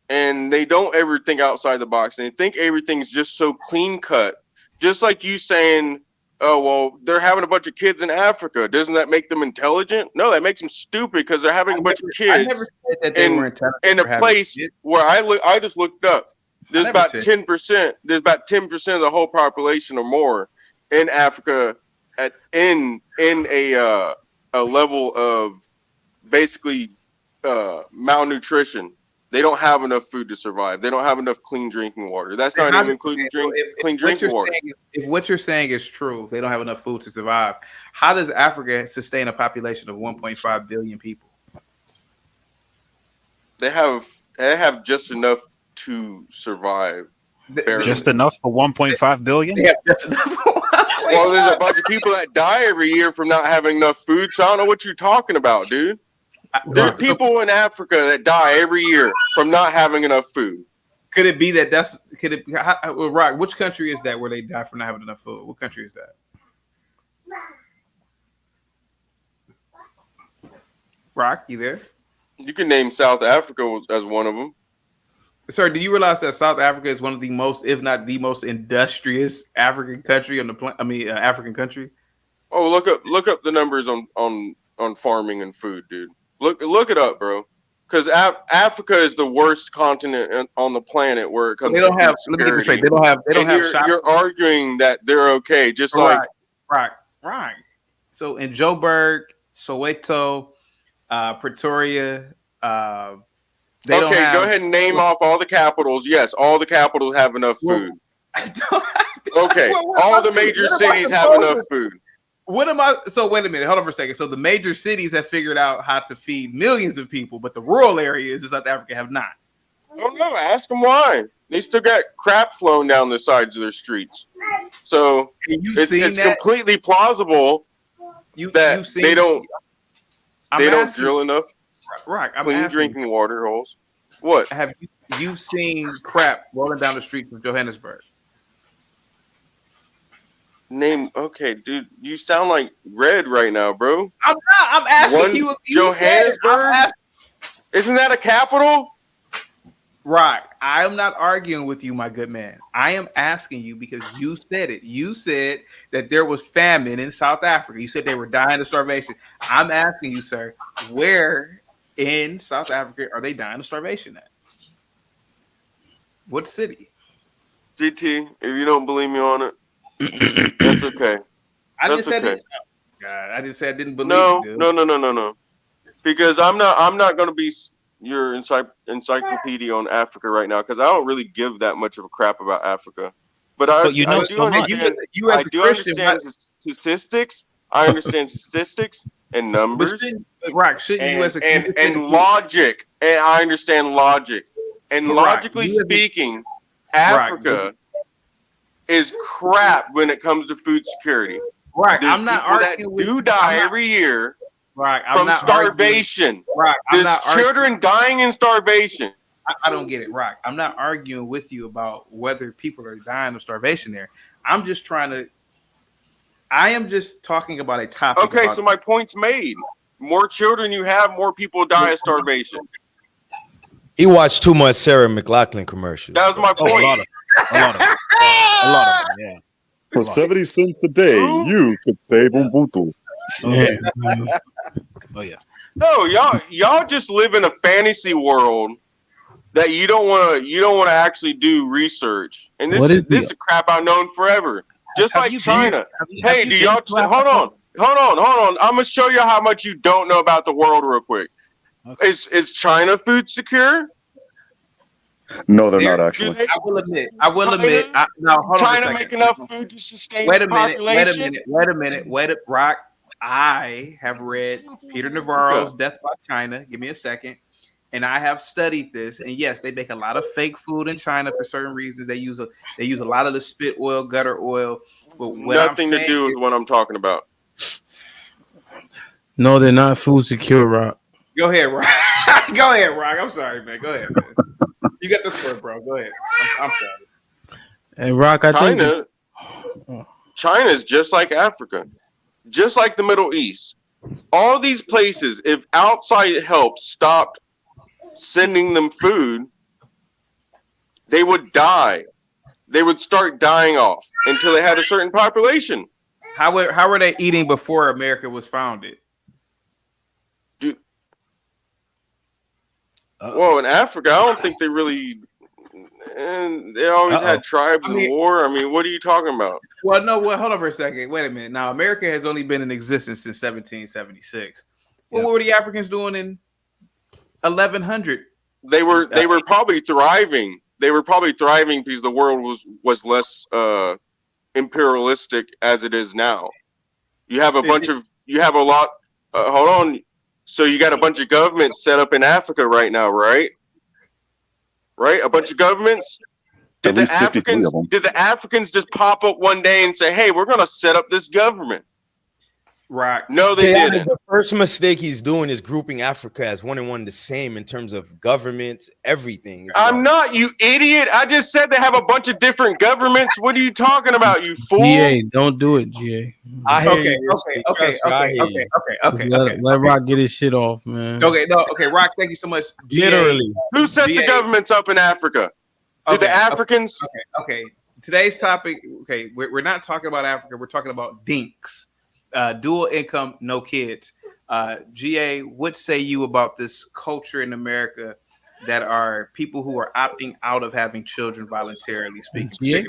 and they don't ever think outside the box, and they think everything's just so clean cut. Just like you saying, oh, well, they're having a bunch of kids in Africa. Doesn't that make them intelligent? No, that makes them stupid because they're having a bunch of kids. I never said that they were intelligent in for a having place kids. where I just looked up. There's never about said 10%. There's about 10% of the whole population or more in Africa in a level of basically malnutrition. They don't have enough food to survive. They don't have enough clean drinking water. That's not even including clean drinking water. If what you're saying is true, if they don't have enough food to survive, how does Africa sustain a population of 1.5 billion people? They have just enough to survive. Just enough for 1.5 billion? Yeah, just enough. Well, there's a bunch of people that die every year from not having enough food. So I don't know what you're talking about, dude. There are people in Africa that die every year from not having enough food. Could it be that Rock, which country is that where they die from not having enough food? What country is that? Rock, you there? You can name South Africa as one of them. Sir, do you realize that South Africa is one of the most, if not the most industrious African country on the planet? African country. Oh, look up the numbers on farming and food, dude. Look it up, bro. Because Africa is the worst continent on the planet where it comes. They don't to have. food Let me get this straight. security. They don't have. You're arguing that they're okay, just right, like right. So in Joburg, Soweto, Pretoria, they don't have. Go ahead and name off all the capitals. Yes, all the capitals have enough food. Okay, all the major cities have enough food. So wait a minute, hold on for a second. So the major cities have figured out how to feed millions of people, but the rural areas in South Africa have not. I don't know. Ask them why. They still got crap flowing down the sides of their streets. So it's completely plausible that they don't drill enough clean drinking water holes. What? Have you seen crap rolling down the streets of Johannesburg? Okay, dude, you sound like Red right now, bro. I'm not. I'm asking you. Johannesburg? Isn't that a capital? Right. I am not arguing with you, my good man. I am asking you because you said it. You said that there was famine in South Africa. You said they were dying of starvation. I'm asking you, sir, where in South Africa are they dying of starvation at? What city? CT, if you don't believe me on it, that's okay. I just said I didn't believe you. No. Because I'm not going to be your encyclopedia on Africa right now because I don't really give that much of a crap about Africa. But I But you know I do so much. understand. You as I a do Christian, understand statistics. I understand statistics and but numbers shouldn't you as a and logic, and I understand logic. And but Rock, logically you as a speaking, Rock, Africa is crap when it comes to food security. Rock, There's I'm not people that arguing with do you. die every year Rock, I'm from not arguing. starvation. Rock, I'm There's not arguing. children dying in starvation. I don't get it, Rock. I'm not arguing with you about whether people are dying of starvation there. I am just talking about a topic. Okay, so my point's made. More children you have, more people die of starvation. He watched too much Sarah McLachlan commercials. That was my point. A lot of them, yeah. For 70 cents a day, you could save Ubuntu. Oh yeah. No, y'all just live in a fantasy world that you don't want to actually do research. And this is crap I've known forever. Just like China. Hey, do y'all hold on. I'm gonna show you how much you don't know about the world real quick. Okay. Is China food secure? No, they're not actually. I will admit. Now, hold on a China second. make enough food to sustain its population? Wait a minute. Rock. I have read Peter Navarro's Death by China. Give me a second. And I have studied this. And yes, they make a lot of fake food in China for certain reasons. They use a lot of the spit oil, gutter oil. But Nothing to do with what I'm talking about. No, they're not food secure, Rock. Go ahead, Rock. Go ahead, Rock. I'm sorry, man. Go ahead, man. You got the floor, bro. Go ahead. I'm sorry. Hey, Rock, China is just like Africa, just like the Middle East. All these places, if outside help stopped sending them food, they would die. They would start dying off until they had a certain population. How were they eating before America was founded? Well, in Africa, I don't think they really. And they always had tribes and war. I mean, what are you talking about? Well, no. Well, hold on for a second. Wait a minute. Now, America has only been in existence since 1776. What were the Africans doing in 1100? They were probably thriving. They were probably thriving because the world was less imperialistic as it is now. You have a lot. Hold on. So you got a bunch of governments set up in Africa right now, right? Right? A bunch of governments. Did the Africans just pop up one day and say, "Hey, we're going to set up this government"? Right. No, they didn't. The first mistake he's doing is grouping Africa as one and one the same in terms of governments, everything. I'm not, you idiot. I just said they have a bunch of different governments. What are you talking about, you fool? GA, don't do it, GA. I hear you. Okay. Let Rock get his shit off, man. Okay, Rock, thank you so much. Literally. Who set the governments up in Africa? Did the Africans? Okay. Today's topic, we're not talking about Africa. We're talking about DINKS. Dual income, no kids. GA, what say you about this culture in America that are people who are opting out of having children voluntarily speaking?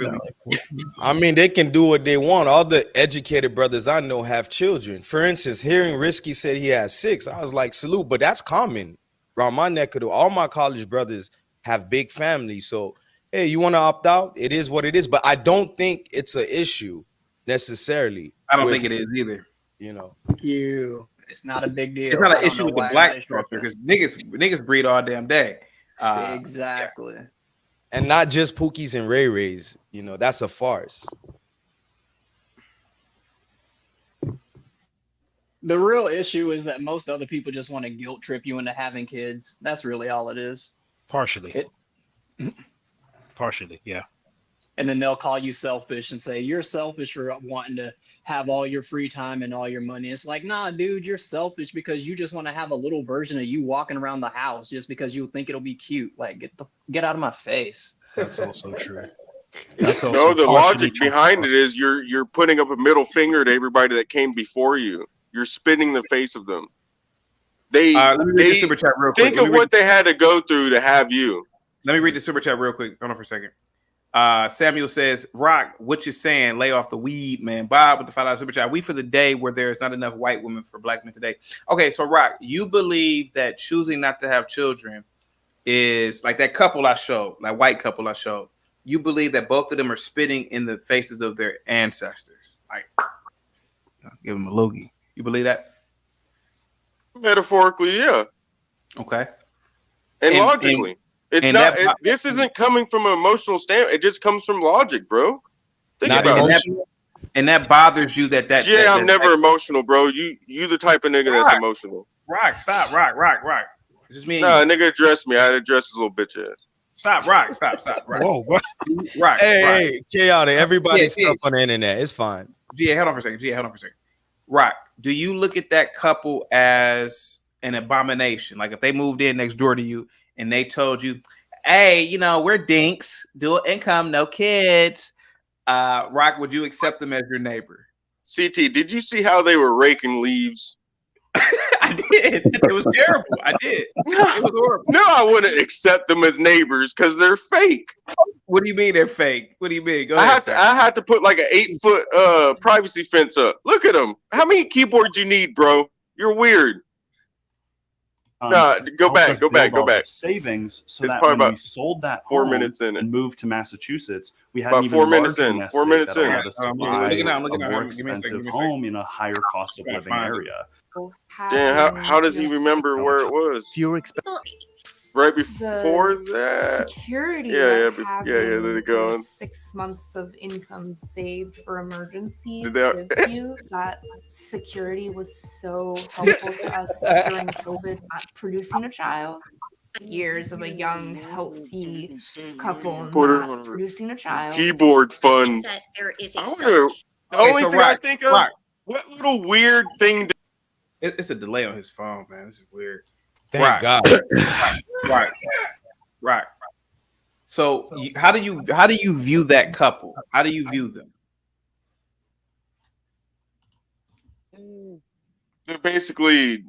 I mean, they can do what they want. All the educated brothers I know have children. For instance, hearing Risky said he has 6, I was like, salute, but that's common around my neck of the all my college brothers have big families. So, hey, you want to opt out? It is what it is. But I don't think it's an issue necessarily. I don't think it is either. You know, it's not a big deal. It's not an issue with the black structure because niggas breed all damn day. Exactly. And not just Pookies and Ray Rays. You know, that's a farce. The real issue is that most other people just want to guilt trip you into having kids. That's really all it is. Partially, yeah. And then they'll call you selfish and say, you're selfish for wanting to have all your free time and all your money. It's like, nah, dude, you're selfish because you just want to have a little version of you walking around the house just because you think it'll be cute. Like, get out of my face. That's also true. No, the logic behind it is you're putting up a middle finger to everybody that came before you. You're spitting the face of them. They let me read the super chat real quick. Think of what they had to go through to have you. Let me read the super chat real quick. Hold on for a second. Samuel says, Rock, what you saying? Lay off the weed, man. Bob with the $5 super chat. We for the day where there's not enough white women for black men today. Okay, so Rock, you believe that choosing not to have children is like that couple I showed, that white couple I showed. you believe that both of them are spitting in the faces of their ancestors. Like, give them a loogie. You believe that? Metaphorically, yeah. Okay. And logically. It's not. This Mm. isn't coming from an emotional standpoint. It just comes from logic, bro. Think Not about it. emotional. And that bothers you that I'm never emotional, bro. You the type of nigga that's emotional. Rock, stop, rock. It's just me. Nah, nigga addressed me. I had to address his little bitch ass. Stop, rock. Whoa, bro. Rock. Hey, chaotic. Everybody's Yeah. stuff on the internet. It's fine. GA, hold on for a second. Rock, do you look at that couple as an abomination? Like if they moved in next door to you and they told you, hey, you know, we're dinks, dual income, no kids. Rock, would you accept them as your neighbor? CT, did you see how they were raking leaves? I did. It was terrible. I did. It was horrible. No, I wouldn't accept them as neighbors because they're fake. What do you mean they're fake? What do you mean? Go I ahead. had to put like an 8-foot privacy fence up. Look at them. How many keyboards you need, bro? You're weird. Nah, go back. Savings, so It's that probably when we about sold that 4 home minutes in it. and moved to Massachusetts, we had About an even 4 minutes larger in. nest 4 egg minutes that in. allowed us to I'm buy looking a at more him. Give me a second, expensive home in a higher cost of living area. Damn, how does he remember where it was? Fewer Right before that? Security Yeah, that having there you go. 6 months of income saved for emergencies Did gives you. That security was so helpful to us during COVID, not producing a child. Years of a young, healthy couple not producing a child. Keyboard fund. That there is I a wonder, the only thing I think of, what little weird thing. It's a delay on his phone, man. This is weird. Thank God. Right. So, how do you view that couple? How do you view them? They're basically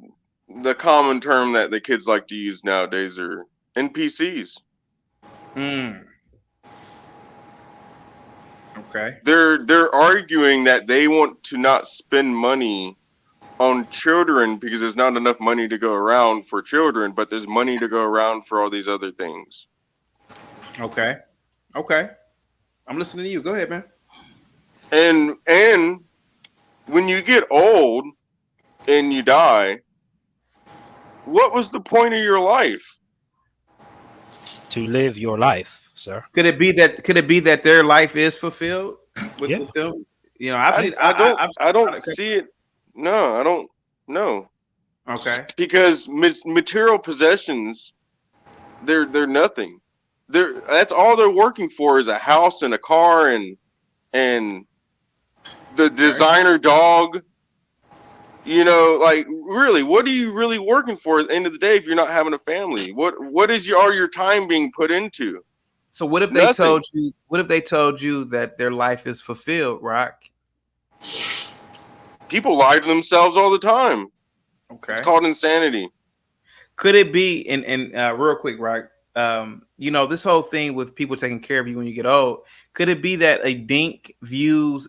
the common term that the kids like to use nowadays are NPCs. Okay. They're arguing that they want to not spend money on children because there's not enough money to go around for children, but there's money to go around for all these other things. Okay. I'm listening to you. Go ahead, man. And when you get old and you die, what was the point of your life? To live your life, sir. Could it be that their life is fulfilled with them? You know, I don't see it. No, I don't know. Okay. Because material possessions, they're nothing. That's all they're working for is a house and a car and the designer dog. You know, like really, what are you really working for at the end of the day if you're not having a family? What is all your time being put into? So what if they told you? What if they told you that their life is fulfilled, Rock? People lie to themselves all the time. Okay. It's called insanity. Could it be, and real quick, Rock, you know, this whole thing with people taking care of you when you get old, could it be that a dink views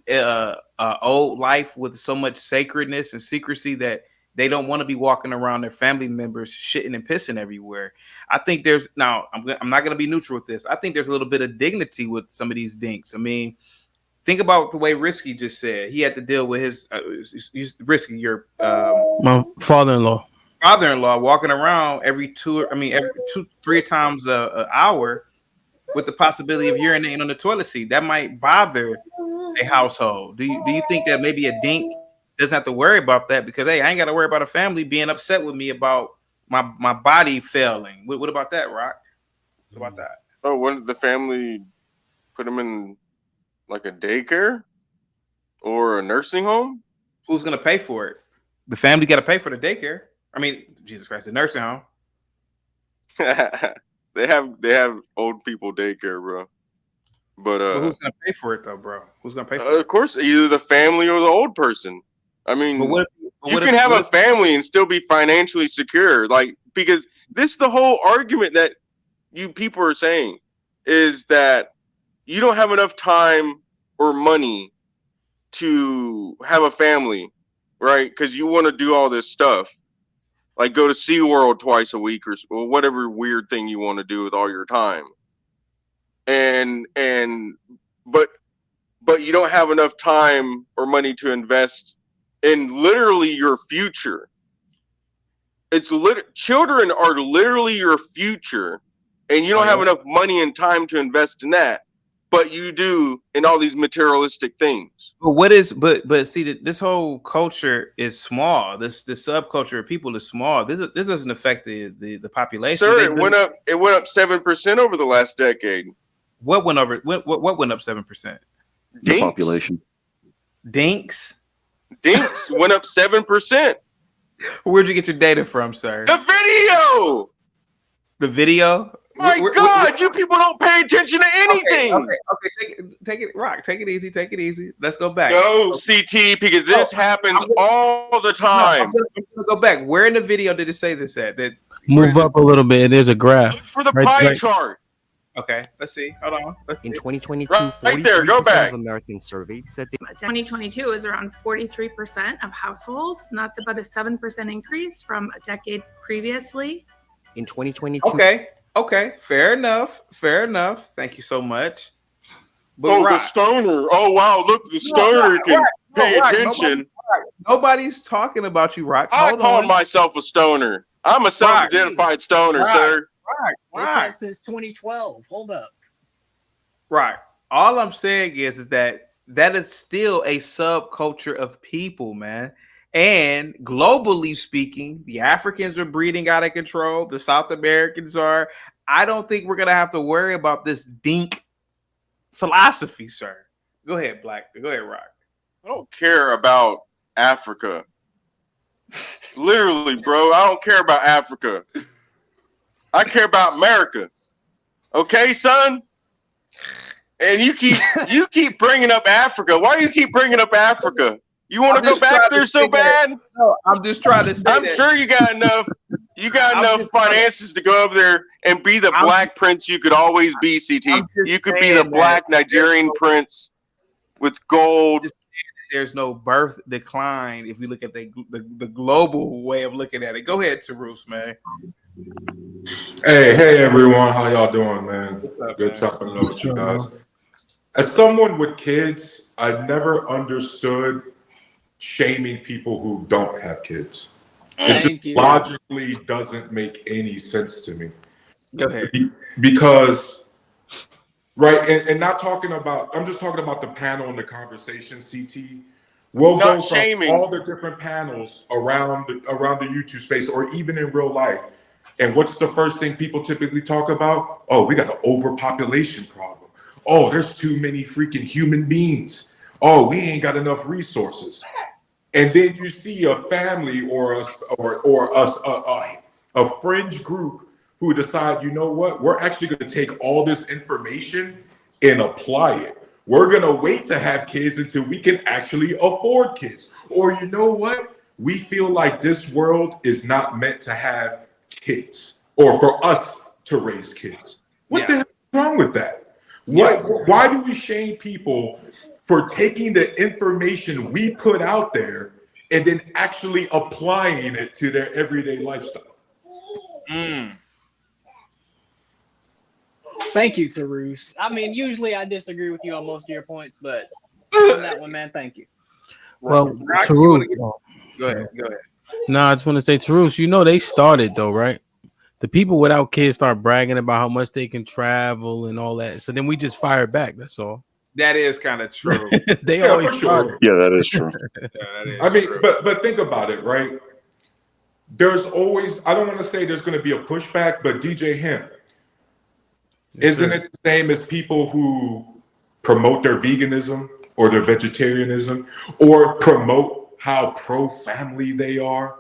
old life with so much sacredness and secrecy that they don't want to be walking around their family members shitting and pissing everywhere? I think there's, now, I'm not going to be neutral with this. I think there's a little bit of dignity with some of these dinks. I mean, think about the way Risky just said. He had to deal with his Risky, your my father-in-law walking around every 2-3 times an hour with the possibility of urinating on the toilet seat. That might bother a household. Do you think that maybe a dink doesn't have to worry about that because, hey, I ain't got to worry about a family being upset with me about my body failing? What about that, Rock? What about that? Oh, wouldn't the family put them in like a daycare or a nursing home? Who's gonna pay for it? The family got to pay for the daycare. I mean, Jesus Christ, the nursing home. They have old people daycare, bro. But who's gonna pay for it though, bro? Who's gonna pay for it? Of course, either the family or the old person. I mean, you can have a family and still be financially secure, like, because this is the whole argument that you people are saying is that you don't have enough time or money to have a family, right? Because you want to do all this stuff, like go to SeaWorld twice a week or whatever weird thing you want to do with all your time. and but you don't have enough time or money to invest in literally your future. Children are literally your future, and you don't have enough money and time to invest in that, but you do in all these materialistic things. But see, this whole culture is small. This subculture of people is small. This doesn't affect the population. Sir, it went up 7% over the last decade. What went over? What went up 7%? The population. DINKS went up 7%. Where'd you get your data from, sir? The video. The video. My God, you people don't pay attention to anything. Okay. Take it, Rock. Take it easy. Take it easy. Let's go back. No, CT, because this happens all the time. I'm gonna go back. Where in the video did it say this at? Move up a little bit. There's a graph for the pie chart. Okay, let's see. Hold on. In 2022, right there, go 43% back. of Americans surveyed said they 2022 is around 43% of households, and that's about a 7% increase from a decade previously. in 2022. Okay. Fair enough. Thank you so much. But the stoner. Oh wow, look, the stoner can pay attention. Nobody's talking about you, Rock. I call myself a stoner. I'm a self-identified stoner, sir. Right. Since 2012. Hold up. Right. All I'm saying is that is still a subculture of people, man. And globally speaking, the Africans are breeding out of control. The South Americans are. I don't think we're gonna have to worry about this DINK philosophy, sir. Go ahead, Black. Go ahead, Rock. I don't care about Africa. Literally, bro. I don't care about Africa. I care about America. Okay, son? And you keep bringing up Africa. Why do you keep bringing up Africa? You want to go back there so bad? No, I'm just trying to say I'm sure you got enough. You got enough finances to go over there and be the black prince you could always be, CT. You could be the black Nigerian prince with gold. There's no birth decline if we look at the global way of looking at it. Go ahead, Tarus, man. Hey everyone, how y'all doing, man? Good talking with you guys. As someone with kids, I never understood shaming people who don't have kids. It just logically doesn't make any sense to me. Go ahead. Because, right, and not talking about, I'm just talking about the panel and the conversation, CT. We'll Not go shaming. from all the different panels around the YouTube space or even in real life. And what's the first thing people typically talk about? Oh, we got an overpopulation problem. Oh, there's too many freaking human beings. Oh, we ain't got enough resources. And then you see a family or a fringe group who decide, you know what? We're actually going to take all this information and apply it. We're going to wait to have kids until we can actually afford kids. Or you know what? We feel like this world is not meant to have kids or for us to raise kids. What the hell is wrong with that? Why do we shame people for taking the information we put out there and then actually applying it to their everyday lifestyle? Thank you, Tarus. I mean, usually I disagree with you on most of your points, but on that one, man, thank you. Well, Rock, Tarus. Go ahead. Nah, I just want to say, Tarus, you know they started though, right? The people without kids start bragging about how much they can travel and all that. So then we just fire back. That's all. That is kind of true. They always started. Yeah, that is true. I mean, but think about it, right? There's always, I don't want to say there's going to be a pushback, but DJ Hemp, isn't it the same as people who promote their veganism or their vegetarianism or promote how pro-family they are?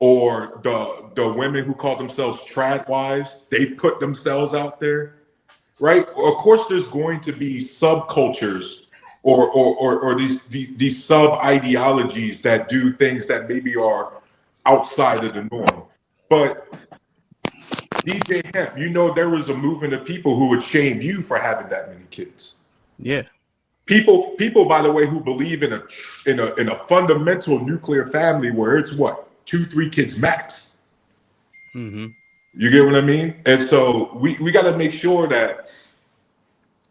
Or the women who call themselves trad wives, they put themselves out there, right? Of course, there's going to be subcultures or these sub ideologies that do things that maybe are outside of the norm. But DJ Hemp, you know, there was a movement of people who would shame you for having that many kids. Yeah. People, by the way, who believe in a fundamental nuclear family where it's what? 2-3 kids max. Mm-hmm. You get what I mean? And so we got to make sure that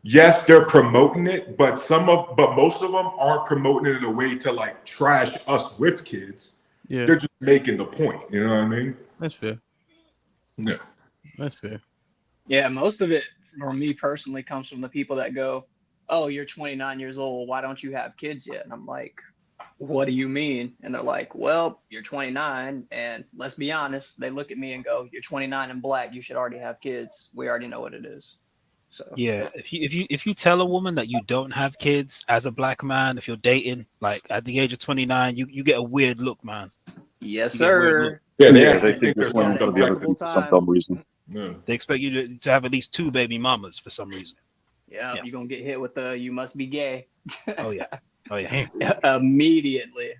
yes, they're promoting it, but most of them aren't promoting it in a way to like trash us with kids. Yeah, They're just making the point. You know what I mean? that's fair. Yeah. That's fair. Yeah, most of it for me personally comes from the people that go, "Oh, you're 29 years old. Why don't you have kids yet?" And I'm like, "What do you mean?" And they're like, "Well, you're 29, and let's be honest." They look at me and go, "You're 29 and black. You should already have kids. We already know what it is." So Yeah, if you tell a woman that you don't have kids as a black man, if you're dating like at the age of 29, you get a weird look, man. yes, You get a weird sir. look. Yeah, they Yeah, actually they think think this there's one's some gonna be able flexible to for some time. dumb reason. Yeah. They expect you to have at least 2 baby mamas for some reason. Yeah, Yeah. you're gonna get hit with the "you must be gay" Oh yeah. Oh yeah. immediately.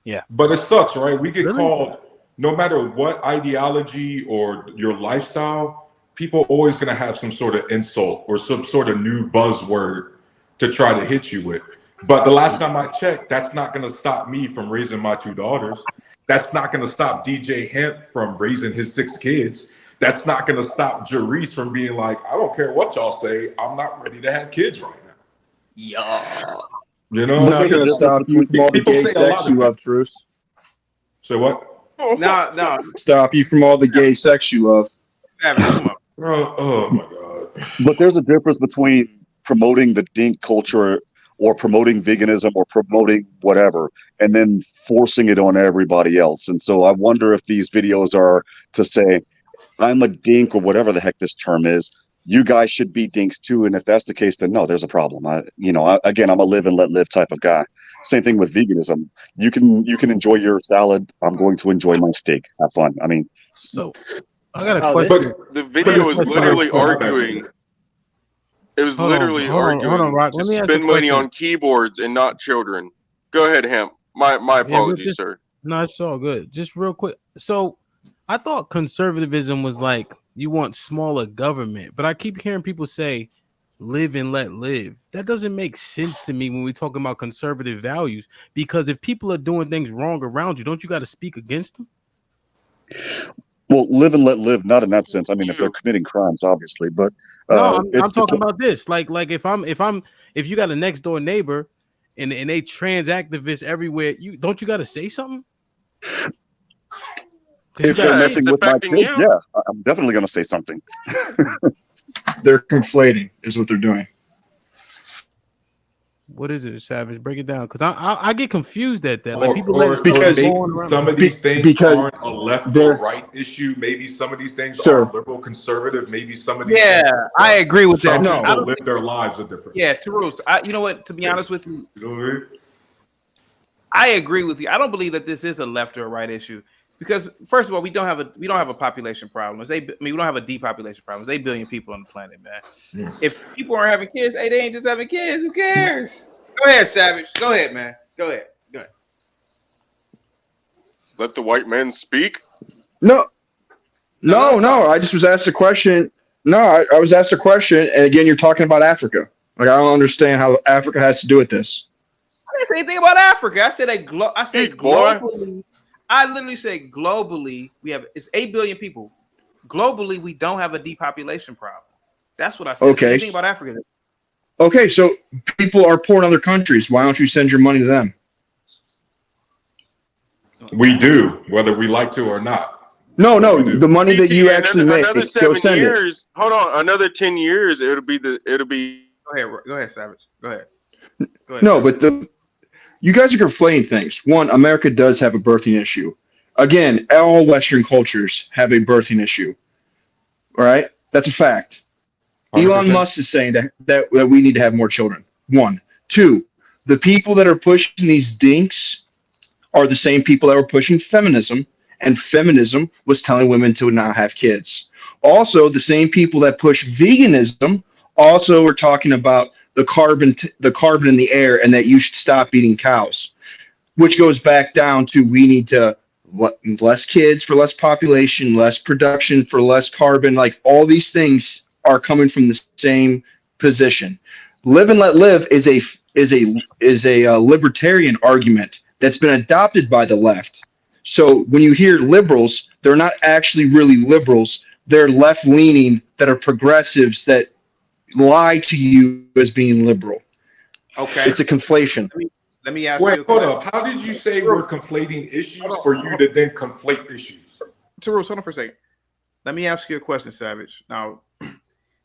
Yeah. But it sucks, right? We get Really? called, no matter what ideology or your lifestyle, people are always going to have some sort of insult or some sort of new buzzword to try to hit you with. But the last time I checked, that's not going to stop me from raising my 2 daughters. That's not going to stop DJ Hemp from raising his 6 kids. That's not going to stop Jerice from being like, I don't care what y'all say, I'm not ready to have kids right now. Yeah. You know, It's not going to stop you from all the people gay say a sex lot you of love, Truce. Say what? No, Stop you from all the gay sex you love. Savage, come on. Oh my God. But there's a difference between promoting the DINK culture or promoting veganism or promoting whatever, and then forcing it on everybody else. And so I wonder if these videos are to say, I'm a DINK or whatever the heck this term is. You guys should be DINKs too. And if that's the case, then no, there's a problem. Again, I'm a live and let live type of guy. Same thing with veganism. You can enjoy your salad. I'm going to enjoy my steak. Have fun. I mean, So I got a Oh, this- question. The video was literally Oh, my bad. arguing. It was Hold on, literally hold on, arguing hold on, Rock. to Let me ask spend a money question. on keyboards and not children. Go ahead, Hemp. My Yeah, apologies, just- sir. No, it's all good. Just real quick. So I thought conservatism was like you want smaller government, but I keep hearing people say live and let live. That doesn't make sense to me when we're talking about conservative values, because if people are doing things wrong around you, don't you got to speak against them? well, live and let live, not in that sense. I mean, if they're committing crimes, obviously, but No, I'm it's talking about this. Like if you got a next door neighbor and they trans activists everywhere, you got to say something? if they're messing it's with my affecting kids, you. yeah, I'm definitely going to say something. They're conflating is what they're doing. What is it, Savage? Break it down, because I get confused at that. Like Or, people or, let or because- maybe going around. some of these things because aren't a left or they're- right issue. Maybe some of these things Sir. are liberal conservative. Maybe some of these Yeah, things I agree with that. some No. people live their lives a different. Yeah, Tarus, you know what? To be honest with you, You know what I mean? I agree with you. I don't believe that this is a left or a right issue because, first of all, we don't have a population problem. We don't have a depopulation problem. There's 8 billion people on the planet, man. Yeah. If people aren't having kids, they ain't just having kids. Who cares? Go ahead, Savage. Go ahead, man. Go ahead. Let the white men speak. No. I just was asked a question. No, I was asked a question, and again, you're talking about Africa. Like I don't understand how Africa has to do with this. I didn't say anything about Africa. I said Speak, boy. globally. I literally said globally. It's 8 billion people. Globally, we don't have a depopulation problem. That's what I said. Okay. Anything about Africa? Okay, so people are poor in other countries. Why don't you send your money to them? We do, whether we like to or not. No, We do. the money that you CT, actually make, another go 7 send it. years. Hold on, another 10 years. It'll be. Go ahead, Savage. Go ahead. No, but you guys are conflating things. One, America does have a birthing issue. Again, all Western cultures have a birthing issue. All right, that's a fact. 100%. Elon Musk is saying that we need to have more children. 1, 2, the people that are pushing these dinks are the same people that were pushing feminism, and feminism was telling women to not have kids. Also, the same people that push veganism also were talking about the carbon in the air and that you should stop eating cows, which goes back down to we need to less kids for less population, less production for less carbon. Like all these things are coming from the same position. Live and let live is a libertarian argument that's been adopted by the left. So when you hear liberals, they're not actually really liberals. They're left leaning that are progressives that lie to you as being liberal. Okay. It's a conflation. Let me ask you Wait, a hold question. up. How did you say we're conflating issues for you to then conflate issues? Tarus, hold on for a second. Let me ask you a question, Savage. Now,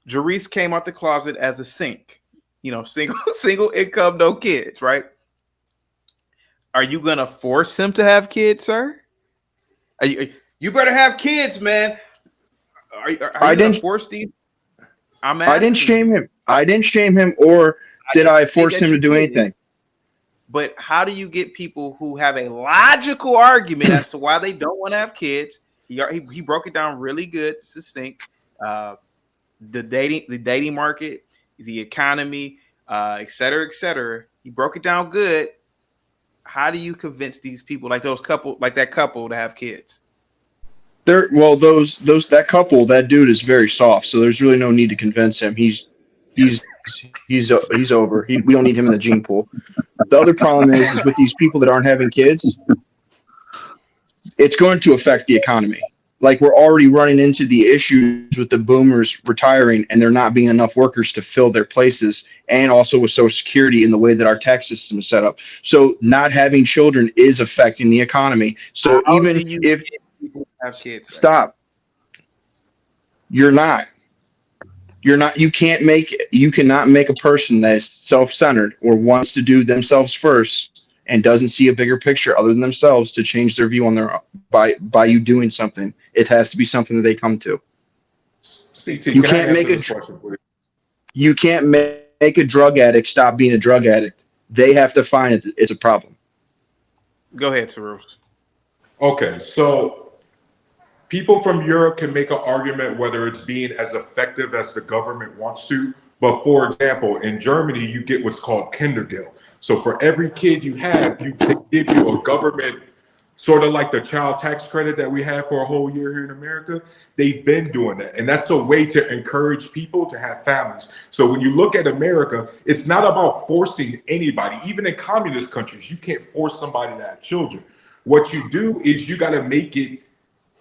Jerice came out the closet as a sink. You know, single income, no kids, right? Are you gonna force him to have kids, sir? You better have kids, man. Are you gonna force these? I didn't shame him. I didn't shame him, or did I force him to do anything? But how do you get people who have a logical argument as to why they don't want to have kids? He broke it down really good, succinct. The dating market, the economy, et cetera, et cetera. He broke it down good. How do you convince these people, like that couple, to have kids? That couple, that dude is very soft, so there's really no need to convince him. He's over. We don't need him in the gene pool. The other problem is with these people that aren't having kids, it's going to affect the economy. Like, we're already running into the issues with the boomers retiring and there not being enough workers to fill their places, and also with Social Security in the way that our tax system is set up. So not having children is affecting the economy. So even if people have kids, stop, you're not. You cannot make a person that is self-centered or wants to do themselves first and doesn't see a bigger picture other than themselves to change their view on their by you doing something. It has to be something that they come to. CT, You can't make a drug addict stop being a drug addict. They have to find it's a problem. Go ahead, Tarus. Okay, so people from Europe can make an argument whether it's being as effective as the government wants to. But for example, in Germany, you get what's called Kindergeld. So for every kid you have, they give you a government, sort of like the child tax credit that we have for a whole year here in America. They've been doing that. And that's a way to encourage people to have families. So when you look at America, it's not about forcing anybody. Even in communist countries, you can't force somebody to have children. What you do is you got to make it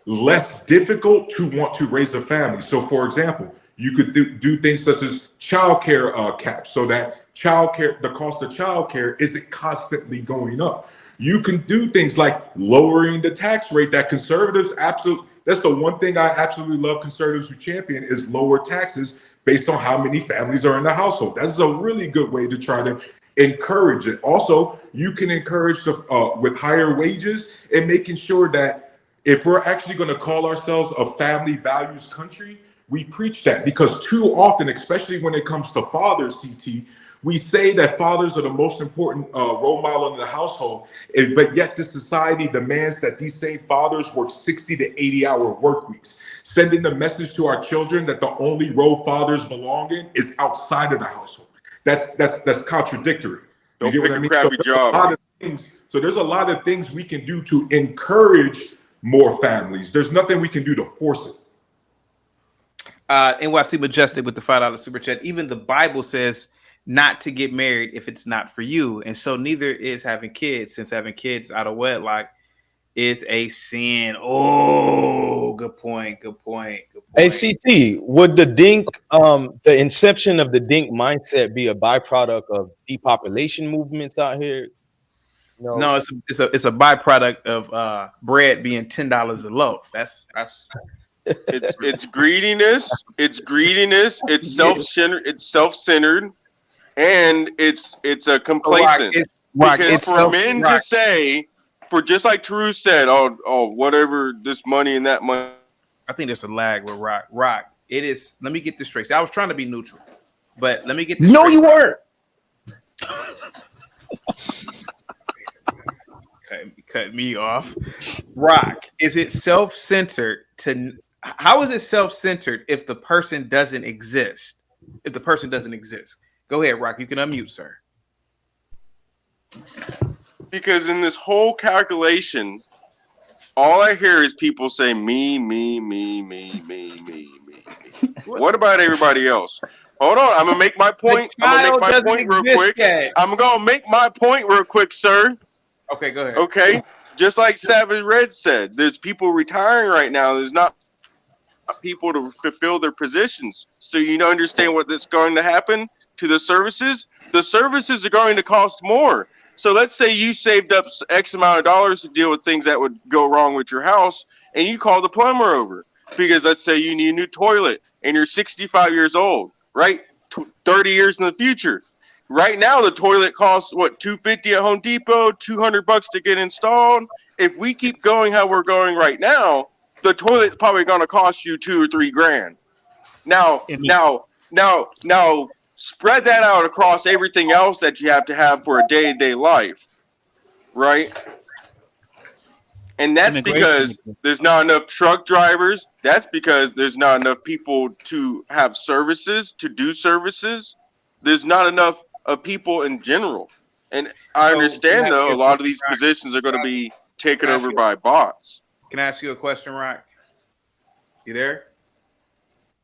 less difficult to want to raise a family. So for example, you could do things such as childcare caps, so that the cost of childcare isn't constantly going up. You can do things like lowering the tax rate that conservatives that's the one thing I absolutely love conservatives who champion is lower taxes based on how many families are in the household. That's a really good way to try to encourage it. Also, you can encourage with higher wages and making sure that if we're actually going to call ourselves a family values country, we preach that, because too often, especially when it comes to fathers, CT, we say that fathers are the most important role model in the household, but yet this society demands that these same fathers work 60 to 80-hour work weeks, sending the message to our children that the only role fathers belong in is outside of the household. That's contradictory. Don't pick a crappy job. So there's a lot of things we can do to encourage more families. There's nothing we can do to force it. NYC Majestic with the $5 super chat. Even the Bible says not to get married if it's not for you. And so neither is having kids, since having kids out of wedlock is a sin. Oh, good point. Hey, CT, would the DINK, the inception of the DINK mindset be a byproduct of depopulation movements out here? No, it's a byproduct of bread being $10 a loaf. That's it's greediness. It's greediness. It's self-centered, and it's a complacent. Because for men to say, for just like Tarus said, oh, whatever, this money and that money. I think there's a lag with Rock. It is. Let me get this straight. See, I was trying to be neutral, but let me get this. No, straight. you weren't. Cut me off. Rock, is it self-centered to? How is it self-centered if the person doesn't exist? If the person doesn't exist, go ahead, Rock. You can unmute, sir. Because in this whole calculation, all I hear is people say me. What about everybody else? Hold on, I'm gonna make my point. I'm gonna make my point real quick. I'm gonna make my point real quick, sir. Okay, go ahead. Okay, just like Savage Red said, there's people retiring right now. There's not people to fulfill their positions. So you understand what that's going to happen to the services. The services are going to cost more. So let's say you saved up X amount of dollars to deal with things that would go wrong with your house, and you call the plumber over because let's say you need a new toilet and you're 65 years old, right? 30 years in the future. Right now, the toilet costs what, $250 at Home Depot, $200 to get installed. If we keep going how we're going right now, the toilet's probably going to cost you $2 or $3 grand. Now, spread that out across everything else that you have to have for a day-to-day life, right? And that's because there's not enough truck drivers. That's because there's not enough people to have services, to do services. There's not enough of people in general. And I understand, though, a lot of these positions are going to be taken over by bots. Can I ask you a question, Rock? You there?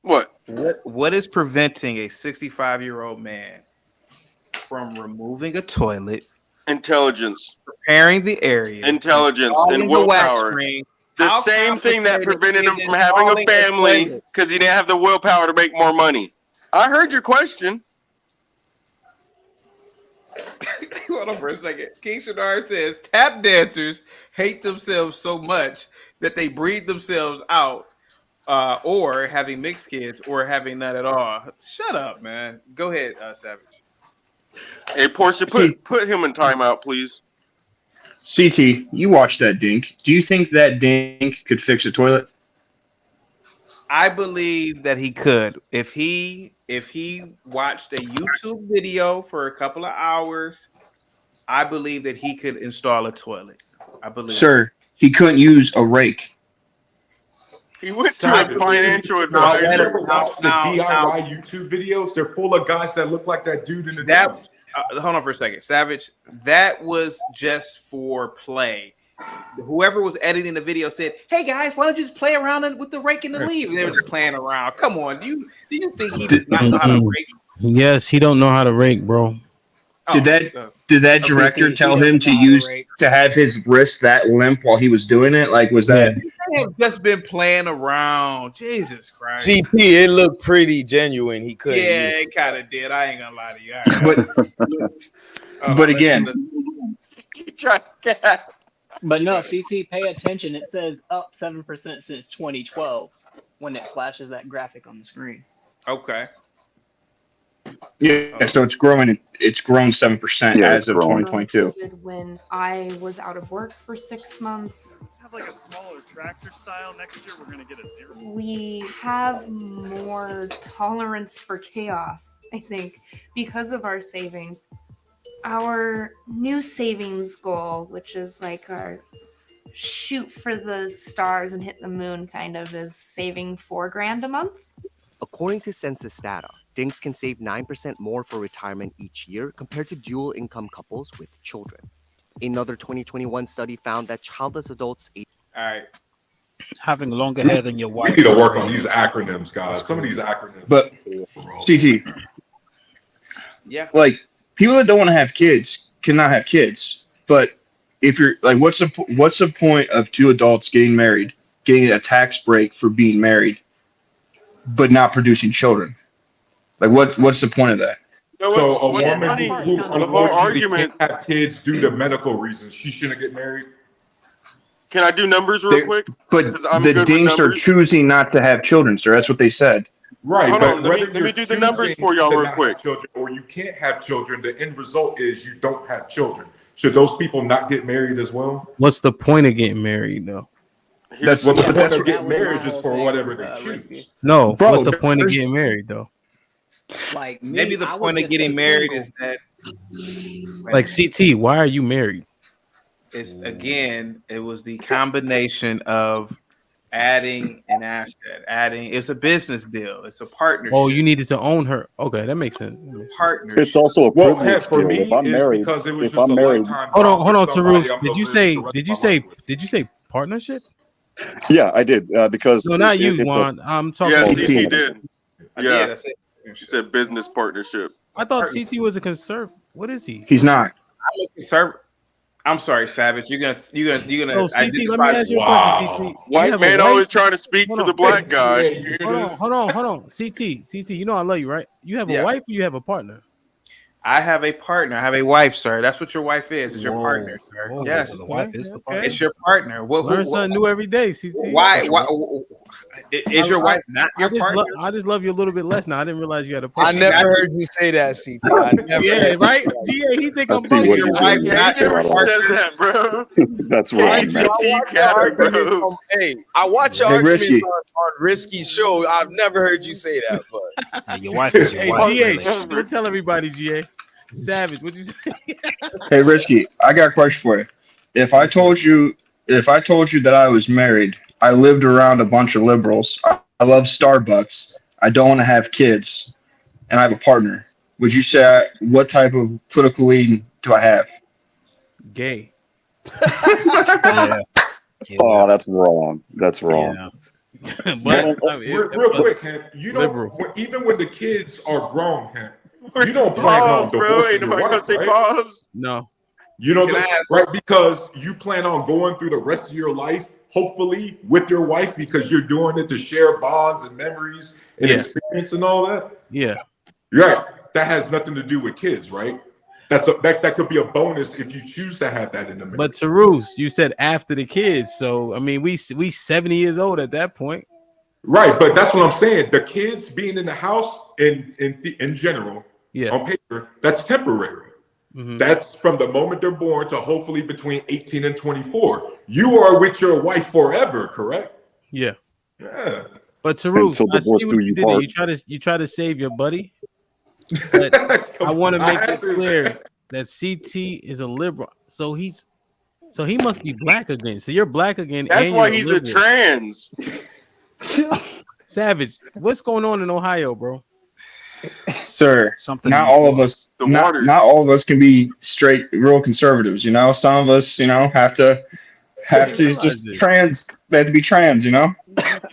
What is preventing a 65-year-old man from removing a toilet? Intelligence. Preparing the area. Intelligence and willpower. The same thing that prevented him from having a family because he didn't have the willpower to make more money. I heard your question. Hold on for a second. King Shadar says tap dancers hate themselves so much that they breed themselves out, or having mixed kids, or having none at all. Shut up, man. Go ahead, Savage. Hey, Portia, put him in timeout, please. CT, you watched that Dink. Do you think that Dink could fix a toilet? I believe that he could. If he watched a YouTube video for a couple of hours, I believe that he could install a toilet. I believe. Sir, he couldn't use a rake. He went to a financial advisor. You ever watch the DIY YouTube videos? They're full of guys that look like that dude in the news. Hold on for a second, Savage. That was just for play. Whoever was editing the video said, "Hey guys, why don't you just play around with the rake and the leave?" And they were just playing around. Come on, do you think he does not know how to rake? Yes, he don't know how to rake, bro. Did that director tell him to have his wrist that limp while he was doing it? Like, was that? They have just been playing around. Jesus Christ. CT, it looked pretty genuine. He couldn't. Yeah, it kind of did. I ain't gonna lie to you. But again, but no, CT, pay attention. It says up 7% since 2012 when it flashes that graphic on the screen. Okay. Yeah, so it's growing. It's grown 7% as of 2022. When I was out of work for 6 months, Have like a smaller tractor style. Next year we're gonna get a 0. we have more tolerance for chaos, I think, because of our savings. Our new savings goal, which is like our shoot for the stars and hit the moon kind of, is saving $4,000 a month. According to census data, DINKS can save 9% more for retirement each year compared to dual income couples with children. Another 2021 study found that childless adults All right. Having longer hair than your wife. We need to work on these acronyms, guys. Some of these acronyms. But CT, yeah, like people that don't want to have kids cannot have kids. But if you're like, what's the point of two adults getting married, getting a tax break for being married, but not producing children? Like, what's the point of that? So a woman who unfortunately can't have kids due to medical reasons, she shouldn't get married. Can I do numbers real quick? But the dinks are choosing not to have children, sir. That's what they said. Right, Hold but on, let me do the numbers for y'all real quick. Children, or you can't have children. The end result is you don't have children. Should those people not get married as well? What's the point of getting married, though? That's what the point of getting married is for whatever they choose. No, Bro, what's the point of getting married, though? Like maybe the point of getting married is that, like, CT, why are you married? it's again, it was the combination of adding an asset, it's a business deal, it's a partnership. Oh, you needed to own her. Okay, that makes sense. Partnership. It's also a Well, privilege for deal. me, If I'm it's married, because it was if just I'm a married, lifetime. Hold on, bond with somebody Tarus. I'm gonna live the rest of my life. Did you say partnership? yeah, I did because No, not you, it's a- Juan. I'm talking. Yeah, about CT CT. did. Yeah, she said business partnership. I thought CT was a conservative. What is he? He's not. I'm a conservative. I'm sorry, Savage. You're gonna. Oh, CT, let me ask you a question, CT. You White have a man wife? always trying to speak Hold for on. the black guy. Hold on. CT, you know I love you, right? You have a Yeah. wife or you have a partner? I have a partner. I have a wife, sir. That's what your wife is. Is your partner, sir? Whoa, Yes, so the wife is the partner. it's your partner. Learn something new every day, CT. Why? Is your wife not your partner? I just love you a little bit less now. I didn't realize you had a I partner. never heard you say that, CT. I never Yeah, heard right? that. GA, he think I'm I see what bugging. you're wife doing. not your That's partner? Said that, bro. That's wrong, man. Hey, I watch your Hey, arguments Risky. on Risky show. I've never heard you say that, but Yeah, your wife is your Hey, wife. GA, really. don't tell everybody, GA. Savage, what'd you say? Hey, Risky, I got a question for you. If I told you that I was married, I lived around a bunch of liberals, I love Starbucks, I don't want to have kids, and I have a partner, would you say what type of political leaning do I have? Gay. Yeah. Oh, that's wrong. That's wrong. Yeah. But I mean, Real quick, Hank, you liberal. don't even when the kids are grown, Hank, Where's you don't the plan on pause, bro? Ain't divorcing your nobody gonna wife, say right? pause. No. You know, Can I ask- right? Because you plan on going through the rest of your life, hopefully, with your wife, because you're doing it to share bonds and memories and Yeah. experience and all that. Yeah. Right. That has nothing to do with kids, right? That could be a bonus if you choose to have that in the marriage. But Tarus, you said after the kids, so I mean, we 70 years old at that point. Right, but that's what I'm saying. The kids being in the house in general, Yeah. on paper, that's temporary. Mhm. That's from the moment they're born to hopefully between 18 and 24. You are with your wife forever, correct? Yeah. Yeah. But Tarus, Until I divorce see do what you you did there. part. You try to save your buddy. But I want to make this clear that CT is a liberal. So he must be black again. So you're black again. That's and why you're he's a liberal. trans. Savage. What's going on in Ohio, bro? Sir, Something not all of us The not, water. not all of us can be straight real conservatives, you know. Some of us, you know, have to just trans, they have to be trans, you know.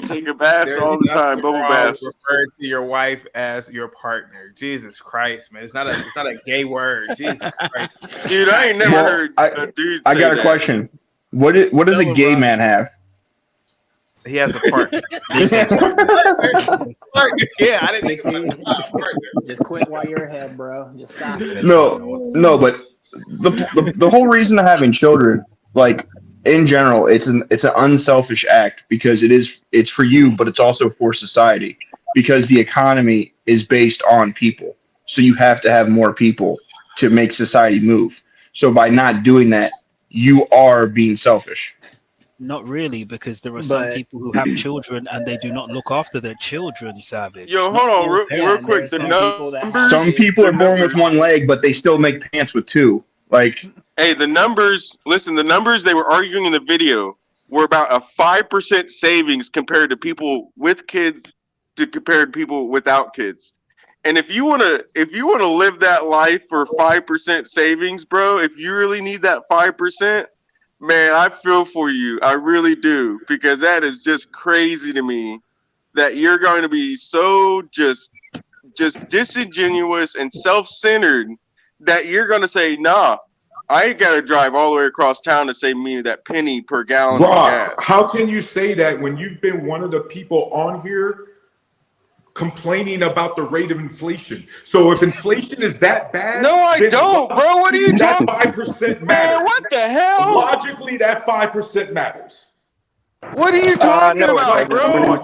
Taking baths There's all the time, nothing bubble wrong baths. referring to your wife as your partner. Jesus Christ, man! It's not a gay word. Jesus Christ, Dude, I ain't never Well, heard a dude I say got a that. question. What does a gay man have? he has a partner. Yeah, I didn't think Just quit while you're ahead, bro. Just stop. No, but the whole reason of having children, like in general, it's an unselfish act because it's for you, but it's also for society because the economy is based on people. So you have to have more people to make society move. So by not doing that, you are being selfish. Not really, because there are some But- people who have children and they do not look after their children, Savage. Yo, Not hold on, all real parents. quick. The numbers. Some people are born with one leg, but they still make pants with two. Like, Hey, the numbers. Listen, the numbers they were arguing in the video were about a 5% savings compared to people with kids to compared to people without kids. And if you wanna live that life for 5% savings, bro, if you really need that 5%, man, I feel for you. I really do, because that is just crazy to me that you're going to be so just disingenuous and self-centered that you're going to say, nah, I ain't got to drive all the way across town to save me that penny per gallon of gas. Rock, how can you say that when you've been one of the people on here complaining about the rate of inflation? So if inflation is that bad, No, I then don't, bro. What are you that talking? 5% matters. Man, what the hell? Logically, that 5% matters. What are you talking No, about, bro?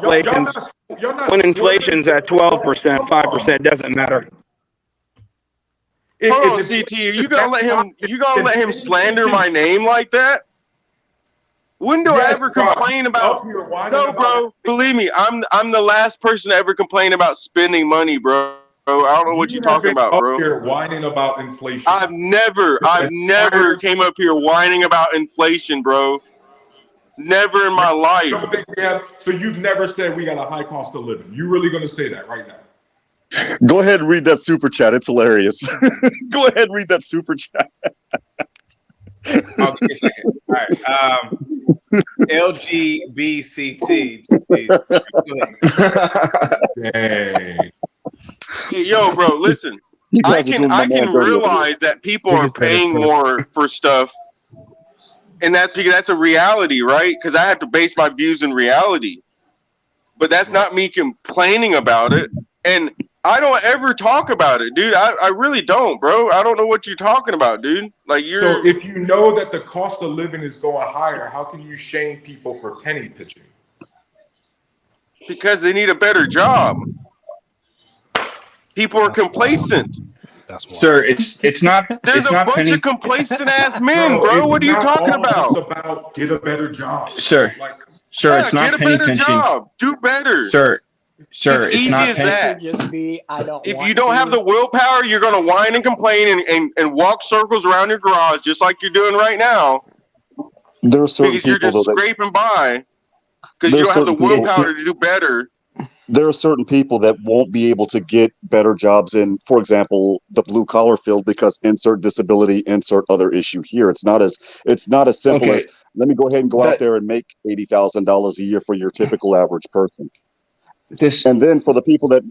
when inflation's at 12%, 5% doesn't matter. Hold on, CT. You gonna let him slander my name like that? When do I ever complain about? No, bro. Believe me, I'm the last person to ever complain about spending money, bro. I don't know what you're talking about, bro. Here whining about inflation. I've never came up here whining about inflation, bro. Never in my life. Don't think we have, so you've never said we got a high cost of living. You really gonna say that right now? Go ahead and read that super chat. It's hilarious. Go ahead and read that super chat. I'll give you a second. All right. LGBCT. Dang. Yo, bro, listen. I can realize that people are paying more for stuff And that's a reality, right? Because I have to base my views in reality. But that's not me complaining about it. And I don't ever talk about it, dude. I really don't, bro. I don't know what you're talking about, dude. Like So if you know that the cost of living is going higher, how can you shame people for penny pitching? Because they need a better job. People are complacent. That's why. Sir, it's not. There's it's a not bunch penny. of complacent ass men, bro. It's What are you not talking all about? just about get a better job, Sir, sir, it's not get a penny better pinching. job. Do better. Sir, Just it's easy not as penny. that. Just be, I don't. If you don't have the willpower, you're gonna whine and complain and walk circles around your garage just like you're doing right now. There are certain Because you're people just though, that scraping by because you There's don't have the certain people- willpower to do better. there are certain people that won't be able to get better jobs in, for example, the blue collar field because insert disability, insert other issue here. It's not as simple Okay. as let me go ahead and go out there and make $80,000 a year for your typical average person. And then for the people that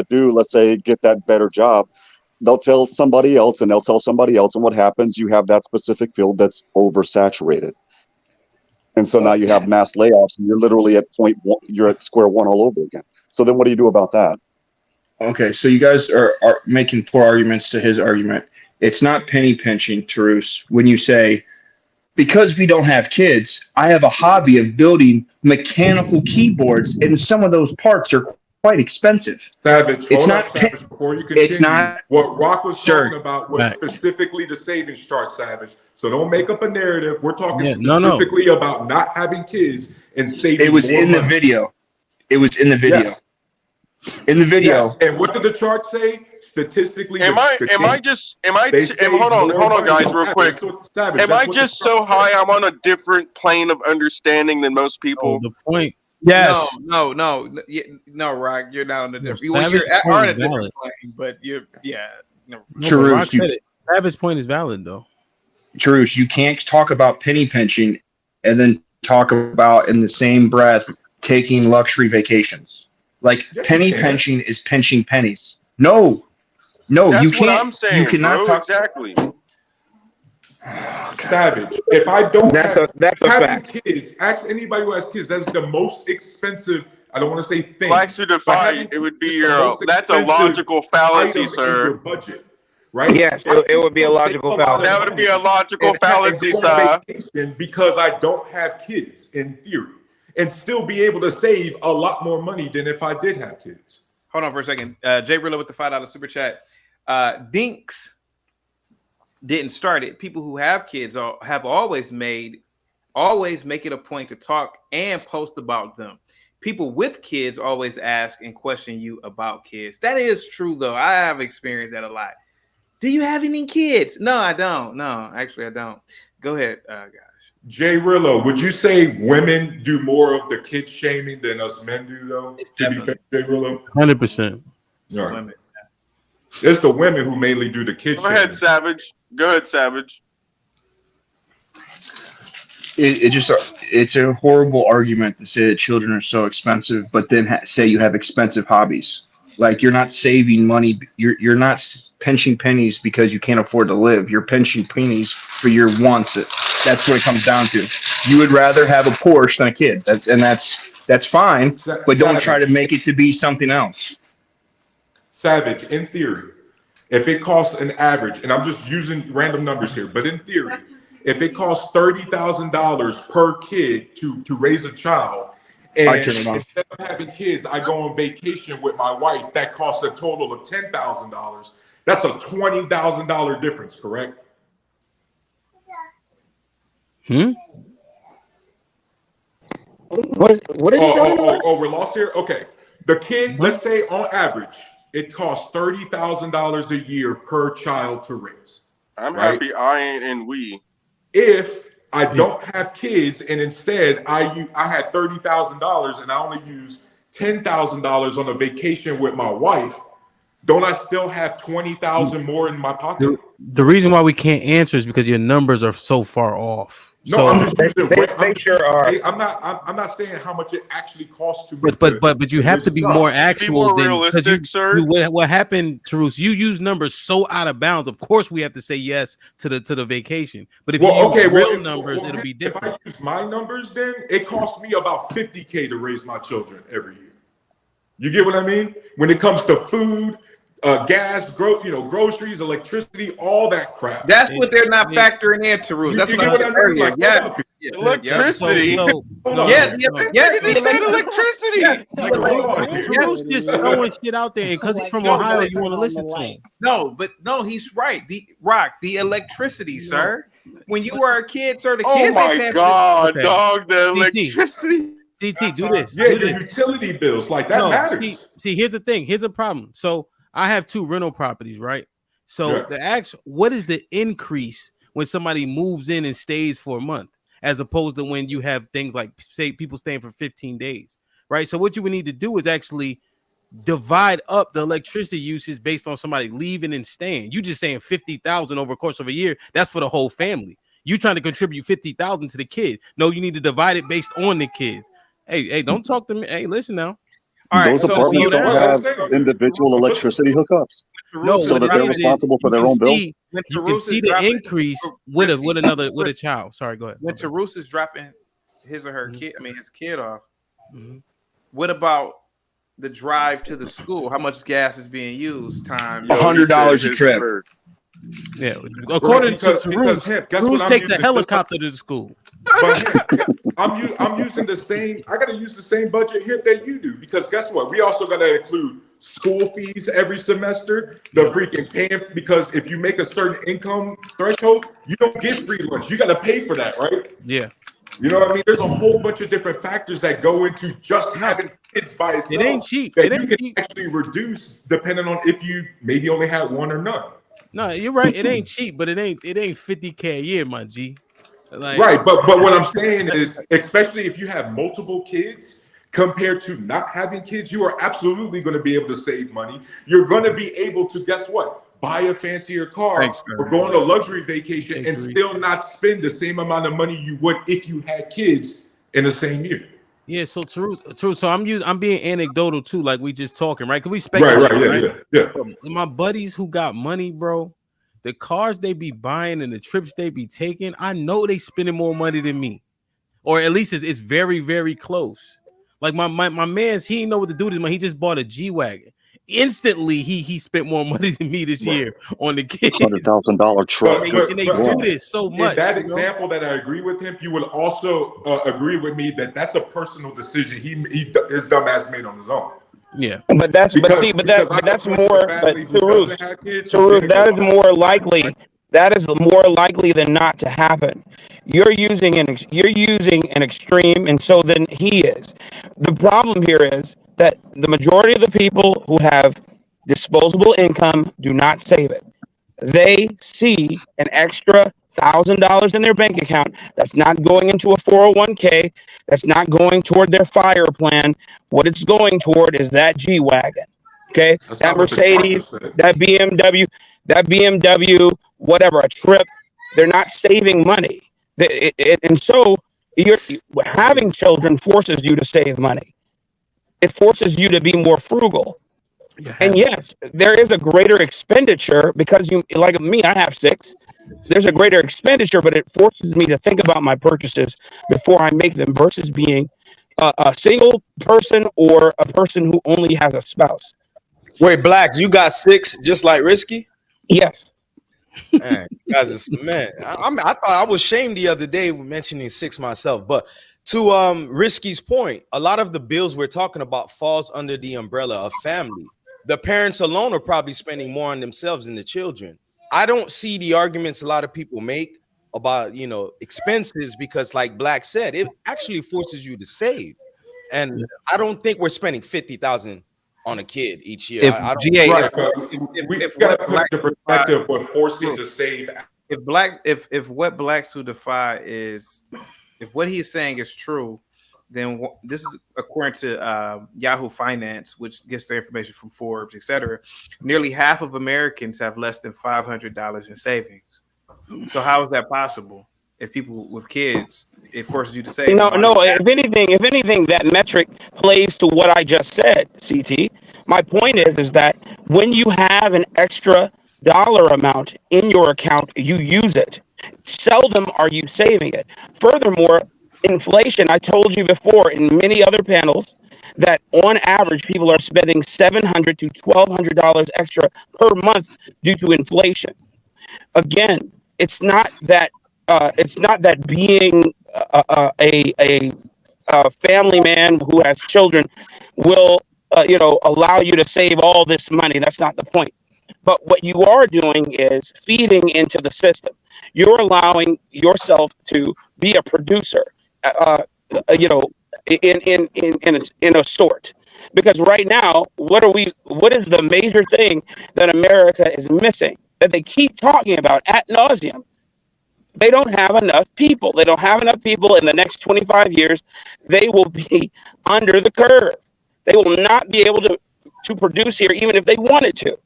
do, let's say, get that better job, they'll tell somebody else and they'll tell somebody else, and what happens? You have that specific field that's oversaturated. And so now you have mass layoffs, and you're literally at you're at square one all over again. So then what do you do about that? Okay, so you guys are making poor arguments to his argument. It's not penny pinching, Terus, when you say, because we don't have kids, I have a hobby of building mechanical keyboards, and some of those parts are quite expensive. Savage, It's hold not up, Savage, before you continue. it's not- What Rock was Sir. talking about was Right. specifically the savings chart, Savage. So don't make up a narrative. We're talking Yeah, no. specifically about not having kids and saving. It was more in the money. video. It was in the video. Yes. In the video. Yes. And what did the chart say? Statistically, Hold on, guys, real quick. Am I just so high I'm on a different plane of understanding than most people? The point. Yes. No, Rock, you're not on the different. Well, you're Savage on a point is different valid. plane, but you're No, but Rock said it. Savage's point is valid though. Terus, you can't talk about penny pinching and then talk about in the same breath taking luxury vacations. Like penny pinching is pinching pennies. No, That's you what can't. I'm saying, you cannot bro. talk. Exactly. Savage. If I don't That's have a having fact. kids, ask anybody who has kids. That's the most expensive. I don't want to say thing. Blacks who but defy having it would kids be is the your. most That's a expensive logical fallacy, item in sir. your budget, right? Yes, I it would be a can logical save a lot of fallacy. That would be a money logical and fallacy, go on sir. vacation because I don't have kids in theory, and still be able to save a lot more money than if I did have kids. Hold on for a second. Jay Rillo with the $5 super chat. DINKS didn't start it. People who have kids have always make it a point to talk and post about them. People with kids always ask and question you about kids. That is true, though. I have experienced that a lot. Do you have any kids? No, I don't. No, actually, I don't. Go ahead, guys. Jay Rillo, would you say women do more of the kid shaming than us men do, though? To be fair, Jay Rillo, 100%. all right. It's the women who mainly do the kid Go shaming. ahead, Savage. Go ahead, Savage. It's a horrible argument to say that children are so expensive, but then say you have expensive hobbies. Like you're not saving money. You're not pinching pennies because you can't afford to live. You're pinching pennies for your wants. That's what it comes down to. You would rather have a Porsche than a kid. That's fine, but don't try to make it to be something else. Savage, in theory, if it costs an average, and I'm just using random numbers here, but in theory, if it costs $30,000 per kid to raise a child, and instead of having kids, I go on vacation with my wife, that costs a total of $10,000. That's a $20,000 difference, correct? What is we're lost here? Okay. The kid, let's say on average, it costs $30,000 a year per child to raise. I'm right? happy I ain't in we. If I don't have kids and instead I had $30,000 and I only use $10,000 on a vacation with my wife, don't I still have $20,000 more in my pocket? The reason why we can't answer is because your numbers are so far off. No, So, I'm just using. They sure are. I'm not saying how much it actually costs to. but you have to be more actual than realistic, sir. What happened, Terus? You use numbers so out of bounds. Of course, we have to say yes to the vacation. But if you use real numbers, it'll be different. If I use my numbers, then it costs me about $50K to raise my children every year. You get what I mean? When it comes to food, gas, groceries, electricity, all that crap. That's what they're not factoring in, Terus. That's what I said earlier. Like, Yeah. Electricity. He said electricity. Terus just throwing shit out there, and because he's from Ohio, you want to listen to him. No, he's right. The electricity, sir. When you were a kid, sir, the Oh kids ain't my paying God, dog! The electricity. CT, do this. Yeah, do your this. utility bills, like that matters. See, here's the thing. Here's a problem. So I have 2 rental properties, right? So what is the increase when somebody moves in and stays for a month, as opposed to when you have things like, say, people staying for 15 days, right? So what you would need to do is actually divide up the electricity usage based on somebody leaving and staying. You just saying 50,000 over the course of a year. That's for the whole family. You trying to contribute 50,000 to the kid. No, you need to divide it based on the kids. Hey, don't talk to me. Hey, listen now. All right, those apartments don't have individual electricity hookups, so that they're responsible for their own bill. You can see the increase with a child. Sorry, go ahead. When Terus is dropping his or her his kid off, what about the drive to the school? How much gas is being used? Time $100 a trip. Yeah, according to Terus, Terus takes a helicopter to the school. But I'm using the same. I got to use the same budget here that you do, because guess what? We also got to include school fees every semester. The freaking paying, because if you make a certain income threshold, you don't get free lunch. You got to pay for that, right? Yeah. You know what I mean? There's a whole bunch of different factors that go into just having kids by itself. It ain't cheap. That you can actually reduce depending on if you maybe only had one or none. No, you're right. It ain't cheap, but it ain't 50K a year, my G. Like, right, but what I'm saying is, especially if you have multiple kids compared to not having kids, you are absolutely going to be able to save money. You're going to be able to, guess what? Buy a fancier car or go on a luxury vacation and still not spend the same amount of money you would if you had kids in the same year. Yeah, so true. So I'm being anecdotal too, like we just talking, right? Cause we speculate, yeah. My buddies who got money, bro, the cars they be buying and the trips they be taking, I know they spending more money than me, or at least it's very, very close. Like my man's, he didn't know what to do this month. He just bought a G-Wagon. Instantly, he spent more money than me this year on the kids. $100,000 truck. And they do this so much. In that example that I agree with him, you would also agree with me that that's a personal decision his dumb ass made on his own. Yeah, but that's more. That is more likely. That is more likely than not to happen. You're using an extreme, and so then he is. The problem here is that the majority of the people who have disposable income do not save it. They see an extra $1,000 in their bank account that's not going into a 401k, that's not going toward their fire plan. What it's going toward is that G-Wagon. Okay, that Mercedes, that BMW, whatever, a trip. They're not saving money, and so having children forces you to save money. It forces you to be more frugal. And yes, there is a greater expenditure because you, like me, I have 6. There's a greater expenditure, but it forces me to think about my purchases before I make them versus being a single person or a person who only has a spouse. Wait, Blacks, you got 6 just like Risky? Yes. Man, you guys are man. I thought I was shamed the other day mentioning 6 myself, but to Risky's point, a lot of the bills we're talking about falls under the umbrella of family. The parents alone are probably spending more on themselves than the children. I don't see the arguments a lot of people make about, expenses, because like Black said, it actually forces you to save. And I don't think we're spending 50,000 on a kid each year. We've got to put into perspective what forcing to save. If what Blacks Who Defy is, if what he is saying is true, then this is according to Yahoo Finance, which gets their information from Forbes, etc. Nearly half of Americans have less than $500 in savings. So how is that possible? if people with kids, it forces you to save. No, no. If anything, that metric plays to what I just said, CT. My point is that when you have an extra dollar amount in your account, you use it. Seldom are you saving it. Furthermore, inflation, I told you before in many other panels that on average people are spending $700 to $1,200 extra per month due to inflation. Again, it's not that being a family man who has children will allow you to save all this money. That's not the point. But what you are doing is feeding into the system. You're allowing yourself to be a producer, in a sort. Because right now, what is the major thing that America is missing that they keep talking about ad nauseum? They don't have enough people. They don't have enough people in the next 25 years. They will be under the curve. They will not be able to produce here, even if they wanted to.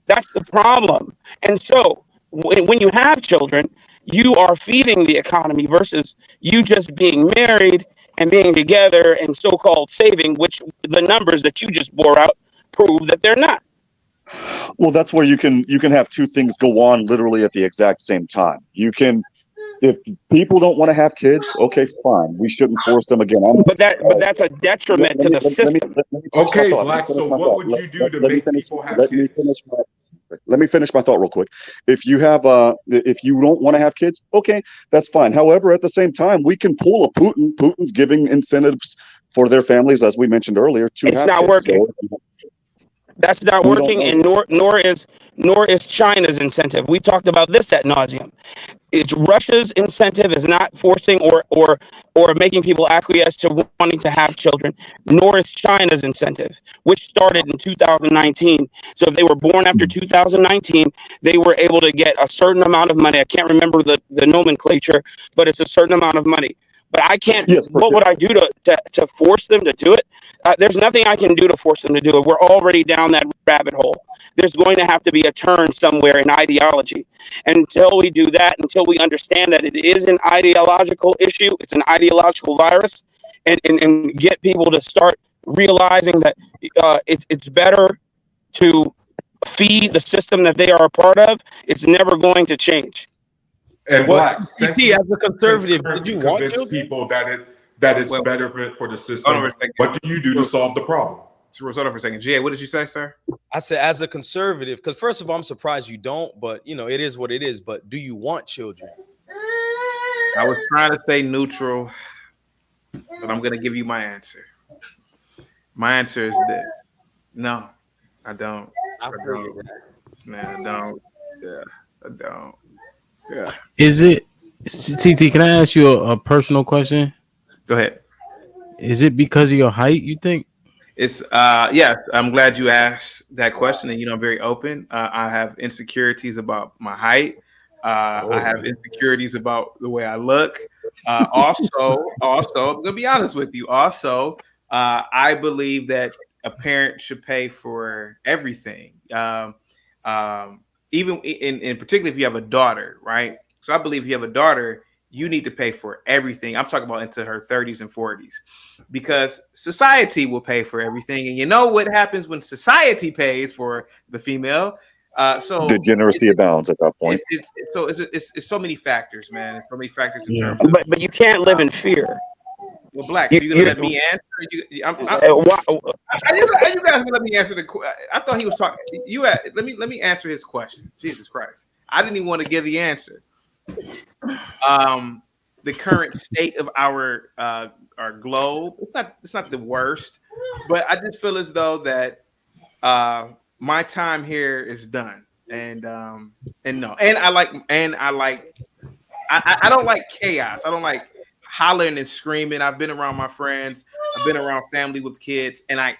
That's the problem. And so when you have children, you are feeding the economy versus you just being married and being together and so-called saving, which the numbers that you just bore out prove that they're not. Well, that's where you can have two things go on literally at the exact same time. You can, if people don't want to have kids, okay, fine. We shouldn't force them again. But that's a detriment to the system. Okay, Black. So what would you do to make people have kids? Let me finish my thought real quick. If you don't want to have kids, okay, that's fine. However, at the same time, we can pull a Putin. Putin's giving incentives for their families, as we mentioned earlier, to it's have not kids. working. That's not working, and nor is China's incentive. We talked about this ad nauseum. It's Russia's incentive is not forcing or making people acquiesce to wanting to have children, nor is China's incentive, which started in 2019. So if they were born after 2019, they were able to get a certain amount of money. I can't remember the nomenclature, but it's a certain amount of money. But I can't. What would I do to force them to do it? There's nothing I can do to force them to do it. We're already down that rabbit hole. There's going to have to be a turn somewhere in ideology. And until we do that, until we understand that it is an ideological issue, it's an ideological virus, and get people to start realizing that it's better to feed the system that they are a part of, it's never going to change. And Black, as a conservative, did you want convince children? people that it's better for the system? What do you do to solve the problem? So hold on for a second. GA, what did you say, sir? I said, as a conservative, because first of all, I'm surprised you don't, but it is what it is. But do you want children? I was trying to stay neutral, but I'm going to give you my answer. My answer is this. No, I don't. I don't. Man, I don't. Yeah, I don't. Yeah. Is it, TT, can I ask you a personal question? Go ahead. Is it because of your height, you think? It's yes, I'm glad you asked that question, and I'm very open. I have insecurities about my height. I have insecurities about the way I look. Also, I'm gonna be honest with you. Also, I believe that a parent should pay for everything. Even in particularly if you have a daughter, right? So I believe if you have a daughter, you need to pay for everything. I'm talking about into her 30s and 40s, because society will pay for everything. And you know what happens when society pays for the female? So degeneracy abounds at that point. It's so many factors, man. It's so many factors in terms. But you can't live in fear. Well, Black, are you gonna let me answer? Are you guys gonna let me answer the question? I thought he was talking. Let me answer his question. Jesus Christ, I didn't even want to give the answer. The current state of our globe, it's not the worst, but I just feel as though that my time here is done, and no, and I don't like chaos. I don't like hollering and screaming. I've been around my friends. I've been around family with kids, and I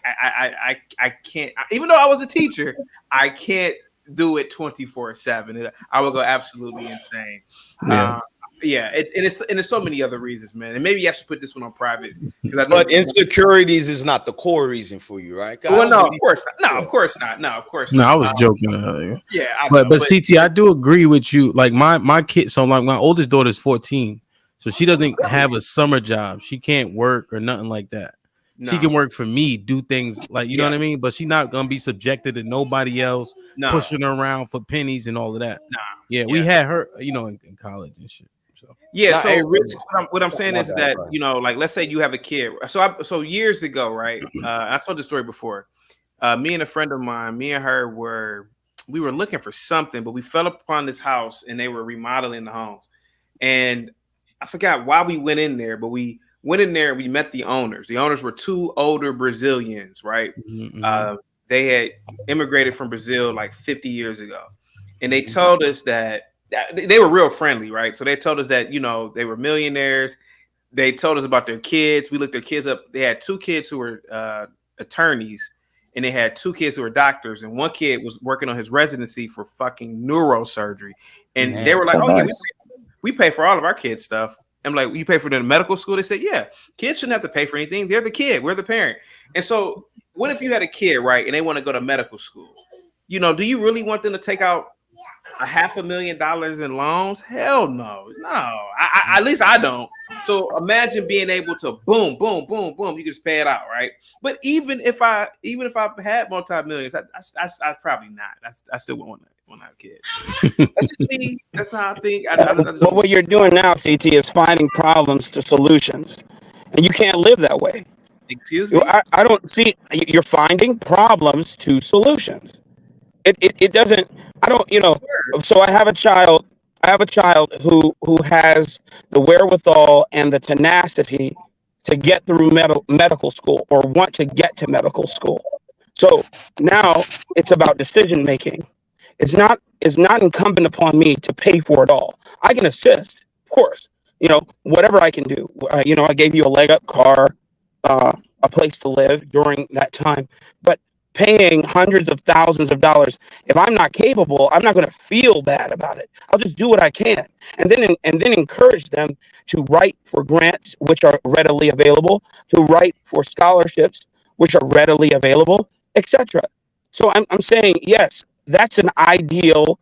can't. Even though I was a teacher, I can't do it 24/7. I would go absolutely insane. Yeah. Yeah, it's so many other reasons, man. And maybe I should put this one on private. But insecurities is not the core reason for you, right? Well, no, of course not. No, of course not. No, of course No, not. I was joking earlier. Yeah, but CT, I do agree with you. Like my kid, so like my oldest daughter is 14, so she doesn't have a summer job. She can't work or nothing like that. She can work for me, do things like you know what I mean. But she's not gonna be subjected to nobody else pushing her around for pennies and all of that. Yeah, we had her, in college and shit. So yeah, so what I'm saying is that like let's say you have a kid. So years ago, right? I told the story before. Me and a friend of mine, me and her we were looking for something, but we fell upon this house and they were remodeling the homes. And I forgot why we went in there, but we went in there and we met the owners. The owners were two older Brazilians, right? Mm-hmm. They had immigrated from Brazil like 50 years ago. And they told us that they were real friendly, right? So they told us that, they were millionaires. They told us about their kids. We looked their kids up. They had two kids who were attorneys, and they had two kids who were doctors. And one kid was working on his residency for fucking neurosurgery. And they were like, we pay for all of our kids' stuff. I'm like, you pay for the medical school? They said, yeah, kids shouldn't have to pay for anything. They're the kid. We're the parent. And so what if you had a kid, right, and they want to go to medical school? Do you really want them to take out $500,000 in loans? Hell no. I at least I don't. So imagine being able to boom, boom, boom, boom. You can just pay it out, right? But even if I had multi-millions, I probably not. I still want to have kids. That's just me. That's how I think. But what you're doing now, CT, is finding problems to solutions, and you can't live that way. Excuse me. I don't see. You're finding problems to solutions. It doesn't. I don't. So I have a child. Who has the wherewithal and the tenacity to get through medical school or want to get to medical school. So now it's about decision making. It's not incumbent upon me to pay for it all. I can assist, of course. Whatever I can do. I gave you a leg up car, a place to live during that time, but paying hundreds of thousands of dollars, if I'm not capable, I'm not going to feel bad about it. I'll just do what I can, and then encourage them to write for grants, which are readily available, to write for scholarships, which are readily available, etc. So I'm saying, yes, that's an ideal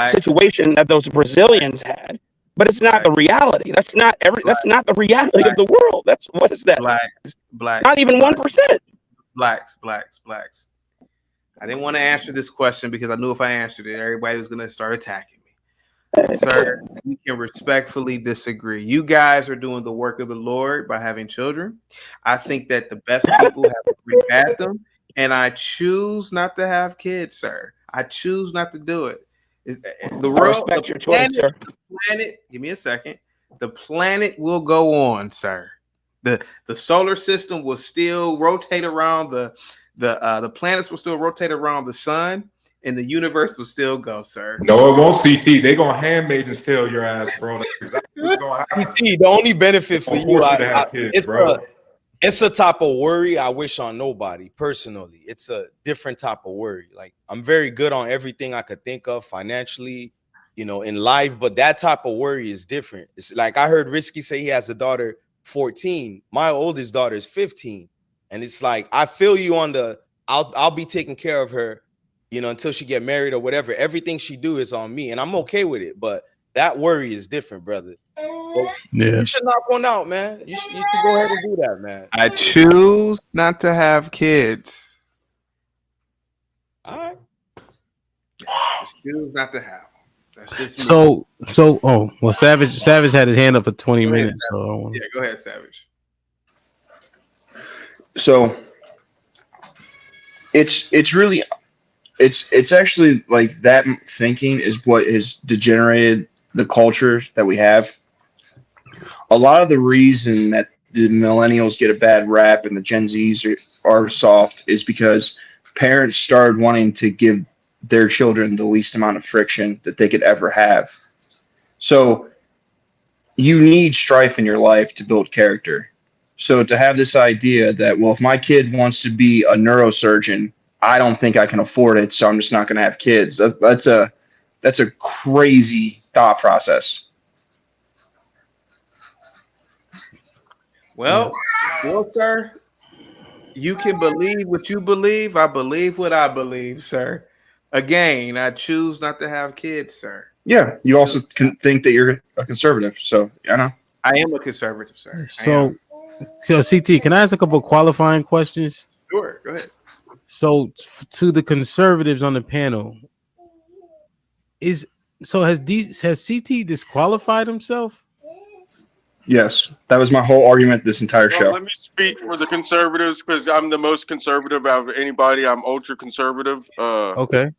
situation that those Brazilians had, but it's not the reality. That's not the reality of the world. What is that? Black. Not even 1%. Blacks. I didn't want to answer this question because I knew if I answered it, everybody was going to start attacking me. Sir, we can respectfully disagree. You guys are doing the work of the Lord by having children. I think that the best people have had them, and I choose not to have kids, sir. I choose not to do it. The world, respect your choice, sir. Planet, give me a second. The planet will go on, sir. The solar system will still rotate around the planets will still rotate around the sun, and the universe will still go, sir. No, it won't. CT, they gonna handmaidens tell your ass, bro. That's exactly what's gonna happen. CT, the only benefit for you, kids, bro. It's a type of worry I wish on nobody personally. It's a different type of worry. Like, I'm very good on everything I could think of financially, in life, but that type of worry is different. It's like I heard Risky say he has a daughter 14. My oldest daughter is 15, and it's like I feel you on the I'll be taking care of her, until she get married or whatever. Everything she do is on me, and I'm okay with it. But that worry is different, brother. Well, you should knock one out, man. You should go ahead and do that, man. I choose not to have kids. All right. I choose not to have them. That's just me. Savage had his hand up for 20 minutes. So yeah, go ahead, Savage. So it's really actually like that thinking is what has degenerated the culture that we have. A lot of the reason that the millennials get a bad rap and the Gen Zs are soft is because parents started wanting to give their children the least amount of friction that they could ever have. So you need strife in your life to build character. So to have this idea that, well, if my kid wants to be a neurosurgeon, I don't think I can afford it, so I'm just not going to have kids. That's a crazy thought process. Well, sir, you can believe what you believe. I believe what I believe, sir. Again, I choose not to have kids, sir. Yeah, you also can think that you're a conservative. So I know. I am a conservative, sir. So CT, can I ask a couple of qualifying questions? Sure, go ahead. So to the conservatives on the panel, has CT disqualified himself? Yes, that was my whole argument this entire Well, show. let me speak for the conservatives because I'm the most conservative out of anybody. I'm ultra conservative. Okay.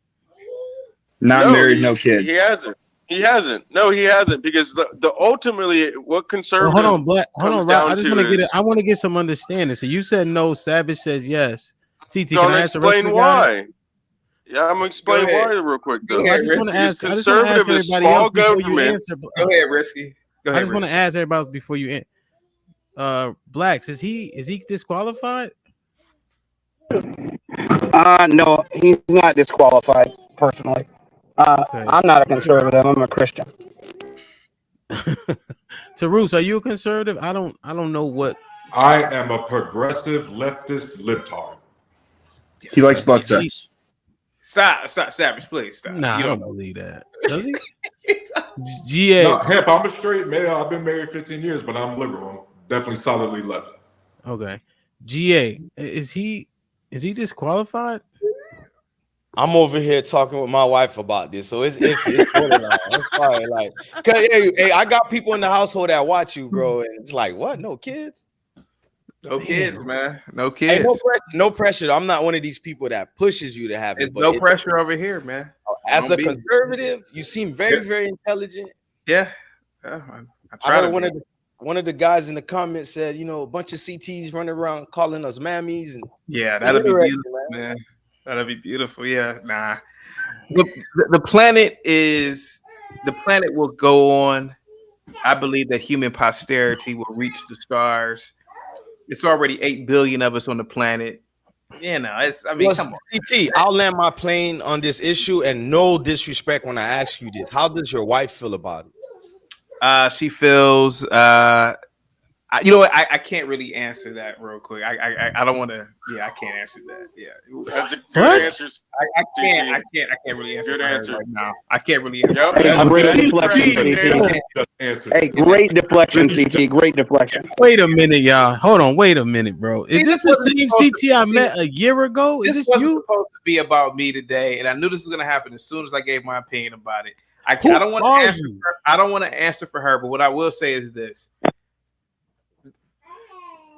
Not married, no kids. He hasn't. He hasn't. No, he hasn't. Because the ultimately what conservative Well, hold on, Black. Hold comes on, Rob. down I just to want to get it. is I want to get some understanding. So you said no. Savage says yes. CT, can gonna I ask the rest of explain the guys? why. Yeah, I'm gonna explain why real quick though. I just want to ask. Because I just want to ask conservative is everybody small else before you government. answer. Go ahead, Risky. Go I ahead, just want to Risky. ask everybody else before you answer. Blacks, is he disqualified? No, he's not disqualified personally. I'm not a conservative. I'm a Christian. Tarus, are you a conservative? I don't know what. I am a progressive leftist libtard. He likes butt sex. Stop, Savage, please stop. Nah, You I don't believe that. Does he? GA. No, Hemp, I'm a straight male. I've been married 15 years, but I'm liberal. I'm definitely solidly left. Okay. GA, is he disqualified? I'm over here talking with my wife about this, so it's iffy. It's borderline. I'm sorry, like, cause hey, I got people in the household that watch you, bro, and it's like, what? No kids? No kids, man. No Hey, kids. no pressure. No pressure. I'm not one of these people that pushes you to have it. There's no pressure over here, man. As a Don't be- conservative, you seem very, very intelligent. Yeah. I try I to heard be. one of the guys in the comments said, you know, a bunch of CTs running around calling us mammies, and Yeah, that'd be Interesting, beautiful, man. That'd be beautiful. Yeah, nah. The planet will go on. I believe that human posterity will reach the stars. It's already 8 billion of us on the planet. You know, Plus, come on. CT, I'll land my plane on this issue, and no disrespect when I ask you this. How does your wife feel about it? She feels you know what, I can't really answer that real quick. I don't want to. Yeah, I can't answer that. Yeah, That's a good What? answer. I can't really answer Good for her answer. right now. I can't really answer. Yep, for her. that's Great that's deflection, great. CT. Hey, great deflection, CT. Great deflection. Wait a minute, y'all. Hold on. Wait a minute, bro. Is See, this this the wasn't same supposed CT I met a year ago? Is This this wasn't you? supposed to be about me today, and I knew this was going to happen as soon as I gave my opinion about it. I Who don't want are to answer. you? I don't want to answer for her, but what I will say is this: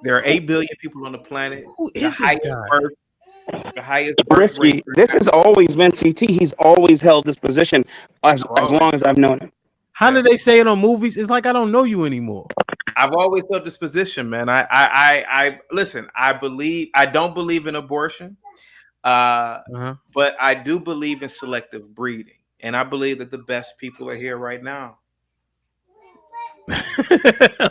there are 8 billion people on the planet. Who The is this highest guy? the highest birth Risky. rate. This has always been CT. He's always held this position as long as I've known him. How do they say it on movies? It's like I don't know you anymore. I've always held this position, man. I listen. I don't believe in abortion, but I do believe in selective breeding, and I believe that the best people are here right now.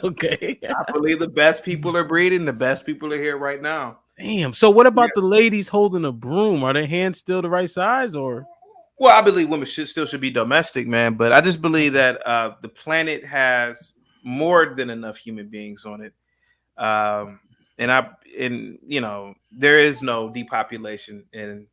Okay. I believe the best people are breeding. The best people are here right now. Damn. So what about the ladies holding a broom? Are their hands still the right size, or? Well, I believe women should be domestic, man. But I just believe that the planet has more than enough human beings on it, and you know, there is no depopulation, and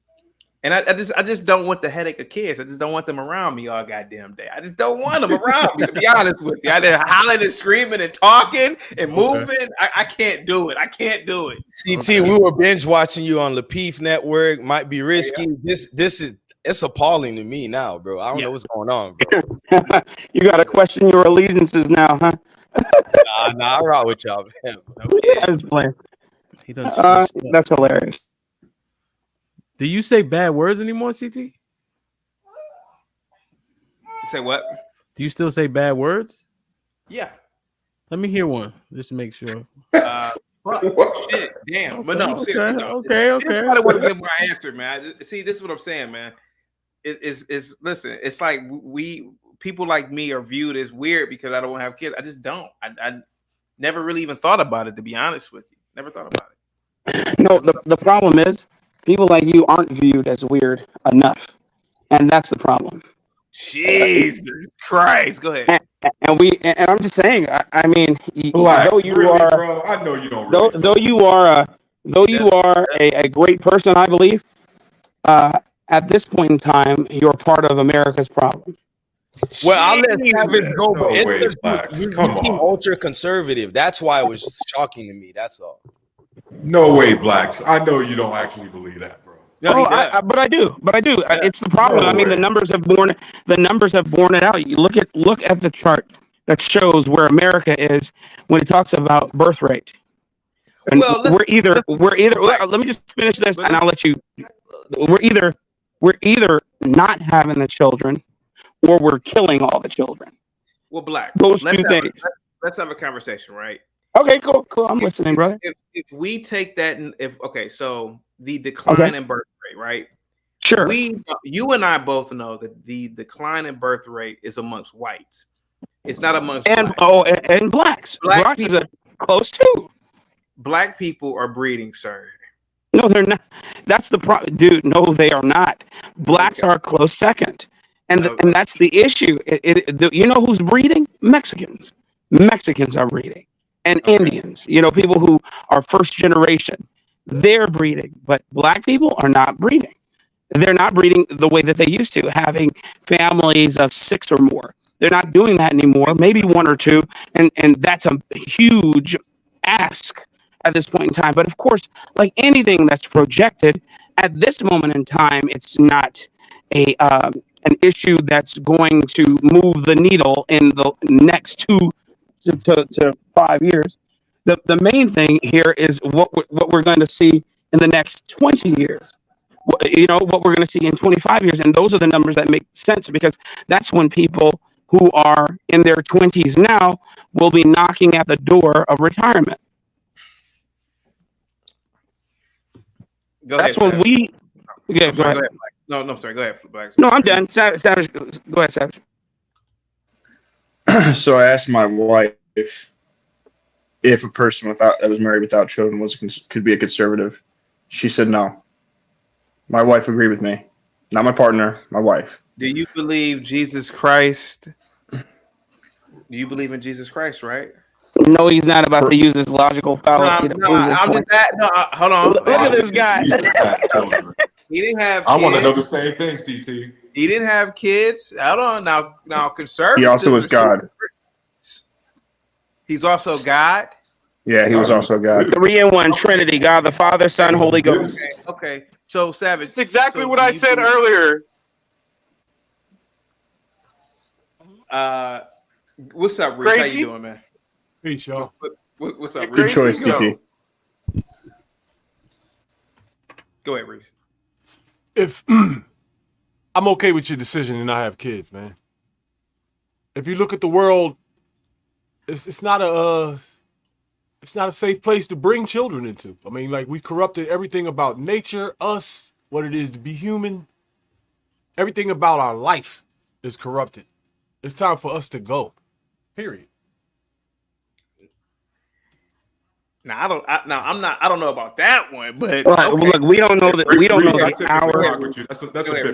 I just don't want the headache of kids. I just don't want them around me all goddamn day. I just don't want them around me, to be honest with you. They're hollering and screaming and talking and moving. I can't do it. I can't do it. CT, we were binge watching you on Lapeef Network. Might be risky. It's appalling to me now, bro. I don't know what's going on, bro. You got to question your allegiances now, huh? Nah, I rock with y'all, man. He doesn't That's hilarious. Do you say bad words anymore, CT? Say what? Do you still say bad words? Yeah. Let me hear one, just to make sure. Fuck, shit, damn. But no, seriously, no. Okay. I don't want to give my answer, man. See, this is what I'm saying, man. Listen, it's like people like me are viewed as weird because I don't have kids. I just don't. I never really even thought about it, to be honest with you. Never thought about it. No, the problem is people like you aren't viewed as weird enough, and that's the problem. Jesus Christ. Go ahead. And I'm just saying. I mean, Black, though you really, are, bro? I know you don't really. though you are, a great person, I believe. At this point in time, you're part of America's problem. Well, I'll let Savage go, but No it's way, just Blacks. you Come seem on. ultra conservative. That's why it was shocking to me. That's all. No way, Blacks. I know you don't actually believe that, bro. No, but I do. It's the problem. No I mean, way. the numbers have borne it out. You look at the chart that shows where America is when it talks about birth rate. And Well, we're either. Let me just finish this, and I'll let you. We're either not having the children, or we're killing all the children. Well, Black. Those two things. Let's have a conversation, right? Okay, cool. I'm listening, brother. If we take that, so the decline in birth rate, right? Sure. You and I both know that the decline in birth rate is amongst whites. It's not amongst blacks. And blacks. Blacks is close too. Black people are breeding, sir. No, they're not. That's the problem, dude. No, they are not. Blacks are a close second, and that's the issue. You know who's breeding? Mexicans. Mexicans are breeding, and Indians. You know, people who are first generation. They're breeding, but black people are not breeding. They're not breeding the way that they used to, having families of 6 or more. They're not doing that anymore. Maybe 1 or 2, and that's a huge ask at this point in time. But of course, like anything that's projected at this moment in time, it's not an issue that's going to move the needle in the next 2 to 5 years. The main thing here is what we're going to see in the next 20 years. You know, what we're going to see in 25 years. And those are the numbers that make sense, because that's when people who are in their 20s now will be knocking at the door of retirement. That's when we. Yeah, go ahead. No, I'm sorry. Go ahead, Black. No, I'm done. Savage, go ahead, Savage. So I asked my wife if a person that was married without children could be a conservative. She said no. My wife agreed with me, not my partner, my wife. Do you believe Jesus Christ? Do you believe in Jesus Christ, right? No, he's not about to use this logical fallacy to prove this point. Hold on. Look at this guy. He didn't have kids. I want to know the same thing, CT. He didn't have kids. Hold on. Now conservative. He also was God. He's also God. Yeah, he was also God. 3 in 1 Trinity, God the Father, Son, Holy Ghost. Okay. So Savage. It's exactly what I said earlier. What's up, Reese? How you doing, man? Peace, y'all. What's up, Reese? Good choice, TT. Go ahead, Reese. If I'm okay with your decision to not have kids, man. If you look at the world, it's not a safe place to bring children into. I mean, like, we corrupted everything about nature, us, what it is to be human. Everything about our life is corrupted. It's time for us to go. Period. Now I don't know about that one, but okay. Look, we don't know that. We don't know the hour.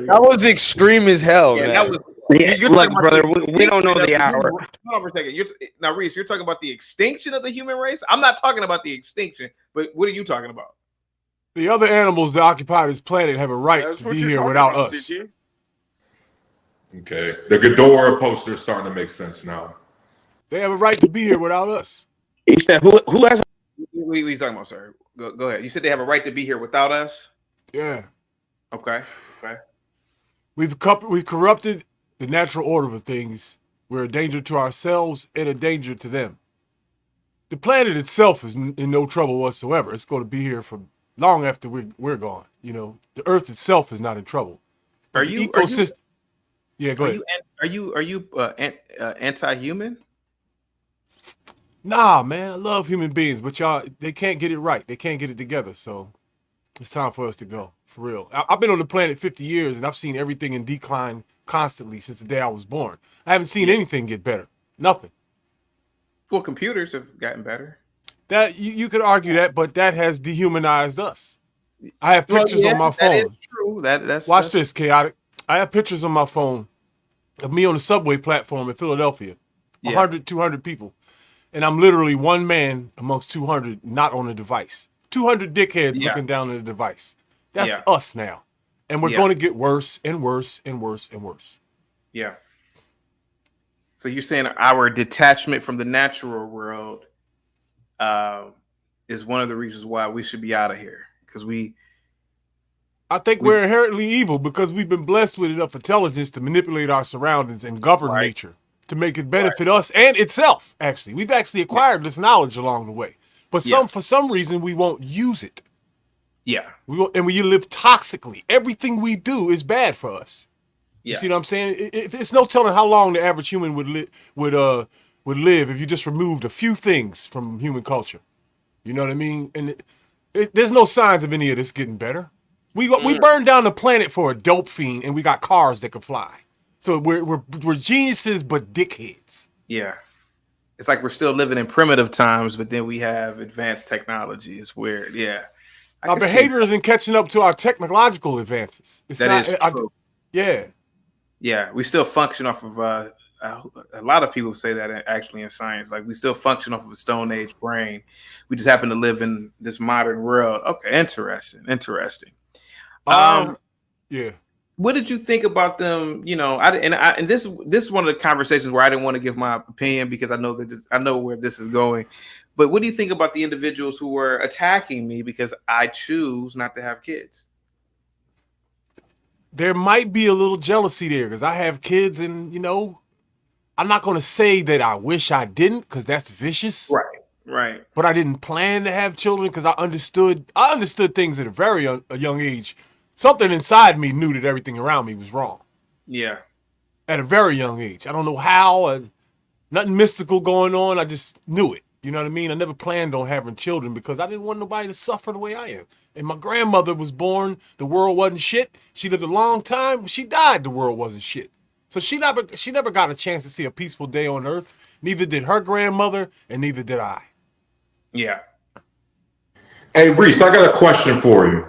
That was extreme as hell, man. That was. Look, brother, we don't know the hour. Hold on for a second. Now, Reese, you're talking about the extinction of the human race. I'm not talking about the extinction, but what are you talking about? The other animals that occupy this planet have a right to be here without us. Okay, the Ghidorah poster is starting to make sense now. They have a right to be here without us. He said, "Who has?" What are you talking about, sir? Go ahead. You said they have a right to be here without us. Yeah. Okay. We've corrupted the natural order of things. We're a danger to ourselves and a danger to them. The planet itself is in no trouble whatsoever. It's going to be here for long after we're gone. You know, the Earth itself is not in trouble. Are the you ecosystem? Yeah, go ahead. Are you anti-human? Nah, man, I love human beings, but they can't get it right. They can't get it together. So it's time for us to go, for real. I've been on the planet 50 years, and I've seen everything in decline constantly since the day I was born. I haven't seen anything get better. Nothing. Well, computers have gotten better. That you could argue that, but that has dehumanized us. I have pictures on my phone. That is true. That's Watch this, chaotic. I have pictures on my phone of me on the subway platform in Philadelphia, Yeah. 100, 200 people. And I'm literally one man amongst 200 not on a device. 200 dickheads Yeah. looking down at a device. That's Yeah. us now. And we're Yeah. going to get worse and worse and worse and worse. Yeah. So you're saying our detachment from the natural world is one of the reasons why we should be out of here, because I think we're inherently evil because we've been blessed with enough intelligence to manipulate our surroundings and govern nature to make it benefit us and itself. Actually, we've actually acquired this knowledge along the way, but for some reason we won't use it. Yeah, we won't, and when you live toxically, everything we do is bad for us. You Yeah. see what I'm saying? It's no telling how long the average human would live if you just removed a few things from human culture. You know what I mean? And there's no signs of any of this getting better. We burned down the planet for a dope fiend, and we got cars that can fly. So we're geniuses, but dickheads. Yeah. It's like we're still living in primitive times, but then we have advanced technology. It's weird. Yeah. I Our can see behavior isn't catching up to our technological advances. It's That not. is true. Yeah. Yeah, we still function off of a lot of people say that actually in science, like we still function off of a Stone Age brain. We just happen to live in this modern world. Okay, interesting. Yeah. What did you think about them? You know, and this is one of the conversations where I didn't want to give my opinion because I know where this is going. But what do you think about the individuals who were attacking me because I choose not to have kids? There might be a little jealousy there because I have kids, and I'm not going to say that I wish I didn't because that's vicious. Right. But I didn't plan to have children because I understood things at a very young age. Something inside me knew that everything around me was wrong. Yeah. At a very young age. I don't know how. Nothing mystical going on. I just knew it. You know what I mean? I never planned on having children because I didn't want nobody to suffer the way I am. And my grandmother was born, the world wasn't shit. She lived a long time. When she died, the world wasn't shit. So she never got a chance to see a peaceful day on earth. Neither did her grandmother, and neither did I. Yeah. Hey, Reese, I got a question for you.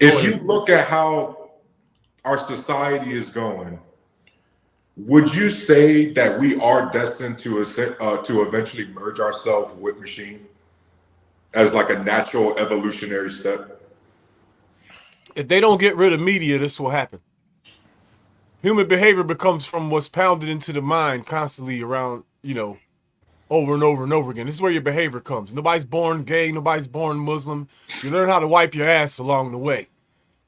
If you look at how our society is going, would you say that we are destined to eventually merge ourselves with machine as like a natural evolutionary step? If they don't get rid of media, this will happen. Human behavior becomes from what's pounded into the mind constantly around, over and over and over again. This is where your behavior comes. Nobody's born gay. Nobody's born Muslim. You learn how to wipe your ass along the way.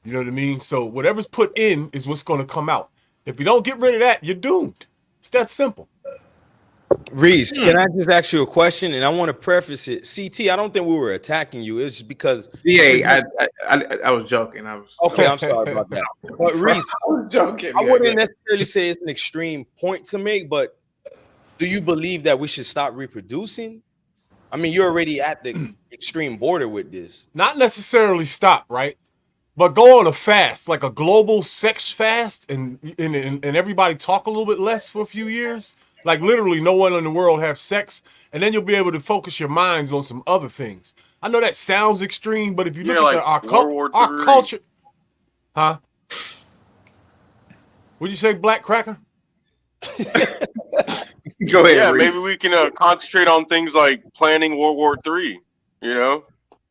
You know what I mean? So whatever's put in is what's going to come out. If you don't get rid of that, you're doomed. It's that simple. Reese, can I just ask you a question? And I want to preface it. CT, I don't think we were attacking you. It's just because I was joking. Okay, I'm sorry about that. But Reese, I was joking. I wouldn't necessarily say it's an extreme point to make, but do you believe that we should stop reproducing? I mean, you're already at the extreme border with this. Not necessarily stop, right? But go on a fast, like a global sex fast, and everybody talk a little bit less for a few years. Like literally no one in the world have sex, and then you'll be able to focus your minds on some other things. I know that sounds extreme, but if you look at our culture, huh? What'd you say, Black Cracker? Go ahead. Yeah, Reese. maybe we can concentrate on things like planning World War III,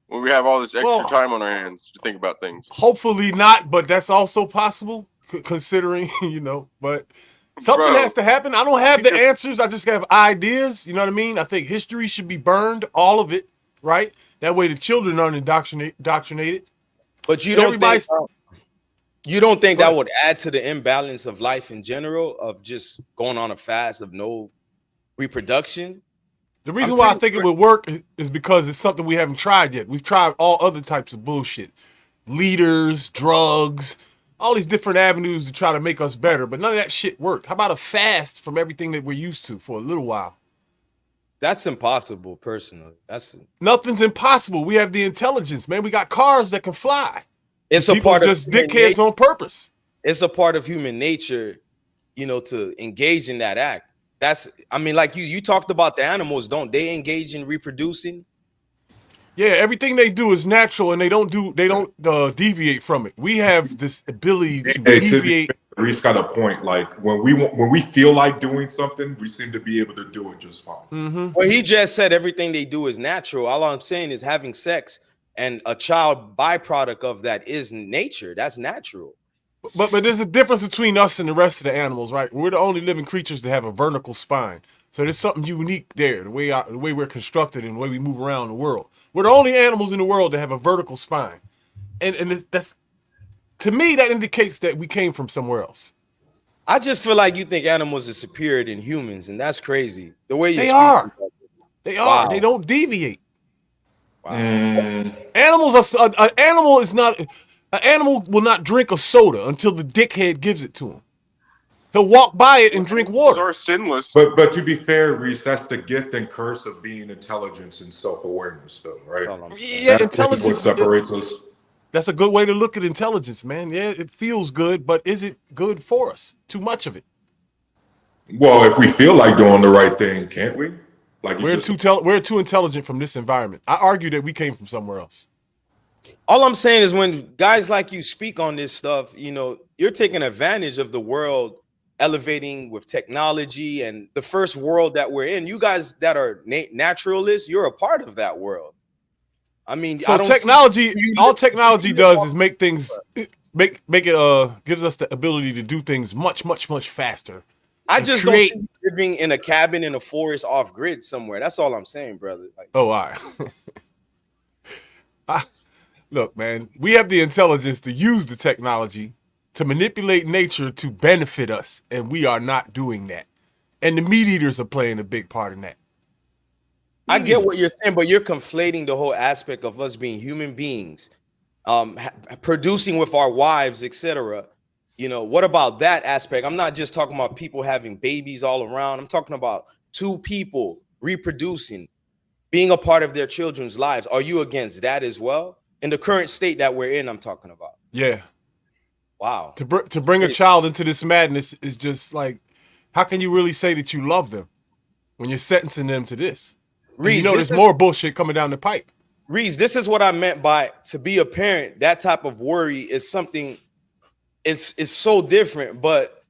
when we have all this extra time on our hands to think about things. Hopefully not, but that's also possible, considering, but something has to happen. I don't have the answers. I just have ideas. You know what I mean? I think history should be burned, all of it, right? That way the children aren't indoctrinated. But you don't think that would add to the imbalance of life in general, of just going on a fast of no reproduction? The reason why I think it would work is because it's something we haven't tried yet. We've tried all other types of bullshit. Leaders, drugs, all these different avenues to try to make us better, but none of that shit worked. How about a fast from everything that we're used to for a little while? That's impossible, personally. Nothing's impossible. We have the intelligence, man. We got cars that can fly. It's a People part of just dickheads on purpose. It's a part of human nature, to engage in that act. Like you talked about the animals, don't they engage in reproducing? Yeah, everything they do is natural, and they don't deviate from it. We have this ability to Hey, deviate. Reese got a point. Like when we feel like doing something, we seem to be able to do it just fine. Mm-hmm. Well, he just said everything they do is natural. All I'm saying is having sex and a child byproduct of that is nature. That's natural. But there's a difference between us and the rest of the animals, right? We're the only living creatures that have a vertical spine. So there's something unique there, the way we're constructed and the way we move around the world. We're the only animals in the world that have a vertical spine. And that's, to me, that indicates that we came from somewhere else. I just feel like you think animals are superior than humans, and that's crazy. The way you They speak. are. They are. Wow. They don't deviate. Wow. Animals are. An animal is not. An animal will not drink a soda until the dickhead gives it to him. He'll walk by it and drink water. Are sinless. But to be fair, Reese, that's the gift and curse of being intelligence and self-awareness, though, right? Yeah, That's intelligence. what separates us. That's a good way to look at intelligence, man. Yeah, it feels good, but is it good for us? Too much of it. Well, if we feel like doing the right thing, can't we? Like We're too intelligent from this environment. I argue that we came from somewhere else. All I'm saying is when guys like you speak on this stuff, you know, you're taking advantage of the world elevating with technology and the first world that we're in. You guys that are naturalists, you're a part of that world. I mean, So I don't technology, all technology does is make things, make it gives us the ability to do things much faster. I and just create. don't think living in a cabin in a forest off grid somewhere. That's all I'm saying, brother. Like, Oh, all right. Look, man, we have the intelligence to use the technology to manipulate nature to benefit us, and we are not doing that. And the meat eaters are playing a big part in that. I get what you're saying, but you're conflating the whole aspect of us being human beings, producing with our wives, etc. You know, what about that aspect? I'm not just talking about people having babies all around. I'm talking about two people reproducing, being a part of their children's lives. Are you against that as well? In the current state that we're in, I'm talking about. Yeah. Wow. To bring a child into this madness is just like, how can you really say that you love them when you're sentencing them to this? And you know there's more bullshit coming down the pipe. Reese, this is what I meant by to be a parent. That type of worry is something, it's so different. But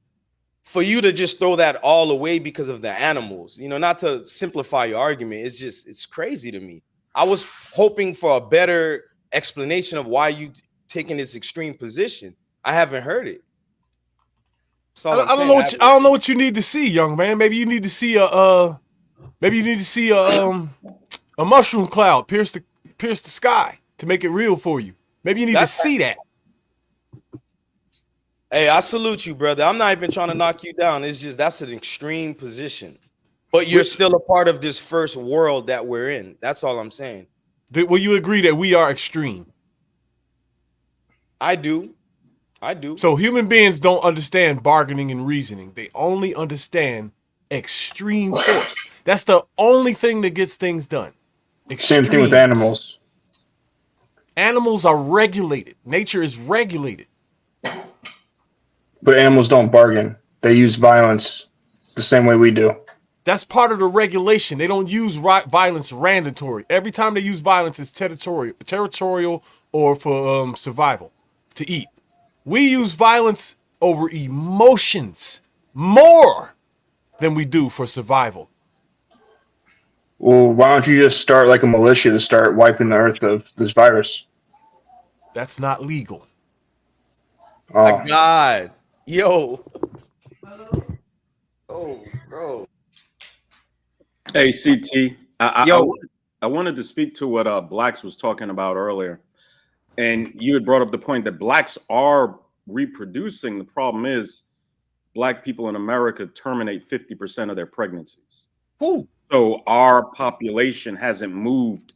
for you to just throw that all away because of the animals, you know, not to simplify your argument, it's crazy to me. I was hoping for a better explanation of why you taking this extreme position. I haven't heard it. I don't know what you need to see, young man. Maybe you need to see a mushroom cloud pierce the sky to make it real for you. Maybe you need to see that. Hey, I salute you, brother. I'm not even trying to knock you down. It's just that's an extreme position. But you're still a part of this first world that we're in. That's all I'm saying. Will you agree that we are extreme? I do. So human beings don't understand bargaining and reasoning. They only understand extreme force. That's the only thing that gets things done. Same thing with animals. Animals are regulated. Nature is regulated. But animals don't bargain. They use violence the same way we do. That's part of the regulation. They don't use violence randomly. Every time they use violence, it's territorial or for survival, to eat. We use violence over emotions more than we do for survival. Well, why don't you just start like a militia to start wiping the earth of this virus? That's not legal. My God. Yo. Oh, bro. Hey, CT. I wanted to speak to what Blacks was talking about earlier. And you had brought up the point that Blacks are reproducing. The problem is Black people in America terminate 50% of their pregnancies. Ooh. So our population hasn't moved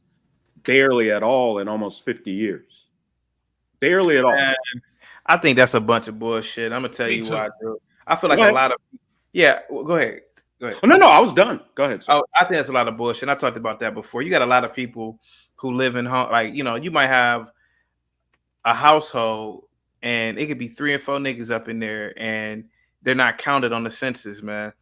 barely at all in almost 50 years. Barely at all. Man, I think that's a bunch of bullshit. I'm going to tell you why, bro. I feel like Go a ahead. lot of... Yeah, well, go ahead. Go ahead. Oh, no, I was done. Go ahead. Sir. Oh, I think that's a lot of bullshit. I talked about that before. You got a lot of people who live in home, like, you know, you might have a household and it could be 3 and 4 niggas up in there and they're not counted on the census, man.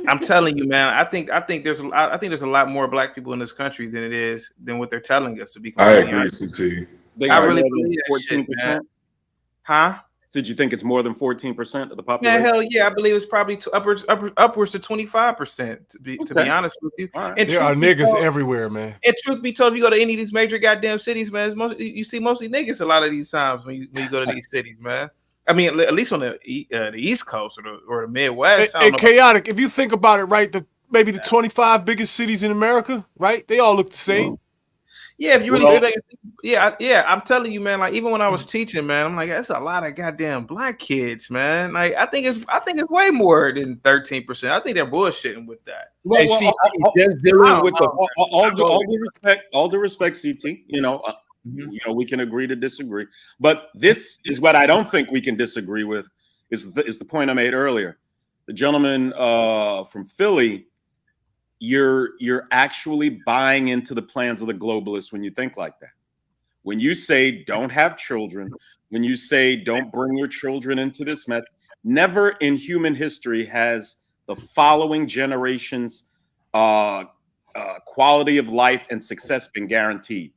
I'm telling you, man. I think there's a lot more black people in this country than what they're telling us. To be I completely agree, honest, CT. I really believe that shit, man. Huh? Did you think it's more than 14% of the Man, population? hell yeah! I believe it's probably upwards to 25%. To be honest with you, and There are niggas everywhere, man. And truth be told, if you go to any of these major goddamn cities, man, you see mostly niggas a lot of these times when you go to these cities, man. I mean, at least on the East Coast or the Midwest. And chaotic. If you think about it, right, maybe the 25 biggest cities in America, right? They all look the same. Yeah, if you really sit back and think, yeah, I'm telling you, man. Like even when I was teaching, man, I'm like, that's a lot of goddamn black kids, man. Like I think it's way more than 13%. I think they're bullshitting with that. Hey, see, just dealing with all due respect, CT. You know, we can agree to disagree, but this is what I don't think we can disagree with. Is the point I made earlier? The gentleman from Philly. You're actually buying into the plans of the globalists when you think like that. When you say don't have children, when you say don't bring your children into this mess, never in human history has the following generations' quality of life and success been guaranteed.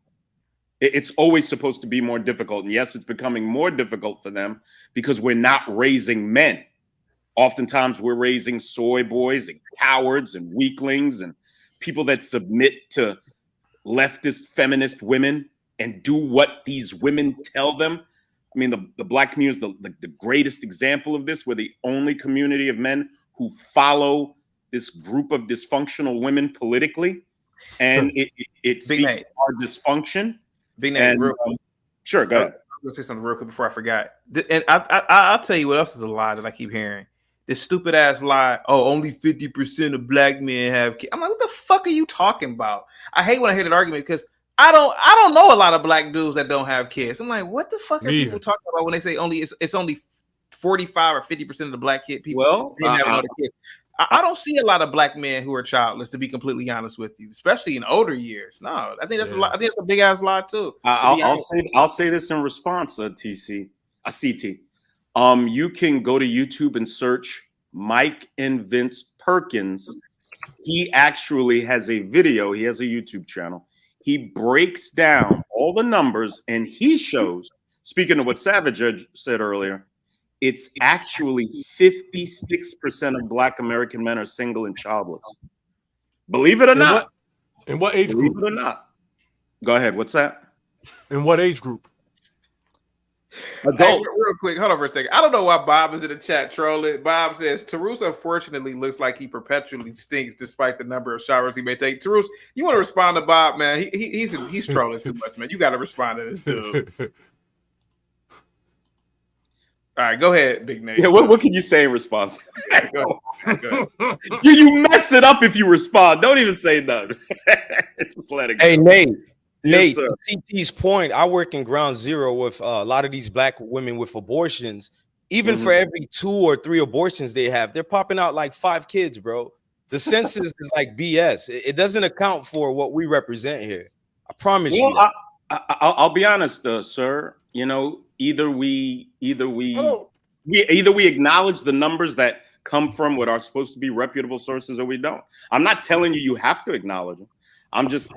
It's always supposed to be more difficult. And yes, it's becoming more difficult for them because we're not raising men. Oftentimes we're raising soy boys and cowards and weaklings and people that submit to leftist feminist women and do what these women tell them. I mean, the black community is the greatest example of this. We're the only community of men who follow this group of dysfunctional women politically. And it speaks to our dysfunction. Sure, go ahead. I'm going to say something real quick before I forgot. And I'll tell you what else is a lie that I keep hearing. This stupid ass lie. Oh, only 50% of black men have kids. I'm like, what the fuck are you talking about? I hate when I hear that argument because I don't know a lot of black dudes that don't have kids. I'm like, what the fuck are people talking about when they say it's only 45 or 50% of the black kid people? Well, I don't see a lot of black men who are childless, to be completely honest with you, especially in older years. No, I think that's a lot. I think it's a big ass lie too. I'll say this in response, CT. You can go to YouTube and search Mike and Vince Perkins. He actually has a video. He has a YouTube channel. He breaks down all the numbers and he shows, speaking of what Savage said earlier, it's actually 56% of black American men are single and childless. Believe it or not. In what age group? Believe it or not. Go ahead. What's that? In what age group? Hey, real quick, hold on for a second. I don't know why Bob is in the chat trolling. Bob says Tarus unfortunately looks like he perpetually stinks despite the number of showers he may take. Tarus, you want to respond to Bob, man? He's trolling too much, man. You got to respond to this dude. All right, go ahead, Big Nate. Yeah, what can you say in response? Go ahead. You mess it up if you respond. Don't even say nothing. Just let it go. Hey, Nate. Yes, Nate, to CT's point, I work in ground zero with a lot of these black women with abortions. Even for every 2 or 3 abortions they have, they're popping out like 5 kids, bro. The census is like BS. It doesn't account for what we represent here. I promise you. I'll be honest, sir. You know, either we acknowledge the numbers that come from what are supposed to be reputable sources, or we don't. I'm not telling you have to acknowledge them. I'm just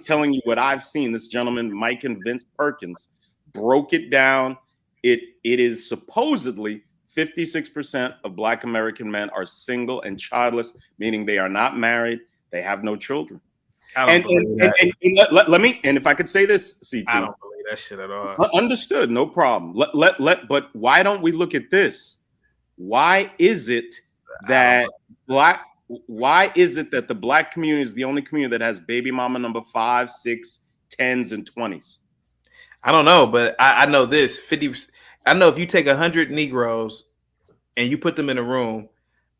telling you what I've seen. This gentleman, Mike and Vince Perkins, broke it down. It is supposedly 56% of black American men are single and childless, meaning they are not married, they have no children. And let me, and if I could say this, CT, I don't believe that shit at all. Understood, no problem. But why don't we look at this? Why is it that the black community is the only community that has baby mama number 5, 6, 10s, and 20s? I don't know, but I know this 50. I know if you take 100 Negroes and you put them in a room,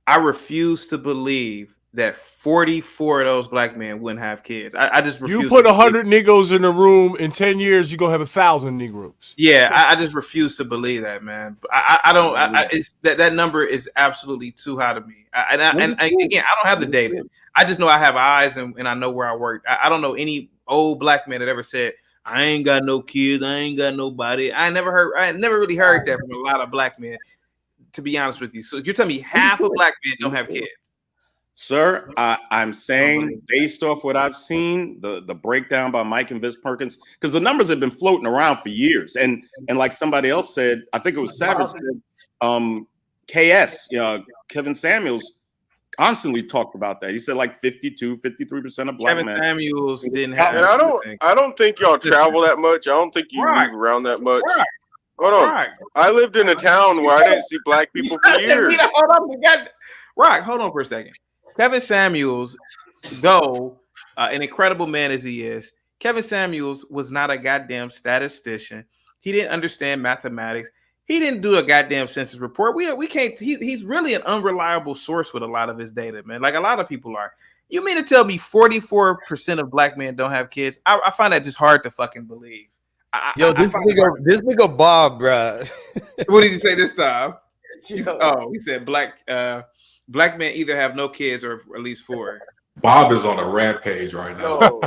I refuse to believe that 44 of those black men wouldn't have kids. I just refuse. You put 100 Negroes in a room, in 10 years, you're gonna have 1,000 Negroes. Yeah, I just refuse to believe that, man. I don't. It's that number is absolutely too high to me. And again, I don't have the data. I just know I have eyes and I know where I work. I don't know any old black man that ever said, I ain't got no kids, I ain't got nobody. I never really heard that from a lot of black men, to be honest with you. So you're telling me half of black men don't have kids? Sir, I'm saying based off what I've seen, the breakdown by Mike and Vis Perkins, because the numbers have been floating around for years, and like somebody else said, I think it was Savage said, KS, Kevin Samuels constantly talked about that. He said like 53% of black Kevin men. Samuels didn't have. And I don't think y'all travel that much. I don't think you move around that much. Hold on. I lived in a town where I didn't see black people for years. Hold on for a second. Kevin Samuels, though an incredible man as he is, Kevin Samuels was not a goddamn statistician. He didn't understand mathematics. He didn't do a goddamn census report. We can't. He's really an unreliable source with a lot of his data, man. Like a lot of people are. You mean to tell me 44% of black men don't have kids? I find that just hard to fucking believe. This nigga Bob, bro. What did he say this time? He said black men either have no kids or at least 4. Bob is on a rampage right now.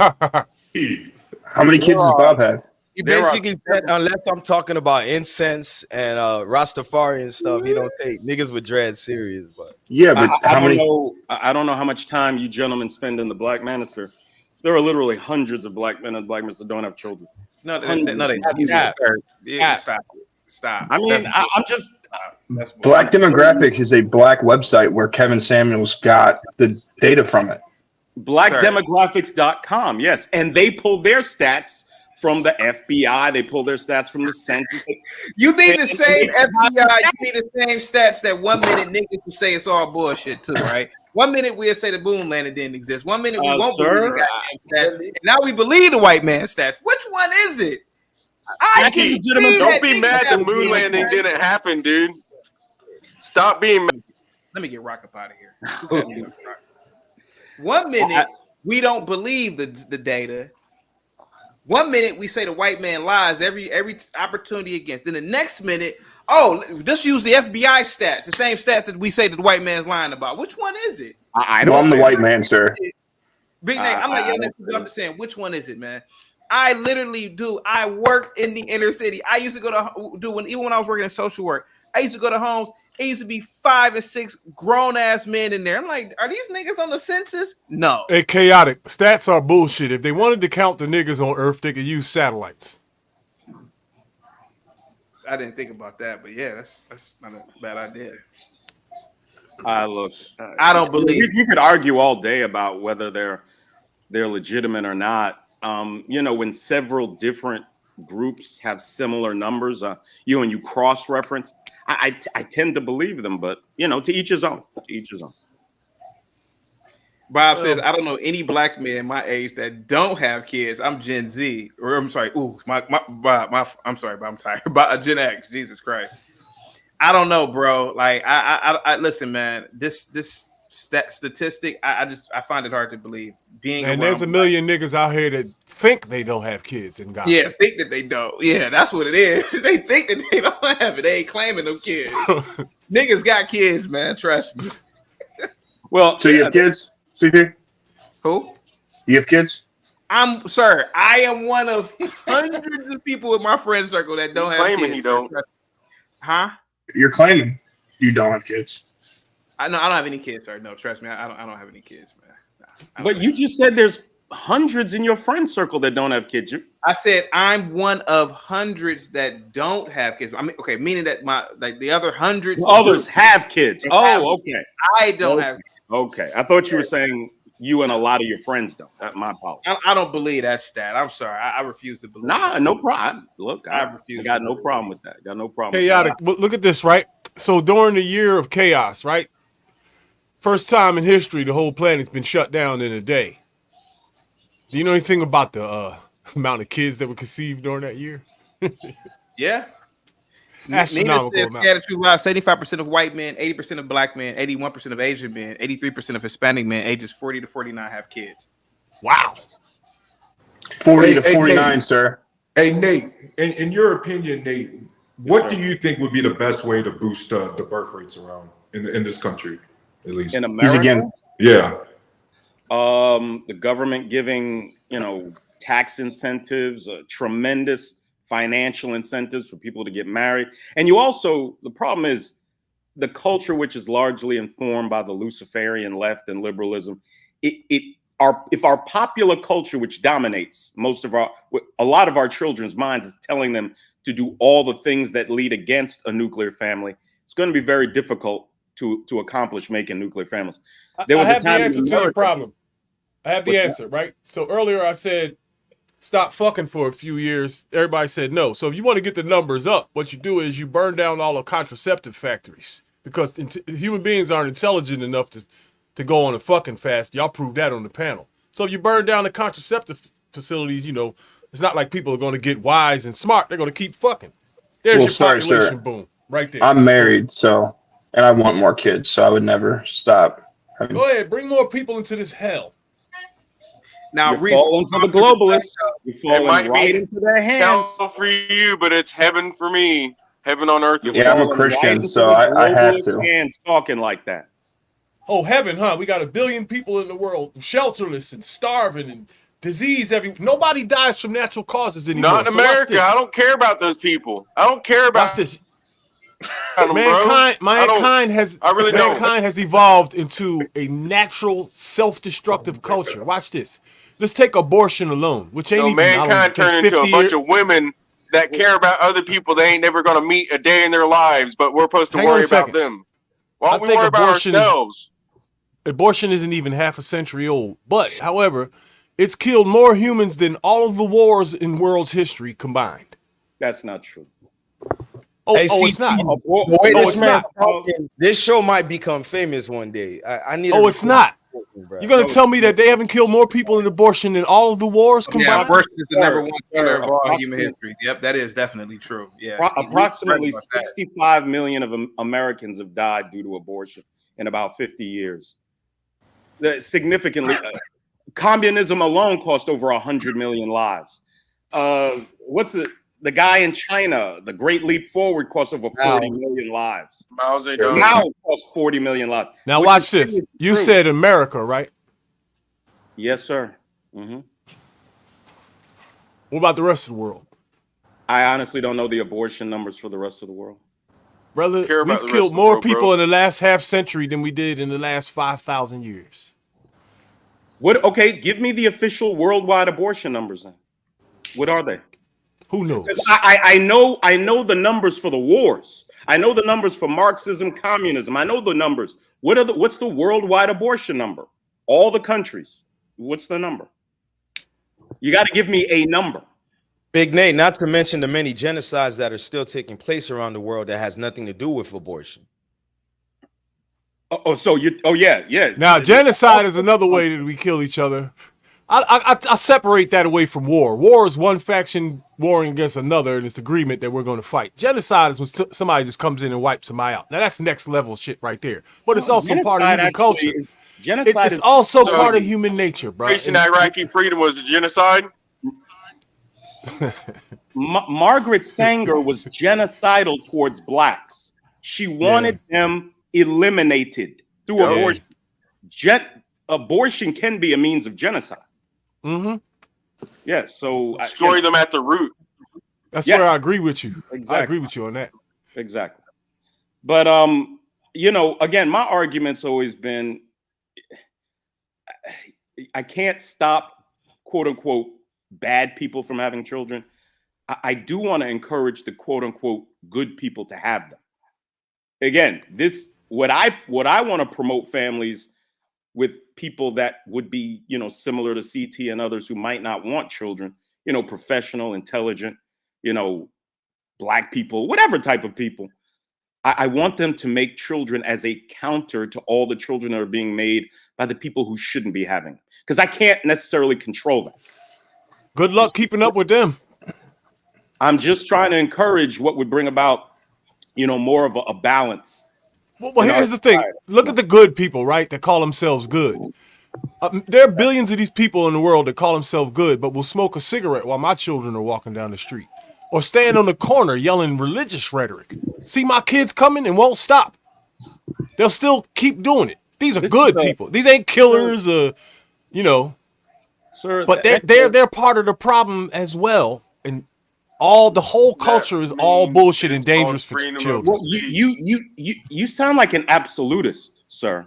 How many kids does Bob have? He basically said, unless I'm talking about incense and Rastafari and stuff, he don't take niggas with dread serious. But yeah, but I don't know how much time you gentlemen spend in the black manosphere. There are literally hundreds of black men and black women that don't have children. No, they stop. I mean, I'm just Black Demographics is a black website where Kevin Samuels got the data from it. Blackdemographics.com, yes, and they pull their stats from the FBI. They pull their stats from the census. You mean the same FBI? You mean the same stats that 1 minute niggas will say it's all bullshit too, right? 1 minute we'll say the moon landing didn't exist. 1 minute we won't believe the goddamn stats. And now we believe the white man stats. Which one is it? Don't be mad the moon landing didn't happen, dude. Stop being mad. Let me get Rock up out of here. 1 minute we don't believe the data. 1 minute we say the white man lies every opportunity against. Then the next minute, just use the FBI stats, the same stats that we say that the white man's lying about. Which one is it? I'm the white man, sir. Big name. I'm not yelling at you. I'm just saying, which one is it, man? I literally do. I work in the inner city. I used to go to even when I was working in social work. I used to go to homes. It used to be 5 or 6 grown ass men in there. I'm like, are these niggas on the census? No. Hey, chaotic. Stats are bullshit. If they wanted to count the niggas on Earth, they could use satellites. I didn't think about that, but yeah, that's not a bad idea. Look, I don't believe you could argue all day about whether they're legitimate or not. When several different groups have similar numbers, and you cross-reference, I tend to believe them, but to each his own. To each his own. Bob says, I don't know any black men my age that don't have kids. I'm Gen Z, or I'm sorry. Ooh, I'm sorry, but I'm tired. But Gen X. Jesus Christ. I don't know, bro. Like, I listen, man. This statistic, I find it hard to believe. And there's a million niggas out here that think they don't have kids in God. Yeah, think that they don't. Yeah, that's what it is. They think that they don't have it. They ain't claiming them kids. Niggas got kids, man. Trust me. Well, so you have kids, CP? Who? You have kids? I am one of hundreds of people in my friend circle that don't have kids. Claiming you don't. Huh? You're claiming you don't have kids. I don't have any kids, sir. No, trust me, I don't have any kids, man. But you just said there's hundreds in your friend circle that don't have kids. I said I'm one of hundreds that don't have kids. I mean, okay, meaning that the other hundreds others have kids. Okay. I don't have kids. Okay, I thought you were saying you and a lot of your friends don't. That's my fault. I don't believe that stat. I'm sorry. I refuse to believe. Nah, no problem. Look, I got no problem with that. Got no problem. Chaotic. But look at this, right? So during the year of chaos, right? First time in history, the whole planet's been shut down in a day. Do you know anything about the amount of kids that were conceived during that year? Yeah. Astronomical amount. 75% of white men, 80% of black men, 81% of Asian men, 83% of Hispanic men, ages 40 to 49 have kids. Wow. 40 to 49, Nate, sir. Hey, Nate, in your opinion, Nate, what do you think would be the best way to boost the birth rates around in this country, at least? In America? Yeah. The government giving, tax incentives, tremendous financial incentives for people to get married. And the problem is the culture which is largely informed by the Luciferian left and liberalism, if our popular culture, which dominates a lot of our children's minds, is telling them to do all the things that lead against a nuclear family, it's going to be very difficult to accomplish making nuclear families. I have the answer to your problem. I have the answer, right? So earlier I said, stop fucking for a few years. Everybody said no. So if you want to get the numbers up, what you do is you burn down all the contraceptive factories, because human beings aren't intelligent enough to go on a fucking fast. Y'all proved that on the panel. So if you burn down the contraceptive facilities, you know, it's not like people are going to get wise and smart. They're going to keep fucking. There's your population boom right there. I'm married, and I want more kids, so I would never stop. Go ahead, bring more people into this hell. Now, you're falling for the globalists. You're falling might right be into their hands. hell for you, but it's heaven for me. Heaven on earth. Yeah, I'm a Christian, so I have to. Hands talking like that. Oh, heaven, huh? We got 1 billion people in the world, shelterless and starving and disease nobody dies from natural causes anymore. Not in America. I don't care about those people. I don't care about this. Mankind has evolved into a natural self-destructive culture. Watch this. Let's take abortion alone, which ain't even mankind turned into a bunch of women that care about other people they ain't never going to meet a day in their lives, but we're supposed to worry about them. Why don't we worry about ourselves? Abortion isn't even half a century old, but however, it's killed more humans than all of the wars in world's history combined. That's not true. It's not. This show might become famous one day. I need. It's not. You're gonna tell me that they haven't killed more people in abortion than all of the wars combined? Yeah, abortion is the number one killer of all human history. Yep, that is definitely true. Yeah, approximately 65 million of Americans have died due to abortion in about 50 years. Significantly, communism alone cost over 100 million lives. The guy in China, the Great Leap Forward, cost over 40 million lives. Mao Zedong. Now cost 40 million lives. Now watch this. You said America, right? Yes, sir. Mm-hmm. What about the rest of the world? I honestly don't know the abortion numbers for the rest of the world. Brother, we've killed more people in the last half century than we did in the last 5,000 years. What? Okay, give me the official worldwide abortion numbers then. What are they? Who knows? I know the numbers for the wars. I know the numbers for Marxism, communism. I know the numbers. What's the worldwide abortion number? All the countries. What's the number? You got to give me a number. Big Nate, not to mention the many genocides that are still taking place around the world that has nothing to do with abortion. Yeah. Now, genocide is another way that we kill each other. I separate that away from war. War is one faction warring against another, and it's agreement that we're going to fight. Genocide is when somebody just comes in and wipes somebody out. Now, that's next level shit right there. But it's also part of human culture. It's also part of human nature, bro. Operation Iraqi Freedom was a genocide? Margaret Sanger was genocidal towards blacks. She wanted them eliminated through abortion. Abortion can be a means of genocide. Mm-hmm. Yeah, so destroy them at the root. That's where I agree with you. Exactly. I agree with you on that. Exactly. But again, my argument's always been I can't stop quote unquote bad people from having children. I do want to encourage the quote unquote good people to have them. Again, what I want to promote families with people that would be, similar to CT and others who might not want children, professional, intelligent, black people, whatever type of people. I want them to make children as a counter to all the children that are being made by the people who shouldn't be having them. Because I can't necessarily control that. Good luck keeping up with them. I'm just trying to encourage what would bring about, more of a balance. Well, here's the thing. Look at the good people, right, that call themselves good. There are billions of these people in the world that call themselves good, but will smoke a cigarette while my children are walking down the street. Or stand on the corner yelling religious rhetoric. See my kids coming and won't stop. They'll still keep doing it. These are good people. These ain't killers, Sir, but they're part of the problem as well. And All the whole culture is all bullshit and dangerous for Well, children. you sound like an absolutist, sir.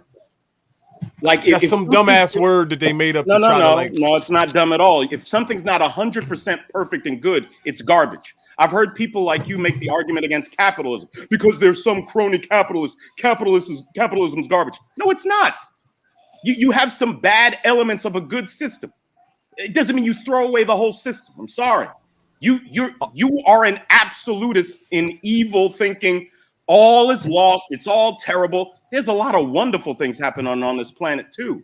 Like That's some dumbass word that they made up to try to like. No, it's not dumb at all. If something's not 100% perfect and good, it's garbage. I've heard people like you make the argument against capitalism because there's some crony capitalist. Capitalism's garbage. No, it's not. You have some bad elements of a good system. It doesn't mean you throw away the whole system. I'm sorry. You are an absolutist in evil thinking. All is lost. It's all terrible. There's a lot of wonderful things happening on this planet too.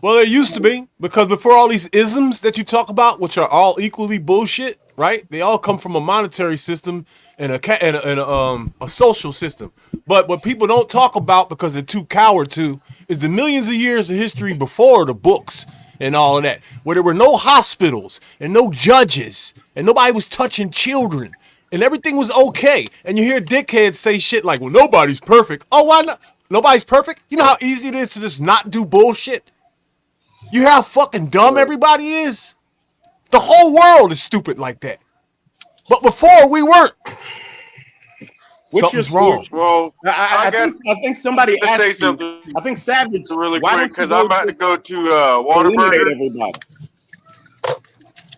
Well, there used to be, because before all these isms that you talk about, which are all equally bullshit, right? They all come from a monetary system and a social system. But what people don't talk about because they're too coward to is the millions of years of history before the books and all of that, where there were no hospitals and no judges and nobody was touching children and everything was okay. And you hear dickheads say shit like, well, nobody's perfect. Oh, why not? Nobody's perfect? You know how easy it is to just not do bullshit? You hear how fucking dumb everybody is? The whole world is stupid like that. But before, we weren't. Something's wrong. Well, I think somebody asked say you, something. I think Savage, really why quick don't you because I'm about to go to Whataburger. everybody?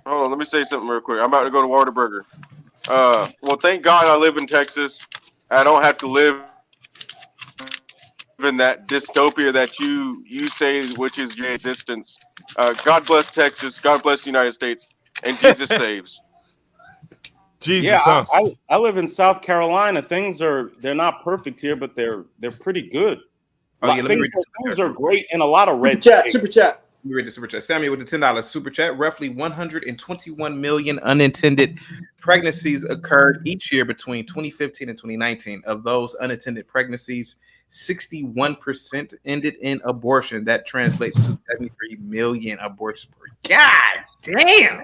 Hold on, let me say something real quick. I'm about to go to Whataburger. Well, thank God I live in Texas. I don't have to live in that dystopia that you say, which is your existence. God bless Texas. God bless the United States. And Jesus saves. Jesus, yeah, huh? I live in South Carolina. They're not perfect here, but they're pretty good. Oh yeah, let me read Things are great and a lot of red Super chat. Let me read the super chat. Sammy with the $10 super chat. Roughly 121 million unintended pregnancies occurred each year between 2015 and 2019. Of those unattended pregnancies, 61% ended in abortion. That translates to 73 million abortions per year. God damn.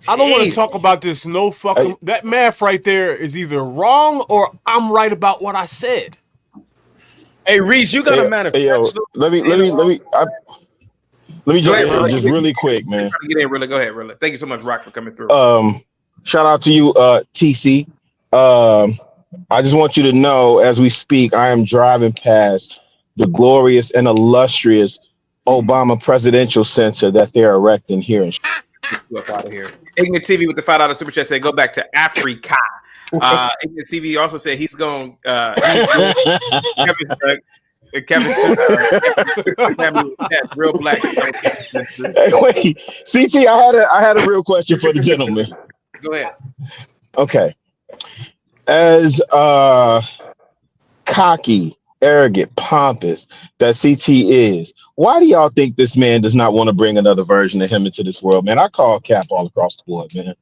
I don't want to talk about this. No fucking that math right there is either wrong or I'm right about what I said. Hey Reese, you got a manifesto. Let me jump in just really quick, man. Get in, really. Go ahead, really. Thank you so much, Rock, for coming through. Shout out to you, TC. I just want you to know, as we speak, I am driving past the glorious and illustrious Obama Presidential Center that they're erecting here in. Up out of here. Ignorant TV with the $5 super chat said, "Go back to Africa." Ignorant TV also said he's going. Kevin real black. Hey, wait, CT, I had a real question for the gentleman. Go ahead. Okay, as cocky, arrogant, pompous that CT is, why do y'all think this man does not want to bring another version of him into this world, man? I call Cap all across the board, man.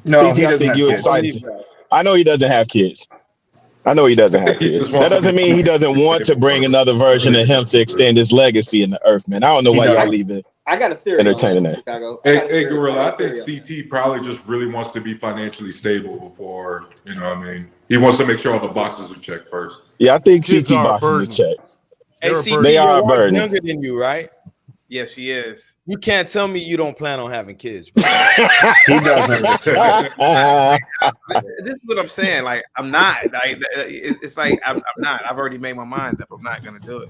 No, CT, I think you're excited. I know he doesn't have kids. That doesn't mean he doesn't want to bring another version of him to extend his legacy in the earth, man. I don't know why y'all leave it. I got a theory. Entertaining that. Hey, Gorilla, I think CT probably just really wants to be financially stable before, you know what I mean? He wants to make sure all the boxes are checked first. Yeah, I think CT boxes are checked. Hey, CT, they are a you're burden. younger than you, right? Yes, she is. You can't tell me you don't plan on having kids, bro. He doesn't. This is what I'm saying. Like, I'm not. Like, it's like I'm not. I've already made my mind up. I'm not gonna do it.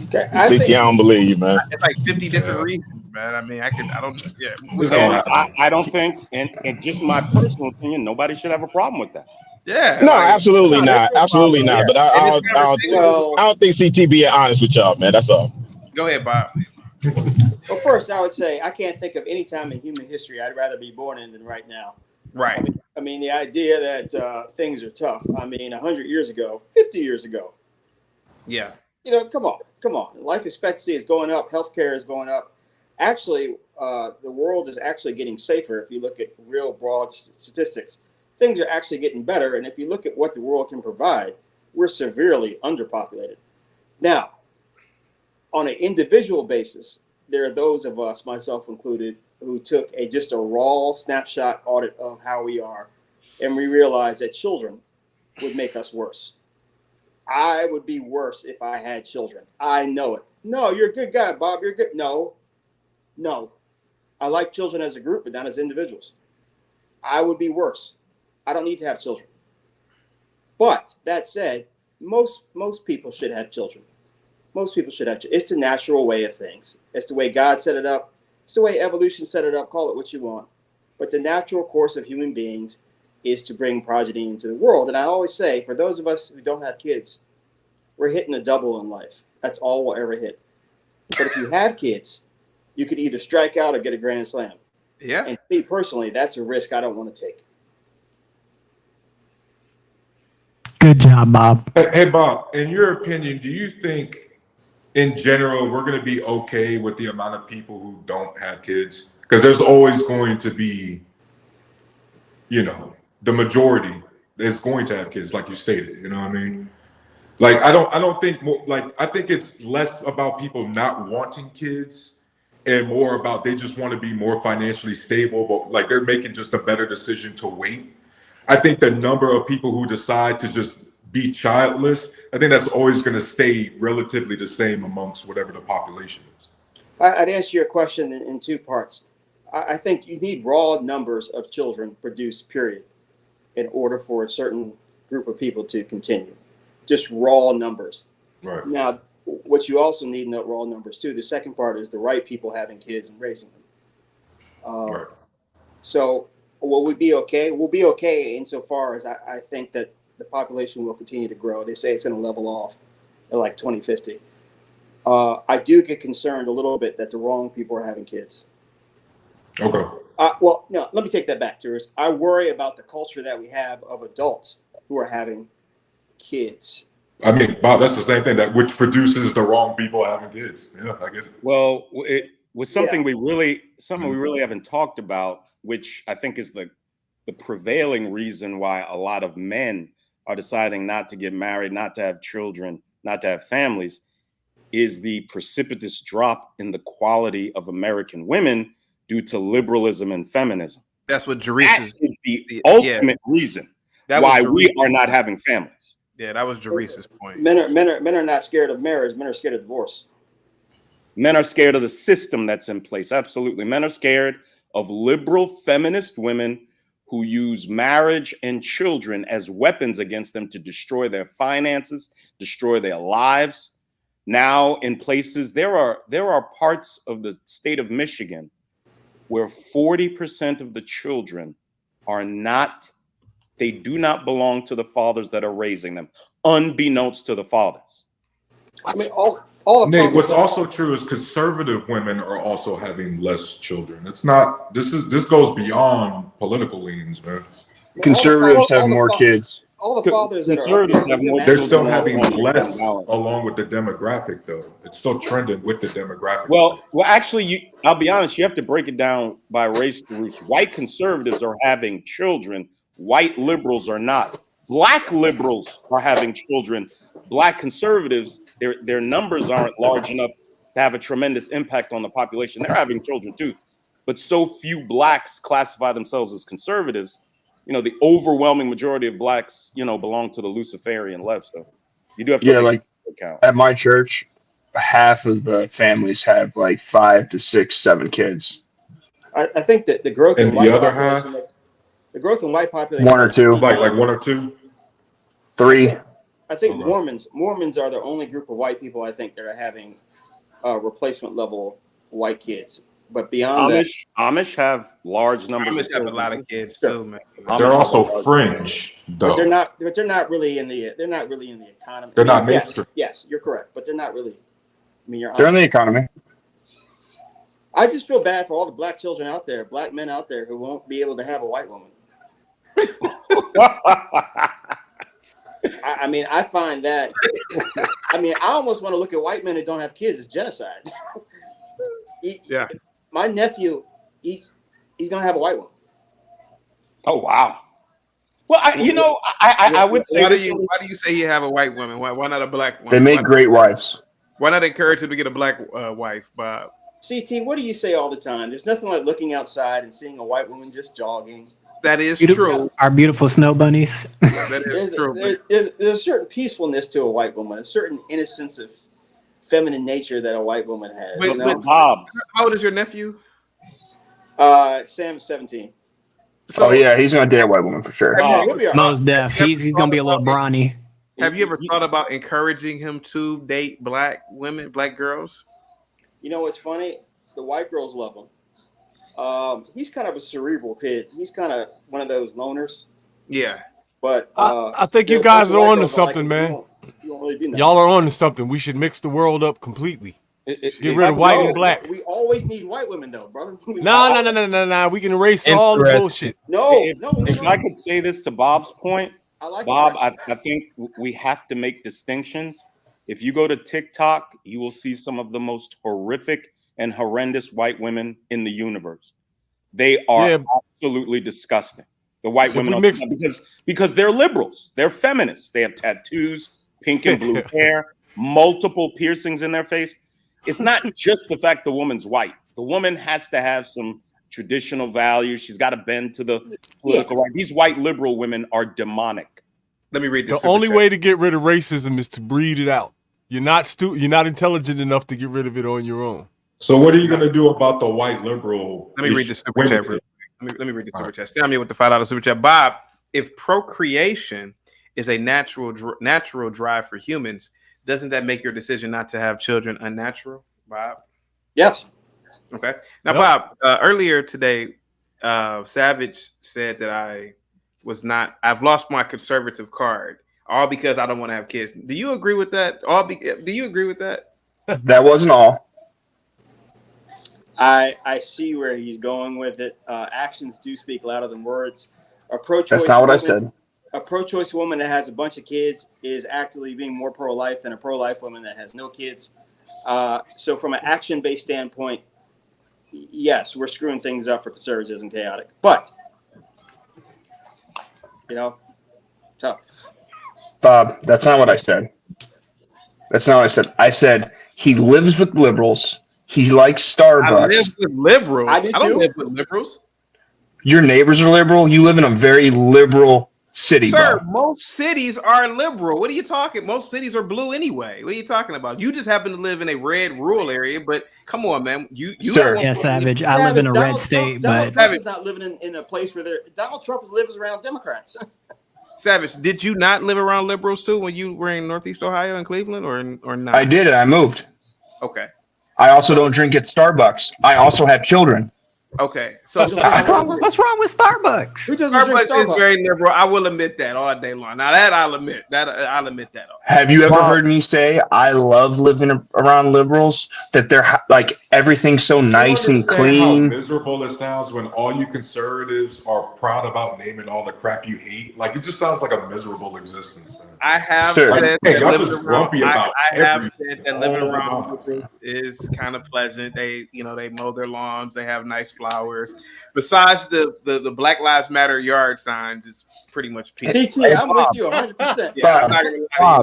Okay, I don't believe you, man. It's like 50 different reasons, man. I mean, I don't. Yeah. I don't think, and just my personal opinion, nobody should have a problem with that. Yeah. No, absolutely not. Absolutely not. But I don't think CT being honest with y'all, man. That's all. Go ahead, Bob. Well, first, I would say I can't think of any time in human history I'd rather be born in than right now. Right. I mean the idea that things are tough. I mean, 100 years ago, 50 years ago. Yeah. You know, come on. Life expectancy is going up. Healthcare is going up. Actually, the world is actually getting safer. If you look at real broad statistics, things are actually getting better. And if you look at what the world can provide, we're severely underpopulated. Now, on an individual basis, there are those of us, myself included, who took just a raw snapshot audit of how we are, and we realized that children would make us worse. I would be worse if I had children. I know it. No, you're a good guy, Bob. You're good. No. I like children as a group, but not as individuals. I would be worse. I don't need to have children. But that said, most people should have children. Most people should have children. It's the natural way of things. It's the way God set it up. It's the way evolution set it up. Call it what you want. But the natural course of human beings is to bring progeny into the world. And I always say, for those of us who don't have kids, we're hitting a double in life. That's all we'll ever hit. But if you have kids, you could either strike out or get a grand slam. Yeah. And me personally, that's a risk I don't want to take. Good job, Bob. Hey, Bob, in your opinion, do you think in general we're going to be okay with the amount of people who don't have kids? Because there's always going to be, the majority is going to have kids, like you stated. You know what I mean? Like, I don't think I think it's less about people not wanting kids and more about they just want to be more financially stable, but like they're making just a better decision to wait. I think the number of people who decide to just be childless, I think that's always going to stay relatively the same amongst whatever the population is. I'd answer your question in two parts. I think you need raw numbers of children produced, period, in order for a certain group of people to continue. Just raw numbers. Right. Now, what you also need in that raw numbers too, the second part is the right people having kids and raising them. Right. So will we be okay? We'll be okay insofar as I think that the population will continue to grow. They say it's going to level off at like 2050. I do get concerned a little bit that the wrong people are having kids. Okay. Well, no, let me take that back, Tourist. I worry about the culture that we have of adults who are having kids. I mean, Bob, that's the same thing which produces the wrong people having kids. Yeah, I get it. Well, it was something we really haven't talked about, which I think is the prevailing reason why a lot of men are deciding not to get married, not to have children, not to have families, is the precipitous drop in the quality of American women due to liberalism and feminism. That's what Jerice That is the ultimate reason why we are not having families. Yeah, that was Jerice's point. Men are not scared of marriage. Men are scared of divorce. Men are scared of the system that's in place. Absolutely. Men are scared of liberal feminist women who use marriage and children as weapons against them to destroy their finances, destroy their lives. Now, in places, there are parts of the state of Michigan where 40% of the children they do not belong to the fathers that are raising them, unbeknownst to the fathers. I mean, all Nate, what's also true is conservative women are also having less children. It's not. This goes beyond political leanings, man. Conservatives have more kids. All the fathers that Conservatives are have more. They're still having less along with the demographic, though. It's still trending with the demographic. Well, actually, I'll be honest. You have to break it down by race groups. White conservatives are having children. White liberals are not. Black liberals are having children. Black conservatives, their numbers aren't large enough to have a tremendous impact on the population. They're having children too, but so few blacks classify themselves as conservatives. The overwhelming majority of blacks, belong to the Luciferian left. So you do have to take like into account. at my church, half of the families have like 5 to 6, 7 kids. I think that the growth and in the white other population, half, the growth in white population, 1 or 2, like 1 or 2, 3. I think Mormons are the only group of white people I think that are having replacement level white kids. But beyond Amish have large numbers. Amish have a lot of kids too, man. they're also fringe, though. But they're not really in the economy. They're not mainstream. Yes, you're correct, but they're not really. I mean, They're in the economy. I just feel bad for all the black children out there, black men out there who won't be able to have a white woman. I mean, I find that. I mean, I almost want to look at white men that don't have kids as genocide. Yeah. My nephew, he's gonna have a white one. Oh wow. Well, I would say. Why do you say you have a white woman? Why not a black woman? They make great wives. Why not encourage him to get a black wife, Bob? CT, what do you say all the time? There's nothing like looking outside and seeing a white woman just jogging. That is true. Our beautiful snow bunnies. That is true. There's a certain peacefulness to a white woman, a certain innocence of feminine nature that a white woman has. Wait, Bob, how old is your nephew? Sam's 17. So, oh yeah, he's gonna date a white woman for sure. He'll be all right. Most deaf. He's gonna be a little brawny. Have you ever thought about encouraging him to date black women, black girls? You know what's funny? The white girls love him. He's kind of a cerebral kid. He's kind of one of those loners. Yeah. But I think you guys are on to something, man. You don't really do nothing. Y'all are on to something. We should mix the world up completely. Get rid of white and black. We always need white women, though, brother. No. We can erase all the bullshit. If I could say this to Bob's point, I like Bob, I think we have to make distinctions. If you go to TikTok, you will see some of the most horrific and horrendous white women in the universe. They are absolutely disgusting. The white women because they're liberals, they're feminists. They have tattoos, pink and blue hair, multiple piercings in their face. It's not just the fact the woman's white. The woman has to have some traditional values. She's got to bend to the political right. These white liberal women are demonic. Let me read this. The only way to get rid of racism is to breed it out. You're not intelligent enough to get rid of it on your own. So what are you going to do about the white liberal? Let me read the super chat. Let me read the super chat. Tell me with the $5 super chat, Bob. If procreation is a natural drive for humans, doesn't that make your decision not to have children unnatural, Bob? Yes. Okay. Now, Bob, earlier today, Savage said that I've lost my conservative card, all because I don't want to have kids. Do you agree with that? Do you agree with that? That wasn't all. I see where he's going with it. Actions do speak louder than words. That's not what I said. A pro-choice woman that has a bunch of kids is actively being more pro-life than a pro-life woman that has no kids. So from an action-based standpoint, yes, we're screwing things up for conservatives and chaotic. But, tough. Bob, that's not what I said. That's not what I said. I said he lives with liberals. He likes Starbucks. I live with liberals. I don't live with liberals. Your neighbors are liberal. You live in a very liberal city, Sir, Bob. most cities are liberal. What are you talking? Most cities are blue anyway. What are you talking about? You just happen to live in a red rural area, but come on, man. You Sir. Yeah, Savage. I live in a red state, Donald but Trump is not living in a place where Donald Trump lives around Democrats. Savage, did you not live around liberals too when you were in Northeast Ohio and Cleveland, or not? I did, and I moved. Okay. I also don't drink at Starbucks. I also have children. Okay. So what's wrong with Starbucks? Starbucks is very liberal. I will admit that all day long. Now that I'll admit that. Have you ever heard me say I love living around liberals? That they're like everything's so nice and clean. How miserable it sounds when all you conservatives are proud about naming all the crap you hate. Like it just sounds like a miserable existence, man. I have Sure. said Hey, that y'all living just around, grumpy about I have everything said that living all the around time. liberals is kind of pleasant. They mow their lawns, they have nice flowers. Besides the Black Lives Matter yard signs, it's pretty much peaceful. I'm with you 100%. Yeah, I'm not gonna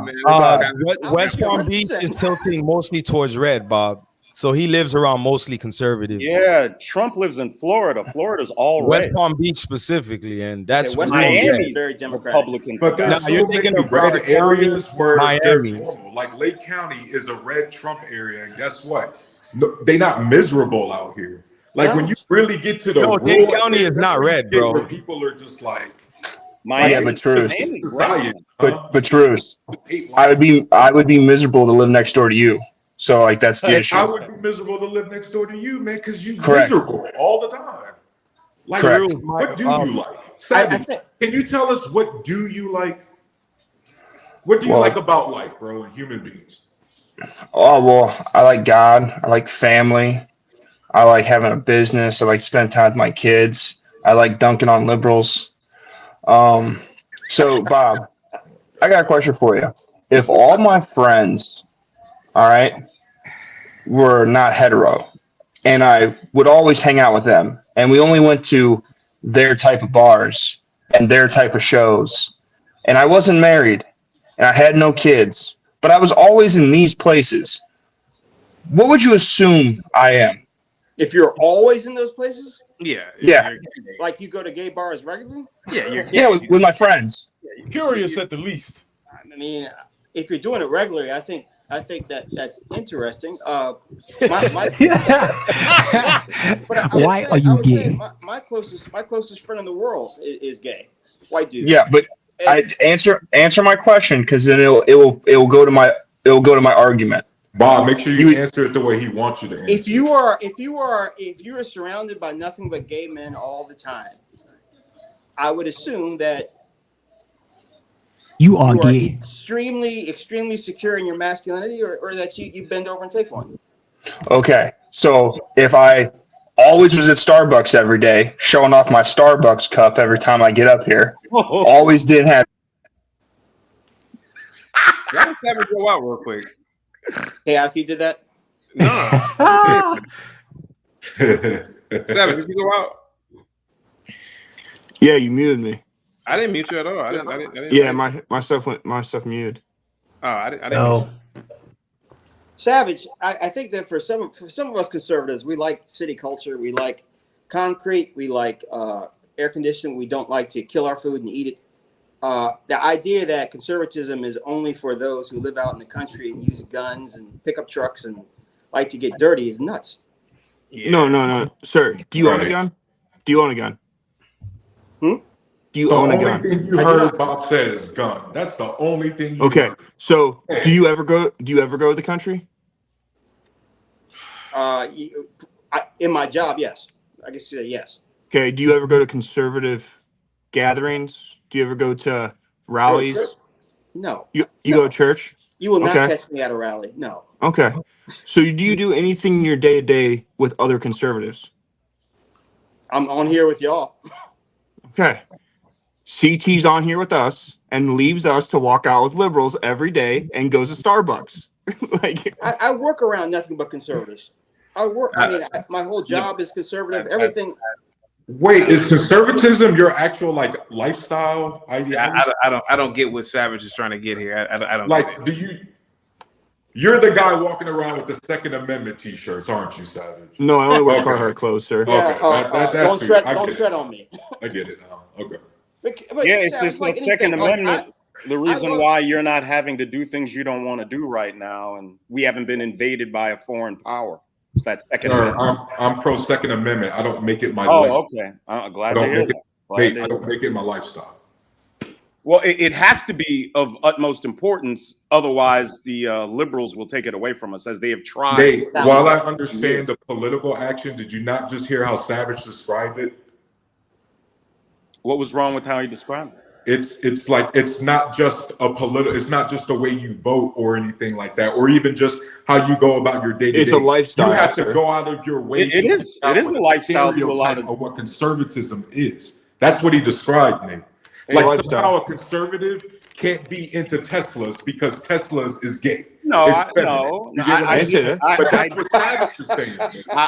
lie to you, man. West Palm Beach is tilting mostly towards red, Bob. So he lives around mostly conservatives. Yeah, Trump lives in Florida. Florida's all West red. Palm Beach specifically, and that's West really Palm Beach Miami's is very Democratic. Republican. But there's you're so thinking many of red Broward areas County, where they're Miami. normal. Like Lake County is a red Trump area, and guess what? No, they not miserable out here. Like when you really get to the No, Dade rural County areas, is not that's where you red, get bro. where people are just like, Yeah, but Truth. society, But Truth. I would be miserable to live next door to you. So like that's the And issue. I would be miserable to live next door to you, man, because you Correct. miserable all the time. Like, Correct. what do you like? Savage, can you tell us what do you like? What do you like about life, bro, and human beings? Oh, well, I like God. I like family. I like having a business. I like spending time with my kids. I like dunking on liberals. So, Bob, I got a question for you. If all my friends, all right, were not hetero, and I would always hang out with them, and we only went to their type of bars and their type of shows, and I wasn't married, and I had no kids, but I was always in these places, what would you assume I am? If you're always in those places? Yeah. Like you go to gay bars regularly? Yeah, with my friends. Curious at the least. I mean, if you're doing it regularly, I think I think that's interesting. Why are you gay? My closest friend in the world is gay, white dude. Yeah, but I answer my question, because then it will go to my argument. Bob, make sure you answer it the way he wants you to answer. If you are surrounded by nothing but gay men all the time, I would assume that you are gay. Extremely secure in your masculinity, or that you bend over and take one. Okay, so if I always was at Starbucks every day, showing off my Starbucks cup every time I get up here, always didn't have. Let Savage go out real quick. Hey, after you did that? No. Savage, did you go out? Yeah, you muted me. I didn't mute you at all. I didn't Yeah, my stuff muted. Oh, I didn't. No. Savage, I think that for some of us conservatives, we like city culture, we like concrete, we like air conditioning, we don't like to kill our food and eat it. The idea that conservatism is only for those who live out in the country and use guns and pickup trucks and like to get dirty is nuts. Yeah. No, sir. Do you own a gun? Do you own a gun? Do you own a gun? The only thing you heard Bob said is gun. That's the only thing you heard. So do you ever go to the country? In my job, yes. I guess you say yes. Okay. Do you ever go to conservative gatherings? Do you ever go to rallies? No. You go to church? You will not catch me at a rally. No. Okay. So do you do anything in your day-to-day with other conservatives? I'm on here with y'all. Okay. CT's on here with us and leaves us to walk out with liberals every day and goes to Starbucks. I work around nothing but conservatives. My whole job is conservative. Everything. Wait, is conservatism your actual lifestyle idea? I don't get what Savage is trying to get here. I don't like. Get it. You're the guy walking around with the Second Amendment T-shirts, aren't you, Savage? No, I only wear Carhartt clothes, sir. Okay, don't tread on me. I get it now. Okay. But it's the Second Amendment. The reason why you're not having to do things you don't want to do right now, and we haven't been invaded by a foreign power. It's that Second Amendment. I'm pro Second Amendment. I don't make it my lifestyle. Okay. I'm glad to hear that. I don't make it my lifestyle. Well, it has to be of utmost importance. Otherwise, the liberals will take it away from us, as they have tried. Nate, while I understand the political action, did you not just hear how Savage described it? What was wrong with how he described it? It's like it's not just the way you vote or anything like that, or even just how you go about your day to day. It's a lifestyle. You have to go out of your way. It is a lifestyle to allow of what conservatism is. That's what he described, Nate. Like somehow a conservative can't be into Teslas because Teslas is gay. No, I say that. But that's what Savage is saying.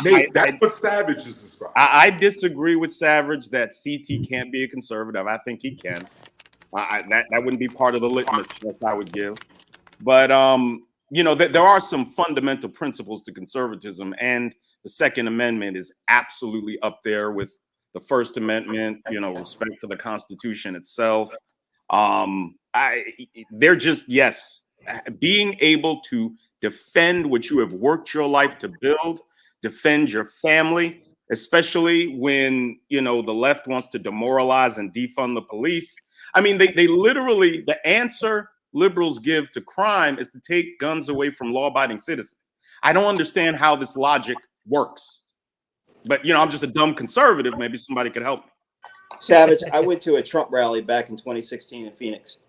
Nate, that's what Savage is describing. I disagree with Savage that CT can't be a conservative. I think he can. That wouldn't be part of the litmus test I would give. But there are some fundamental principles to conservatism, and the Second Amendment is absolutely up there with the First Amendment. Respect for the Constitution itself. They're just being able to defend what you have worked your life to build, defend your family, especially when the left wants to demoralize and defund the police. I mean, they literally, the answer liberals give to crime is to take guns away from law-abiding citizens. I don't understand how this logic works, but I'm just a dumb conservative. Maybe somebody could help me. Savage, I went to a Trump rally back in 2016 in Phoenix,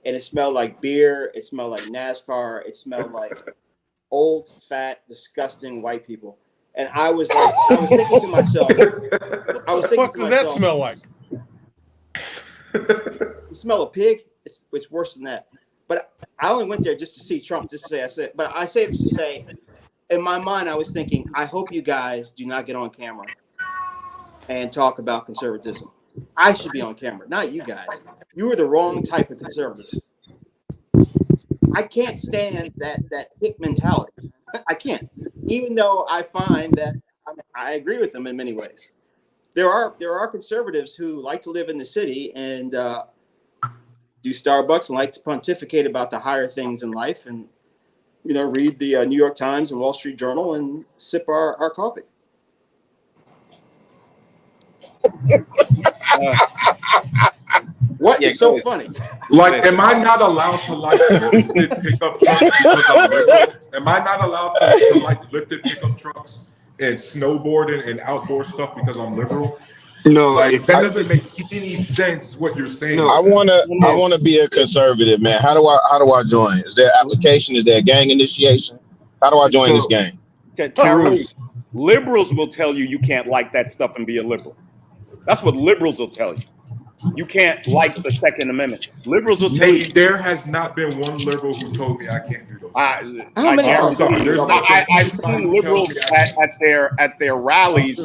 and it smelled like beer. It smelled like NASCAR. It smelled like old, fat, disgusting white people. And I was thinking to myself, what the fuck does that smell like? You smell a pig? It's worse than that. But I only went there just to see Trump, just to say I said. But I say this to say, in my mind, I was thinking, I hope you guys do not get on camera and talk about conservatism. I should be on camera, not you guys. You are the wrong type of conservatives. I can't stand that hick mentality. I can't, even though I find that I agree with them in many ways. There are conservatives who like to live in the city and do Starbucks and like to pontificate about the higher things in life. And read the New York Times and Wall Street Journal and sip our coffee. What is so funny? Like, am I not allowed to like lifted pickup trucks because I'm liberal? Am I not allowed to like lifted pickup trucks and snowboarding and outdoor stuff because I'm liberal? No, Like, that doesn't make any sense what you're saying. I wanna be a conservative, man. How do I join? Is there application? Is there a gang initiation? How do I join this gang? Liberals will tell you can't like that stuff and be a liberal. That's what liberals will tell you. You can't like the Second Amendment. Liberals will tell you. There has not been one liberal who told me I can't do those. I've seen liberals at their rallies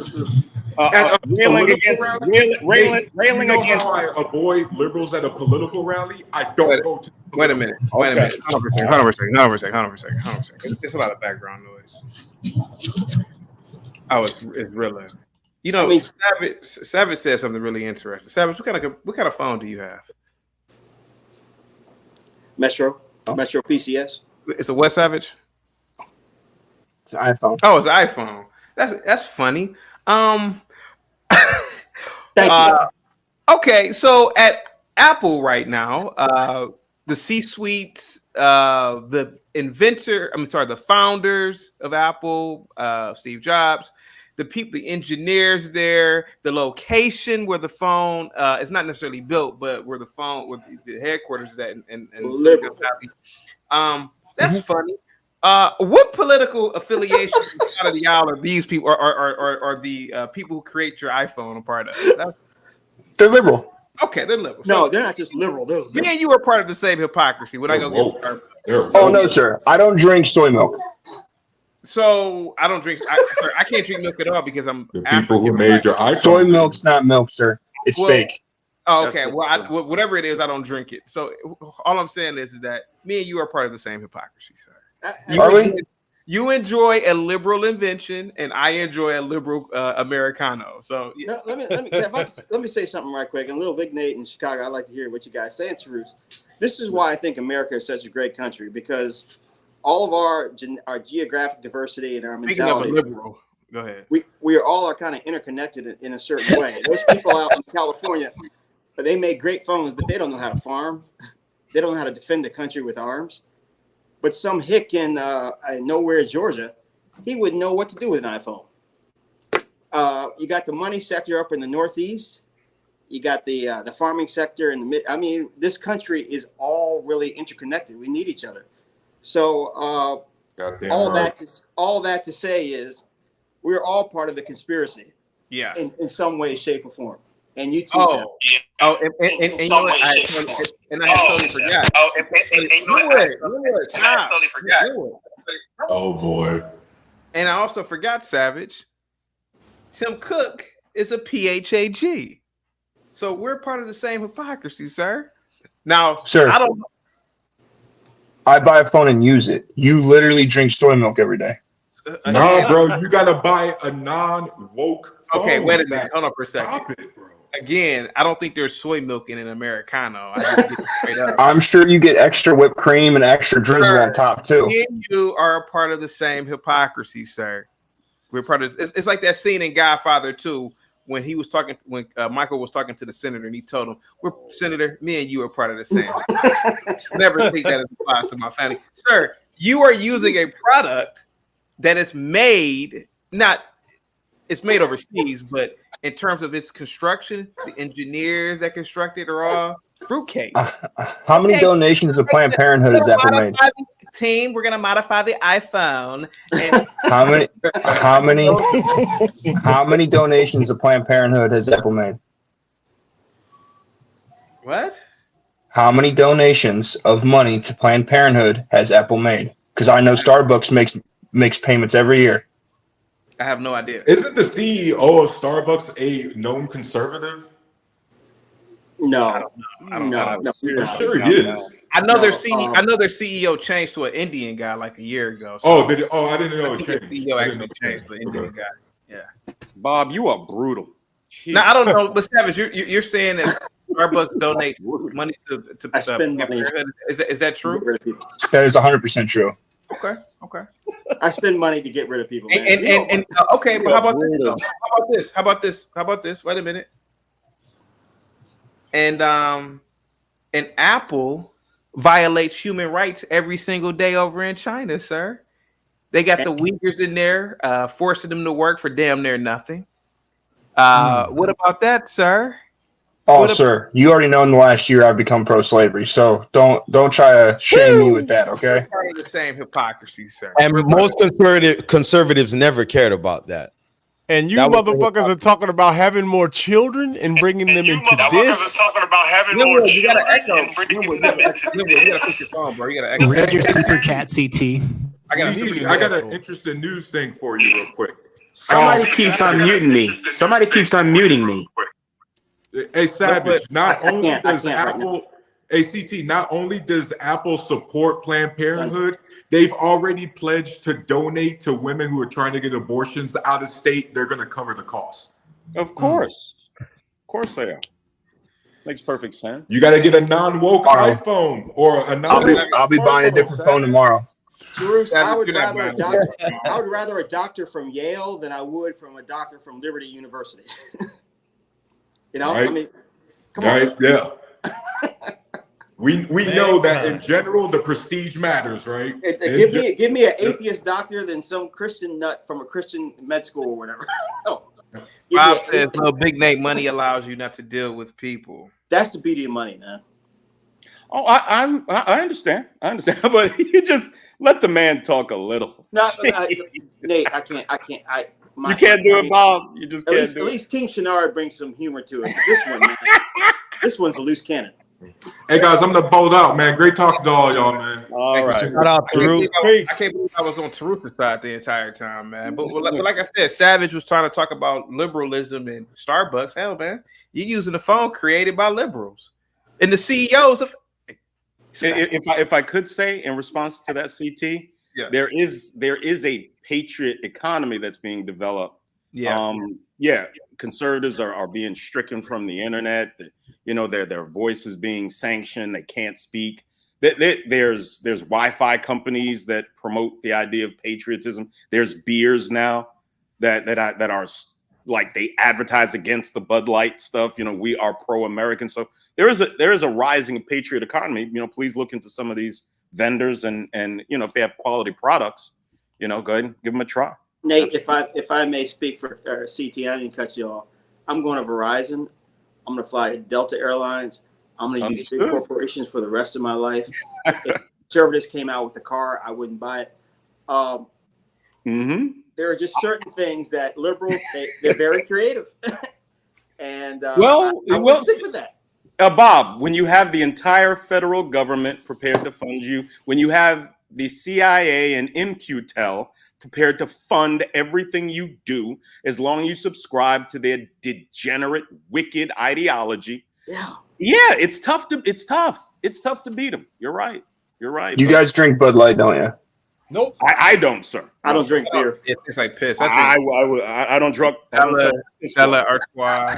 railing against. How I avoid liberals at a political rally? I don't go to. Wait a minute. Hold on for a second. It's a lot of background noise. It's really. Savage said something really interesting. Savage, what kind of phone do you have? Metro PCS. It's a what, Savage? It's an iPhone. Oh, it's an iPhone. That's funny. Thank you. Okay, so at Apple right now, the C-suites, the founders of Apple, Steve Jobs, the engineers there, the location where the phone is not necessarily built, but where the headquarters is at in Silicon Valley. That's funny. What political affiliation out of the aisle are these people are the people who create your iPhone a part of? They're liberal. Okay, they're liberal. No, they're not just liberal. They're liberal. Me and you are part of the same hypocrisy. We're not gonna get started. Oh no, sir. I don't drink soy milk. So I don't drink. I can't drink milk at all because I'm the people who made your iPhone. Soy milk's not milk, sir. It's fake. Oh, okay. Well, whatever it is, I don't drink it. So all I'm saying is that me and you are part of the same hypocrisy, sir. You enjoy a liberal invention, and I enjoy a liberal Americano. So let me say something right quick. And Little Big Nate in Chicago, I'd like to hear what you guys say. And Terus, this is why I think America is such a great country, because all of our geographic diversity and our mentality. Speaking of a liberal, go ahead. We all are kind of interconnected in a certain way. Those people out in California, they make great phones, but they don't know how to farm. They don't know how to defend the country with arms. But some hick in nowhere, Georgia, he wouldn't know what to do with an iPhone. You got the money sector up in the Northeast. You got the farming sector in the mid. I mean, this country is all really interconnected. We need each other. So all that to say is we're all part of the conspiracy. Yeah. In some way, shape, or form. And you too, Sam. And you know what? I totally forgot. I totally forgot. Oh boy. And I also forgot, Savage. Tim Cook is a PhD. So we're part of the same hypocrisy, sir. Now, sir, I buy a phone and use it. You literally drink soy milk every day. Nah, bro, you gotta buy a non-woke phone. Okay, wait a minute. Hold on for a second. Stop it, bro. Again, I don't think there's soy milk in an Americano. I'm sure you get extra whipped cream and extra drizzle on top too. Me and you are a part of the same hypocrisy, sir. We're part of this. It's like that scene in Godfather 2 when he was talking, when Michael was talking to the senator, and he told him, "Senator, me and you are part of the same." Never think that applies to my family, sir. You are using a product that is made it's made overseas, but in terms of its construction, the engineers that construct it are all fruitcake. How many donations of Planned Parenthood has Apple made? Team, we're gonna modify the iPhone. And how many donations of Planned Parenthood has Apple made? What? How many donations of money to Planned Parenthood has Apple made? Because I know Starbucks makes payments every year. I have no idea. Isn't the CEO of Starbucks a known conservative? No, I don't know. I'm sure he is. I know their CEO changed to an Indian guy like a year ago. So I didn't know it changed. The CEO actually changed to an Indian guy. Yeah. Bob, you are brutal. Now I don't know, but Savage, you're saying that Starbucks donates money to I spend money. Is that true? That is 100% true. Okay. I spend money to get rid of people. Man. And okay, but how about this? Though? How about this? Wait a minute. And Apple violates human rights every single day over in China, sir. They got the Uyghurs in there, forcing them to work for damn near nothing. What about that, sir? Oh, sir, you already know in the last year I've become pro-slavery, so don't try to shame me with that, okay? The same hypocrisy, sir. And most conservatives never cared about that. And you That was- motherfuckers are talking about having more children and bringing them into this. Talking about having more you gotta echo. You gotta put your phone, bro. You gotta echo. Read your super chat, CT. I got an interesting news thing for you, real quick. Somebody keeps unmuting me. Somebody keeps unmuting me. Hey, Savage, not only I does can't right Apple, ACT, not only does Apple support Planned Parenthood, they've already pledged to donate to women who are trying to get abortions out of state. They're going to cover the cost. Of course. Of course they are. Makes perfect sense. You got to get a non-woke iPhone or a I'll be buying a different phone tomorrow. Bruce, I would You're not rather a buying doctor. I would rather a doctor from Yale than I would from a doctor from Liberty University. You know, Right. I mean, come Right? on. Yeah. We know that in general the prestige matters, right? Give me an atheist doctor than some Christian nut from a Christian med school or whatever. Oh. Bob says, "No, big name money allows you not to deal with people." That's the beauty of money, man. Oh, I understand. I understand, but you just let the man talk a little. No, Nate, I can't. You can't do it, Bob. You just can't do At it. least King Shenard brings some humor to it. This one, man, this one's a loose cannon. Hey guys, I'm gonna bold out, man. Great talking to all y'all, man. All right. Shout out to Root. I can't believe I was on Taruka's side the entire time, man. But like I said, Savage was trying to talk about liberalism and Starbucks. Hell, man, you're using the phone created by liberals and the CEOs of. If I could say in response to that, CT, there is a patriot economy that's being developed. Conservatives are being stricken from the internet. Their voice is being sanctioned. They can't speak. There's Wi-Fi companies that promote the idea of patriotism. There's beers now that are like they advertise against the Bud Light stuff. We are pro-American. So there is a rising patriot economy. Please look into some of these vendors and if they have quality products, go ahead and give them a try. Nate, if I may speak for CT, I didn't cut you off. I'm going to Verizon. I'm going to fly Delta Airlines. I'm going to use big corporations for the rest of my life. If conservatives came out with a car, I wouldn't buy it. There are just certain things that liberals they're very creative, and I will stick with that. Bob, when you have the entire federal government prepared to fund you, when you have the CIA and MQTEL prepared to fund everything you do, as long as you subscribe to their degenerate, wicked ideology. Yeah, it's tough to beat them. You're right. You guys drink Bud Light, don't you? Nope. I don't, sir. I don't drink beer. It's like piss. I don't drink. Stella Artois.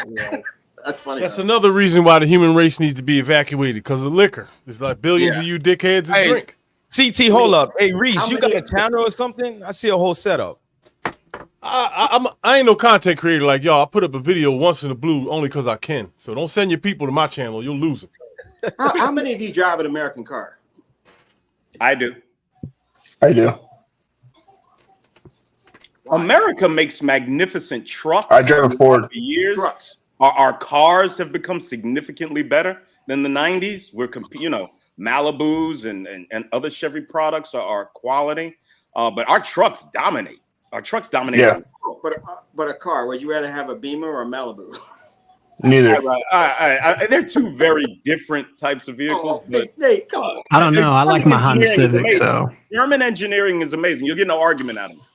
That's funny. That's another reason why the human race needs to be evacuated, because of liquor. There's like billions of you dickheads that drink. CT, hold up. Hey, Reese, you got a channel or something? I see a whole setup. I ain't no content creator like y'all. I put up a video once in a blue only because I can. So don't send your people to my channel. You'll lose them. How many of you drive an American car? I do. America makes magnificent trucks. I drive a Ford. For years. Trucks. Our cars have become significantly better than the 90s. We're Malibus and other Chevy products are quality, but our trucks dominate. Our trucks dominate. Yeah. But a car, would you rather have a Beamer or a Malibu? Neither. They're two very different types of vehicles. Nate, come on. I don't know. I like my Honda Civic, so. German engineering is amazing. You'll get no argument out of them.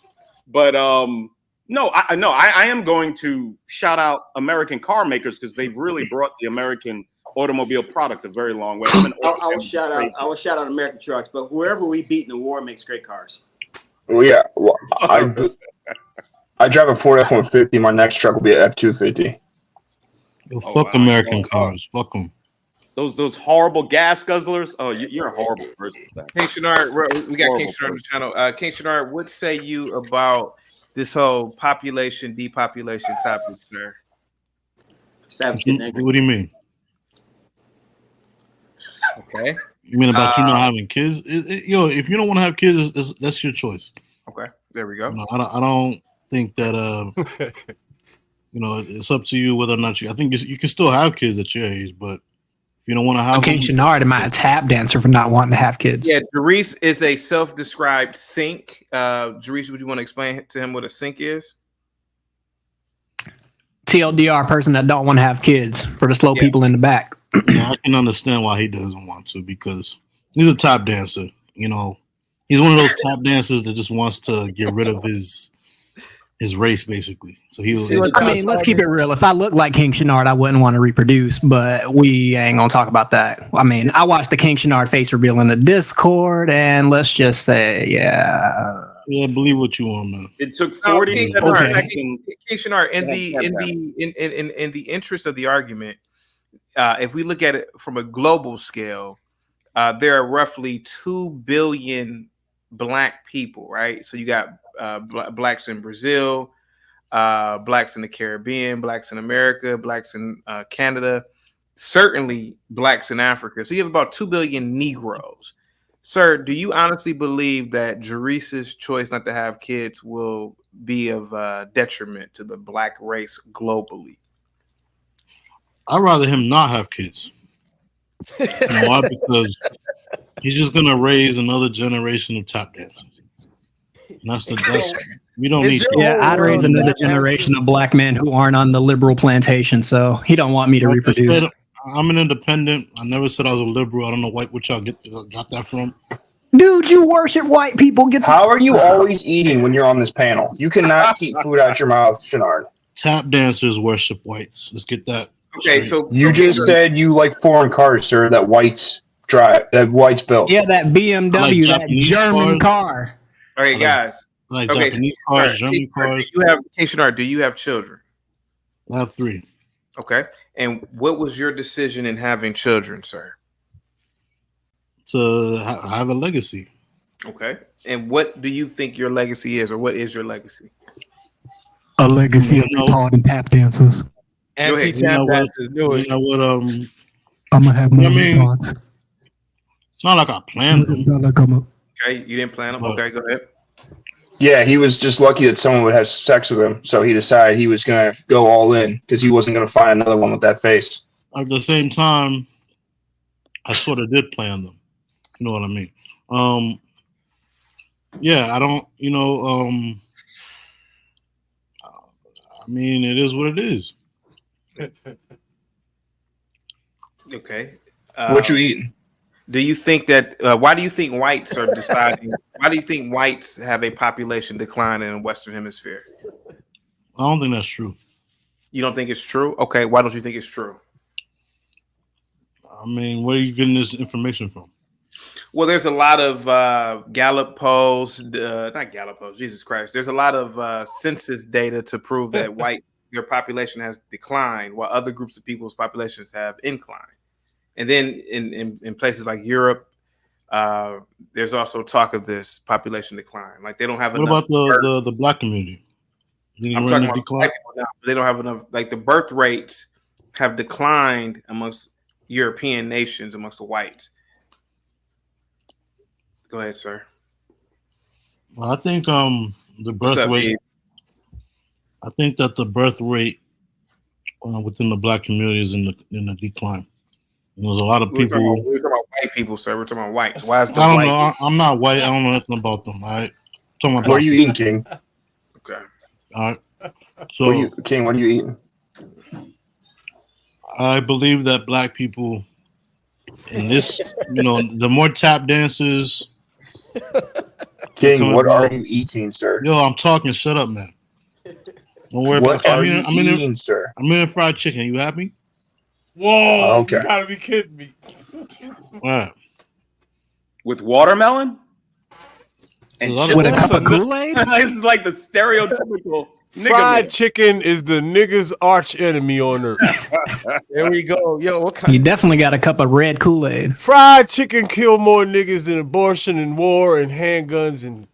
But I am going to shout out American car makers because they've really brought the American automobile product a very long way. I will shout out American trucks, but whoever we beat in the war makes great cars. Well, yeah. Well, I drive a Ford F-150. My next truck will be an F-250. Fuck American cars. Fuck them. Those horrible gas guzzlers. Oh, you're a horrible person. King Shenard, we got Horrible King Shenard on the channel. King Shenard, what say you about this whole population depopulation topic, sir? Savage What do you mean? Okay. You mean about you not having kids? If you don't want to have kids, that's your choice. Okay, there we go. I don't think that it's up to you whether or not you. I think you can still have kids at your age, but if you don't want to have, King Shenard, am I a tap dancer for not wanting to have kids? Yeah, Jerice is a self-described sink. Jerice, would you want to explain to him what a sink is? TLDR person that don't want to have kids for the slow people in the back. Yeah, I can understand why he doesn't want to because he's a tap dancer. He's one of those tap dancers that just wants to get rid of his race, basically. So let's keep it real. If I look like King Shenard, I wouldn't want to reproduce, but we ain't gonna talk about that. I mean, I watched the King Shenard face reveal in the Discord, and let's just say, yeah, believe what you want, man. It took 47 seconds. King Shenard, in the interest of the argument, if we look at it from a global scale, there are roughly 2 billion Black people, right? So you got Blacks in Brazil, Blacks in the Caribbean, Blacks in America, Blacks in Canada, certainly Blacks in Africa. So you have about 2 billion Negroes. Sir, do you honestly believe that Jerice's choice not to have kids will be of detriment to the Black race globally? I'd rather him not have kids. You know why? Because he's just gonna raise another generation of tap dancers. And we don't need. Yeah, I'd raise another generation of Black men who aren't on the liberal plantation, so he don't want me to reproduce. I'm an independent. I never said I was a liberal. I don't know what y'all got that from. Dude, you worship white people. How are you always eating when you're on this panel? You cannot keep food out your mouth, Shenard. Tap dancers worship whites. Let's get that. Okay, straight. so You just said you like foreign cars, sir, that whites drive, that whites built. Yeah, that BMW, that Japanese German cars. car. all right, guys. Like Okay, Japanese all cars, right, German cars. King Shenard, do you have children? I have 3. Okay. And what was your decision in having children, sir? To have a legacy. Okay. And what do you think your legacy is, or what is your legacy? A legacy of retarded tap dancers. Anti-tap dancers do it. You know what? I'm gonna have more retards. It's not like I planned them. Okay, you didn't plan them. Okay, go ahead. Yeah, he was just lucky that someone would have sex with him, so he decided he was going to go all in because he wasn't going to find another one with that face. At the same time, I sort of did plan them. You know what I mean? Yeah, I don't. I mean, it is what it is. Okay. What you eating? Do you think that? Why do you think whites are deciding? Why do you think whites have a population decline in the Western Hemisphere? I don't think that's true. You don't think it's true? Okay. Why don't you think it's true? I mean, where are you getting this information from? Well, there's a lot of Gallup polls, not Gallup polls, Jesus Christ. There's a lot of census data to prove that their population has declined while other groups of people's populations have inclined. And then in places like Europe, there's also talk of this population decline. Like they don't have enough. What about the Black community? I'm talking about Black people now. They don't have enough. Like the birth rates have declined amongst European nations, amongst the whites. Go ahead, sir. Well, I think the birth rate. I think that the birth rate within the Black community is in the decline. There's a lot of people. We're talking about white people, sir. We're talking about whites. Why is the I don't know. I'm not white. I don't know nothing about them. All right. What are you eating, King? Okay. All right. So, King, what are you eating? I believe that Black people in this, the more tap dancers. King, what are you eating, sir? Yo, I'm talking. Shut up, man. Don't worry about it. I'm eating, sir? I'm in fried chicken. You happy? Whoa! Okay. You gotta be kidding me. All right. With watermelon? And with a cup of Kool-Aid? This is like the stereotypical Fried chicken is the nigga's arch enemy on earth. There we go. Yo, what kind You definitely got a cup of red Kool-Aid. Fried chicken kill more niggas than abortion and war and handguns and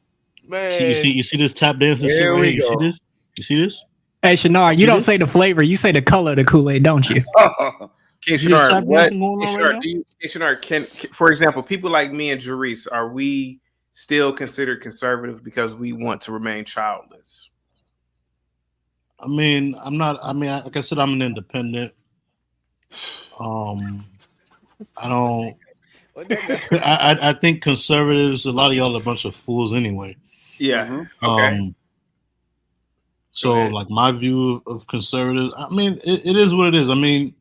man. You see this tap dancing shit right here? You see this? You see this? Hey, Shinar, you don't say the flavor, you say the color of the Kool-Aid, don't you? Okay, Shinar, for example, people like me and Jerice, are we still considered conservative because we want to remain childless? I mean, I'm not. I mean, like I said, I'm an independent. I don't. I think conservatives. A lot of y'all are a bunch of fools anyway. Yeah. Okay. So, like my view of conservatives, I mean, it is what it is. I mean,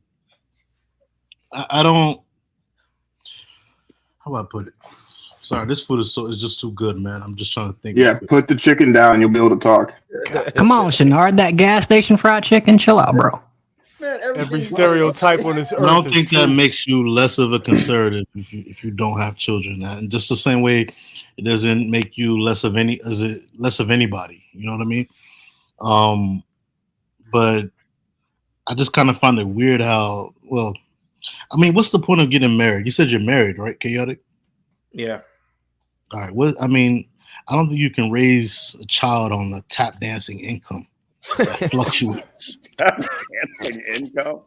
I don't. How do I put it? Sorry, this food is just too good, man. I'm just trying to think. Yeah, put the chicken down. You'll be able to talk. Come on, Shinar, that gas station fried chicken, chill out, bro. Man, every stereotype on this earth. I don't think that makes you less of a conservative if you don't have children. And just the same way, it doesn't make you less of anybody. You know what I mean? But I just kind of find it weird how. Well, I mean, what's the point of getting married? You said you're married, right? Chaotic. Yeah. All right. Well, I mean, I don't think you can raise a child on a tap dancing income that fluctuates. Tap dancing income.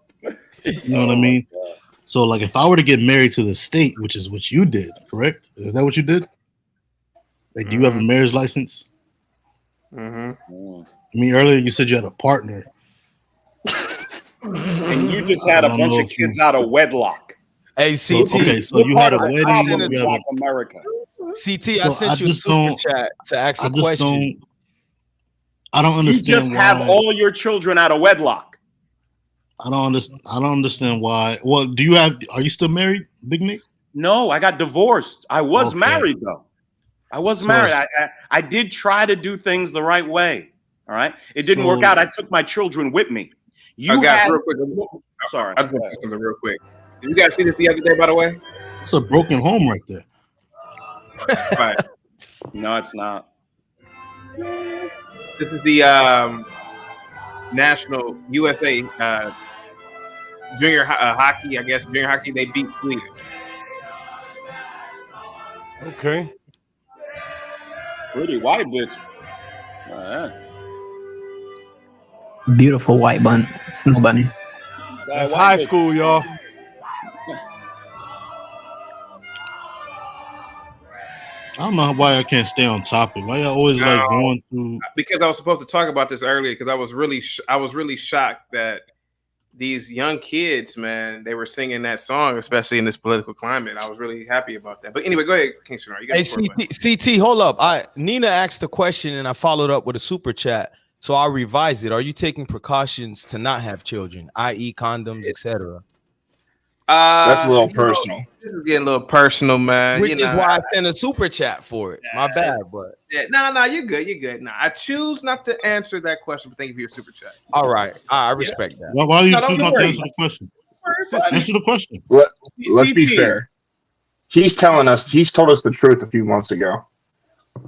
You know what I mean? So, like, if I were to get married to the state, which is what you did, correct? Is that what you did? Like, do you have a marriage license? Mm-hmm. I mean, earlier you said you had a partner, and you just had a bunch of kids out of wedlock. Hey, CT. Okay, so you had a wedding. America. CT, I sent you a super chat to ask a question. I don't understand. You just have all your children out of wedlock. I don't understand why. Well, are you still married, Big Nick? No, I got divorced. I was married though. I was married. I did try to do things the right way. All right. It didn't work out. I took my children with me. Real quick. Sorry. I was going to say something real quick. Did you guys see this the other day, by the way? It's a broken home right there. Right. No, it's not. This is the National USA junior hockey. I guess junior hockey. They beat Sweden. Okay. Pretty white bitch. Beautiful white bun, snow bunny. That's high school, y'all. I don't know why I can't stay on topic. Why y'all always like going through? Because I was supposed to talk about this earlier. Because I was really shocked that these young kids, man, they were singing that song, especially in this political climate. I was really happy about that. But anyway, go ahead, King Shinar. You got CT, hold up. Nina asked a question and I followed up with a super chat. So I'll revise it. Are you taking precautions to not have children, i.e. condoms, etc.? That's a little personal. This is getting a little personal, man. Which is why I sent a super chat for it. My bad, but no, you're good. You're good. No, I choose not to answer that question, but thank you for your super chat. All right, I respect that. Why do you choose not to answer the question? Answer the question. Let's be fair. He's told us the truth a few months ago.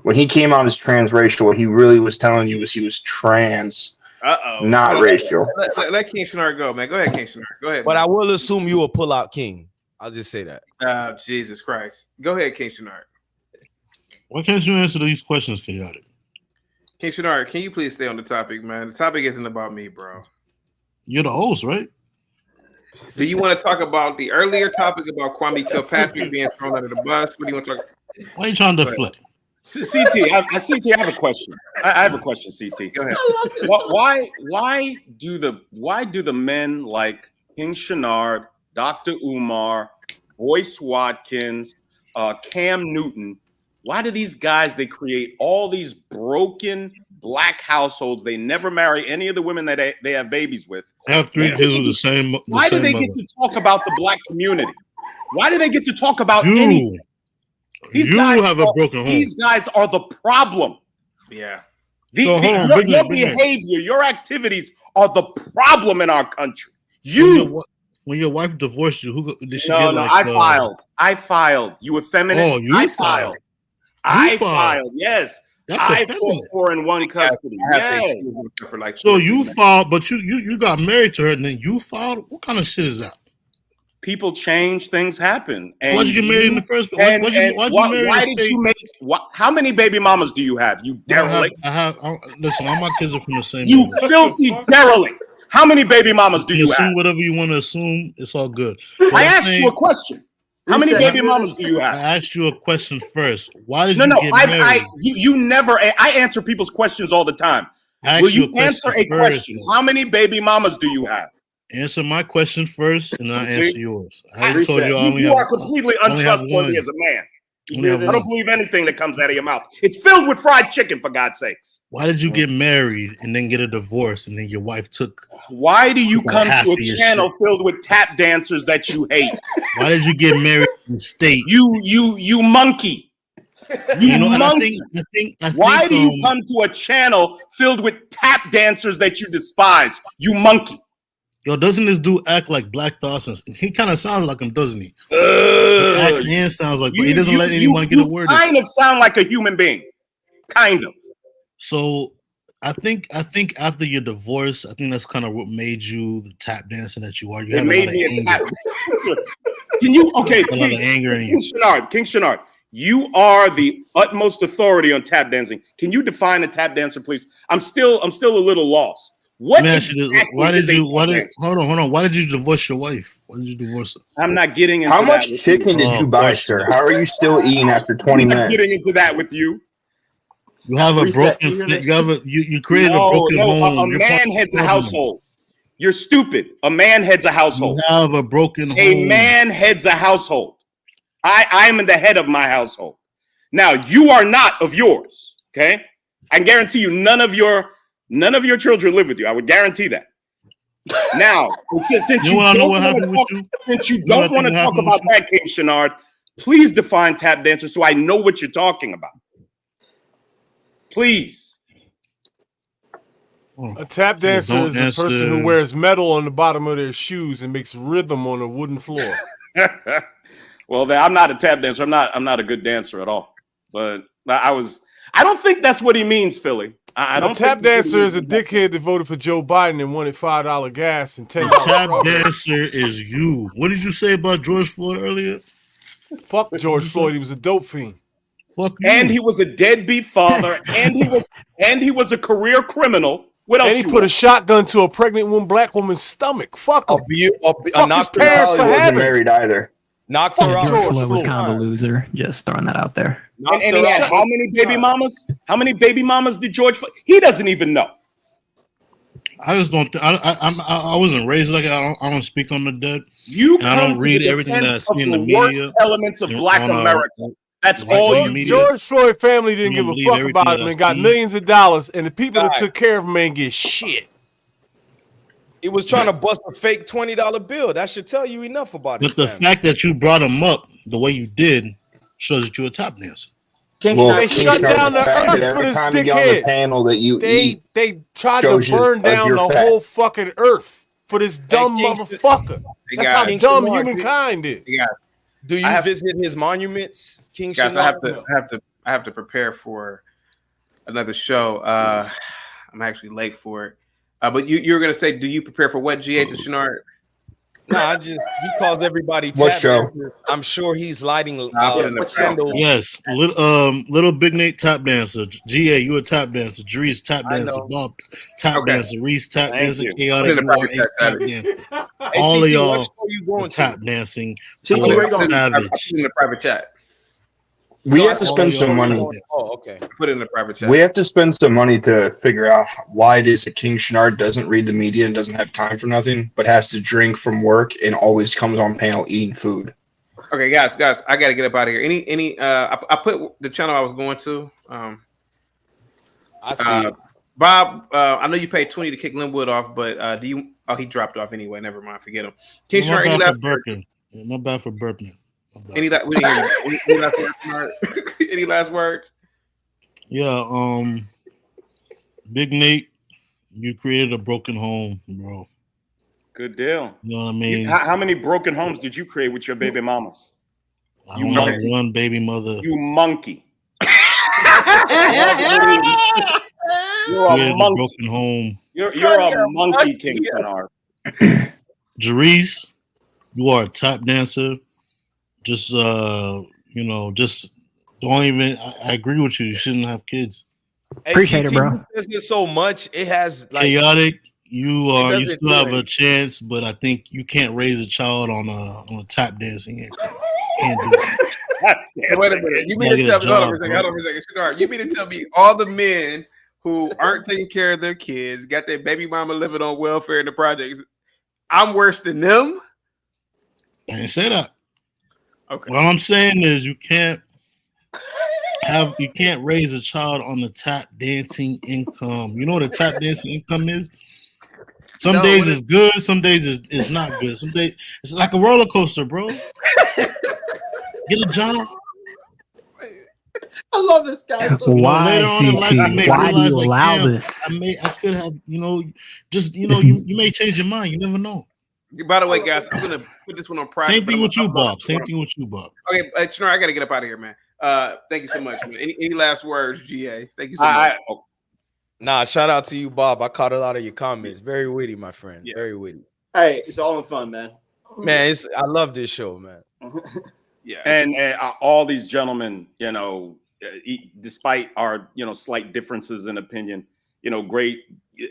When he came out as transracial, what he really was telling you was he was trans. Not racial. Let King Shinar go, man. Go ahead, King Shinar. Go ahead. But I will assume you will pull out King. I'll just say that. Jesus Christ. Go ahead, King Shinar. Why can't you answer these questions, Chaotic? King Shinar, can you please stay on the topic, man? The topic isn't about me, bro. You're the host, right? Do you want to talk about the earlier topic about Kwame Kilpatrick being thrown under the bus? What do you want to talk about? Why are you trying to deflect? CT, I have a question. I have a question, CT. Go ahead. Why do the men like King Shinar, Dr. Umar, Boyce Watkins, Cam Newton, why do these guys, they create all these broken black households? They never marry any of the women that they have babies with. They have three kids with the same. Why do they get to talk about the black community? Why do they get to talk about anything? You have a broken home. These guys are the problem. Yeah. Your behavior, your activities are the problem in our country. When your wife divorced you, who did she get? No, I filed. You effeminate. Oh, you I filed. I filed. Yes. That's I effeminate. fought for in one custody. Yeah. So you filed, but you got married to her, and then you filed. What kind of shit is that? People change, things happen. So why'd you get married in the first place? Why'd you marry why a did state? you make? How many baby mamas do you have? You derelict. Listen, all my kids are from the same. You mother. filthy derelict. How many baby mamas do you assume have? whatever you want to assume. It's all good. I asked you a question. How many baby mamas do you have? I asked you a question first. Why did No, you get married? you never. I answer people's questions all the time. I Will asked you you a answer question a question? first, How many baby mamas do you have? Answer my question first, and I'll See? answer yours. I already told you I only You have. are completely I only have untrustworthy one. as a man. Only have I don't one. believe anything that comes out of your mouth. It's filled with fried chicken, for God's sakes. Why did you get married and then get a divorce, and then your wife took? Why do you took come half to of a your channel shit? filled with tap dancers that you hate? Why did you get married in the state? You monkey. You know, and monkey. I think. Why do you come to a channel filled with tap dancers that you despise? You monkey. Yo, doesn't this dude act like Black Thoughts? He kind of sounds like him, doesn't he? He acts and sounds like, but he doesn't let anyone get a word in. Kind of sound like a human being. Kind of. So I think after your divorce, I think that's kind of what made you the tap dancer that you are. You It have a made lot of me a anger. tap dancer. Can you a lot please, of anger in you. King Shenard, you are the utmost authority on tap dancing. Can you define a tap dancer, please? I'm still a little lost. What exactly why did is a you? tap dancer? Hold on. Why did you divorce your wife? Why did you divorce her? I'm not getting into How that. much with chicken you. did you buy, sir? How are you still eating after 20 I'm not minutes? getting into that with you. You have a Reset broken. eagerness. You created a broken home. A You're man part of heads the a problem. household. You're stupid. A man heads a household. You have a broken home. A man heads a household. I'm the head of my household. Now you are not of yours. Okay, I guarantee you, none of your children live with you. I would guarantee that. Now, since you don't want to talk about that, King Shenard, please define tap dancer so I know what you're talking about. Please. A tap dancer is a person who wears metal on the bottom of their shoes and makes rhythm on a wooden floor. Well, I'm not a tap dancer. I'm not a good dancer at all. But I don't think that's what he means, Philly. I don't. A tap dancer is a dickhead that voted for Joe Biden and wanted $5 gas and $10. Tap dancer is you. What did you say about George Floyd earlier? Fuck George Floyd. He was a dope fiend. Fuck you. And he was a deadbeat father, and he was a career criminal. What else? And he put a shotgun to a pregnant black woman's stomach. Fuck him. Fuck his parents for having. Married either. Knocked her out. George Floyd was kind of a loser. Just throwing that out there. And he had how many baby mamas? How many baby mamas did George Floyd? He doesn't even know. I just don't. I wasn't raised like I don't speak on the dead. You I don't read everything that I see in the media. Elements of Black America. That's all you need. George Floyd family didn't give a fuck about him that and got I see. millions of dollars, and the people that took care of him ain't get shit. He was trying to bust a fake $20 bill. That should tell you enough about it. But the fact that you brought him up the way you did shows that you're a tap dancer. They shut down the earth for this dickhead. Panel that you they tried to burn down the whole fucking earth for this dumb motherfucker. That's how dumb humankind is. Do you visit his monuments, King Shenard? I have to prepare for another show. I'm actually late for it. But you're gonna say, do you prepare for what, GA to Shenard? No, he calls everybody What tap show? dancer. I'm sure he's lighting candles. Yes, little Big Nate tap dancer. GA, you a tap dancer. Jerice tap dancer. Bob tap dancer. Reese tap dancer. Chaotic tap dancer. All of y'all tap dancing. Where you going? Savage. Put it in the private chat. We have to spend some money. Oh, okay. Put it in the private chat. We have to spend some money to figure out why it is that King Shenard doesn't read the media and doesn't have time for nothing, but has to drink from work and always comes on panel eating food. Okay, guys, I gotta get up out of here. I put the channel I was going to. I see. Bob, I know you paid $20 to kick Linwood off, but do you? Oh, he dropped off anyway. Never mind, forget him. King Shenard, any last words? Not bad for burping. Any last words? Yeah, Big Nate, you created a broken home, bro. Good deal. You know what I mean? How many broken homes did you create with your baby mamas? I don't like one baby mother. You monkey. You're He a had a monkey. broken home. You're a monkey, King Bernard. Jerice, you are a tap dancer. Just just don't even. I agree with you. You shouldn't have kids. Hey, Appreciate it, CT, bro. he says this so much, it has like Chaotic. You doesn't still do have a anything. chance, but I think you can't raise a child on a tap dancing income. Can't do it. Wait a minute. You mean to tell me? Hold on for a second. Hold on for a second. Sharnar, you mean to tell me all the men who aren't taking care of their kids, got their baby mama living on welfare in the projects, I'm worse than them? I didn't say that. Okay. What I'm saying is you can't raise a child on the tap dancing income. You know what a tap dancing income is? Some days it's good, some days it's not good. Some days it's like a roller coaster, bro. Get a job. I love this guy. Why, CT? Why do you allow this? I could have, you may change your mind. You never know. By the way, guys, I'm gonna put this one on private. Same thing with you, Bob. Same thing with you, Bob. Okay, Sharnar, I gotta get up out of here, man. Thank you so much, man. Any last words, GA? Thank you so much. Nah, shout out to you, Bob. I caught a lot of your comments. Very witty, my friend. Yeah. Very witty. Hey, it's all in fun, man. Man, I love this show, man. Yeah, and all these gentlemen, despite our slight differences in opinion, great.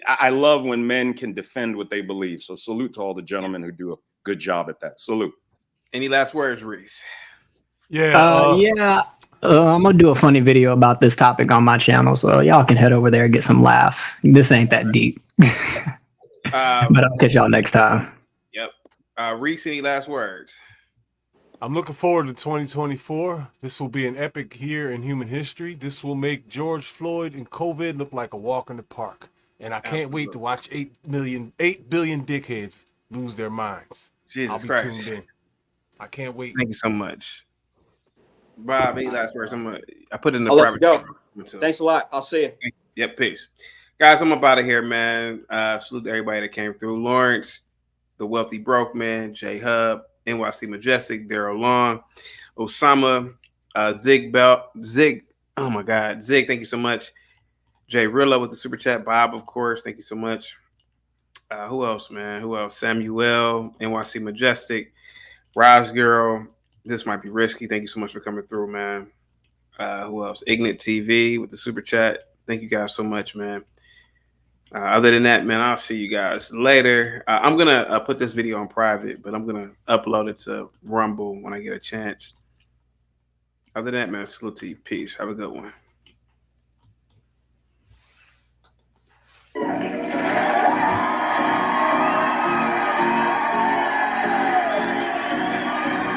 I love when men can defend what they believe. So salute to all the gentlemen who do a good job at that. Salute. Any last words, Reese? Yeah. I'm gonna do a funny video about this topic on my channel, so y'all can head over there and get some laughs. This ain't that deep, but I'll catch y'all next time. Yep. Reese, any last words? I'm looking forward to 2024. This will be an epic year in human history. This will make George Floyd and COVID look like a walk in the park. And I can't wait to watch 8 billion dickheads lose their minds. Jesus I'll be Christ. tuned in. I can't wait. Thank you so much. Bob, any last words? I put it in the I'll let you private. go. Thanks a lot. I'll see you. Yep, peace. Guys, I'm about to here, man. Salute to everybody that came through. Lawrence, the Wealthy Broke Man, J Hub, NYC Majestic, Daryl Long, Osama, Zig, oh my God, Zig, thank you so much. Jay Rilla with the super chat, Bob, of course, thank you so much. Who else, man? Who else? Samuel, NYC Majestic, Rise Girl, this might be risky. Thank you so much for coming through, man. Who else? Ignite TV with the super chat. Thank you guys so much, man. Other than that, man, I'll see you guys later. I'm going to put this video on private, but I'm going to upload it to Rumble when I get a chance. Other than that, man, salute to you. Peace. Have a good one.